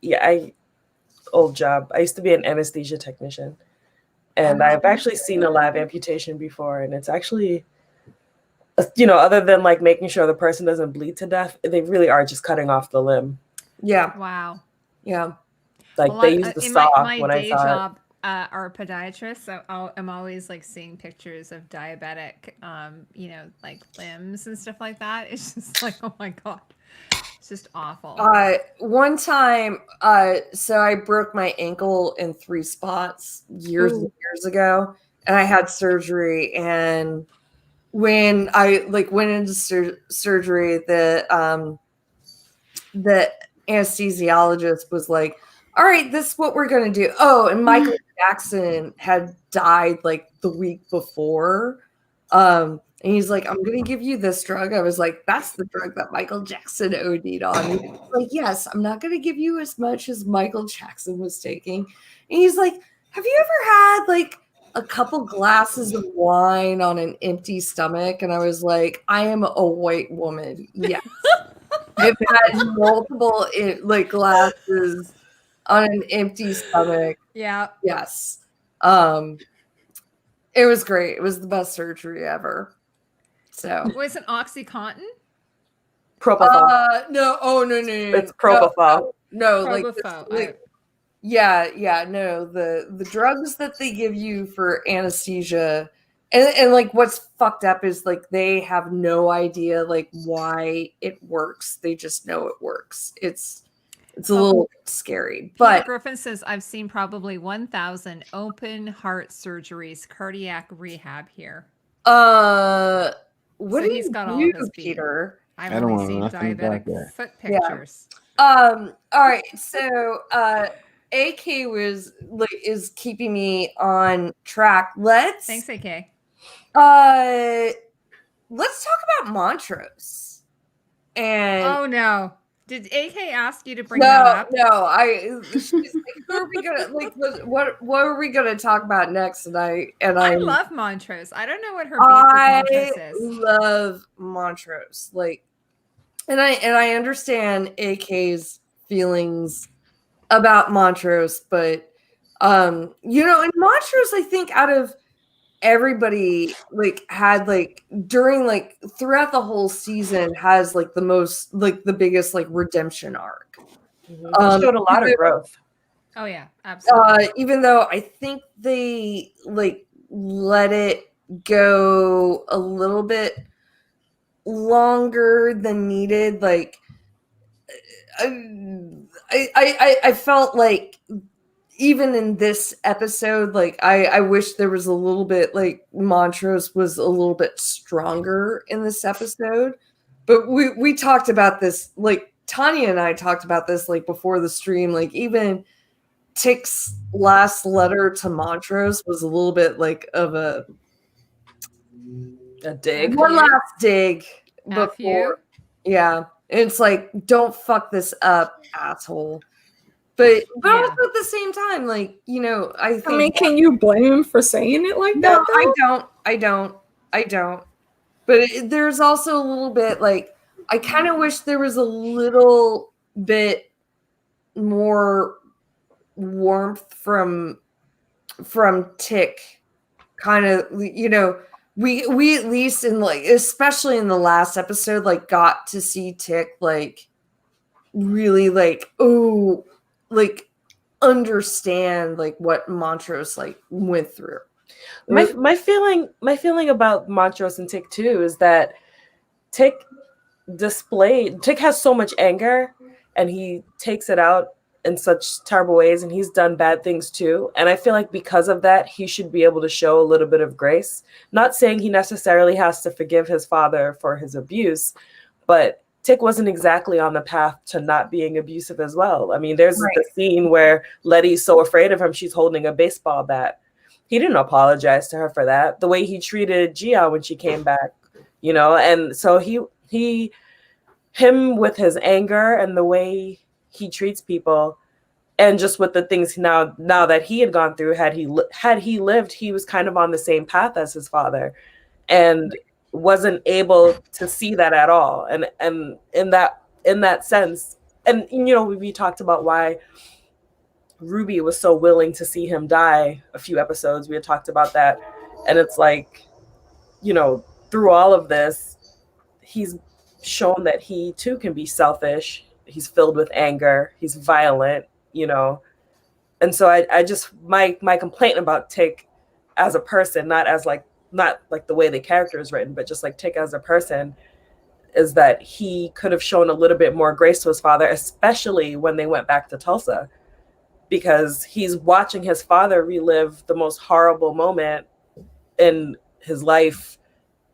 Speaker 2: god.
Speaker 3: old job. I used to be an anesthesia technician. And I've actually seen a live amputation before, and it's actually, other than like making sure the person doesn't bleed to death, they really are just cutting off the limb.
Speaker 1: Yeah.
Speaker 2: Wow.
Speaker 1: Yeah.
Speaker 3: Like they use the saw
Speaker 2: my
Speaker 3: when I
Speaker 2: day
Speaker 3: saw
Speaker 2: job are a podiatrist, so I'm always like seeing pictures of diabetic, like limbs and stuff like that. It's just like, oh my god, it's just awful.
Speaker 1: One time, so I broke my ankle in 3 spots years and years ago, and I had surgery. And when I went into surgery, the anesthesiologist was like, all right, this is what we're going to do. Oh, and Michael Jackson had died like the week before. And he's like, I'm going to give you this drug. I was like, that's the drug that Michael Jackson OD'd on. He was like, yes, I'm not going to give you as much as Michael Jackson was taking. And he's like, have you ever had like a couple glasses of wine on an empty stomach? And I was like, I am a white woman. Yes. I've had multiple glasses on an empty stomach.
Speaker 2: Yeah.
Speaker 1: Yes. It was great. It was the best surgery ever. So
Speaker 2: was it OxyContin?
Speaker 3: Propofol.
Speaker 1: No. Oh no.
Speaker 3: It's propofol.
Speaker 1: No,
Speaker 2: Propofol.
Speaker 1: No. The drugs that they give you for anesthesia, and like what's fucked up is like they have no idea like why it works. They just know it works. It's a little scary. But
Speaker 2: Peter Griffin says I've seen probably 1,000 open heart surgeries, cardiac rehab here.
Speaker 1: What
Speaker 2: so
Speaker 1: do
Speaker 2: he's
Speaker 1: you
Speaker 2: got
Speaker 1: do,
Speaker 2: all of his
Speaker 1: Peter?
Speaker 2: I've
Speaker 7: I don't
Speaker 2: only
Speaker 7: know
Speaker 2: seen
Speaker 7: nothing about
Speaker 2: diabetic
Speaker 7: that.
Speaker 2: foot pictures.
Speaker 1: All right. So AK is keeping me on track.
Speaker 2: Thanks, AK.
Speaker 1: Let's talk about Montrose. And
Speaker 2: oh no. Did AK ask you to bring that up?
Speaker 1: No, she's like, who are we gonna what are we gonna talk about next? And I
Speaker 2: love Montrose. I don't know what her beef with Montrose is.
Speaker 1: Love Montrose. And I understand AK's feelings about Montrose, but and Montrose, I think out of everybody had during throughout the whole season has the most the biggest redemption arc.
Speaker 3: Showed a lot of growth.
Speaker 2: Oh yeah, absolutely.
Speaker 1: Even though I think they let it go a little bit longer than needed. I felt like even in this episode, I wish there was a little bit Montrose was a little bit stronger in this episode. But we talked about this, Tanya and I talked about this before the stream. Even Tick's last letter to Montrose was a little bit of a
Speaker 3: dig.
Speaker 1: One last dig
Speaker 2: F
Speaker 1: before.
Speaker 2: you?
Speaker 1: Yeah. It's don't fuck this up, asshole. But also at the same time, I think.
Speaker 4: can you blame him for saying it like that?
Speaker 1: No, I don't. But there's also a little bit I kind of wish there was a little bit more warmth from Tick. Kind of, we at least in especially in the last episode got to see Tick really understand what Montrose went through.
Speaker 3: My feeling about Montrose and Tick too is that Tick has so much anger and he takes it out in such terrible ways, and he's done bad things too. And I feel like because of that, he should be able to show a little bit of grace. Not saying he necessarily has to forgive his father for his abuse, but Tick wasn't exactly on the path to not being abusive as well. I mean, there's the scene where Letty's so afraid of him, she's holding a baseball bat. He didn't apologize to her for that. The way he treated Gia when she came back, and so him with his anger and the way he treats people, and just with the things now that he had gone through, had he lived, he was kind of on the same path as his father, and wasn't able to see that at all. And in that sense, and we talked about why Ruby was so willing to see him die a few episodes. We had talked about that. And it's like, through all of this, he's shown that he too can be selfish. He's filled with anger. He's violent, And so I just, my complaint about Tick as a person, not like the way the character is written, but just like Tick as a person, is that he could have shown a little bit more grace to his father, especially when they went back to Tulsa, because he's watching his father relive the most horrible moment in his life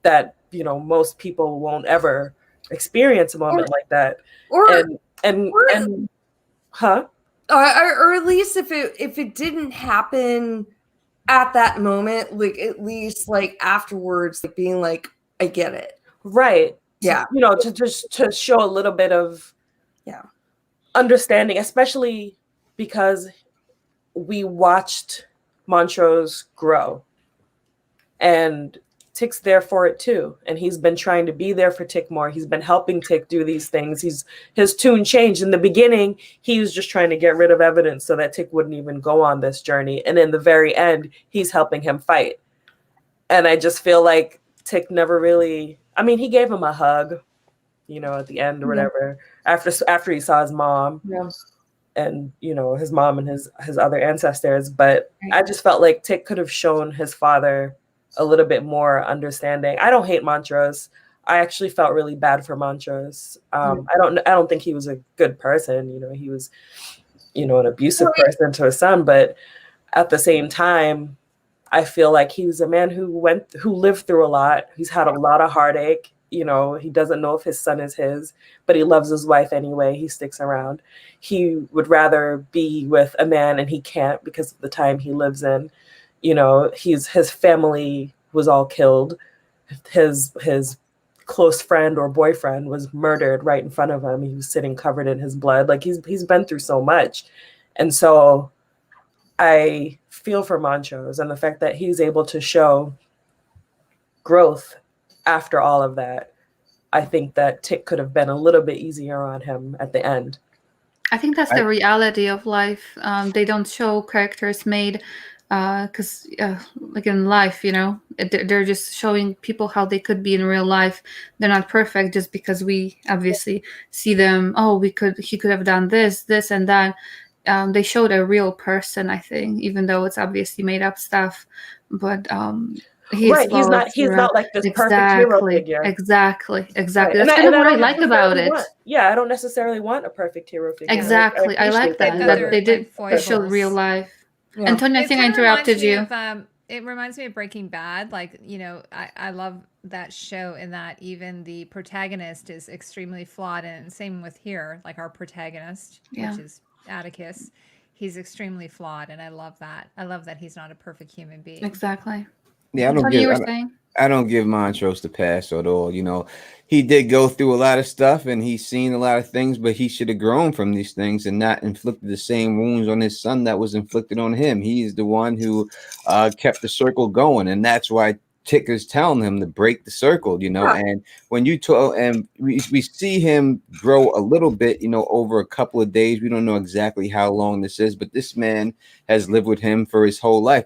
Speaker 3: that, most people won't ever experience a moment like that. Or
Speaker 1: at least if it didn't happen at that moment, like at least like afterwards, like being like, I get it.
Speaker 3: Right.
Speaker 1: Yeah.
Speaker 3: To show a little bit of understanding, especially because we watched Montrose grow, and Tick's there for it too. And he's been trying to be there for Tick more. He's been helping Tick do these things. His tune changed. In the beginning, he was just trying to get rid of evidence so that Tick wouldn't even go on this journey. And in the very end, he's helping him fight. And I just feel like Tick never really, he gave him a hug, at the end or whatever, after he saw his mom.
Speaker 1: Yeah.
Speaker 3: And his mom and his other ancestors, but I just felt like Tick could have shown his father a little bit more understanding. I don't hate Montrose. I actually felt really bad for Montrose. I don't think he was a good person. He was, an abusive person to his son, but at the same time, I feel like he was a man who lived through a lot. He's had a lot of heartache. He doesn't know if his son is his, but he loves his wife anyway. He sticks around. He would rather be with a man, and he can't because of the time he lives in. His family was all killed. His close friend or boyfriend was murdered right in front of him. He was sitting covered in his blood. Like he's been through so much. And so I feel for Montrose, and the fact that he's able to show growth after all of that. I think that Tick could have been a little bit easier on him at the end.
Speaker 5: I think that's the reality of life. They don't show characters made because like in life, they're just showing people how they could be in real life. They're not perfect just because we obviously see them. Oh, he could have done this and that. They showed a real person, I think, even though it's obviously made up stuff. But he's not like this perfect hero figure. Exactly. Right. That's kind of what I like about it.
Speaker 3: I don't necessarily want a perfect hero figure.
Speaker 5: Exactly. I like that they showed real life. Yeah. And Tanya, I think I interrupted you.
Speaker 2: It reminds me of Breaking Bad. Like, I love that show in that even the protagonist is extremely flawed. And same with here, like our protagonist, which is Atticus. He's extremely flawed. And I love that. I love that he's not a perfect human being.
Speaker 5: Exactly.
Speaker 7: Yeah, I don't give Montrose the pass at all. He did go through a lot of stuff and he's seen a lot of things, but he should have grown from these things and not inflicted the same wounds on his son that was inflicted on him. He is the one who kept the circle going, and that's why Tick is telling him to break the circle, And when you talk, and we see him grow a little bit, over a couple of days. We don't know exactly how long this is, but this man has lived with him for his whole life.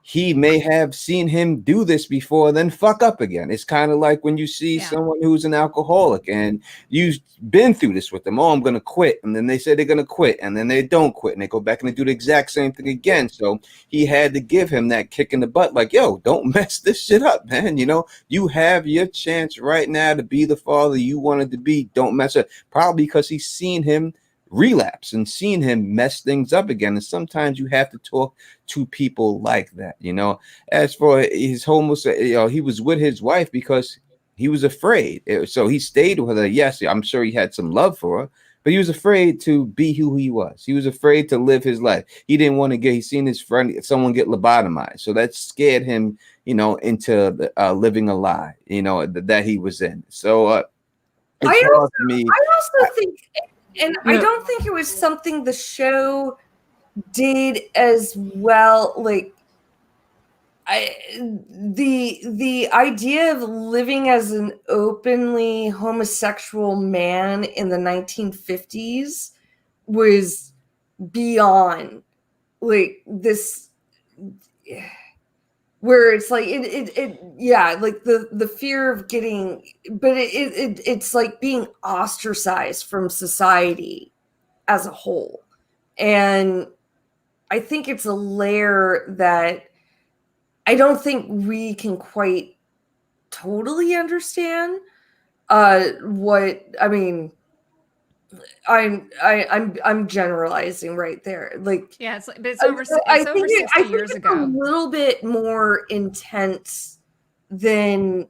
Speaker 7: He may have seen him do this before, then fuck up again. It's kind of like when you see someone who's an alcoholic and you've been through this with them. Oh, I'm going to quit. And then they say they're going to quit. And then they don't quit. And they go back and they do the exact same thing again. So he had to give him that kick in the butt. Like, yo, don't mess this shit up, man. You have your chance right now to be the father you wanted to be. Don't mess up. Probably because he's seen him relapse and seen him mess things up again. And sometimes you have to talk to people like that, As for his he was with his wife because he was afraid. So he stayed with her. Yes, I'm sure he had some love for her, but he was afraid to be who he was. He was afraid to live his life. He didn't want to he's seen his friend, someone get lobotomized. So that scared him, into living a lie, that he was in. So
Speaker 1: I also think, and I don't think it was something the show did as well. Like, the idea of living as an openly homosexual man in the 1950s was beyond like this, where it's like yeah, like the fear of getting, but it's like being ostracized from society as a whole. And I think it's a layer that I don't think we can quite totally understand. What I mean, I'm generalizing right there. Like,
Speaker 2: yeah, it's like, but it's over. It's over 60 years ago.
Speaker 1: A little bit more intense than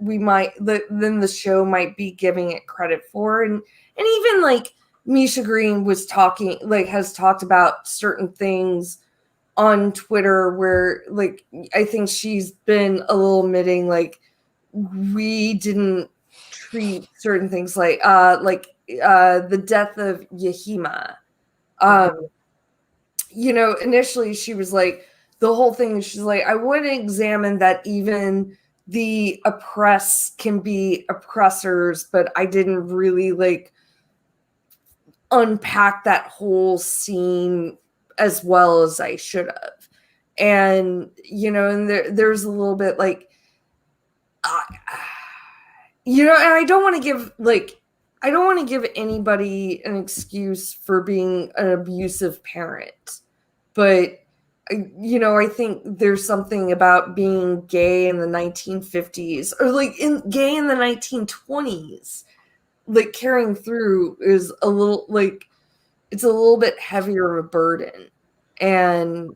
Speaker 1: we might than the show might be giving it credit for, and even like Misha Green was talking, like has talked about certain things on Twitter where like I think she's been a little admitting like we didn't treat certain things like the death of Yahima. You know, initially she was like, the whole thing, she's like, I want to examine that even the oppressed can be oppressors, but I didn't really like unpack that whole scene as well as I should have. And, you know, and there's a little bit like, you know, and I don't want to give anybody an excuse for being an abusive parent, but you know, I think there's something about being gay in the 1950s or like gay in the 1920s, like carrying through is a little like it's a little bit heavier of a burden. And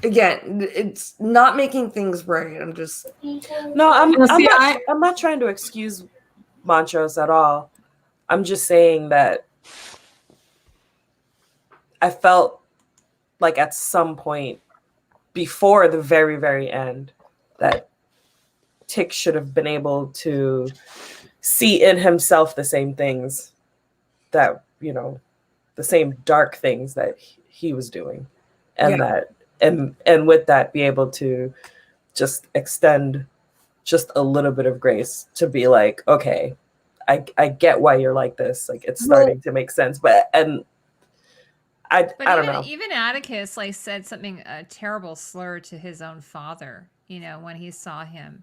Speaker 1: again, it's not making things right. I'm just
Speaker 3: I'm not trying to excuse Montrose at all. I'm just saying that I felt like at some point before the very, very end that Tick should have been able to see in himself the same things that, you know, the same dark things that he was doing. And that and with that be able to just extend just a little bit of grace to be like, okay, I get why you're like this. Like it's starting to make sense. But I don't know.
Speaker 2: Even Atticus like said something, a terrible slur to his own father, you know, when he saw him.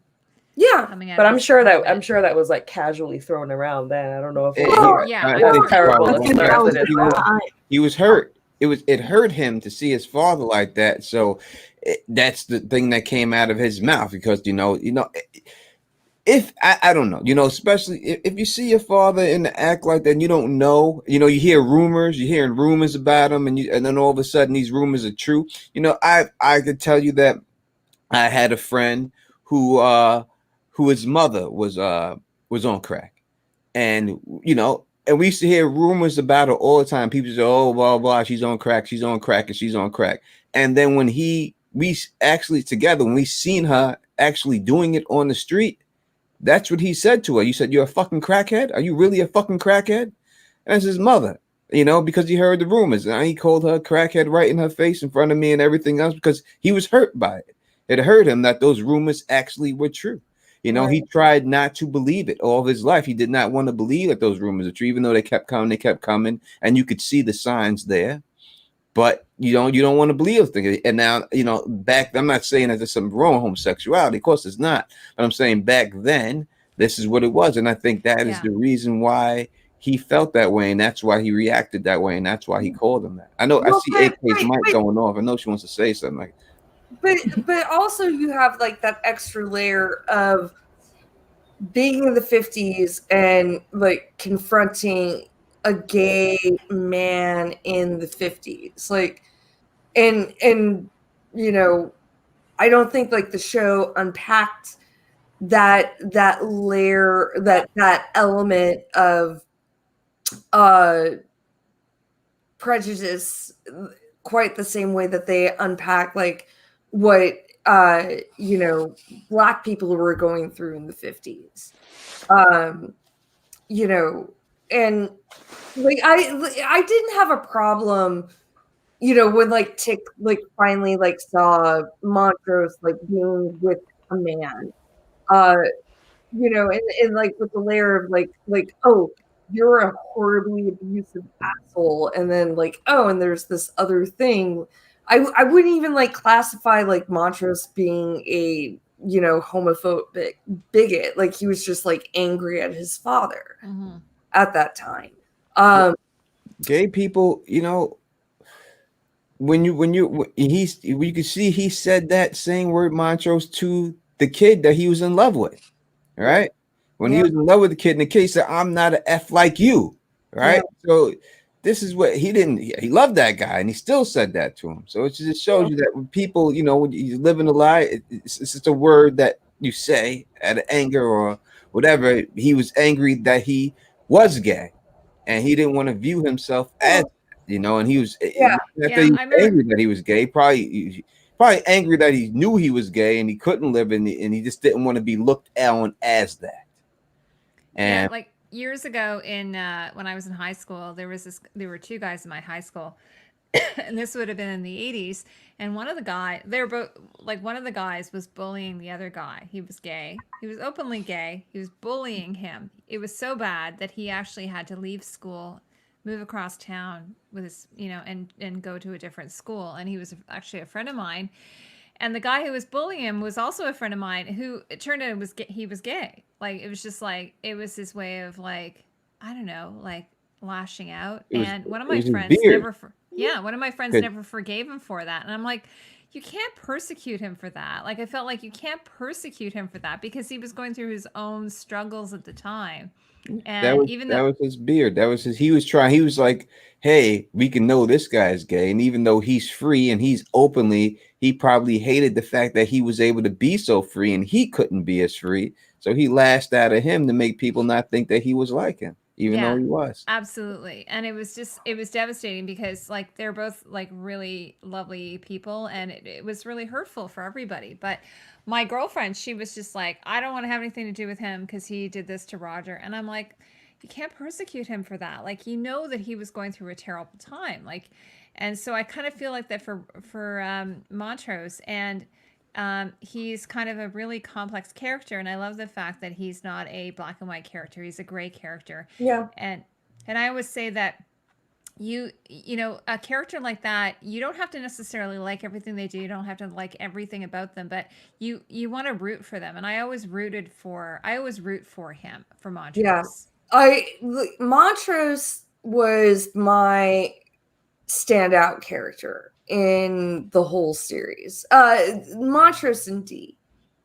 Speaker 1: Yeah.
Speaker 3: But I'm sure that was like casually thrown around then. I don't know if
Speaker 7: he was hurt. It hurt him to see his father like that. So that's the thing that came out of his mouth, because you know, if I don't know, you know, especially if you see your father in the act like that and you don't know, you know, you hear rumors, you're hearing rumors about him, and then all of a sudden these rumors are true. You know, I could tell you that I had a friend who his mother was on crack, and you know, and we used to hear rumors about her all the time. People say, "Oh, blah blah, she's on crack, she's on crack, and she's on crack." And then when we actually together, when we seen her actually doing it on the street, that's what he said to her. You said, "You're a fucking crackhead? Are you really a fucking crackhead?" And that's his mother, you know, because he heard the rumors. And he called her a crackhead right in her face in front of me and everything else because he was hurt by it. It hurt him that those rumors actually were true. You know, he tried not to believe it all of his life. He did not want to believe that those rumors are true, even though they kept coming, and you could see the signs there. But you don't want to believe things. And now, you know, I'm not saying that there's something wrong with homosexuality. Of course, it's not. But I'm saying back then, this is what it was. And I think that is the reason why he felt that way. And that's why he reacted that way. And that's why he called him that. I know I see AK's mic going off. I know she wants to say something like,
Speaker 1: but also you have like that extra layer of being in the 50s and like confronting a gay man in the 50s, like, and you know, I don't think like the show unpacked that layer, that element of prejudice quite the same way that they unpack like what you know, Black people were going through in the 50s. You know, and like I didn't have a problem, you know, when like Tick like finally like saw Montrose like being with a man, you know, and like with the layer of like, oh, you're a horribly abusive asshole, and then like, oh, and there's this other thing. I wouldn't even like classify like Montrose being a, you know, homophobic bigot. Like he was just like angry at his father at that time.
Speaker 7: Gay people, you know, you can see he said that same word Montrose to the kid that he was in love with, right? When he was in love with the kid, and the kid said, "I'm not an F like you," right? So this is what he loved that guy, and he still said that to him. So it just shows you that when people, you know, when you live in a lie, it's just a word that you say out of anger or whatever. He was angry that he was gay, and he didn't want to view himself as, you know, and he was angry that he was gay, probably angry that he knew he was gay and he couldn't live and he just didn't want to be looked on as that. And
Speaker 2: like years ago in when I was in high school, there were two guys in my high school, and this would have been in the 80s. And one of the guys was bullying the other guy. He was gay. He was openly gay. He was bullying him. It was so bad that he actually had to leave school, move across town with his, you know, and go to a different school. And he was actually a friend of mine. And the guy who was bullying him was also a friend of mine who it turned out he was gay. Like, it was just like, it was his way of like, I don't know, like lashing out. And one of my friends never forgave him for that. And I'm like, you can't persecute him for that. Like, I felt like you can't persecute him for that because he was going through his own struggles at the time. And that was his beard.
Speaker 7: He was like, hey, we can know this guy's gay. And even though he's free and he's openly, he probably hated the fact that he was able to be so free and he couldn't be as free. So he lashed out at him to make people not think that he was like him, even though he was.
Speaker 2: Absolutely. And it was devastating because like they're both like really lovely people, and it was really hurtful for everybody. But my girlfriend, she was just like, I don't want to have anything to do with him because he did this to Roger. And I'm like, you can't persecute him for that. Like, you know that he was going through a terrible time. Like, and so I kind of feel like that for Montrose, and he's kind of a really complex character. And I love the fact that he's not a black and white character. He's a gray character.
Speaker 1: Yeah.
Speaker 2: And I always say that you know, a character like that, you don't have to necessarily like everything they do. You don't have to like everything about them, but you want to root for them. And I always root for him, for Montrose.
Speaker 1: Yeah. Montrose was my standout character in the whole series. Montrose and Dee.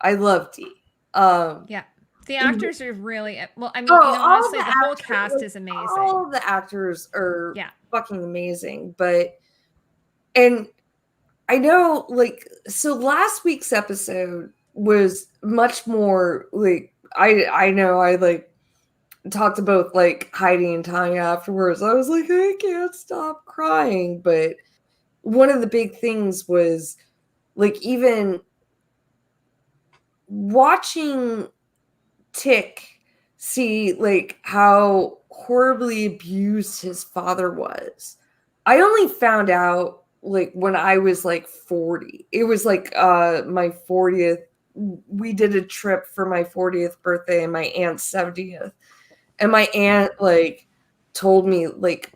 Speaker 1: I love Dee.
Speaker 2: The actors are really well. I mean, honestly, the whole cast is amazing.
Speaker 1: All the actors are fucking amazing. And I know, like, so last week's episode was much more like I know I like talked to both like Heidi and Tanya afterwards. I was like, I can't stop crying. But one of the big things was like even watching Tick see like how horribly abused his father was. I only found out like when I was like 40. It was like my 40th. We did a trip for my 40th birthday and my aunt's 70th. And my aunt like told me like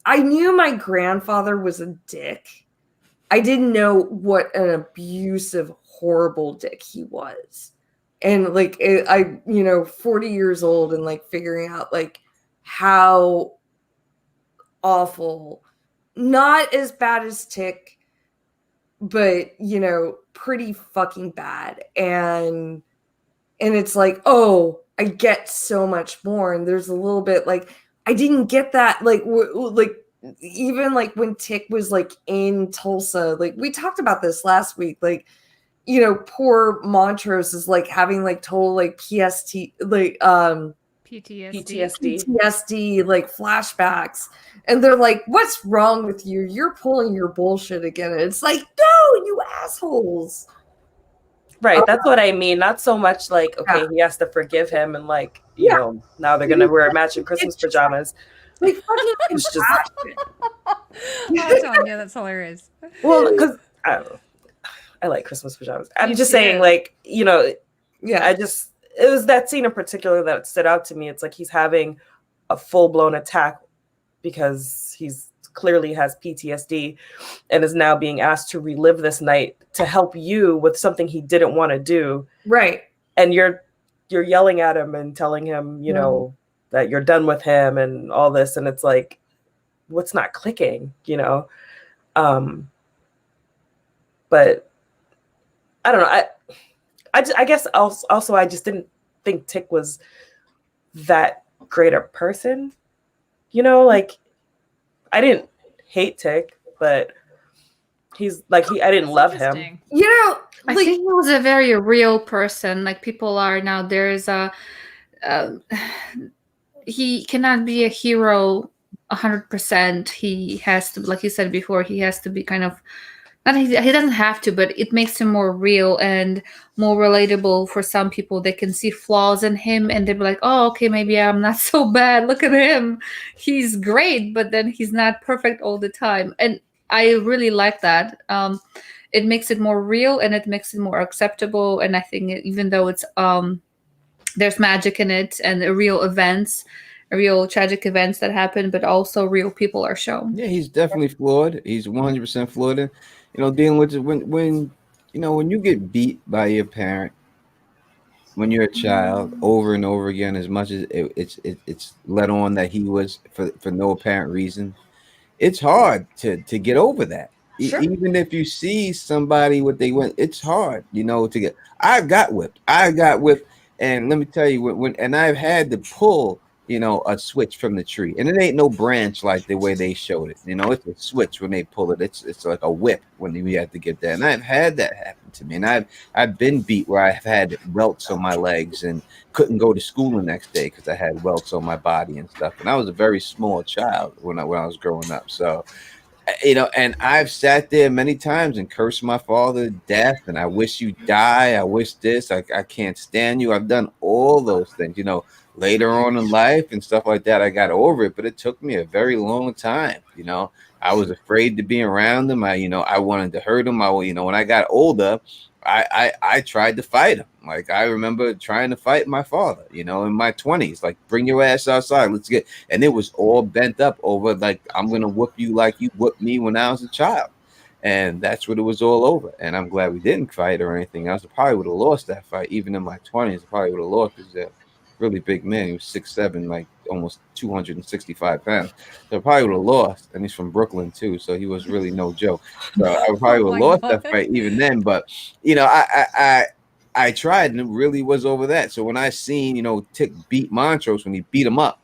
Speaker 1: I knew my grandfather was a dick. I didn't know what an abusive, horrible dick he was. And like, I, 40 years old and like figuring out like how awful, not as bad as Tick, but, pretty fucking bad. And it's like, oh, I get so much more. And there's a little bit like, I didn't get that. Like even like when Tick was like in Tulsa, like we talked about this last week, like, poor Montrose is like having like total like PTSD, like like flashbacks, and they're like, "What's wrong with you? You're pulling your bullshit again." And it's like, no, you assholes.
Speaker 3: Right, that's what I mean. Not so much like, okay, he has to forgive him, and like, now they're gonna wear matching Christmas pajamas.
Speaker 1: Like fucking it's just
Speaker 2: Oh, Tanya, that's hilarious.
Speaker 3: Well, because I like Christmas pajamas. I'm
Speaker 2: Me
Speaker 3: just
Speaker 2: too.
Speaker 3: saying, like, you know,
Speaker 1: Yeah.
Speaker 3: it was that scene in particular that stood out to me. It's like he's having a full-blown attack because he's clearly has PTSD and is now being asked to relive this night to help you with something he didn't want to do.
Speaker 1: Right.
Speaker 3: And you're yelling at him and telling him, you know, that you're done with him and all this. And it's like, what's not clicking, you know? But I don't know. I guess also I just didn't think Tick was that great a person. You know, like I didn't hate Tick, but he's like I didn't love him.
Speaker 1: You know,
Speaker 5: I
Speaker 1: like,
Speaker 5: think he was a very real person. Like people are now. There's he cannot be a hero 100%. He has to, like you said before, he has to be kind of. He doesn't have to, but it makes him more real and more relatable for some people. They can see flaws in him and they'll be like, oh, okay, maybe I'm not so bad. Look at him. He's great, but then he's not perfect all the time. And I really like that. It makes it more real and it makes it more acceptable. And I think even though it's there's magic in it and real events, real tragic events that happen, but also real people are shown.
Speaker 7: Yeah, he's definitely flawed. He's 100% flawed. And, you know, dealing with it when you know, when you get beat by your parent when you're a child over and over again, as much as it's let on that he was for no apparent reason, it's hard to get over that.
Speaker 1: Sure.
Speaker 7: Even if you see somebody what they went, it's hard, you know, to get. I got whipped, and let me tell you when I've had to pull, you know, a switch from the tree, and it ain't no branch like the way they showed it. You know, it's a switch when they pull it. It's like a whip when we have to get that. And I've had that happen to me, and I've been beat where I've had welts on my legs and couldn't go to school the next day because I had welts on my body and stuff. And I was a very small child when I was growing up, so. You know, and I've sat there many times and cursed my father to death, and I wish you die. I wish this. I can't stand you. I've done all those things, you know. Later on in life and stuff like that, I got over it, but it took me a very long time. You know, I was afraid to be around him. I wanted to hurt him. When I got older, I tried to fight him. Like I remember trying to fight my father, you know, in my 20s, like bring your ass outside. Let's get, and it was all bent up over like, I'm going to whoop you like you whooped me when I was a child. And that's what it was all over. And I'm glad we didn't fight or anything else. I probably would have lost that fight. Even in my 20s, I probably would have lost because that really big man. He was 6'7", like almost 265 pounds. So I probably would have lost. And he's from Brooklyn too, so he was really no joke. So I probably would have lost that fight even then. But you know, I tried, and it really was over that. So when I seen, you know, Tick beat Montrose, when he beat him up,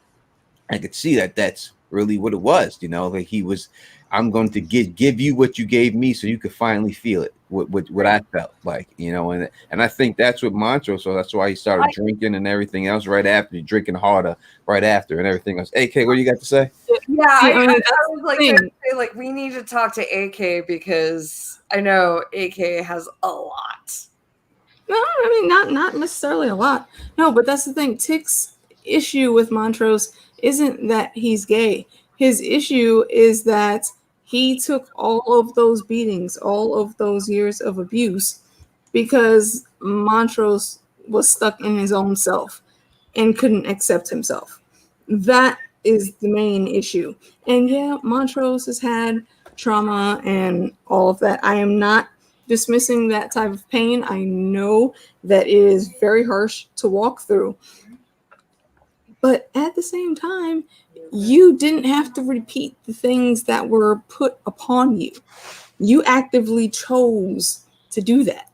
Speaker 7: I could see that that's really what it was. You know, like he was, I'm going to give you what you gave me, so you could finally feel it. What I felt like, you know, and I think that's what Montrose. So that's why he started drinking and everything else right after, drinking harder right after, and everything else. AK, what do you got to say?
Speaker 1: Yeah, I was like, trying to say, like, we need to talk to AK because I know AK has a lot.
Speaker 4: No, I mean not necessarily a lot. No, but that's the thing. Tick's issue with Montrose isn't that he's gay. His issue is that he took all of those beatings, all of those years of abuse, because Montrose was stuck in his own self and couldn't accept himself. That is the main issue. And yeah, Montrose has had trauma and all of that. I am not dismissing that type of pain. I know that it is very harsh to walk through. But at the same time, you didn't have to repeat the things that were put upon you. You actively chose to do that.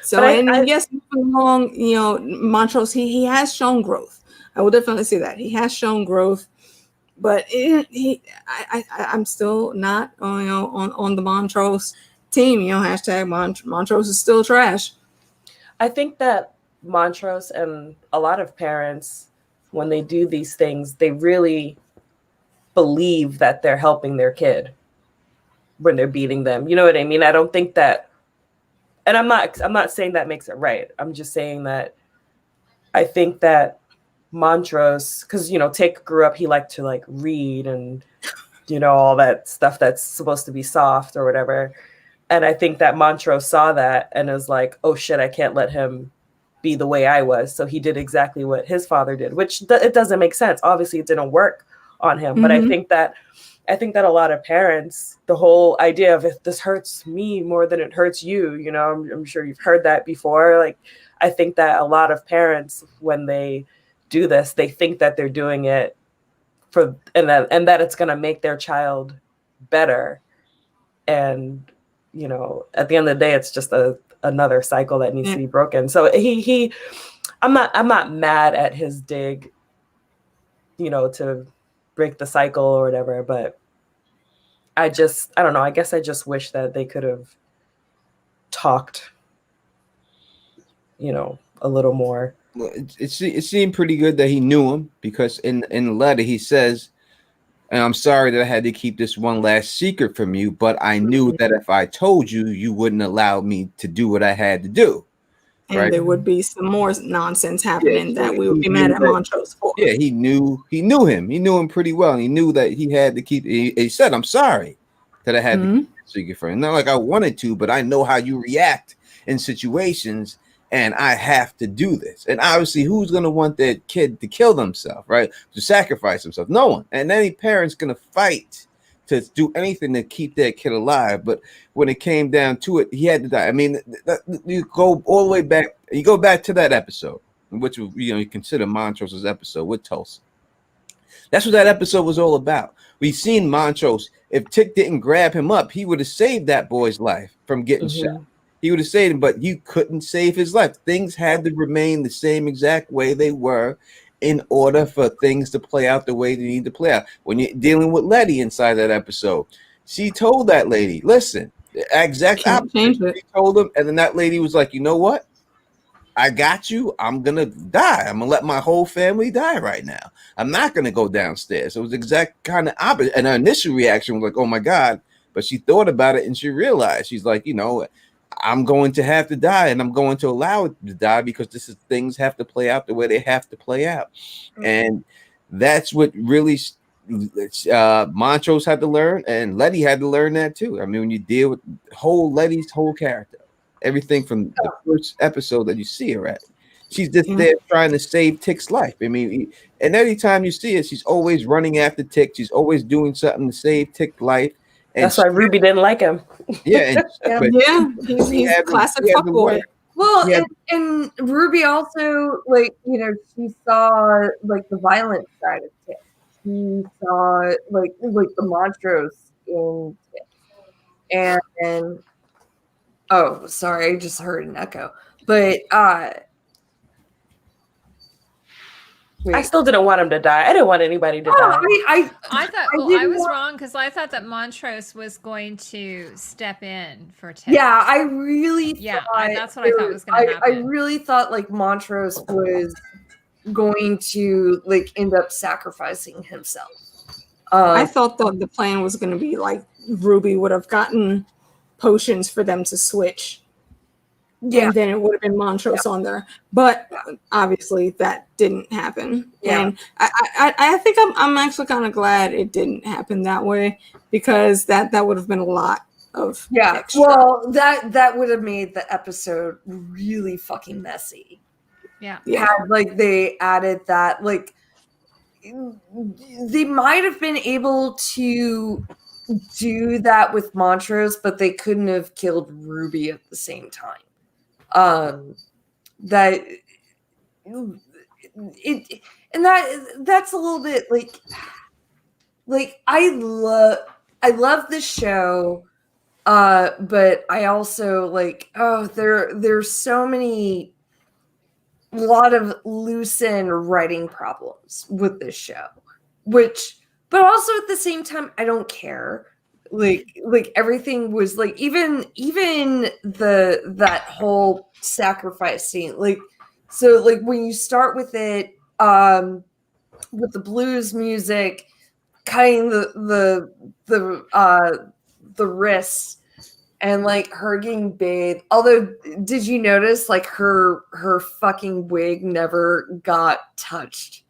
Speaker 4: So, yes, along, you know, Montrose, he has shown growth. I will definitely say that he has shown growth, but I'm still not, on the Montrose team. You know, hashtag Montrose is still trash.
Speaker 3: I think that Montrose and a lot of parents, when they do these things, they really believe that they're helping their kid when they're beating them. You know what I mean? I don't think that, and I'm not saying that makes it right. I'm just saying that I think that Montrose, because, you know, Tick grew up, he liked to like read and you know, all that stuff that's supposed to be soft or whatever. And I think that Montrose saw that and was like, oh shit, I can't let him be the way I was. So he did exactly what his father did, which it doesn't make sense. Obviously it didn't work on him. But I think that a lot of parents, the whole idea of if this hurts me more than it hurts you, you know, I'm sure you've heard that before. Like, I think that a lot of parents, when they do this, they think that they're doing it and that it's going to make their child better. And, you know, at the end of the day, it's just another cycle that needs to be broken. So I'm not mad at his dig, you know, to break the cycle or whatever, but I don't know. I guess I just wish that they could have talked, you know, a little more.
Speaker 7: Well, it seemed pretty good that he knew him, because in the letter he says, and I'm sorry that I had to keep this one last secret from you, but I knew that if I told you, you wouldn't allow me to do what I had to do.
Speaker 4: And
Speaker 7: right?
Speaker 4: there would be some more nonsense happening that we would be mad at Montrose for.
Speaker 7: Yeah, he knew him. He knew him pretty well. And he knew that he had to keep. He said, "I'm sorry that I had to keep it secret from you. Not like I wanted to, but I know how you react in situations, and I have to do this." And obviously, who's going to want their kid to kill themselves, right? To sacrifice themselves? No one. And any parent's going to fight to do anything to keep their kid alive. But when it came down to it, he had to die. I mean, you go all the way back. You go back to that episode, which, you know, you consider Montrose's episode with Tulsa. That's what that episode was all about. We seen Montrose. If Tick didn't grab him up, he would have saved that boy's life from getting shot. He would have saved him, but you couldn't save his life. Things had to remain the same exact way they were in order for things to play out the way they need to play out. When you're dealing with Letty inside that episode, she told that lady, listen, exact opposite. She told him, and then that lady was like, you know what? I got you. I'm going to die. I'm going to let my whole family die right now. I'm not going to go downstairs. It was exact kind of opposite. And her initial reaction was like, oh my God. But she thought about it and she realized, she's like, you know, I'm going to have to die, and I'm going to allow it to die because things have to play out the way they have to play out. And that's what really Montrose had to learn, and Letty had to learn that too. I mean, when you deal with Letty's whole character, everything from the first episode that you see her at, she's just there trying to save Tick's life. I mean, and every time you see her, she's always running after Tick. She's always doing something to save Tick's life. And
Speaker 3: that's why Ruby didn't like him.
Speaker 7: Yeah,
Speaker 4: he's a classic fuckboy.
Speaker 1: Well, and Ruby also, like, you know, she saw like the violent side of Tick. She saw like the Montrose in Tick, and oh, sorry, I just heard an echo. But
Speaker 3: I still didn't want him to die. I didn't want anybody to die.
Speaker 2: I thought I was wrong because I thought that Montrose was going to step in for Tick.
Speaker 1: Yeah, I really
Speaker 2: that's what I thought was going to happen.
Speaker 1: I really thought like Montrose was going to like end up sacrificing himself.
Speaker 4: I thought that the plan was going to be like Ruby would have gotten potions for them to switch. Yeah, and then it would have been Montrose on there, but obviously that didn't happen. And I think I'm actually kind of glad it didn't happen that way, because that would have been a lot of extra.
Speaker 1: Well, that would have made the episode really fucking messy. Like they added that, like they might have been able to do that with Montrose, but they couldn't have killed Ruby at the same time. That's a little bit like I love this show, but I also there's so many lot of loose end writing problems with this show, but also at the same time I don't care. Like everything was like even that whole sacrifice scene, so when you start with it with the blues music cutting the wrists and like her getting bathed, although did you notice like her fucking wig never got touched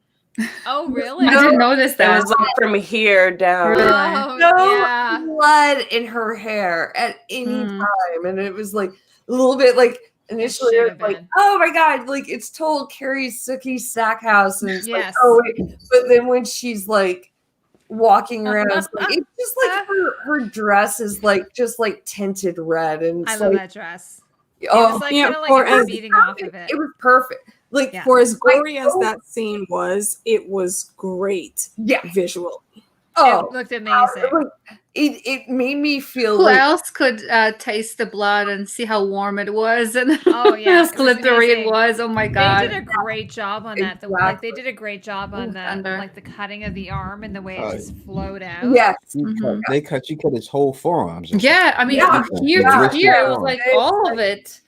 Speaker 2: Oh, really?
Speaker 5: I didn't notice
Speaker 3: It
Speaker 5: that.
Speaker 3: was like from here down.
Speaker 5: Really?
Speaker 2: Oh,
Speaker 1: No
Speaker 2: yeah.
Speaker 1: blood in her hair at any
Speaker 5: Hmm.
Speaker 1: time, and it was like a little bit like initially
Speaker 2: should
Speaker 1: it was
Speaker 2: have
Speaker 1: like,
Speaker 2: been.
Speaker 1: oh my god, like it's total Carrie Sookie Stackhouse, and it's
Speaker 2: Yes.
Speaker 1: like, oh wait, but then when she's like walking around, it's like it's just like her dress is like just like tinted red, and
Speaker 2: I
Speaker 1: it's
Speaker 2: love
Speaker 1: like,
Speaker 2: that dress.
Speaker 1: oh,
Speaker 2: It was like
Speaker 4: yeah,
Speaker 2: kind of like
Speaker 4: for
Speaker 2: a
Speaker 4: as-
Speaker 2: beating off of it.
Speaker 1: it was perfect. Like
Speaker 2: Yeah.
Speaker 4: For as gory as that scene was, it was great
Speaker 1: yeah,
Speaker 4: visual.
Speaker 1: oh,
Speaker 2: It looked amazing.
Speaker 1: like, it made me feel
Speaker 5: Who
Speaker 1: like
Speaker 5: else could taste the blood and see how warm it was and
Speaker 2: Oh, yeah,
Speaker 5: how
Speaker 2: it was
Speaker 5: slippery it
Speaker 2: amazing.
Speaker 5: was? Oh my
Speaker 2: They
Speaker 5: god!
Speaker 2: did a great job on that. Like they
Speaker 1: Exactly.
Speaker 2: did a great job on
Speaker 5: Ooh,
Speaker 2: the
Speaker 5: thunder.
Speaker 2: like the cutting of the arm and the way
Speaker 7: Oh,
Speaker 2: it just flowed out.
Speaker 1: yes,
Speaker 5: Mhm.
Speaker 7: She cut his whole forearms. or
Speaker 5: Yeah, I mean,
Speaker 1: Yeah.
Speaker 5: from here
Speaker 7: Yeah.
Speaker 5: to here, it was
Speaker 7: Yeah.
Speaker 5: like all of it.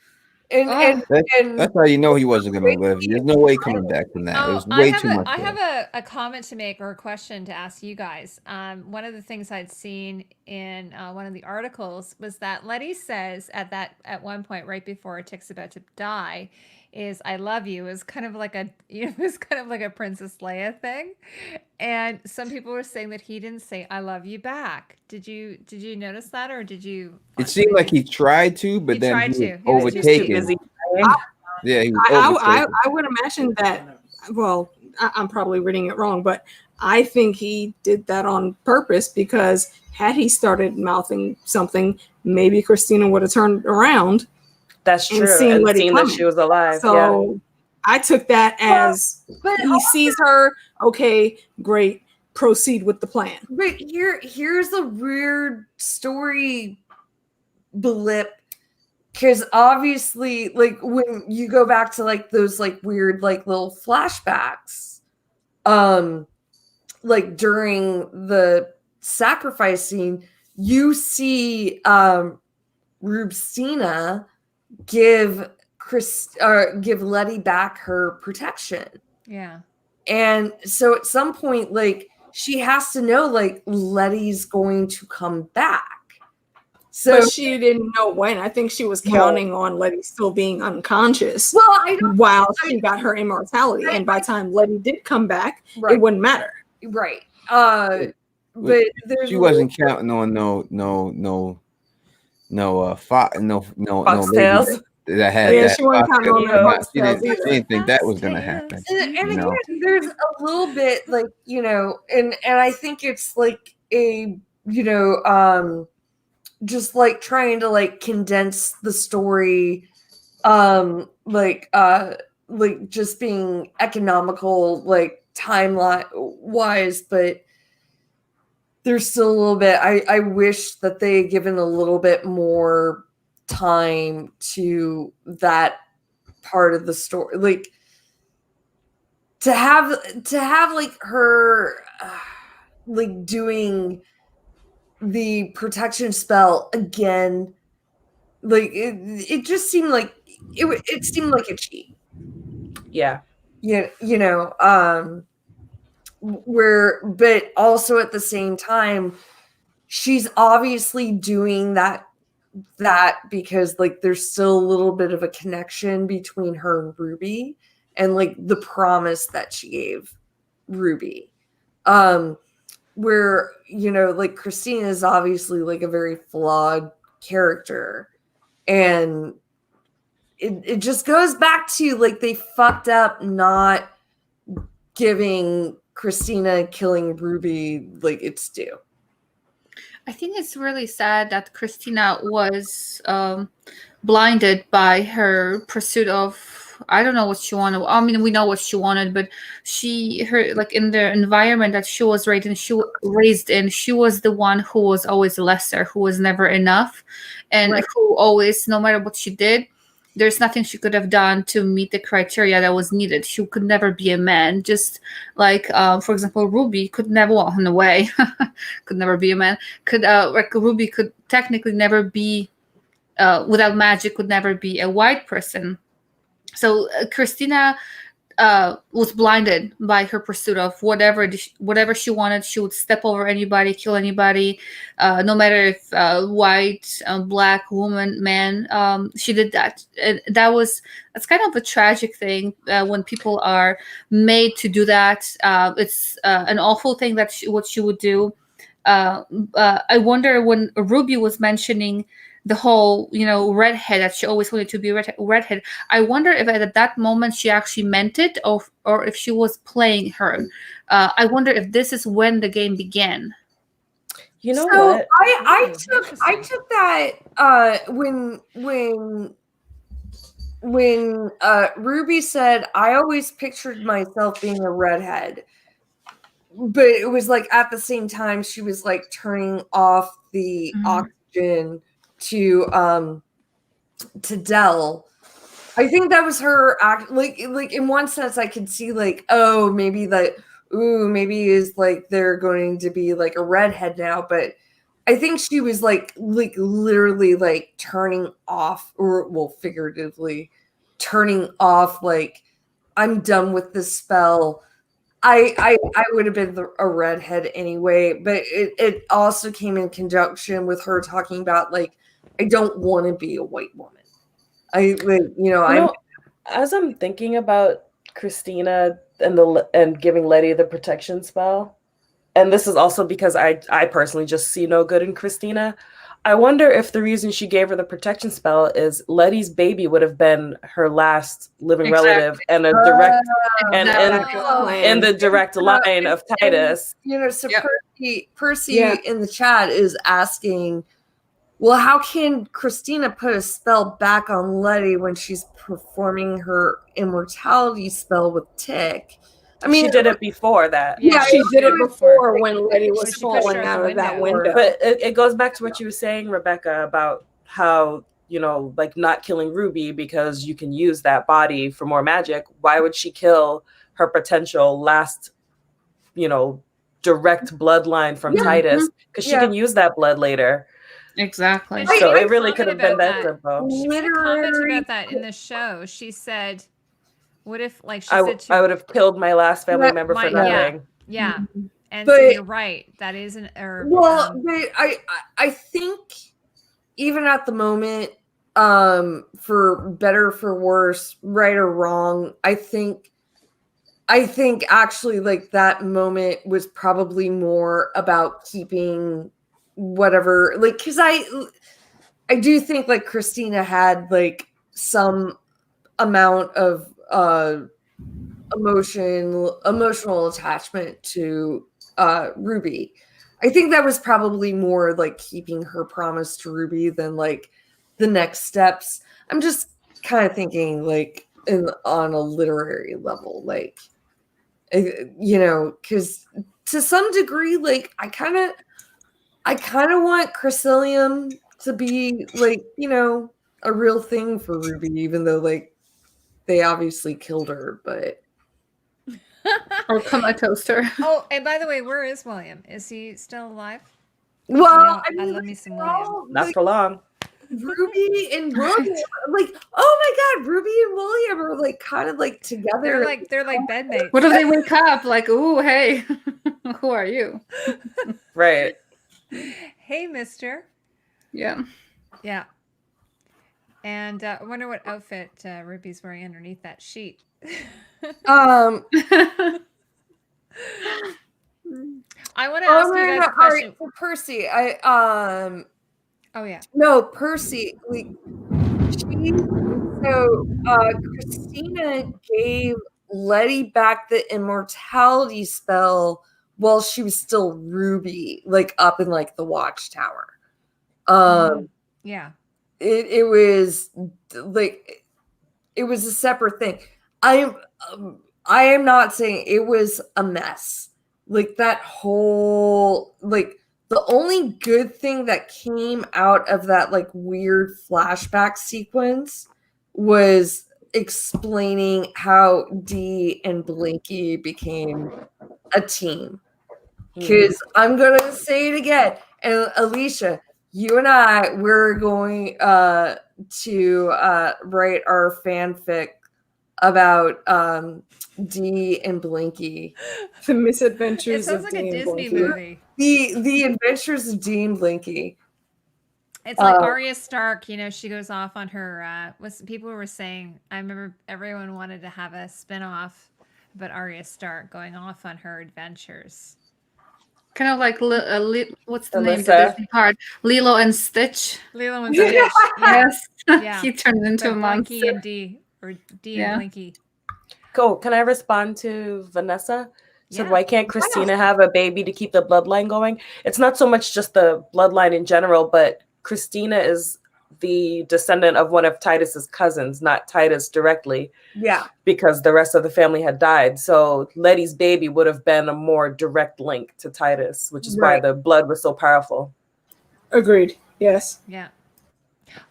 Speaker 1: and
Speaker 5: Oh.
Speaker 1: and
Speaker 7: something. That's how you know he wasn't going to live. There's no way coming back from that. It
Speaker 2: Oh,
Speaker 7: was
Speaker 2: I
Speaker 7: way
Speaker 2: have
Speaker 7: too much.
Speaker 2: I have
Speaker 7: blood.
Speaker 2: a comment to make or a question to ask you guys. One of the things I'd seen in one of the articles was that Letty says at one point right before Tick's about to die, is "I love you" is kind of like it was kind of like a Princess Leia thing, and some people were saying that he didn't say "I love you" back. Did you notice that, or did you?
Speaker 7: It seemed like he tried to, but
Speaker 2: He
Speaker 7: then
Speaker 2: tried
Speaker 7: he
Speaker 2: to.
Speaker 7: was
Speaker 2: He was just
Speaker 3: too
Speaker 7: overtaken.
Speaker 3: busy.
Speaker 7: Yeah, he was
Speaker 4: I
Speaker 7: overtaken.
Speaker 4: would imagine that. Well, I'm probably reading it wrong, but I think he did that on purpose because had he started mouthing something, maybe Christina would have turned around.
Speaker 3: That's
Speaker 4: And
Speaker 3: true.
Speaker 4: seeing
Speaker 3: And
Speaker 4: Letty
Speaker 3: seeing that
Speaker 4: coming.
Speaker 3: she was alive.
Speaker 4: So I took that as
Speaker 1: but
Speaker 4: he sees her. Okay, great. Proceed with the plan.
Speaker 1: But here's a weird story blip, because obviously, like when you go back to like those like weird like little flashbacks, like during the sacrifice scene, you see Rubstina give Letty back her protection.
Speaker 2: Yeah.
Speaker 1: And so at some point, like she has to know like Letty's going to come back. So
Speaker 4: But she didn't know when. I think she was counting on Letty still being unconscious
Speaker 1: well, I don't
Speaker 4: while she got her immortality. And by the time Letty did come back,
Speaker 1: right,
Speaker 4: it wouldn't matter.
Speaker 1: right. But there's
Speaker 7: She wasn't counting on no
Speaker 3: Foxtails.
Speaker 7: lady that had
Speaker 4: Yeah,
Speaker 7: that.
Speaker 4: she wasn't counting on
Speaker 3: no
Speaker 4: the
Speaker 7: She
Speaker 4: foxtails
Speaker 7: didn't
Speaker 4: either.
Speaker 7: think that was going to happen.
Speaker 1: And
Speaker 7: you know?
Speaker 1: again, there's a little bit like, you know, and I think it's like a, you know, just like trying to like condense the story, like just being economical, like timeline wise, but there's still a little bit. I wish that they had given a little bit more time to that part of the story, like to have like her like doing the protection spell again. Like it just seemed like it seemed like a cheat.
Speaker 3: Yeah.
Speaker 1: You know, but also at the same time, she's obviously doing that because like there's still a little bit of a connection between her and Ruby and like the promise that she gave Ruby. Where, you know, like Christina is obviously like a very flawed character, and it just goes back to like they fucked up not giving Christina killing Ruby like its due.
Speaker 5: I think it's really sad that Christina was blinded by her pursuit of, I don't know what she wanted. I mean, we know what she wanted, but her like in the environment that she was raised in, she was the one who was always lesser, who was never enough, and
Speaker 1: Right.
Speaker 5: who always, no matter what she did, there's nothing she could have done to meet the criteria that was needed. She could never be a man. Just like, for example, Ruby could never, well, in a way, could never be a man. Like Ruby could technically never be, without magic, could never be a white person. So Christina was blinded by her pursuit of whatever she wanted. She would step over anybody, kill anybody, no matter if white, black, woman, man. She did that. And that's kind of a tragic thing when people are made to do that. It's an awful thing that what she would do. I wonder when Ruby was mentioning the whole, redhead, that she always wanted to be redhead. I wonder if at that moment she actually meant it, or if she was playing her. I wonder if this is when the game began.
Speaker 3: You know
Speaker 1: so
Speaker 3: what?
Speaker 1: I took that when Ruby said, I always pictured myself being a redhead. But it was like at the same time she was like turning off the oxygen to Dell. I think that was her act. Like in one sense, I could see like, oh, maybe maybe is like they're going to be like a redhead now. But I think she was like literally like turning off, or well, figuratively turning off. Like, I'm done with this spell. I would have been a redhead anyway, but it also came in conjunction with her talking about like, I don't want to be a white woman.
Speaker 3: As I'm thinking about Christina and giving Letty the protection spell, and this is also because I personally just see no good in Christina. I wonder if the reason she gave her the protection spell is Letty's baby would have been her last living relative, and a direct in the direct line of Titus.
Speaker 1: So Percy in the chat is asking, well, how can Christina put a spell back on Letty when she's performing her immortality spell with Tick? I mean,
Speaker 3: she did it before that.
Speaker 4: Yeah, she did it before when Letty was falling out of that window.
Speaker 3: But it goes back to what you were saying, Rebecca, about how, like not killing Ruby because you can use that body for more magic. Why would she kill her potential last, direct bloodline from Titus? Because she can use that blood later.
Speaker 5: Exactly.
Speaker 3: So it really could have been that simple.
Speaker 2: She commented about that in the show. She said, what if, like,
Speaker 3: I would have killed my last family member for nothing.
Speaker 2: Yeah. And so you're right. That is an error.
Speaker 1: Well, but I think even at the moment, for better, for worse, right or wrong, I think actually like that moment was probably more about keeping whatever, like, because I do think like Christina had like some amount of emotional attachment to Ruby. I think that was probably more like keeping her promise to Ruby than like the next steps. I'm just kind of thinking like on a literary level, like, because to some degree, like I kind of want Chrysilium to be like, a real thing for Ruby, even though like they obviously killed her, but
Speaker 5: or comatose her.
Speaker 2: Oh, and by the way, where is William? Is he still alive?
Speaker 1: Well,
Speaker 2: I love me some William.
Speaker 3: Not for long.
Speaker 1: Ruby and William, like, oh my God, Ruby and William are like kind of like together.
Speaker 2: They're like bedmates.
Speaker 5: What if they wake up like, ooh, hey, who are you?
Speaker 3: Right.
Speaker 2: Hey, mister.
Speaker 5: Yeah.
Speaker 2: Yeah. And I wonder what outfit Ruby's wearing underneath that sheet. I want to ask you guys a question.
Speaker 1: For Percy,
Speaker 2: oh yeah.
Speaker 1: No, Percy. Christina gave Letty back the immortality spell while she was still Ruby, like up in like the watchtower.
Speaker 2: Yeah.
Speaker 1: It was like it was a separate thing. I am not saying it was a mess. Like that whole, like the only good thing that came out of that like weird flashback sequence was explaining how Dee and Blinky became a team. Because I'm gonna say it again, and Alicia, you and we're going to write our fanfic about Dee and Blinky.
Speaker 4: The Misadventures
Speaker 2: It sounds
Speaker 4: of
Speaker 2: like a
Speaker 4: Dee and
Speaker 2: Disney
Speaker 4: Blinky.
Speaker 2: movie.
Speaker 1: The Adventures of Dee and Blinky.
Speaker 2: It's like Arya Stark, she goes off on her, people were saying, I remember everyone wanted to have a spin-off about Arya Stark going off on her adventures.
Speaker 5: Kind of like, what's the name of
Speaker 3: Alyssa.
Speaker 5: the Disney part? Lilo and Stitch.
Speaker 2: Lilo and Stitch.
Speaker 5: Yes.
Speaker 2: Yeah.
Speaker 5: He turned into a monster.
Speaker 2: Blinky and Dee, or Dee and Blinky.
Speaker 3: Cool. Can I respond to Vanessa? Said,
Speaker 2: Yeah.
Speaker 3: why can't Christina have a baby to keep the bloodline going? It's not so much just the bloodline in general, but Christina is the descendant of one of Titus's cousins, not Titus directly.
Speaker 1: Yeah.
Speaker 3: Because the rest of the family had died. So Letty's baby would have been a more direct link to Titus, which is why the blood was so powerful.
Speaker 4: Agreed. Yes.
Speaker 2: Yeah.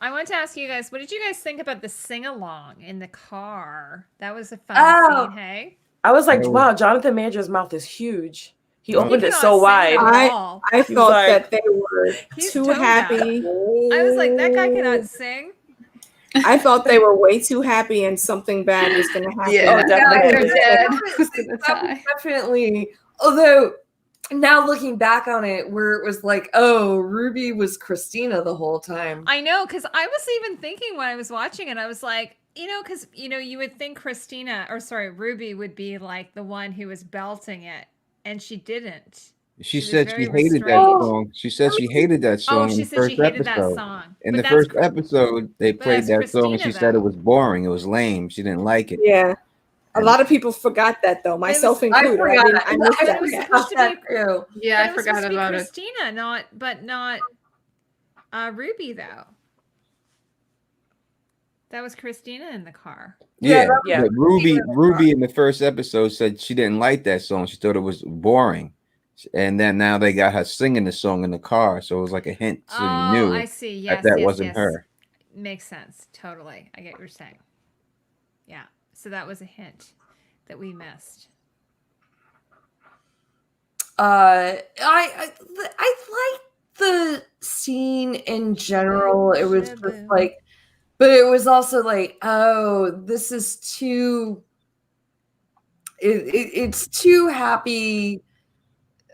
Speaker 2: I want to ask you guys, what did you guys think about the sing-along in the car? That was a fun scene, hey?
Speaker 3: I was like, wow, Jonathan Major's mouth is huge. He opened it
Speaker 2: cannot
Speaker 3: so
Speaker 2: sing
Speaker 3: wide.
Speaker 2: at all.
Speaker 4: I thought that they were
Speaker 2: He's
Speaker 4: too
Speaker 2: tone
Speaker 4: happy.
Speaker 2: deaf. I was like, that guy cannot sing.
Speaker 4: I thought they were way too happy and something bad was going to happen.
Speaker 3: Yeah, definitely.
Speaker 5: They're dead.
Speaker 1: Definitely. Although now looking back on it, where it was like, oh, Ruby was Christina the whole time.
Speaker 2: I know, because I was even thinking when I was watching it, I was like, because, you would think Ruby would be like the one who was belting it, and she didn't.
Speaker 7: She
Speaker 2: was
Speaker 7: said
Speaker 2: very
Speaker 7: she hated that
Speaker 2: restrained.
Speaker 7: song. She said she hated that song in the
Speaker 2: she said
Speaker 7: first
Speaker 2: she hated that
Speaker 7: episode.
Speaker 2: song.
Speaker 7: In
Speaker 2: But
Speaker 7: the
Speaker 2: that's
Speaker 7: first
Speaker 2: Chris-
Speaker 7: episode, they
Speaker 2: but
Speaker 7: played
Speaker 2: that's
Speaker 7: that song and she
Speaker 2: Christina,
Speaker 7: said it
Speaker 2: though.
Speaker 7: was boring. It was lame. She didn't like it.
Speaker 4: Yeah. A lot of people forgot that, though, myself included. I missed
Speaker 2: It was
Speaker 4: that.
Speaker 2: supposed to be
Speaker 1: too.
Speaker 5: Yeah,
Speaker 2: but
Speaker 5: I
Speaker 2: it was
Speaker 5: forgot
Speaker 2: supposed to be
Speaker 5: about it.
Speaker 2: Christina, not Ruby though. That was Christina in the car.
Speaker 7: Yeah,
Speaker 3: Yeah.
Speaker 7: but Ruby in the first episode said she didn't like that song. She thought it was boring. And then now they got her singing the song in the car. So it was like a hint so you knew
Speaker 2: I see. Yes,
Speaker 7: that
Speaker 2: yes,
Speaker 7: wasn't
Speaker 2: yes.
Speaker 7: her.
Speaker 2: Makes sense. Totally. I get what you're saying. Yeah. So that was a hint that we missed.
Speaker 1: I liked the scene in general. It was just like, but it was also like, oh, this is too. It's too happy.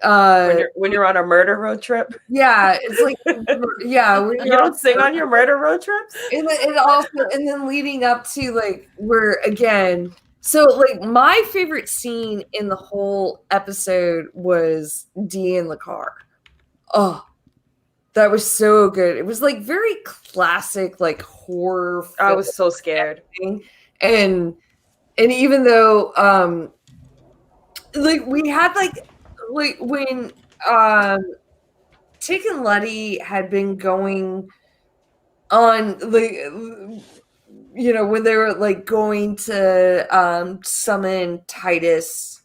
Speaker 3: When you're on a murder road trip,
Speaker 1: Yeah, it's like, yeah, when
Speaker 3: you don't sing on your murder road trips.
Speaker 1: and then leading up to like where again. So like my favorite scene in the whole episode was Dee in the car. Oh, that was so good. It was like very classic, like horror.
Speaker 3: I was so scared.
Speaker 1: And even though like we had like when Tick and Letty had been going on like when they were like going to summon Titus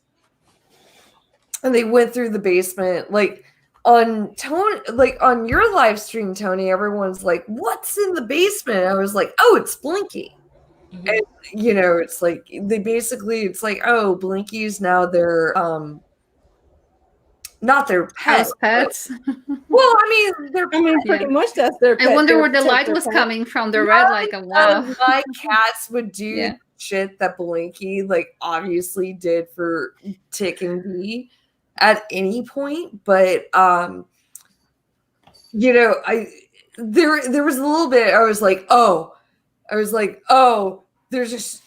Speaker 1: and they went through the basement, like on your live stream, Tony, everyone's like, what's in the basement? I was like, oh, it's Blinky. Mm-hmm. And it's like it's like, oh, Blinky's now their not their
Speaker 5: House pets.
Speaker 1: Well, I mean,
Speaker 4: pretty much that's their pet.
Speaker 5: I wonder where the light was coming from. The red, like a wow.
Speaker 1: My cats would do shit that Blinky like obviously did for Tick and Dee at any point, but there was a little bit. I was like, oh, there's just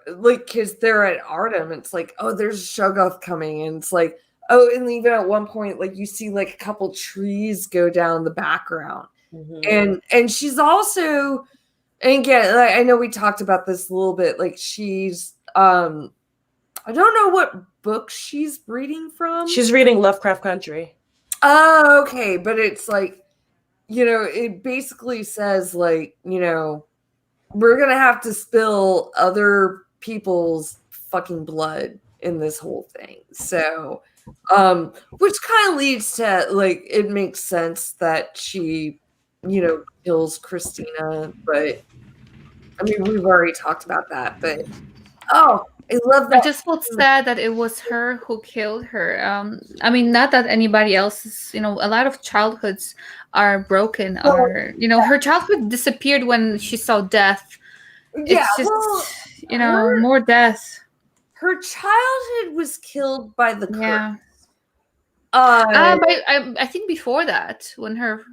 Speaker 1: like because they're at Artem. It's like, oh, there's Shoggoth coming, and it's like. Oh, and even at one point, like you see like a couple trees go down the background. Mm-hmm. And she's also, and again, like, I know we talked about this a little bit, like she's I don't know what book she's reading from.
Speaker 3: She's reading Lovecraft Country.
Speaker 1: Oh, okay. But it's like, it basically says like, we're gonna have to spill other people's fucking blood in this whole thing. So which kind of leads to like it makes sense that she kills Christina, but I mean we've already talked about that, but I love that.
Speaker 5: I just felt sad that it was her who killed her. I mean, not that anybody else is, a lot of childhoods are broken or her childhood disappeared when she saw death.
Speaker 1: Yeah,
Speaker 5: it's just more death.
Speaker 1: Her childhood was killed by the curse.
Speaker 5: Yeah. I think before that, when her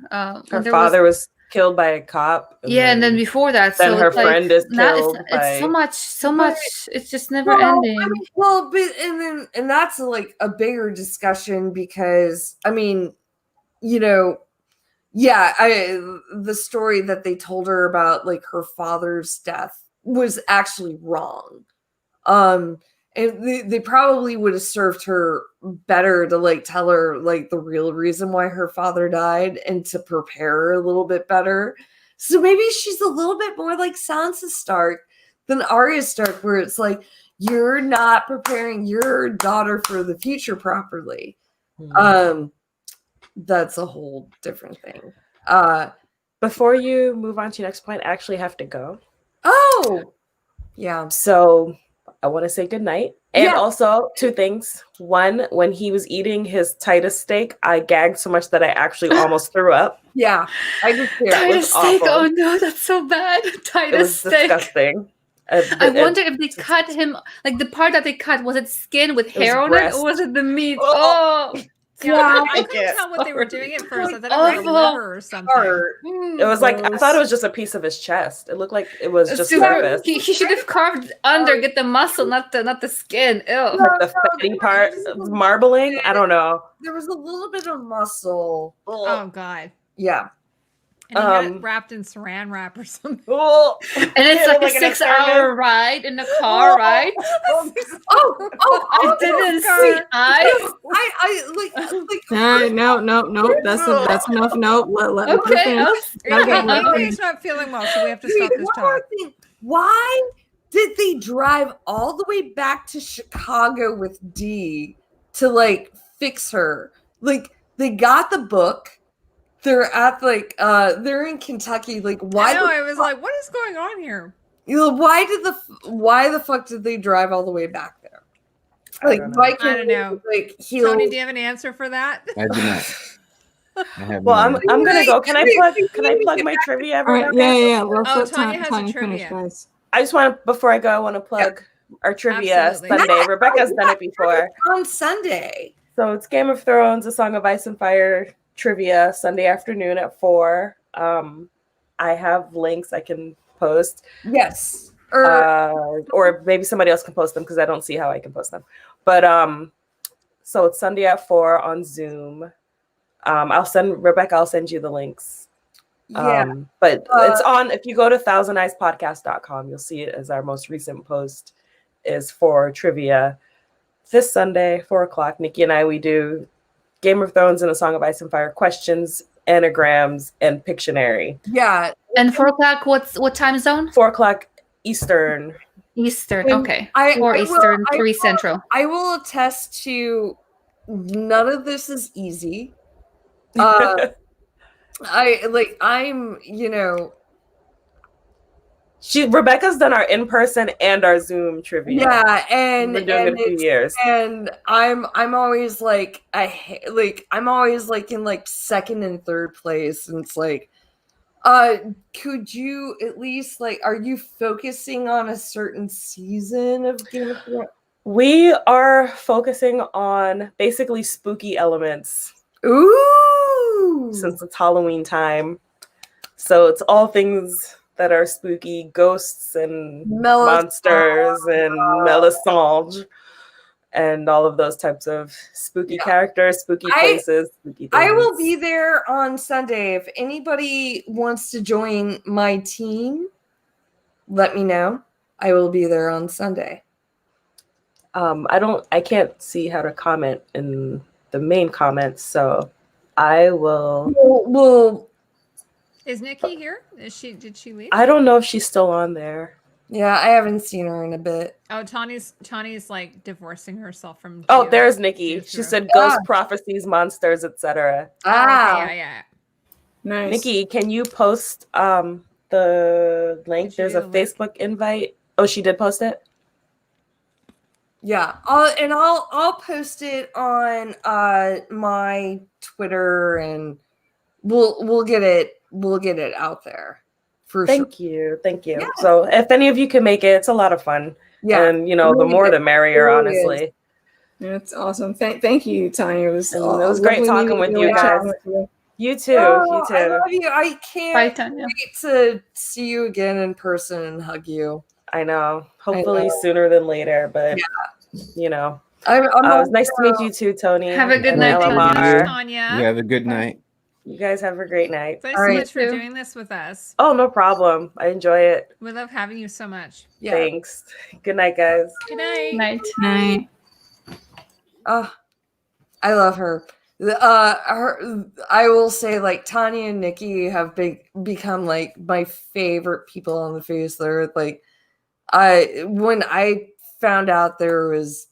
Speaker 3: father was killed by a cop.
Speaker 5: And then before that,
Speaker 3: then
Speaker 5: so
Speaker 3: her
Speaker 5: it's like,
Speaker 3: friend is killed.
Speaker 5: It's so much. It's just never ending.
Speaker 1: I mean, but and that's like a bigger discussion because I mean, the story that they told her about like her father's death was actually wrong. And they probably would have served her better to like tell her like the real reason why her father died and to prepare her a little bit better. So maybe she's a little bit more like Sansa Stark than Arya Stark, where it's like you're not preparing your daughter for the future properly. That's a whole different thing.
Speaker 3: Before you move on to your next point, I actually have to go.
Speaker 1: Oh, yeah.
Speaker 3: So I want to say goodnight. And also 2 things. One, when he was eating his Titus steak, I gagged so much that I actually almost threw up.
Speaker 1: Yeah. I just
Speaker 5: Titus steak. Oh no, that's so bad. Titus steak.
Speaker 3: Disgusting.
Speaker 5: I wonder if they cut him, like the part that they cut, was it skin with hair on it, or was it the meat?
Speaker 2: Yeah, I couldn't tell what they were doing at first. I thought it was like liver or something.
Speaker 3: It was like, I thought it was just a piece of his chest. It looked like it was just surface.
Speaker 5: He should have carved under, get the muscle, not the skin. Ew.
Speaker 3: Like the fatty part, marbling. I don't know.
Speaker 1: There was a little bit of muscle.
Speaker 2: Oh God.
Speaker 1: Yeah.
Speaker 2: And he had it wrapped in saran wrap or something.
Speaker 5: And it's like a 6-hour ride in the car, right?
Speaker 1: I
Speaker 5: didn't see eyes.
Speaker 1: I
Speaker 4: No. That's enough. No, let me finish.
Speaker 2: He's not feeling well, so we have to stop this talk.
Speaker 1: Why did they drive all the way back to Chicago with Dee to like fix her? Like they got the book. They're at like they're in Kentucky. Like why?
Speaker 2: I was like, what is going on here?
Speaker 1: Why the fuck did they drive all the way back there? Like why can't
Speaker 2: I don't know.
Speaker 1: Like heal?
Speaker 2: Tony, do you have an answer for that?
Speaker 7: I do not. I have
Speaker 3: well,
Speaker 7: no
Speaker 3: I'm gonna go. Can I plug my trivia?
Speaker 4: Right, yeah.
Speaker 2: Let's Tanya has a trivia.
Speaker 4: Finish, guys.
Speaker 3: I just want to, before I go, I want to plug our trivia Sunday. Rebecca's done it before.
Speaker 1: On Sunday.
Speaker 3: So it's Game of Thrones, A Song of Ice and Fire trivia Sunday afternoon at 4. I have links I can post.
Speaker 1: Yes.
Speaker 3: Or maybe somebody else can post them because I don't see how I can post them. But so it's Sunday at 4 on Zoom. I'll send you the links.
Speaker 1: Yeah.
Speaker 3: But it's on, if you go to thousandeyespodcast.com, you'll see it as our most recent post is for trivia. This Sunday, 4:00, Nikki and I, we do Game of Thrones and A Song of Ice and Fire questions, anagrams, and Pictionary.
Speaker 1: Yeah.
Speaker 5: And 4:00, what time zone?
Speaker 3: 4:00 Eastern.
Speaker 5: Okay. 4 Eastern, 3 Central.
Speaker 1: I will attest to none of this is easy.
Speaker 3: Rebecca's done our in-person and our Zoom trivia.
Speaker 1: Yeah, and
Speaker 3: we're doing it a few years.
Speaker 1: And I'm always like I'm always like in like second and third place, and it's like, could you at least are you focusing on a certain season of Game of Thrones?
Speaker 3: We are focusing on basically spooky elements.
Speaker 1: Ooh,
Speaker 3: since it's Halloween time, so it's all things that are spooky, ghosts and monsters and Melisandre and all of those types of spooky characters, spooky places, spooky things.
Speaker 1: I will be there on Sunday. If anybody wants to join my team, let me know. I will be there on Sunday.
Speaker 3: I can't see how to comment in the main comments, so I will.
Speaker 1: Well,
Speaker 2: is Nikki here? Did she leave?
Speaker 3: I don't know if she's still on there.
Speaker 1: Yeah, I haven't seen her in a bit.
Speaker 2: Oh, Tanya's like divorcing herself from.
Speaker 3: Oh, there's Nikki. She said ghost prophecies, monsters, etc.
Speaker 2: Okay, yeah.
Speaker 4: Nice.
Speaker 3: Nikki, can you post the link? There's a Facebook invite. Oh, she did post it?
Speaker 1: Yeah, I'll post it on my Twitter, and we'll get it out there for
Speaker 3: Thank
Speaker 1: sure.
Speaker 3: you. Thank you.
Speaker 1: Yeah.
Speaker 3: So if any of you can make it, it's a lot of fun.
Speaker 1: Yeah.
Speaker 3: And, you know, the more the merrier,
Speaker 1: It really
Speaker 3: honestly.
Speaker 4: That's awesome. Thank you, Tanya. It was,
Speaker 3: And it was great
Speaker 4: lovely
Speaker 3: talking
Speaker 4: meeting
Speaker 3: with you
Speaker 4: and
Speaker 3: guys.
Speaker 4: chatting with you.
Speaker 3: You too.
Speaker 1: Oh,
Speaker 3: You
Speaker 1: I
Speaker 3: too.
Speaker 1: love you. I
Speaker 5: Bye,
Speaker 1: can't
Speaker 5: Tanya.
Speaker 1: wait to see you again in person and hug you.
Speaker 3: I know. Hopefully sooner than later, but you know.
Speaker 1: I'm
Speaker 3: It was
Speaker 1: also-
Speaker 3: nice to meet you too, Tony.
Speaker 5: Have a good
Speaker 3: and
Speaker 5: night,
Speaker 3: LMR.
Speaker 5: Tanya.
Speaker 2: Tanya.
Speaker 7: You have a good night.
Speaker 3: You guys have a great night.
Speaker 2: Thanks
Speaker 1: All
Speaker 2: so
Speaker 1: right.
Speaker 2: much for
Speaker 5: You too.
Speaker 2: doing this with us.
Speaker 3: Oh, no problem. I enjoy it.
Speaker 2: We love having you so much.
Speaker 1: Yeah.
Speaker 3: Thanks. Good night, guys.
Speaker 2: Good night.
Speaker 5: Night.
Speaker 4: Night.
Speaker 1: I love her. I will say, like, Tanya and Nikki have become like my favorite people on the face of the earth. Like, when I found out there was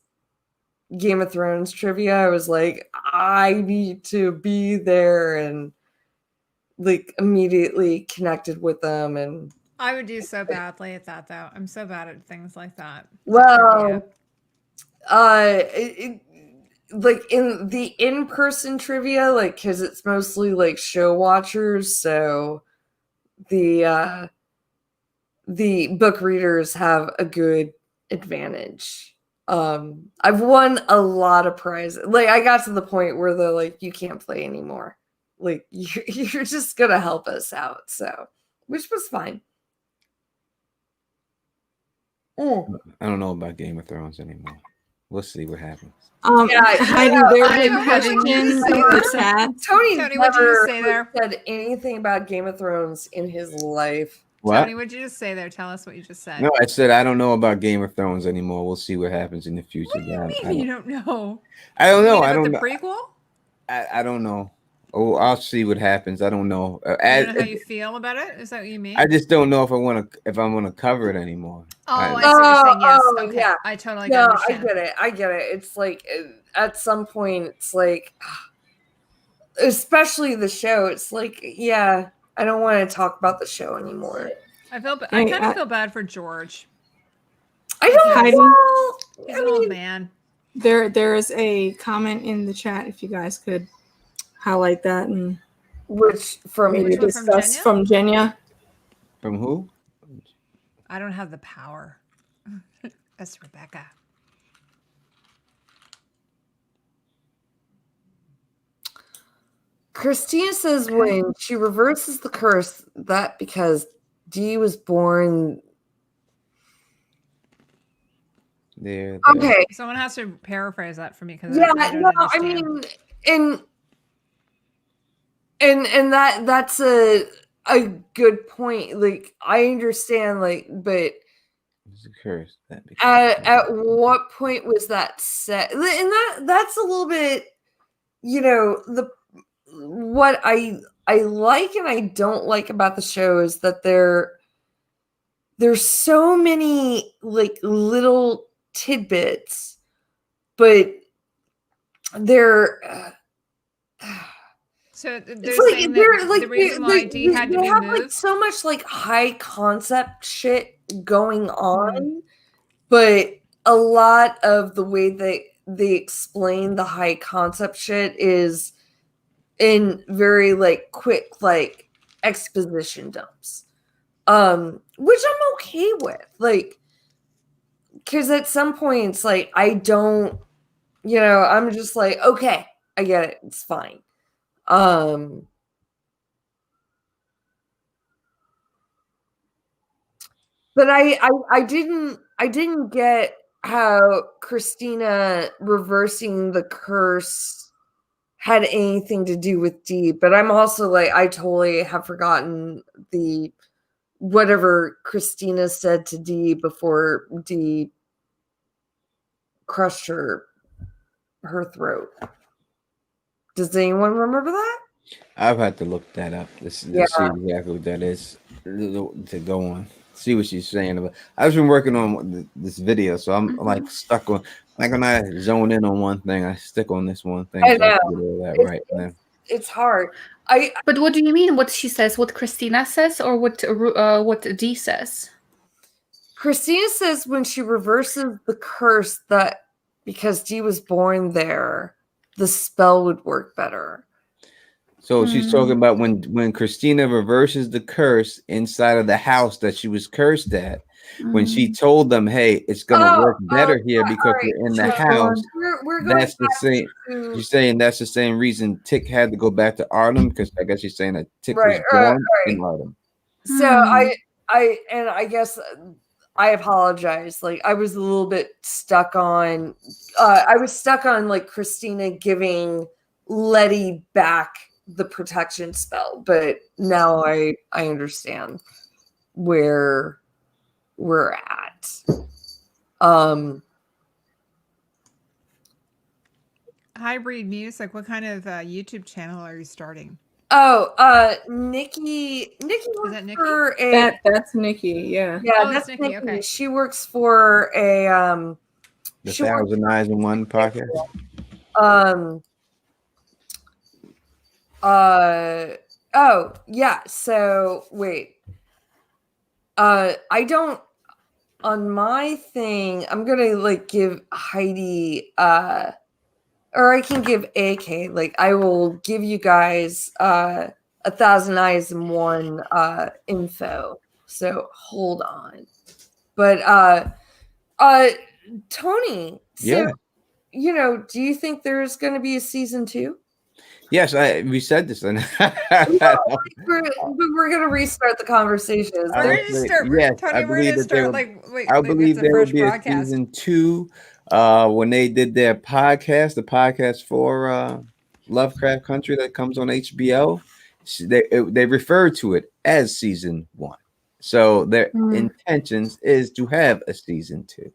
Speaker 1: Game of Thrones trivia, I was like, I need to be there, and like immediately connected with them. And
Speaker 2: I would do so badly at that, though. I'm so bad at things like that.
Speaker 1: well, like in the in-person trivia, like, because it's mostly like show watchers, so the book readers have a good advantage. I've won a lot of prizes. Like, I got to the point where they're like, you can't play anymore, like you're just gonna help us out, so which was fine.
Speaker 7: I don't know about Game of Thrones anymore. We'll see what happens.
Speaker 1: Yeah,
Speaker 4: Heidi, there was a
Speaker 2: I'm
Speaker 4: question
Speaker 2: having
Speaker 4: in
Speaker 2: you say
Speaker 4: the
Speaker 2: that.
Speaker 4: chat.
Speaker 1: Tony
Speaker 2: what'd you
Speaker 1: never
Speaker 2: just say there?
Speaker 1: said anything about Game of Thrones in his life.
Speaker 7: What?
Speaker 2: Tony, what'd you just say there? Tell us what you just said.
Speaker 7: No, I said I don't know about Game of Thrones anymore. We'll see what happens in the future.
Speaker 2: What do you
Speaker 7: but
Speaker 2: mean you don't know?
Speaker 7: I don't
Speaker 2: You
Speaker 7: know.
Speaker 2: mean
Speaker 7: I
Speaker 2: about
Speaker 7: don't
Speaker 2: the
Speaker 7: know.
Speaker 2: prequel?
Speaker 7: I don't know. Oh, I'll see what happens. I don't know.
Speaker 2: You don't know how you feel about it? Is that what you mean?
Speaker 7: I just don't know if I want to cover it anymore.
Speaker 2: Oh, I see what you're saying. Yes. Okay.
Speaker 1: Yeah.
Speaker 2: I totally
Speaker 1: No,
Speaker 2: understand.
Speaker 1: I get it. It's like at some point, it's like, especially the show. It's like, yeah, I don't want to talk about the show anymore.
Speaker 2: I kind of feel bad for George.
Speaker 1: I don't.
Speaker 4: Heidi?
Speaker 1: Well,
Speaker 2: He's
Speaker 1: I
Speaker 2: an old
Speaker 1: mean,
Speaker 2: man.
Speaker 4: There is a comment in the chat. If you guys could highlight that and
Speaker 1: which from
Speaker 4: maybe
Speaker 2: Which one, from
Speaker 4: discuss
Speaker 2: Jenya?
Speaker 4: from Jenya.
Speaker 7: From who?
Speaker 2: I don't have the power. That's Rebecca.
Speaker 1: Christina says when she reverses the curse, that because Dee was born.
Speaker 7: There.
Speaker 1: Okay.
Speaker 2: Someone has to paraphrase that for me because
Speaker 1: Yeah,
Speaker 2: I don't
Speaker 1: no, I
Speaker 2: understand.
Speaker 1: mean, and that's a good point. Like, I understand, like, but
Speaker 7: It's a curse.
Speaker 1: at what point was that set? And that's a little bit, you know, what I like and I don't like about the show is that there's so many like little tidbits, but they're
Speaker 2: So they're
Speaker 1: it's
Speaker 2: saying
Speaker 1: they're
Speaker 2: that the reason why Dee had to
Speaker 1: they
Speaker 2: be
Speaker 1: have
Speaker 2: moved.
Speaker 1: like so much like high concept shit going on, but a lot of the way they explain the high concept shit is in very like quick like exposition dumps, which I'm okay with, like, because at some points, like, I don't, you know, I'm just like, okay, I get it, it's fine. But I didn't get how Christina reversing the curse had anything to do with Dee, but I'm also like, I totally have forgotten the whatever Christina said to Dee before Dee crushed her throat. Does anyone remember that?
Speaker 7: I've had to look that up to see exactly what that is to go on. See what she's saying about. I've been working on this video, so I'm like stuck on. Like when I zone in on one thing, I stick on this one thing.
Speaker 1: I
Speaker 7: so I
Speaker 1: know.
Speaker 7: can get all that right.
Speaker 1: It's hard.
Speaker 5: But what do you mean? What she says? What Christina says, or what Dee says?
Speaker 1: Christina says when she reverses the curse that because Dee was born there, the spell would work better.
Speaker 7: So she's talking about when Christina reverses the curse inside of the house that she was cursed at. When she told them, "Hey, it's gonna work better here because
Speaker 1: right.
Speaker 7: we're in the house."
Speaker 1: We're going
Speaker 7: That's the same.
Speaker 1: to
Speaker 7: She's saying that's the same reason Tick had to go back to Arnhem, because I guess she's saying that Tick was
Speaker 1: right,
Speaker 7: born in Arnhem.
Speaker 1: So I guess I apologize. Like I was a little bit stuck on like Christina giving Letty back the protection spell, but now I understand where we're at.
Speaker 2: Hybrid Music, what kind of YouTube channel are you starting?
Speaker 1: Nikki
Speaker 2: Is that Nikki?
Speaker 1: for a
Speaker 4: That's Nikki, yeah.
Speaker 1: that's
Speaker 2: Nikki. Okay.
Speaker 1: She works for a
Speaker 7: The
Speaker 1: she works
Speaker 7: 1,000 Eyes in One podcast.
Speaker 1: Oh yeah, so wait, I don't, on my thing, I'm gonna like give Heidi or I can give AK, like I will give you guys 1,000 Eyes in One info, so hold on. But Tony, so do you think there's gonna be a season 2?
Speaker 7: Yes, we said this.
Speaker 1: We're gonna restart the conversation.
Speaker 2: We're gonna start.
Speaker 7: Yes,
Speaker 2: Tony,
Speaker 7: I
Speaker 2: we're
Speaker 7: believe
Speaker 2: gonna
Speaker 7: that there
Speaker 2: start
Speaker 7: will-
Speaker 2: like. Wait,
Speaker 7: I
Speaker 2: wait,
Speaker 7: believe
Speaker 2: it's a
Speaker 7: there will
Speaker 2: fresh
Speaker 7: be a
Speaker 2: broadcast.
Speaker 7: season 2 when they did their podcast, the podcast for Lovecraft Country that comes on HBO. They refer to it as season 1. So their intentions is to have a season 2.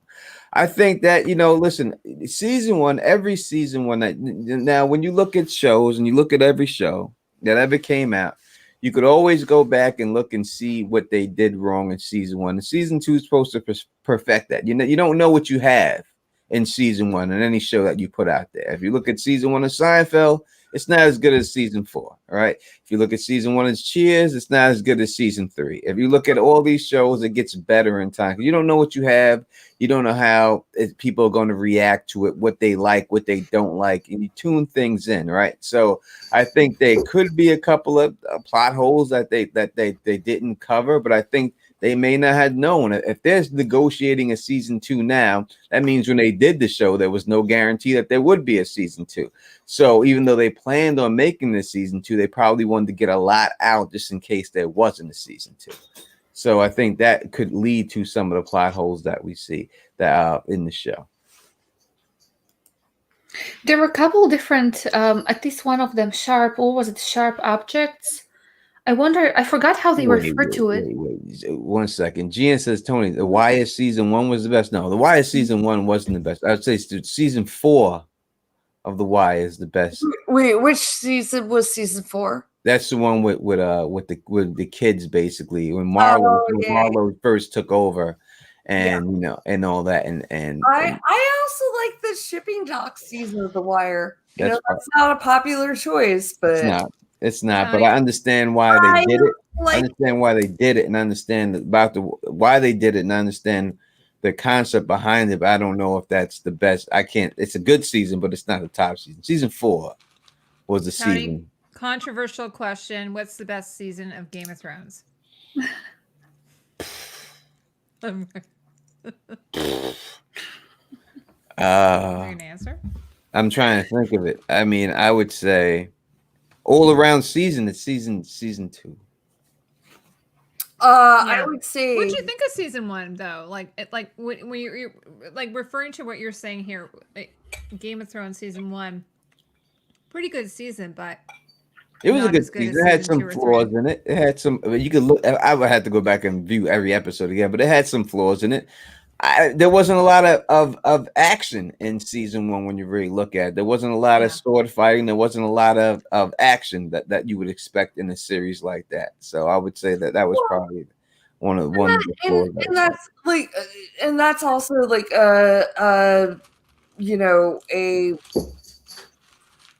Speaker 7: I think that, listen, season 1, every season 1 now when you look at shows and you look at every show that ever came out, you could always go back and look and see what they did wrong in season 1. And season 2 is supposed to perfect that. You don't know what you have in season 1 in any show that you put out there. If you look at season 1 of Seinfeld, it's not as good as season 4. All right. If you look at season 1 of Cheers, it's not as good as season 3. If you look at all these shows, it gets better in time. You don't know what you have. You don't know how people are going to react to it, what they like, what they don't like, and you tune things in, right? So I think there could be a couple of plot holes that they didn't cover, but I think they may not have known. If there's negotiating a season 2 now, that means when they did the show, there was no guarantee that there would be a season 2. So even though they planned on making this season 2, they probably wanted to get a lot out just in case there wasn't a season 2. So I think that could lead to some of the plot holes that we see that are in the show.
Speaker 5: There were a couple different, at least one of them, sharp objects. I wonder, I forgot how they referred to it.
Speaker 7: Wait, 1 second. Gian says, Tony, the Wire season 1 was the best. No, the Wire season 1 wasn't the best. I'd say season 4 of the Wire is the best.
Speaker 1: Wait, which season was season 4?
Speaker 7: That's the one with the kids, basically, when Marlo first took over, and and all that, and
Speaker 1: I also like the shipping dock season of The Wire. That's not a popular choice, but
Speaker 7: it's not. But I understand why they did it. I understand why they did it, and I understand about why they did it, and I understand the concept behind it. But I don't know if that's the best. I can't. It's a good season, but it's not the top season. Season 4 was the season.
Speaker 2: Controversial question. What's the best season of Game of Thrones? Are you gonna answer?
Speaker 7: I'm trying to think of it. I mean, I would say all around season, it's season 2.
Speaker 1: I would say.
Speaker 2: What do you think of season 1 though? Like when you're like referring to what you're saying here, Game of Thrones season 1, pretty good season, but
Speaker 7: it was a good season. It had some flaws in it. It had some. You could look. I would have to go back and view every episode again, but it had some flaws in it. There wasn't a lot of action in season 1 when you really look at it. There wasn't a lot of sword fighting. There wasn't a lot of action that you would expect in a series like that. So I would say that was probably one of the flaws.
Speaker 1: And that's like, and that's also like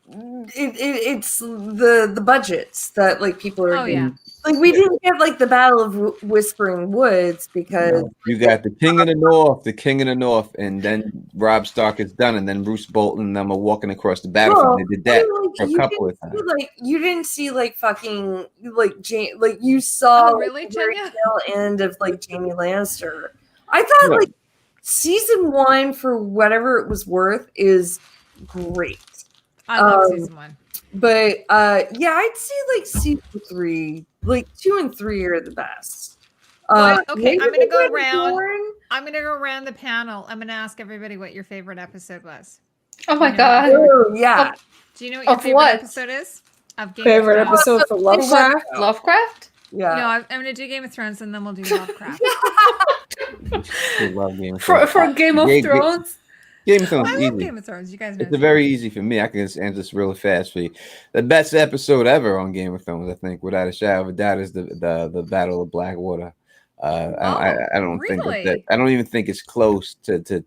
Speaker 1: it's the budgets that like people are.
Speaker 2: Oh yeah.
Speaker 1: Like we didn't get like the Battle of Whispering Woods because
Speaker 7: you got the King of the North, and then Robb Stark is done, and then Bruce Bolton and them are walking across the battlefield. They did that for a couple of times.
Speaker 1: Like you didn't see like fucking like like you saw
Speaker 2: really,
Speaker 1: the very tail end of like Jaime Lannister. I thought like season 1, for whatever it was worth, is great.
Speaker 2: I love season 1.
Speaker 1: But yeah, I'd say like season 3, like 2 and 3 are the best.
Speaker 2: Okay, I'm gonna go around. I'm gonna go around the panel. I'm gonna ask everybody what your favorite episode was.
Speaker 5: Oh my god!
Speaker 1: Oh, yeah.
Speaker 2: Do you know what your favorite episode is? Of Game
Speaker 4: Favorite
Speaker 2: of Thrones?
Speaker 4: episode for Lovecraft?
Speaker 5: Lovecraft?
Speaker 1: Yeah.
Speaker 2: No, I'm gonna do Game of Thrones, and then we'll do Lovecraft.
Speaker 7: Love Game of
Speaker 5: For Game of Thrones.
Speaker 7: Game of Thrones
Speaker 2: I
Speaker 7: easy.
Speaker 2: love Game of Thrones. You guys know.
Speaker 7: It's very easy for me. I can just answer this really fast for you. The best episode ever on Game of Thrones, I think, without a shadow of a doubt, is the Battle of Blackwater. I don't think that I don't even think it's close to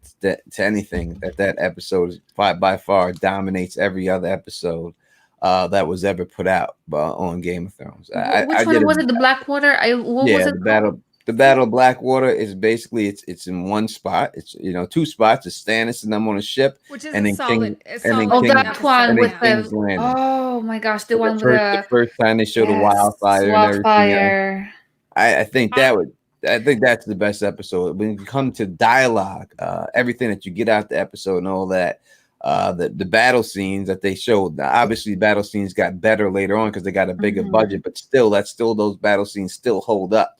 Speaker 7: anything. That episode is by far dominates every other episode that was ever put out on Game of Thrones.
Speaker 5: Which one was it? The Blackwater? What was it?
Speaker 7: The Battle of Blackwater is basically it's in one spot. It's two spots. It's Stannis and them on a ship,
Speaker 2: which is
Speaker 7: and then
Speaker 2: solid.
Speaker 5: That one with
Speaker 7: King's
Speaker 5: the
Speaker 7: Landing.
Speaker 5: Oh my gosh, the one with
Speaker 7: the first time they showed the wildfire.
Speaker 5: Wildfire.
Speaker 7: I think that's the best episode. When you come to dialogue, everything that you get out the episode and all that, the battle scenes that they showed. Obviously, battle scenes got better later on because they got a bigger budget, but still, those battle scenes still hold up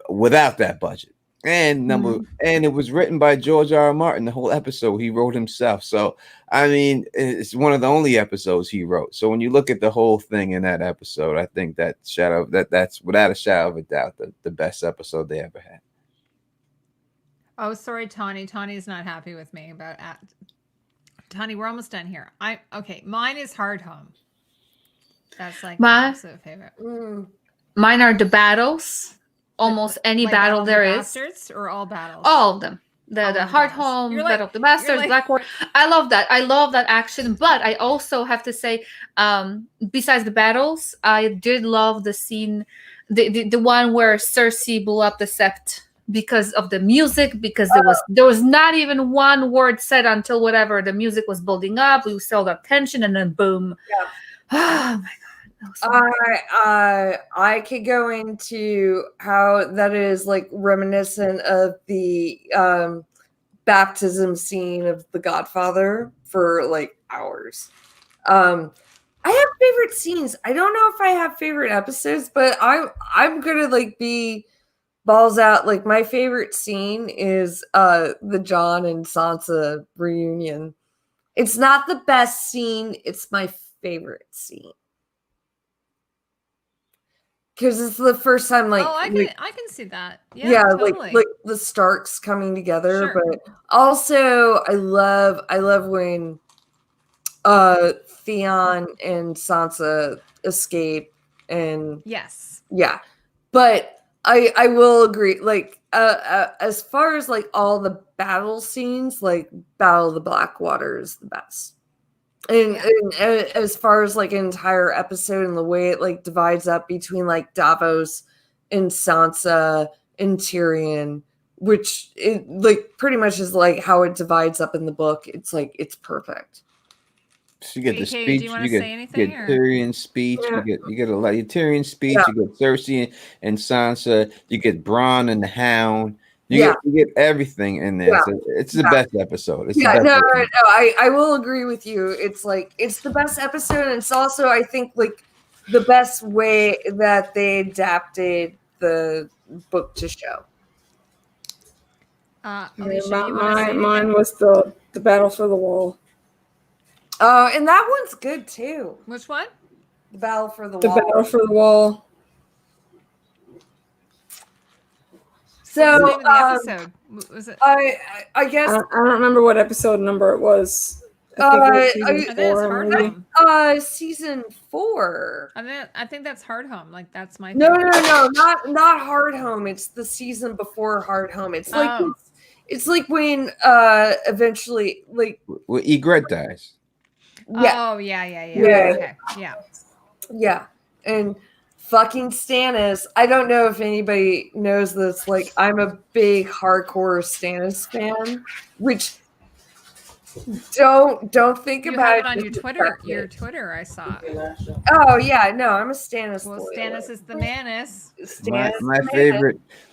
Speaker 7: without that budget. And and it was written by George R. R. Martin. The whole episode he wrote himself. So I mean, it's one of the only episodes he wrote. So when you look at the whole thing in that episode, I think that's without a shadow of a doubt the best episode they ever had.
Speaker 2: Oh, sorry, Tanya. Tanya's not happy with me about Tanya, we're almost done here. Okay. Mine is Hard Home. That's like my absolute favorite.
Speaker 5: Mine are the battles. Almost any
Speaker 2: like
Speaker 5: battle there is.
Speaker 2: Bastards or all battles?
Speaker 5: All of them. The Hard Home, Battle of the Bastards, Blackwater. I love that. I love that action. But I also have to say, besides the battles, I did love the scene, the one where Cersei blew up the Sept because of the music, because there was not even one word said until whatever the music was building up. We saw that tension, and then boom.
Speaker 1: Yeah.
Speaker 5: Oh my god.
Speaker 1: I could go into how that is like reminiscent of the baptism scene of The Godfather for like hours. I have favorite scenes. I don't know if I have favorite episodes, but I'm gonna like be balls out. Like my favorite scene is the Jon and Sansa reunion. It's not the best scene, it's my favorite scene. Because it's the first time, like,
Speaker 2: I can see that.
Speaker 1: Yeah,
Speaker 2: totally.
Speaker 1: like the Starks coming together.
Speaker 2: Sure.
Speaker 1: But also, I love when Theon and Sansa escape, and yeah. But I will agree. Like, as far as like all the battle scenes, like Battle of the Blackwater is the best. And as far as like an entire episode and the way it like divides up between like Davos and Sansa and Tyrion, which it like pretty much is like how it divides up in the book. It's like it's perfect.
Speaker 7: So you get the
Speaker 2: AK,
Speaker 7: speech,
Speaker 2: you get
Speaker 7: Tyrion's speech, you get a lot of Tyrion's speech, you get Cersei and Sansa, you get Bronn and the Hound. You get everything in there. So it's the best episode.
Speaker 1: I will agree with you. It's like it's the best episode, and it's also I think like the best way that they adapted the book to show.
Speaker 2: Alicia,
Speaker 4: mine was the Battle for the Wall.
Speaker 1: Oh, and that one's good too.
Speaker 2: Which one?
Speaker 1: The Battle for the
Speaker 4: Wall. The Battle for the Wall.
Speaker 1: So,
Speaker 2: the episode? Was it?
Speaker 1: I guess
Speaker 4: I don't remember what episode number it was.
Speaker 1: Season 4.
Speaker 2: I think that's Hard Home. Like that's my
Speaker 1: no, not Hard Home. It's the season before Hard Home. It's like it's like when eventually like
Speaker 7: Ygritte dies.
Speaker 1: Yeah.
Speaker 2: Oh yeah.
Speaker 1: Yeah.
Speaker 2: Okay. Yeah.
Speaker 1: Yeah. And fucking Stannis. I don't know if anybody knows this. Like, I'm a big hardcore Stannis fan, which don't think
Speaker 2: You
Speaker 1: about
Speaker 2: have it on your Twitter.
Speaker 1: disrespect
Speaker 2: Your
Speaker 1: it.
Speaker 2: Twitter, I saw.
Speaker 1: Oh yeah, no, I'm a Stannis.
Speaker 2: Well,
Speaker 1: loyalist.
Speaker 2: Stannis is the manus.
Speaker 1: Stannis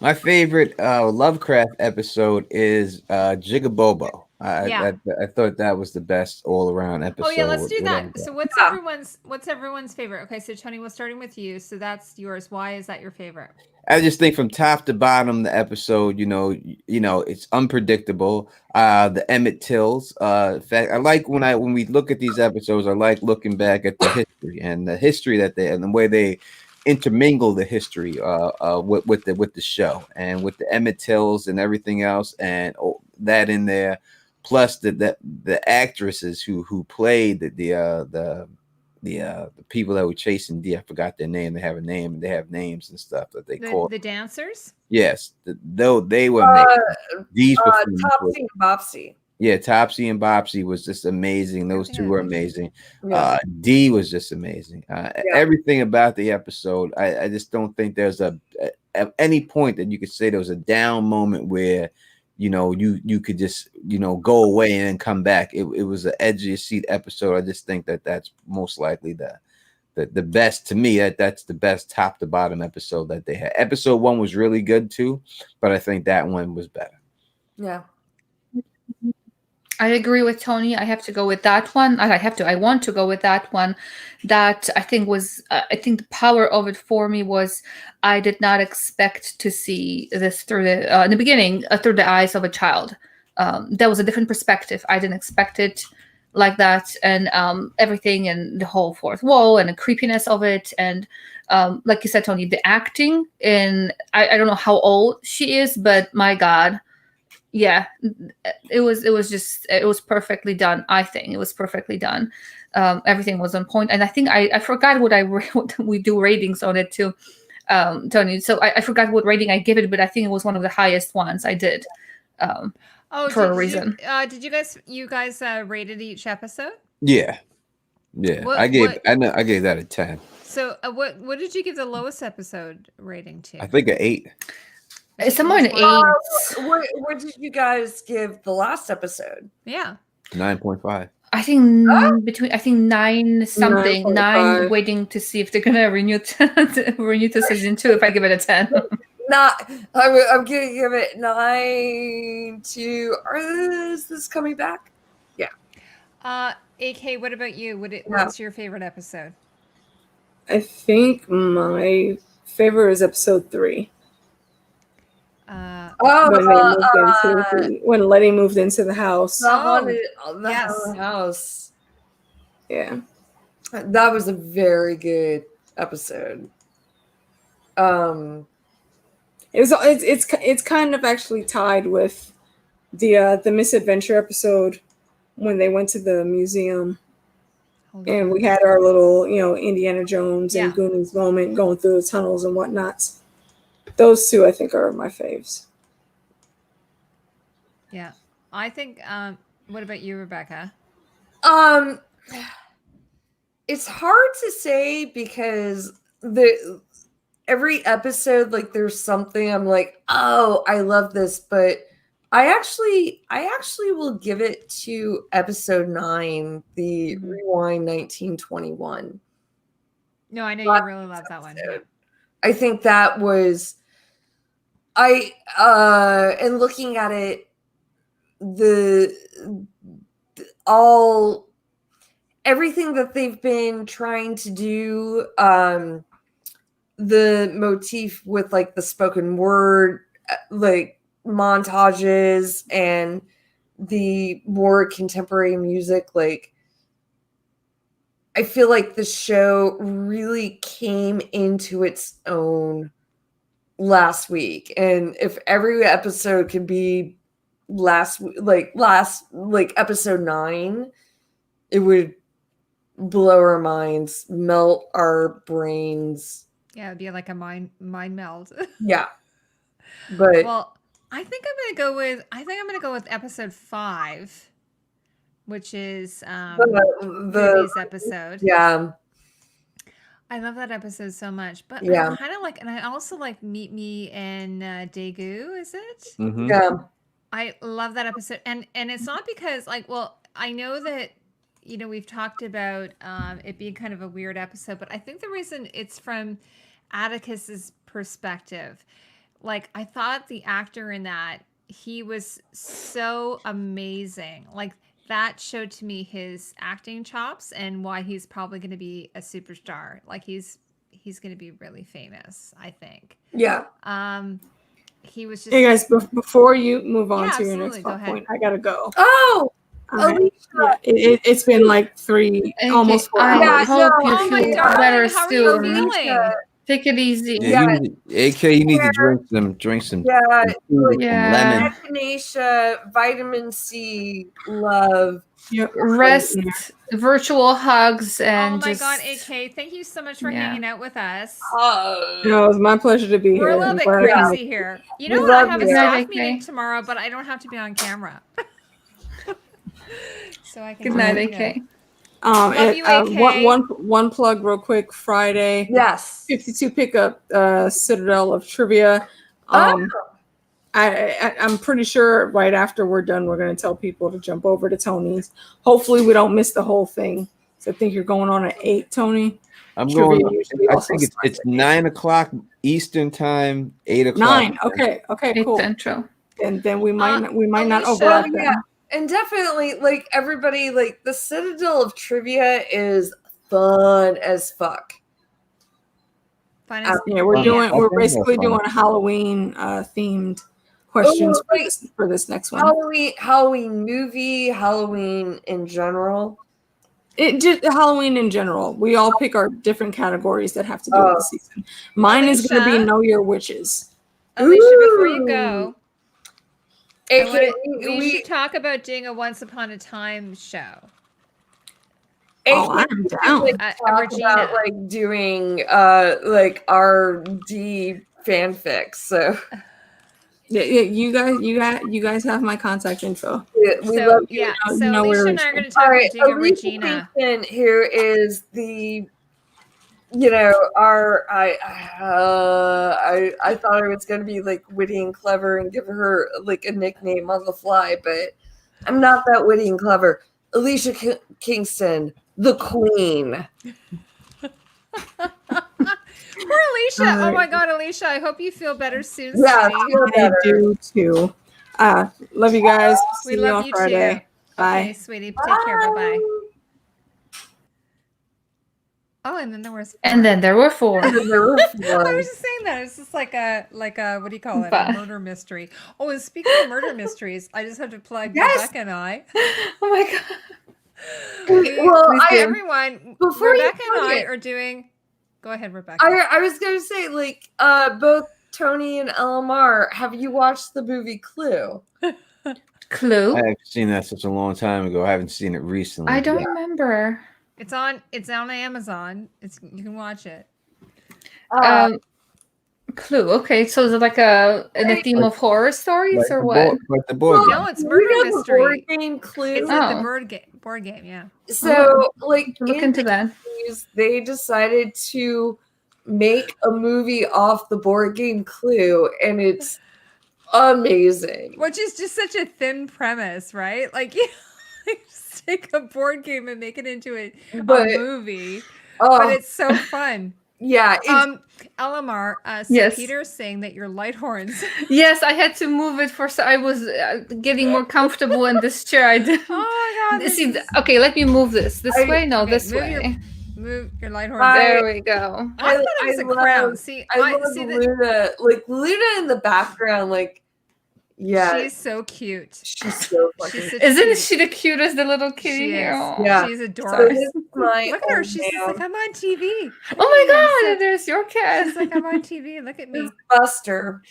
Speaker 7: My favorite Lovecraft episode is Jigabobo.
Speaker 2: Yeah.
Speaker 7: I thought that was the best all around episode.
Speaker 2: Oh yeah, let's do
Speaker 7: whatever
Speaker 2: that. So what's everyone's favorite? Okay, so Tony, we're starting with you. So that's yours. Why is that your favorite?
Speaker 7: I just think from top to bottom, the episode, it's unpredictable. The Emmett Tills. In fact, I like when we look at these episodes, I like looking back at the history and the history and the way they intermingle the history with the show and with the Emmett Tills and everything else, and that in there, plus the actresses who played the people that were chasing D. I forgot their name. They have a name. They have names and stuff that they call
Speaker 2: the dancers.
Speaker 7: Yes, though they were amazing. These
Speaker 1: Topsy and Bopsy.
Speaker 7: Yeah, Topsy and Bopsy was just amazing. Those two were amazing.
Speaker 1: Yeah.
Speaker 7: D was just amazing. Everything about the episode, I just don't think there's at any point that you could say there was a down moment where you could just go away and then come back. It was an edge of your seat episode. I just think that's most likely the best to me. That's the best top to bottom episode that they had. Episode 1 was really good too, but I think that one was better.
Speaker 1: Yeah.
Speaker 5: I agree with Tony. I have to go with that one. I want to go with that one. That I think was, I think the power of it for me was I did not expect to see this through in the beginning, through the eyes of a child. That was a different perspective. I didn't expect it like that. And everything and the whole fourth wall and the creepiness of it. And like you said, Tony, the acting in, I don't know how old she is, but my God. Yeah, it was perfectly done. I think it was perfectly done. Everything was on point, and I think I forgot what we do ratings on it too, Tony. So I forgot what rating I give it, but I think it was one of the highest ones I did. For a reason.
Speaker 2: Did you guys rated each episode?
Speaker 7: Yeah. I gave that a 10.
Speaker 2: So what did you give the lowest episode rating to?
Speaker 7: I think an 8.
Speaker 5: It's somewhere in 8.
Speaker 1: What did you guys give the last episode?
Speaker 2: Yeah.
Speaker 7: 9.5.
Speaker 5: I think between 9 something, 9 waiting to see if they're gonna renew to season 2. If I give it a 10.
Speaker 1: I'm gonna give it 9 to. Is this coming back? Yeah.
Speaker 2: AK, what about you? What's your favorite episode?
Speaker 4: I think my favorite is episode 3. When Letty moved into the house.
Speaker 1: The house.
Speaker 4: Yeah.
Speaker 1: That was a very good episode.
Speaker 4: It's kind of actually tied with the Misadventure episode when they went to the museum. And we had our little, Indiana Jones and Goonies moment going through the tunnels and whatnot. Those two, I think, are my faves.
Speaker 2: Yeah, I think. What about you, Rebecca?
Speaker 1: It's hard to say because every episode, like, there's something I'm like, oh, I love this, but I actually will give it to episode 9, the Rewind 1921.
Speaker 2: No, I know you really love that one.
Speaker 1: I think that was. And looking at it, everything that they've been trying to do, the motif with like the spoken word, like montages and the more contemporary music, like I feel like the show really came into its own last week, and if every episode could be episode 9, it would blow our minds, melt our brains.
Speaker 2: Yeah, it'd be like a mind meld.
Speaker 1: Yeah, but
Speaker 2: well, I think I'm gonna go with episode 5. which is
Speaker 1: the
Speaker 2: Ruby's episode.
Speaker 1: yeah.
Speaker 2: I love that episode so much, but
Speaker 1: Yeah.
Speaker 2: I kind of like, and I also like Meet Me in Daegu. Is it?
Speaker 7: Mhm.
Speaker 1: Yeah.
Speaker 2: I love that episode, and it's not because like, well, I know that we've talked about it being kind of a weird episode, but I think the reason it's from Atticus's perspective, like I thought the actor in that, he was so amazing, like that showed to me his acting chops and why he's probably going to be a superstar. Like he's going to be really famous, I think.
Speaker 1: Yeah.
Speaker 2: He was just.
Speaker 4: Hey guys, before you move on
Speaker 2: Yeah,
Speaker 4: to your
Speaker 2: absolutely.
Speaker 4: next
Speaker 2: Go
Speaker 4: plot
Speaker 2: ahead.
Speaker 4: point, I gotta go.
Speaker 1: Oh,
Speaker 4: Okay.
Speaker 1: Alicia.
Speaker 4: Yeah, it's been like almost 4
Speaker 5: I
Speaker 4: hours.
Speaker 5: hope
Speaker 1: no,
Speaker 5: you
Speaker 2: Oh my
Speaker 5: feel
Speaker 2: darling,
Speaker 5: better
Speaker 2: how are you
Speaker 5: soon.
Speaker 2: feeling?
Speaker 5: Take it easy.
Speaker 7: Yeah,
Speaker 1: Yeah.
Speaker 7: AK, you need to drink some
Speaker 1: Yeah,
Speaker 7: lemon.
Speaker 5: Yeah.
Speaker 1: echinacea, vitamin C, love.
Speaker 4: Yep.
Speaker 5: Rest, virtual hugs, and
Speaker 2: Oh my
Speaker 5: just
Speaker 2: God, AK, thank you so much for hanging out with us.
Speaker 4: No, it's my pleasure to be
Speaker 2: We're
Speaker 4: here.
Speaker 2: a little
Speaker 4: I'm
Speaker 2: bit
Speaker 4: glad I can
Speaker 2: crazy here. You know
Speaker 1: We
Speaker 2: what? I
Speaker 1: love
Speaker 2: have a
Speaker 1: you.
Speaker 2: staff
Speaker 5: Good night,
Speaker 2: meeting
Speaker 5: AK.
Speaker 2: tomorrow, but I don't have to be on camera. So I can
Speaker 5: Good night,
Speaker 2: you know.
Speaker 5: AK.
Speaker 2: Love you, AK.
Speaker 4: One plug real quick. Friday,
Speaker 1: Yes.
Speaker 4: 52 pickup Citadel of Trivia. I'm pretty sure right after we're done, we're going to tell people to jump over to Tony's. Hopefully we don't miss the whole thing. So I think you're going on at 8, Tony.
Speaker 7: I'm
Speaker 4: Trivia
Speaker 7: going.
Speaker 4: usually
Speaker 7: I
Speaker 4: also
Speaker 7: think it's
Speaker 4: starts at
Speaker 7: $9 Eastern time, 8
Speaker 4: 9.
Speaker 7: o'clock.
Speaker 4: Okay, cool.
Speaker 5: Central.
Speaker 4: And then we might not
Speaker 2: Alicia-
Speaker 4: overlap
Speaker 1: Oh,
Speaker 4: that.
Speaker 1: yeah. And definitely, like, everybody, like, the Citadel of Trivia is fun as fuck.
Speaker 2: Fun as
Speaker 4: Yeah, we're
Speaker 7: Okay,
Speaker 4: basically
Speaker 7: that's fine.
Speaker 4: doing Halloween themed questions
Speaker 1: Oh,
Speaker 4: for this next one.
Speaker 1: Halloween movie, Halloween in general.
Speaker 4: It just Halloween in general. We all pick our different categories that have to do with the season. Mine is going to be
Speaker 2: Alicia?
Speaker 4: Know Your Witches.
Speaker 2: Alicia, before you go,
Speaker 1: AK,
Speaker 2: we should talk about doing a Once Upon a Time show.
Speaker 4: Oh, I'm down.
Speaker 1: Like, talk
Speaker 2: Regina.
Speaker 1: about like doing like RD fanfics. So
Speaker 4: Yeah, you guys have my contact info.
Speaker 1: we
Speaker 2: So
Speaker 1: love you.
Speaker 2: yeah,
Speaker 4: you
Speaker 2: so
Speaker 4: know
Speaker 2: Alicia
Speaker 4: we're
Speaker 2: and I are
Speaker 4: Regina.
Speaker 2: going to talk
Speaker 1: All right,
Speaker 2: about doing a
Speaker 1: Alicia
Speaker 2: Regina.
Speaker 1: Kingston here is the, I thought I was going to be like witty and clever and give her like a nickname on the fly, but I'm not that witty and clever. Alicia Kingston, the Queen.
Speaker 2: Poor Alicia.
Speaker 4: All
Speaker 2: Oh my
Speaker 4: right.
Speaker 2: God, Alicia, I hope you feel better soon,
Speaker 1: Yeah,
Speaker 2: sweetie.
Speaker 1: feel
Speaker 4: I
Speaker 1: better.
Speaker 4: do too. Love you guys.
Speaker 2: We
Speaker 4: See you
Speaker 2: love
Speaker 4: on
Speaker 2: you
Speaker 4: Friday.
Speaker 2: too.
Speaker 4: Bye.
Speaker 2: Okay, sweetie. Take care. Bye-bye. Oh, and then there was
Speaker 5: And then there were 4.
Speaker 2: I was just saying that. It's just like a what do you call it?
Speaker 5: Bye.
Speaker 2: A murder mystery. Oh, and speaking of murder mysteries, I just have to plug
Speaker 1: Yes.
Speaker 2: Rebecca and I.
Speaker 5: Oh my god.
Speaker 1: Well,
Speaker 2: Everyone,
Speaker 1: before you
Speaker 2: Rebecca and
Speaker 1: plug
Speaker 2: I
Speaker 1: it-
Speaker 2: are doing. Go ahead, Rebecca.
Speaker 1: I was going to say, like, both Tony and LMR, have you watched the movie Clue?
Speaker 5: Clue?
Speaker 7: I haven't seen that such a long time ago. I haven't seen it recently.
Speaker 5: I don't remember.
Speaker 2: It's on Amazon. You can watch it.
Speaker 5: Clue. Okay, so is it like in a theme of horror stories
Speaker 7: Like
Speaker 5: or
Speaker 7: the
Speaker 5: what?
Speaker 7: like the board.
Speaker 2: No, it's
Speaker 1: You
Speaker 2: murder
Speaker 1: know the
Speaker 2: mystery.
Speaker 1: board game Clue?
Speaker 2: It's
Speaker 5: Oh.
Speaker 2: like the board game, yeah.
Speaker 1: So, like,
Speaker 5: Look
Speaker 1: in
Speaker 5: into that.
Speaker 1: the news, they decided to make a movie off the board game Clue, and it's amazing.
Speaker 2: Which is just such a thin premise, right? Like, you just take a board game and make it into a
Speaker 1: But-
Speaker 2: movie.
Speaker 1: Oh,
Speaker 2: But it's so fun.
Speaker 1: yeah. It's,
Speaker 2: LMR, so
Speaker 5: Yes.
Speaker 2: Peter's saying that your light horns.
Speaker 5: Yes, I had to move it I was getting more comfortable in this chair. I did.
Speaker 2: Oh my God.
Speaker 5: See, okay, let me move this way. No,
Speaker 2: Okay,
Speaker 5: this
Speaker 2: move
Speaker 5: way.
Speaker 2: Move your light horns.
Speaker 5: There we go.
Speaker 2: I thought it was a crown. See,
Speaker 1: I love
Speaker 2: see that
Speaker 1: Luna. Like, Luna in the background, like, yeah.
Speaker 2: she's so cute.
Speaker 1: She's so fucking
Speaker 2: She's such
Speaker 5: Isn't
Speaker 2: cutie.
Speaker 5: she the cutest, the little kitty?
Speaker 2: She is.
Speaker 5: here?
Speaker 1: Yeah.
Speaker 2: She's
Speaker 1: So
Speaker 2: adorable.
Speaker 1: this is my
Speaker 2: Look at her.
Speaker 1: old
Speaker 2: She's just
Speaker 1: man.
Speaker 2: like, I'm on TV.
Speaker 5: Oh my
Speaker 2: Yeah,
Speaker 5: god,
Speaker 2: so-
Speaker 5: and there's your cat.
Speaker 2: She's like, I'm on TV. Look at me.
Speaker 1: This is Buster.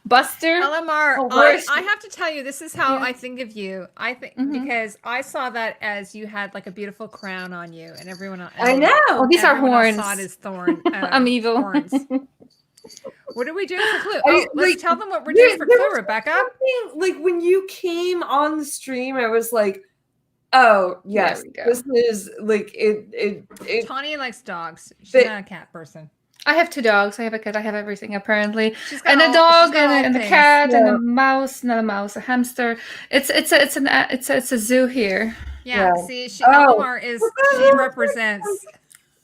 Speaker 5: Buster.
Speaker 2: LMR,
Speaker 1: Oh, where's-
Speaker 2: I have to tell you, this is how
Speaker 5: Yeah.
Speaker 2: I think of you. I think
Speaker 5: Mhm.
Speaker 2: because I saw that as you had like a beautiful crown on you, and everyone else.
Speaker 1: I know.
Speaker 5: Oh, these are
Speaker 2: everyone else
Speaker 5: horns.
Speaker 2: Saw it as thorn.
Speaker 5: I'm evil.
Speaker 2: Horns. What are we doing for Clue?
Speaker 1: I-
Speaker 2: Oh, let's
Speaker 1: like,
Speaker 2: tell them what we're
Speaker 1: there-
Speaker 2: doing for
Speaker 1: there
Speaker 2: Clue,
Speaker 1: was
Speaker 2: Rebecca.
Speaker 1: Something, like, when you came on the stream, I was like, Oh yes,
Speaker 5: There we go.
Speaker 1: this is like it.
Speaker 2: Tanya likes dogs. She's not a cat person.
Speaker 5: I have 2 dogs. I have a cat. I have everything apparently,
Speaker 2: She's got
Speaker 5: and a
Speaker 2: all-
Speaker 5: dog
Speaker 2: she's got all
Speaker 5: and a
Speaker 2: things.
Speaker 5: cat and
Speaker 1: Yeah.
Speaker 5: a mouse, not a mouse, a hamster. It's a zoo here.
Speaker 2: Yeah.
Speaker 1: Yeah.
Speaker 2: See,
Speaker 1: Oh.
Speaker 2: Elamar is
Speaker 1: What the
Speaker 2: she
Speaker 1: hell?
Speaker 2: represents.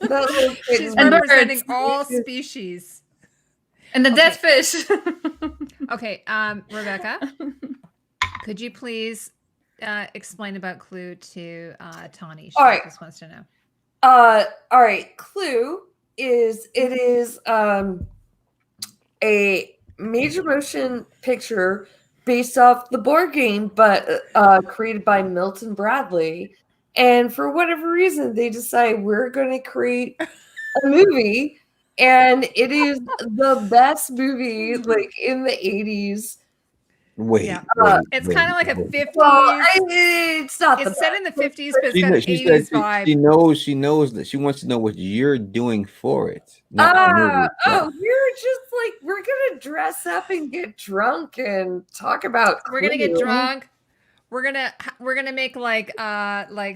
Speaker 1: That little
Speaker 2: She's
Speaker 1: kitten.
Speaker 5: And
Speaker 2: representing
Speaker 5: birds.
Speaker 2: all species.
Speaker 5: And the
Speaker 2: Okay.
Speaker 5: dead fish.
Speaker 2: Okay, Rebecca, could you please explain about Clue to Tawny? She
Speaker 1: All right.
Speaker 2: just wants to know.
Speaker 1: All right. Clue is a major motion picture based off the board game, but created by Milton Bradley. And for whatever reason, they decide we're going to create a movie, and it is the best movie like in the 80s.
Speaker 7: Wait,
Speaker 2: Yeah.
Speaker 7: wait,
Speaker 2: It's
Speaker 7: wait,
Speaker 2: kind of like a
Speaker 7: wait.
Speaker 2: 50s.
Speaker 1: Well, it's not the
Speaker 2: It's set
Speaker 1: best.
Speaker 2: in the 50s, but it's got an
Speaker 7: She
Speaker 2: 80s
Speaker 7: said
Speaker 2: vibe.
Speaker 7: she knows that she wants to know what you're doing for it. Not the movie itself.
Speaker 1: We're just like we're gonna dress up and get drunk and talk about.
Speaker 2: We're gonna get
Speaker 1: Clue.
Speaker 2: drunk. We're gonna make like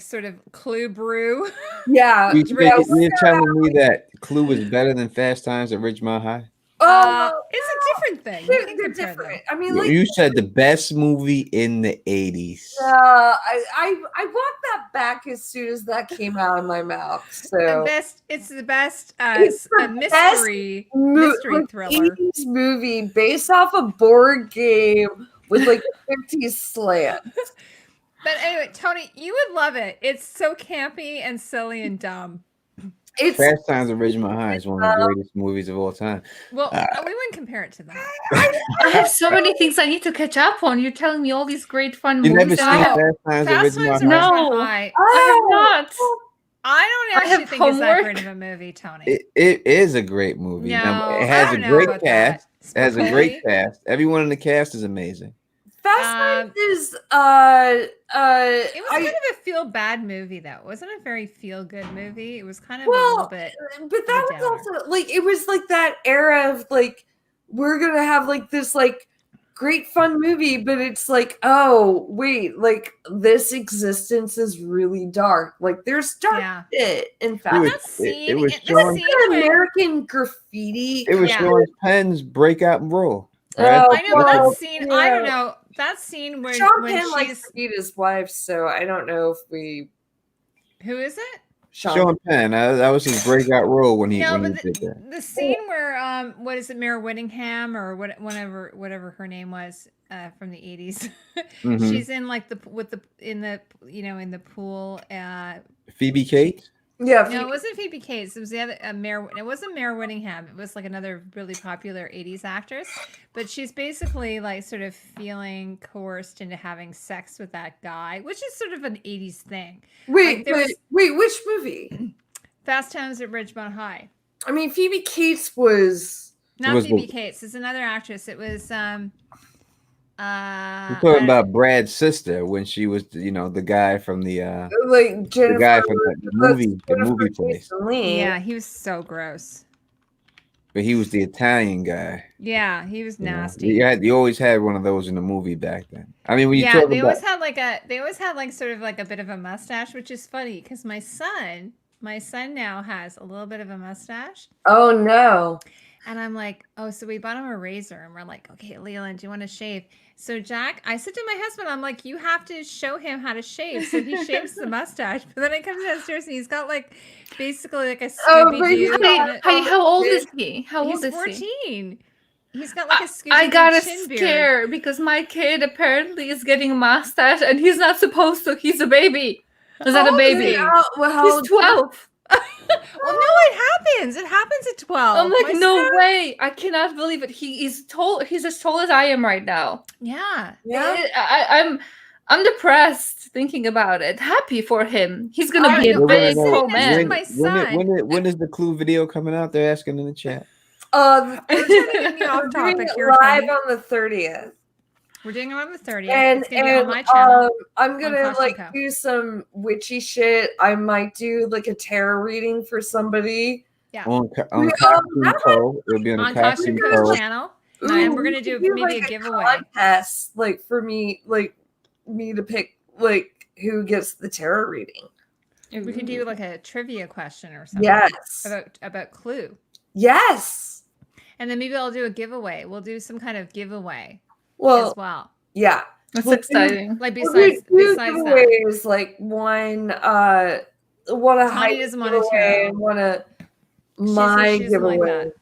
Speaker 2: sort of Clue brew.
Speaker 1: Yeah,
Speaker 7: You're
Speaker 1: yeah.
Speaker 7: telling me that Clue was better than Fast Times at Ridgemont High?
Speaker 2: It's a different thing. You can
Speaker 1: they're
Speaker 2: compare
Speaker 1: different.
Speaker 2: them.
Speaker 1: I mean, like
Speaker 7: You said the best movie in the 80s.
Speaker 1: I walked that back as soon as that came out of my mouth. So
Speaker 2: It's the best
Speaker 1: It's the
Speaker 2: mystery
Speaker 1: like,
Speaker 2: thriller.
Speaker 1: 80s movie based off a board game with like a 50s slant.
Speaker 2: But anyway, Tony, you would love it. It's so campy and silly and dumb.
Speaker 1: It's
Speaker 7: Fast Times at Ridgemont High is one of the greatest movies of all time.
Speaker 2: Well, we wouldn't compare it to that.
Speaker 5: I have so many things I need to catch up on. You're telling me all these great fun
Speaker 7: You
Speaker 5: movies.
Speaker 7: never seen
Speaker 5: and I have-
Speaker 7: Fast Times at
Speaker 2: Fast
Speaker 7: Ridgemont
Speaker 2: Times
Speaker 7: High?
Speaker 2: at
Speaker 5: No.
Speaker 2: Ridgemont High.
Speaker 5: I have not.
Speaker 2: I don't
Speaker 5: I
Speaker 2: actually
Speaker 5: have
Speaker 2: think it's that
Speaker 5: homework.
Speaker 2: great of a movie, Tony.
Speaker 7: It is a great movie.
Speaker 2: No,
Speaker 7: Now, it
Speaker 2: I
Speaker 7: has
Speaker 2: don't
Speaker 7: a
Speaker 2: know
Speaker 7: great
Speaker 2: about
Speaker 7: cast.
Speaker 2: that.
Speaker 7: It has a great
Speaker 2: Spicoli.
Speaker 7: cast. Everyone in the cast is amazing.
Speaker 1: Fast Times is
Speaker 2: It was kind of a feel bad movie, though. It wasn't a very feel good movie. It was kind of a little bit.
Speaker 1: but that
Speaker 2: of a
Speaker 1: was also like it was like that era of like we're gonna have like this like great fun movie, but it's like, oh wait, like this existence is really dark. Like there's dark
Speaker 2: Yeah.
Speaker 1: shit. In
Speaker 7: It
Speaker 1: fact,
Speaker 7: was-
Speaker 2: That scene,
Speaker 7: it was
Speaker 2: the
Speaker 7: Sean-
Speaker 2: scene
Speaker 1: an
Speaker 2: when-
Speaker 1: American Graffiti.
Speaker 7: It was
Speaker 2: Yeah.
Speaker 7: Sean Penn's breakout role.
Speaker 1: Oh,
Speaker 7: Right?
Speaker 2: I know, but
Speaker 1: well,
Speaker 2: that scene, I don't
Speaker 1: yeah.
Speaker 2: know. That scene when
Speaker 1: Sean Penn
Speaker 2: she's
Speaker 1: likes to beat his wife, so I don't know if we.
Speaker 2: who is it?
Speaker 7: Sean Penn. That was his breakout role when he
Speaker 2: No,
Speaker 7: when he
Speaker 2: but
Speaker 7: did that.
Speaker 2: the scene where what is it, Mara Whittingham or whatever her name was from the 80s.
Speaker 7: Mhm.
Speaker 2: She's in like in the pool.
Speaker 7: Phoebe Cates.
Speaker 1: Yeah,
Speaker 2: No, it wasn't Phoebe Cates. It was the other it wasn't Mara Whittingham. It was like another really popular 80s actress. But she's basically like sort of feeling coerced into having sex with that guy, which is sort of an 80s thing.
Speaker 1: wait,
Speaker 2: like, there was-
Speaker 1: wait, which movie?
Speaker 2: Fast Times at Ridgemont High.
Speaker 1: I mean, Phoebe Cates was.
Speaker 2: Not
Speaker 7: was
Speaker 2: Phoebe
Speaker 7: the-
Speaker 2: Cates. It's another actress. It was
Speaker 7: We're talking about Brad's sister when she was, the guy from the
Speaker 1: Like Jennifer,
Speaker 7: guy from the movie
Speaker 1: Jennifer
Speaker 7: place.
Speaker 1: Jason Leigh.
Speaker 2: Yeah, he was so gross.
Speaker 7: But he was the Italian guy.
Speaker 2: Yeah, he was
Speaker 7: you know.
Speaker 2: nasty.
Speaker 7: You always had one of those in the movie back then. I mean, when you
Speaker 2: Yeah,
Speaker 7: talk
Speaker 2: they
Speaker 7: about
Speaker 2: always had like sort of like a bit of a mustache, which is funny because my son now has a little bit of a mustache.
Speaker 1: Oh no.
Speaker 2: And I'm like, oh, so we bought him a razor, and we're like, okay, Leland, do you want to shave? So Jack, I said to my husband, I'm like, you have to show him how to shave. So he shaves the mustache, but then I come downstairs and he's got like basically like a Scooby-Doo.
Speaker 5: How old is he? How old
Speaker 2: He's
Speaker 5: is
Speaker 2: 14. He's got like a Scooby-Doo
Speaker 5: I got a
Speaker 2: chin beard.
Speaker 5: scare because my kid apparently is getting a mustache and he's not supposed to. He's a baby. Is that a baby?
Speaker 1: How
Speaker 5: He's 12.
Speaker 2: Well, no, it happens. It happens at 12.
Speaker 5: I'm like,
Speaker 2: My
Speaker 5: no
Speaker 2: son-
Speaker 5: way. I cannot believe it. He is tall. He's as tall as I am right now.
Speaker 2: Yeah.
Speaker 5: I'm depressed thinking about it. Happy for him. He's gonna be a
Speaker 2: know.
Speaker 5: big
Speaker 2: Sitting
Speaker 5: tall
Speaker 2: next to
Speaker 5: man.
Speaker 2: my son.
Speaker 7: when is the Clue video coming out? They're asking in the chat.
Speaker 2: We're getting off
Speaker 1: We're doing
Speaker 2: topic
Speaker 1: it
Speaker 2: here,
Speaker 1: live
Speaker 2: Tony.
Speaker 1: on the 30th.
Speaker 2: We're doing it on the 30th.
Speaker 1: And
Speaker 2: It's gonna be on my channel.
Speaker 1: I'm gonna
Speaker 2: Costume
Speaker 1: like
Speaker 2: Co.
Speaker 1: do some witchy shit. I might do like a tarot reading for somebody.
Speaker 2: Yeah.
Speaker 7: On
Speaker 1: We-
Speaker 7: Costume
Speaker 1: that
Speaker 7: Co. It'll be on
Speaker 2: On
Speaker 7: the
Speaker 2: Costume
Speaker 7: Costume
Speaker 2: Co's
Speaker 7: Co.
Speaker 2: channel. And we're gonna do maybe
Speaker 1: like
Speaker 2: a giveaway.
Speaker 1: contest, like for me, like me to pick like who gets the tarot reading.
Speaker 2: We could do like a trivia question or something.
Speaker 1: Yes.
Speaker 2: About Clue.
Speaker 1: Yes.
Speaker 2: And then maybe I'll do a giveaway. We'll do some kind of giveaway
Speaker 1: Well,
Speaker 2: as well.
Speaker 1: yeah.
Speaker 5: That's exciting.
Speaker 2: Like
Speaker 1: We'll
Speaker 2: besides
Speaker 1: do
Speaker 2: that.
Speaker 1: giveaways, like one a
Speaker 2: Tanya doesn't want a
Speaker 1: giveaway
Speaker 2: tarot.
Speaker 1: and one a
Speaker 2: She
Speaker 1: my
Speaker 2: doesn't like
Speaker 1: giveaway.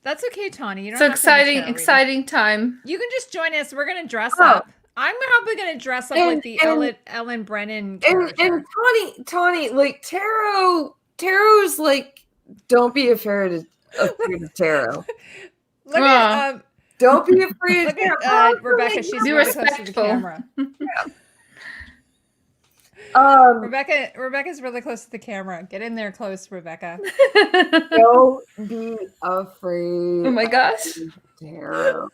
Speaker 2: That's okay, Tanya. You don't
Speaker 5: So
Speaker 2: have to have a tarot
Speaker 5: exciting time.
Speaker 2: You can just join us. We're gonna dress up. I'm probably gonna dress up like the Ellen Brennan character.
Speaker 1: And Tawny, like tarot's like, don't be afraid of tarot.
Speaker 2: Look at
Speaker 1: don't be afraid of
Speaker 2: look at
Speaker 1: tarot.
Speaker 2: Rebecca. She's
Speaker 5: Be
Speaker 2: really close to the
Speaker 5: respectful.
Speaker 2: camera. Rebecca's really close to the camera. Get in there close, Rebecca.
Speaker 1: Don't be afraid.
Speaker 5: Oh my gosh.
Speaker 1: of tarot.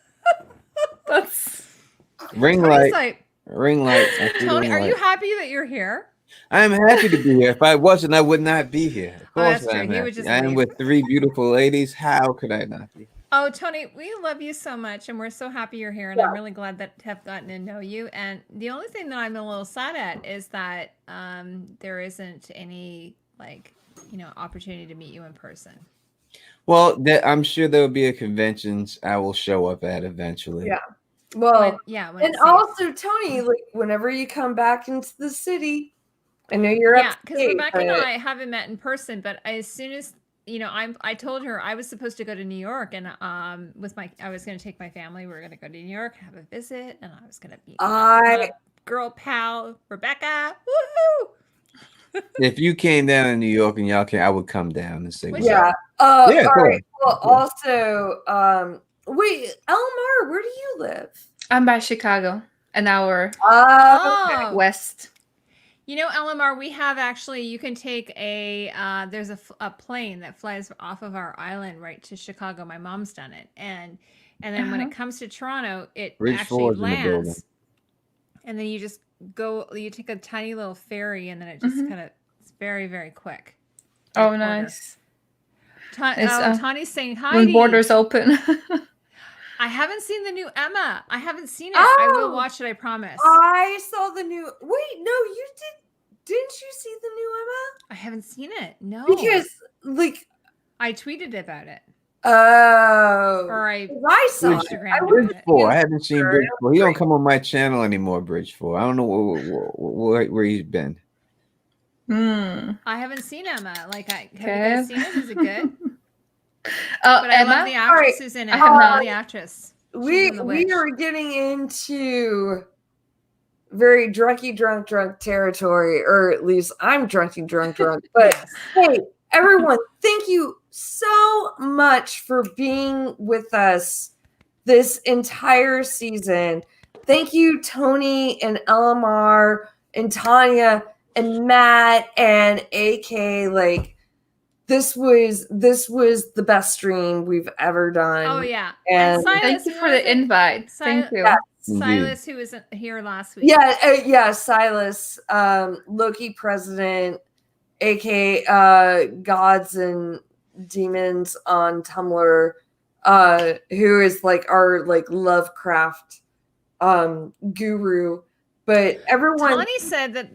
Speaker 5: That's
Speaker 7: Ring light. Ring light.
Speaker 2: Tony, are you happy that you're here?
Speaker 7: I'm happy to be here. If I wasn't, I would not be here. Of course,
Speaker 2: that's true.
Speaker 7: I'm
Speaker 2: He would
Speaker 7: happy.
Speaker 2: just
Speaker 7: I am
Speaker 2: leave.
Speaker 7: with 3 beautiful ladies. How could I not be?
Speaker 2: Oh, Tony, we love you so much, and we're so happy you're here, and I'm really glad to have gotten to know you. And the only thing that I'm a little sad at is that there isn't any opportunity to meet you in person.
Speaker 7: Well, I'm sure there will be a conventions I will show up at eventually.
Speaker 1: Yeah. Well,
Speaker 2: when
Speaker 1: and
Speaker 2: it's
Speaker 1: also Tony, like whenever you come back into the city, I know you're
Speaker 2: because Rebecca and I haven't met in person, but as soon as I told her I was supposed to go to New York, and I was going to take my family. We were going to go to New York, have a visit, and I was going to meet my girl pal Rebecca. Woohoo!
Speaker 7: If you came down in New York and y'all came, I would come down and say,
Speaker 1: yeah.
Speaker 7: All
Speaker 1: right. Well, also, wait, Elmar, where do you live?
Speaker 5: I'm by Chicago, an hour west.
Speaker 2: LMR, we have you can take there's a plane that flies off of our island right to Chicago. My mom's done it. And then when it comes to Toronto, it actually lands. And then you just you take a tiny little ferry, and then it just it's very, very quick.
Speaker 5: Oh, nice.
Speaker 2: Tany's saying hi.
Speaker 5: When borders open.
Speaker 2: I haven't seen the new Emma. I haven't seen it. I will watch it, I promise.
Speaker 1: I saw the new. Wait, no, you didn't you see the new Emma?
Speaker 2: I haven't seen it. No.
Speaker 1: Because
Speaker 2: I tweeted about it.
Speaker 1: Oh.
Speaker 2: Or I
Speaker 1: saw
Speaker 2: Instagram.
Speaker 7: Bridge4. I haven't seen Bridge4. He don't come on my channel anymore, Bridge4. I don't know where he's been.
Speaker 2: I haven't seen Emma. Have you guys seen it? Is it good?
Speaker 5: But
Speaker 2: I love the actress who's in it. I have not the actress.
Speaker 1: We are getting into very drunk territory, or at least I'm drunk. But hey, everyone, thank you so much for being with us this entire season. Thank you, Tony and Elmar and Tanya and Matt and AK. This was the best stream we've ever done.
Speaker 2: Oh yeah,
Speaker 1: and
Speaker 2: Silas,
Speaker 5: thank you for the invite. Thank you.
Speaker 1: Yes.
Speaker 2: Silas, who was here last week.
Speaker 1: Yeah, Silas, Loki president, AK Gods and Demons on Tumblr, who is our Lovecraft guru. But everyone,
Speaker 2: Tony said that.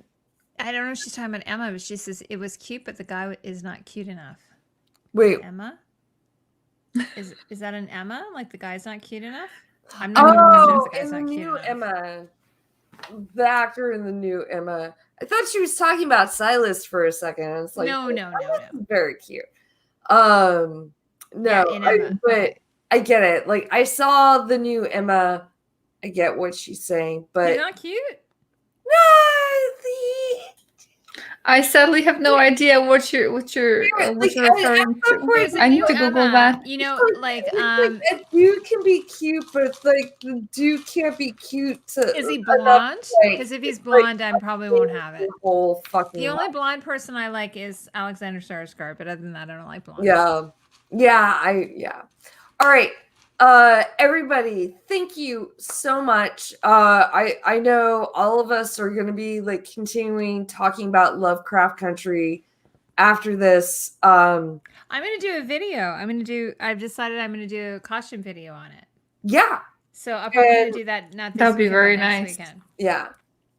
Speaker 2: I don't know if she's talking about Emma, but she says it was cute, but the guy is not cute enough.
Speaker 1: Wait,
Speaker 2: Emma? Is that an Emma? The guy's not cute enough? I'm not sure if the guy's not cute enough.
Speaker 1: Emma, the actor in the new Emma. I thought she was talking about Silas for a second. It's
Speaker 2: no.
Speaker 1: Very cute. But I get it. I saw the new Emma. I get what she's saying, but
Speaker 2: he's not cute.
Speaker 1: No,
Speaker 5: I sadly have no idea what you're referring to. I need to Google that.
Speaker 1: A dude can be cute, but the dude can't be cute.
Speaker 2: Is he blonde? Because if he's blonde, I probably won't have it. The only blonde person I like is Alexander Skarsgård, but other than that, I don't like blonde.
Speaker 1: Yeah. All right. Everybody, thank you so much. I know all of us are going to be continuing talking about Lovecraft Country after this.
Speaker 2: I'm going to do a video. I've decided I'm going to do a costume video on it.
Speaker 1: Yeah.
Speaker 2: So I'm probably going to do that. That'll
Speaker 5: be very nice.
Speaker 2: Weekend.
Speaker 1: Yeah.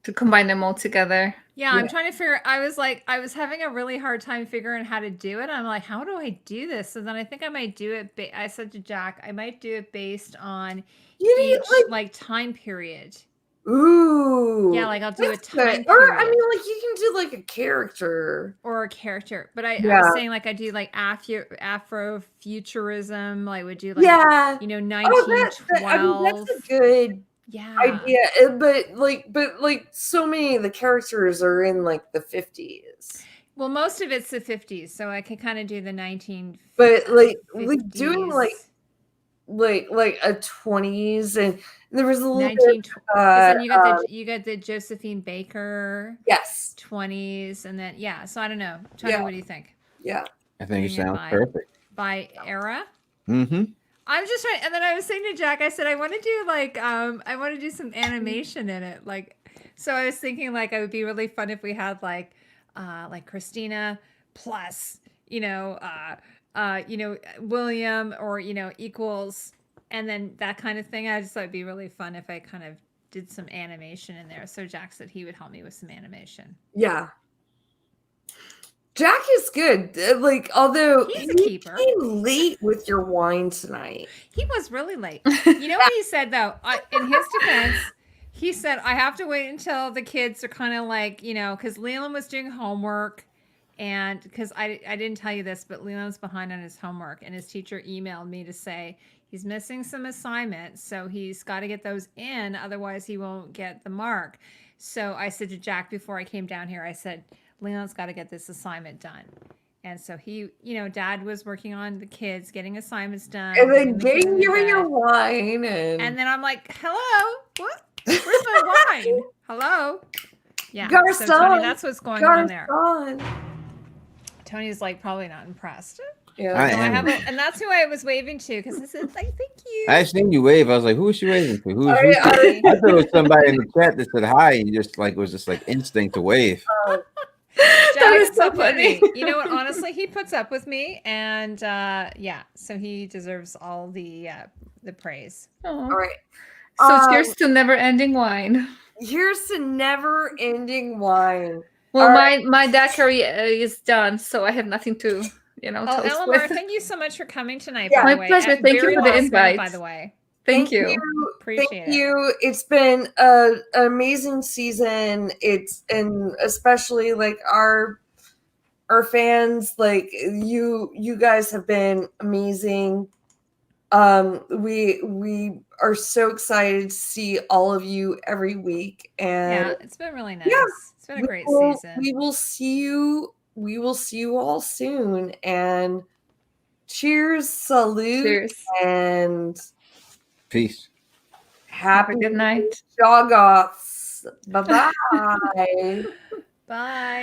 Speaker 5: to combine them all together.
Speaker 2: Yeah, I'm trying to figure. I was having a really hard time figuring how to do it. I'm like, how do I do this? So then I think I might do it. I said to Jack, I might do it based on each like time period.
Speaker 1: Ooh.
Speaker 2: Yeah, like I'll do a time period.
Speaker 1: Or I mean, like you can do like a character.
Speaker 2: Or a character. But I was saying like I do like Afrofuturism. Like would do like 1912.
Speaker 1: I mean, that's a good idea. But like so many of the characters are in like the 50s.
Speaker 2: Well, most of it's the 50s, so I can kind of do the 1950s.
Speaker 1: But like doing like a 20s, and there was a little
Speaker 2: 19,
Speaker 1: bit.
Speaker 2: Then you got the Josephine Baker.
Speaker 1: Yes.
Speaker 2: 20s, and then so I don't know. Tanya, what do you think?
Speaker 1: Yeah,
Speaker 7: I think it sounds perfect.
Speaker 2: By era.
Speaker 7: Mm-hmm.
Speaker 2: I'm just trying, and then I was saying to Jack, I said I want to do like I want to do some animation in it, like. So I was thinking like it would be really fun if we had like Christina plus William or equals, and then that kind of thing. I just thought it'd be really fun if I kind of did some animation in there. So Jack said he would help me with some animation.
Speaker 1: Yeah. Jack is good. Like, although
Speaker 2: he's a keeper.
Speaker 1: You came late with your wine tonight.
Speaker 2: He was really late. You know what he said though? In his defense, he said I have to wait until the kids are kind of like because Leland was doing homework, and because I didn't tell you this, but Leland's behind on his homework, and his teacher emailed me to say he's missing some assignments, so he's got to get those in, otherwise he won't get the mark. So I said to Jack before I came down here, I said, Leland's got to get this assignment done. And so he, Dad was working on the kids, getting assignments done.
Speaker 1: And then getting you your wine. And
Speaker 2: then I'm like, hello? What? Where's my wine? Hello? Yeah.
Speaker 1: Garcon.
Speaker 2: So Tony, that's what's going on there.
Speaker 1: Garcon.
Speaker 2: Tony's like probably not impressed.
Speaker 7: Yeah.
Speaker 2: And that's who I was waving to, because I said, like, thank you.
Speaker 7: I seen you wave. I was like, who is she waving to? Who is I thought it was somebody in the chat that said hi, and just like it was just like instinct to wave.
Speaker 5: That is so funny.
Speaker 2: You know what? Honestly, he puts up with me, and so he deserves all the praise.
Speaker 5: All
Speaker 1: right.
Speaker 5: So here's to never-ending wine.
Speaker 1: Here's to never-ending wine.
Speaker 5: Well, my daiquiri is done, so I have nothing to, toast
Speaker 2: Eleanor,
Speaker 5: with.
Speaker 2: Thank you so much for coming tonight.
Speaker 1: Yeah,
Speaker 2: by the
Speaker 5: my
Speaker 2: way.
Speaker 5: pleasure. Thank you for the invite.
Speaker 2: By the way,
Speaker 5: thank you.
Speaker 2: Appreciate
Speaker 1: Thank
Speaker 2: it.
Speaker 1: you. It's been an amazing season. And especially like our fans, like you guys have been amazing. We are so excited to see all of you every week, and
Speaker 2: it's been really nice. It's been a great season.
Speaker 1: We will see you all soon, and cheers, salute,
Speaker 5: Cheers.
Speaker 1: and
Speaker 7: peace.
Speaker 5: Have a good night.
Speaker 1: Shoggoths. Bye-bye.
Speaker 2: Bye.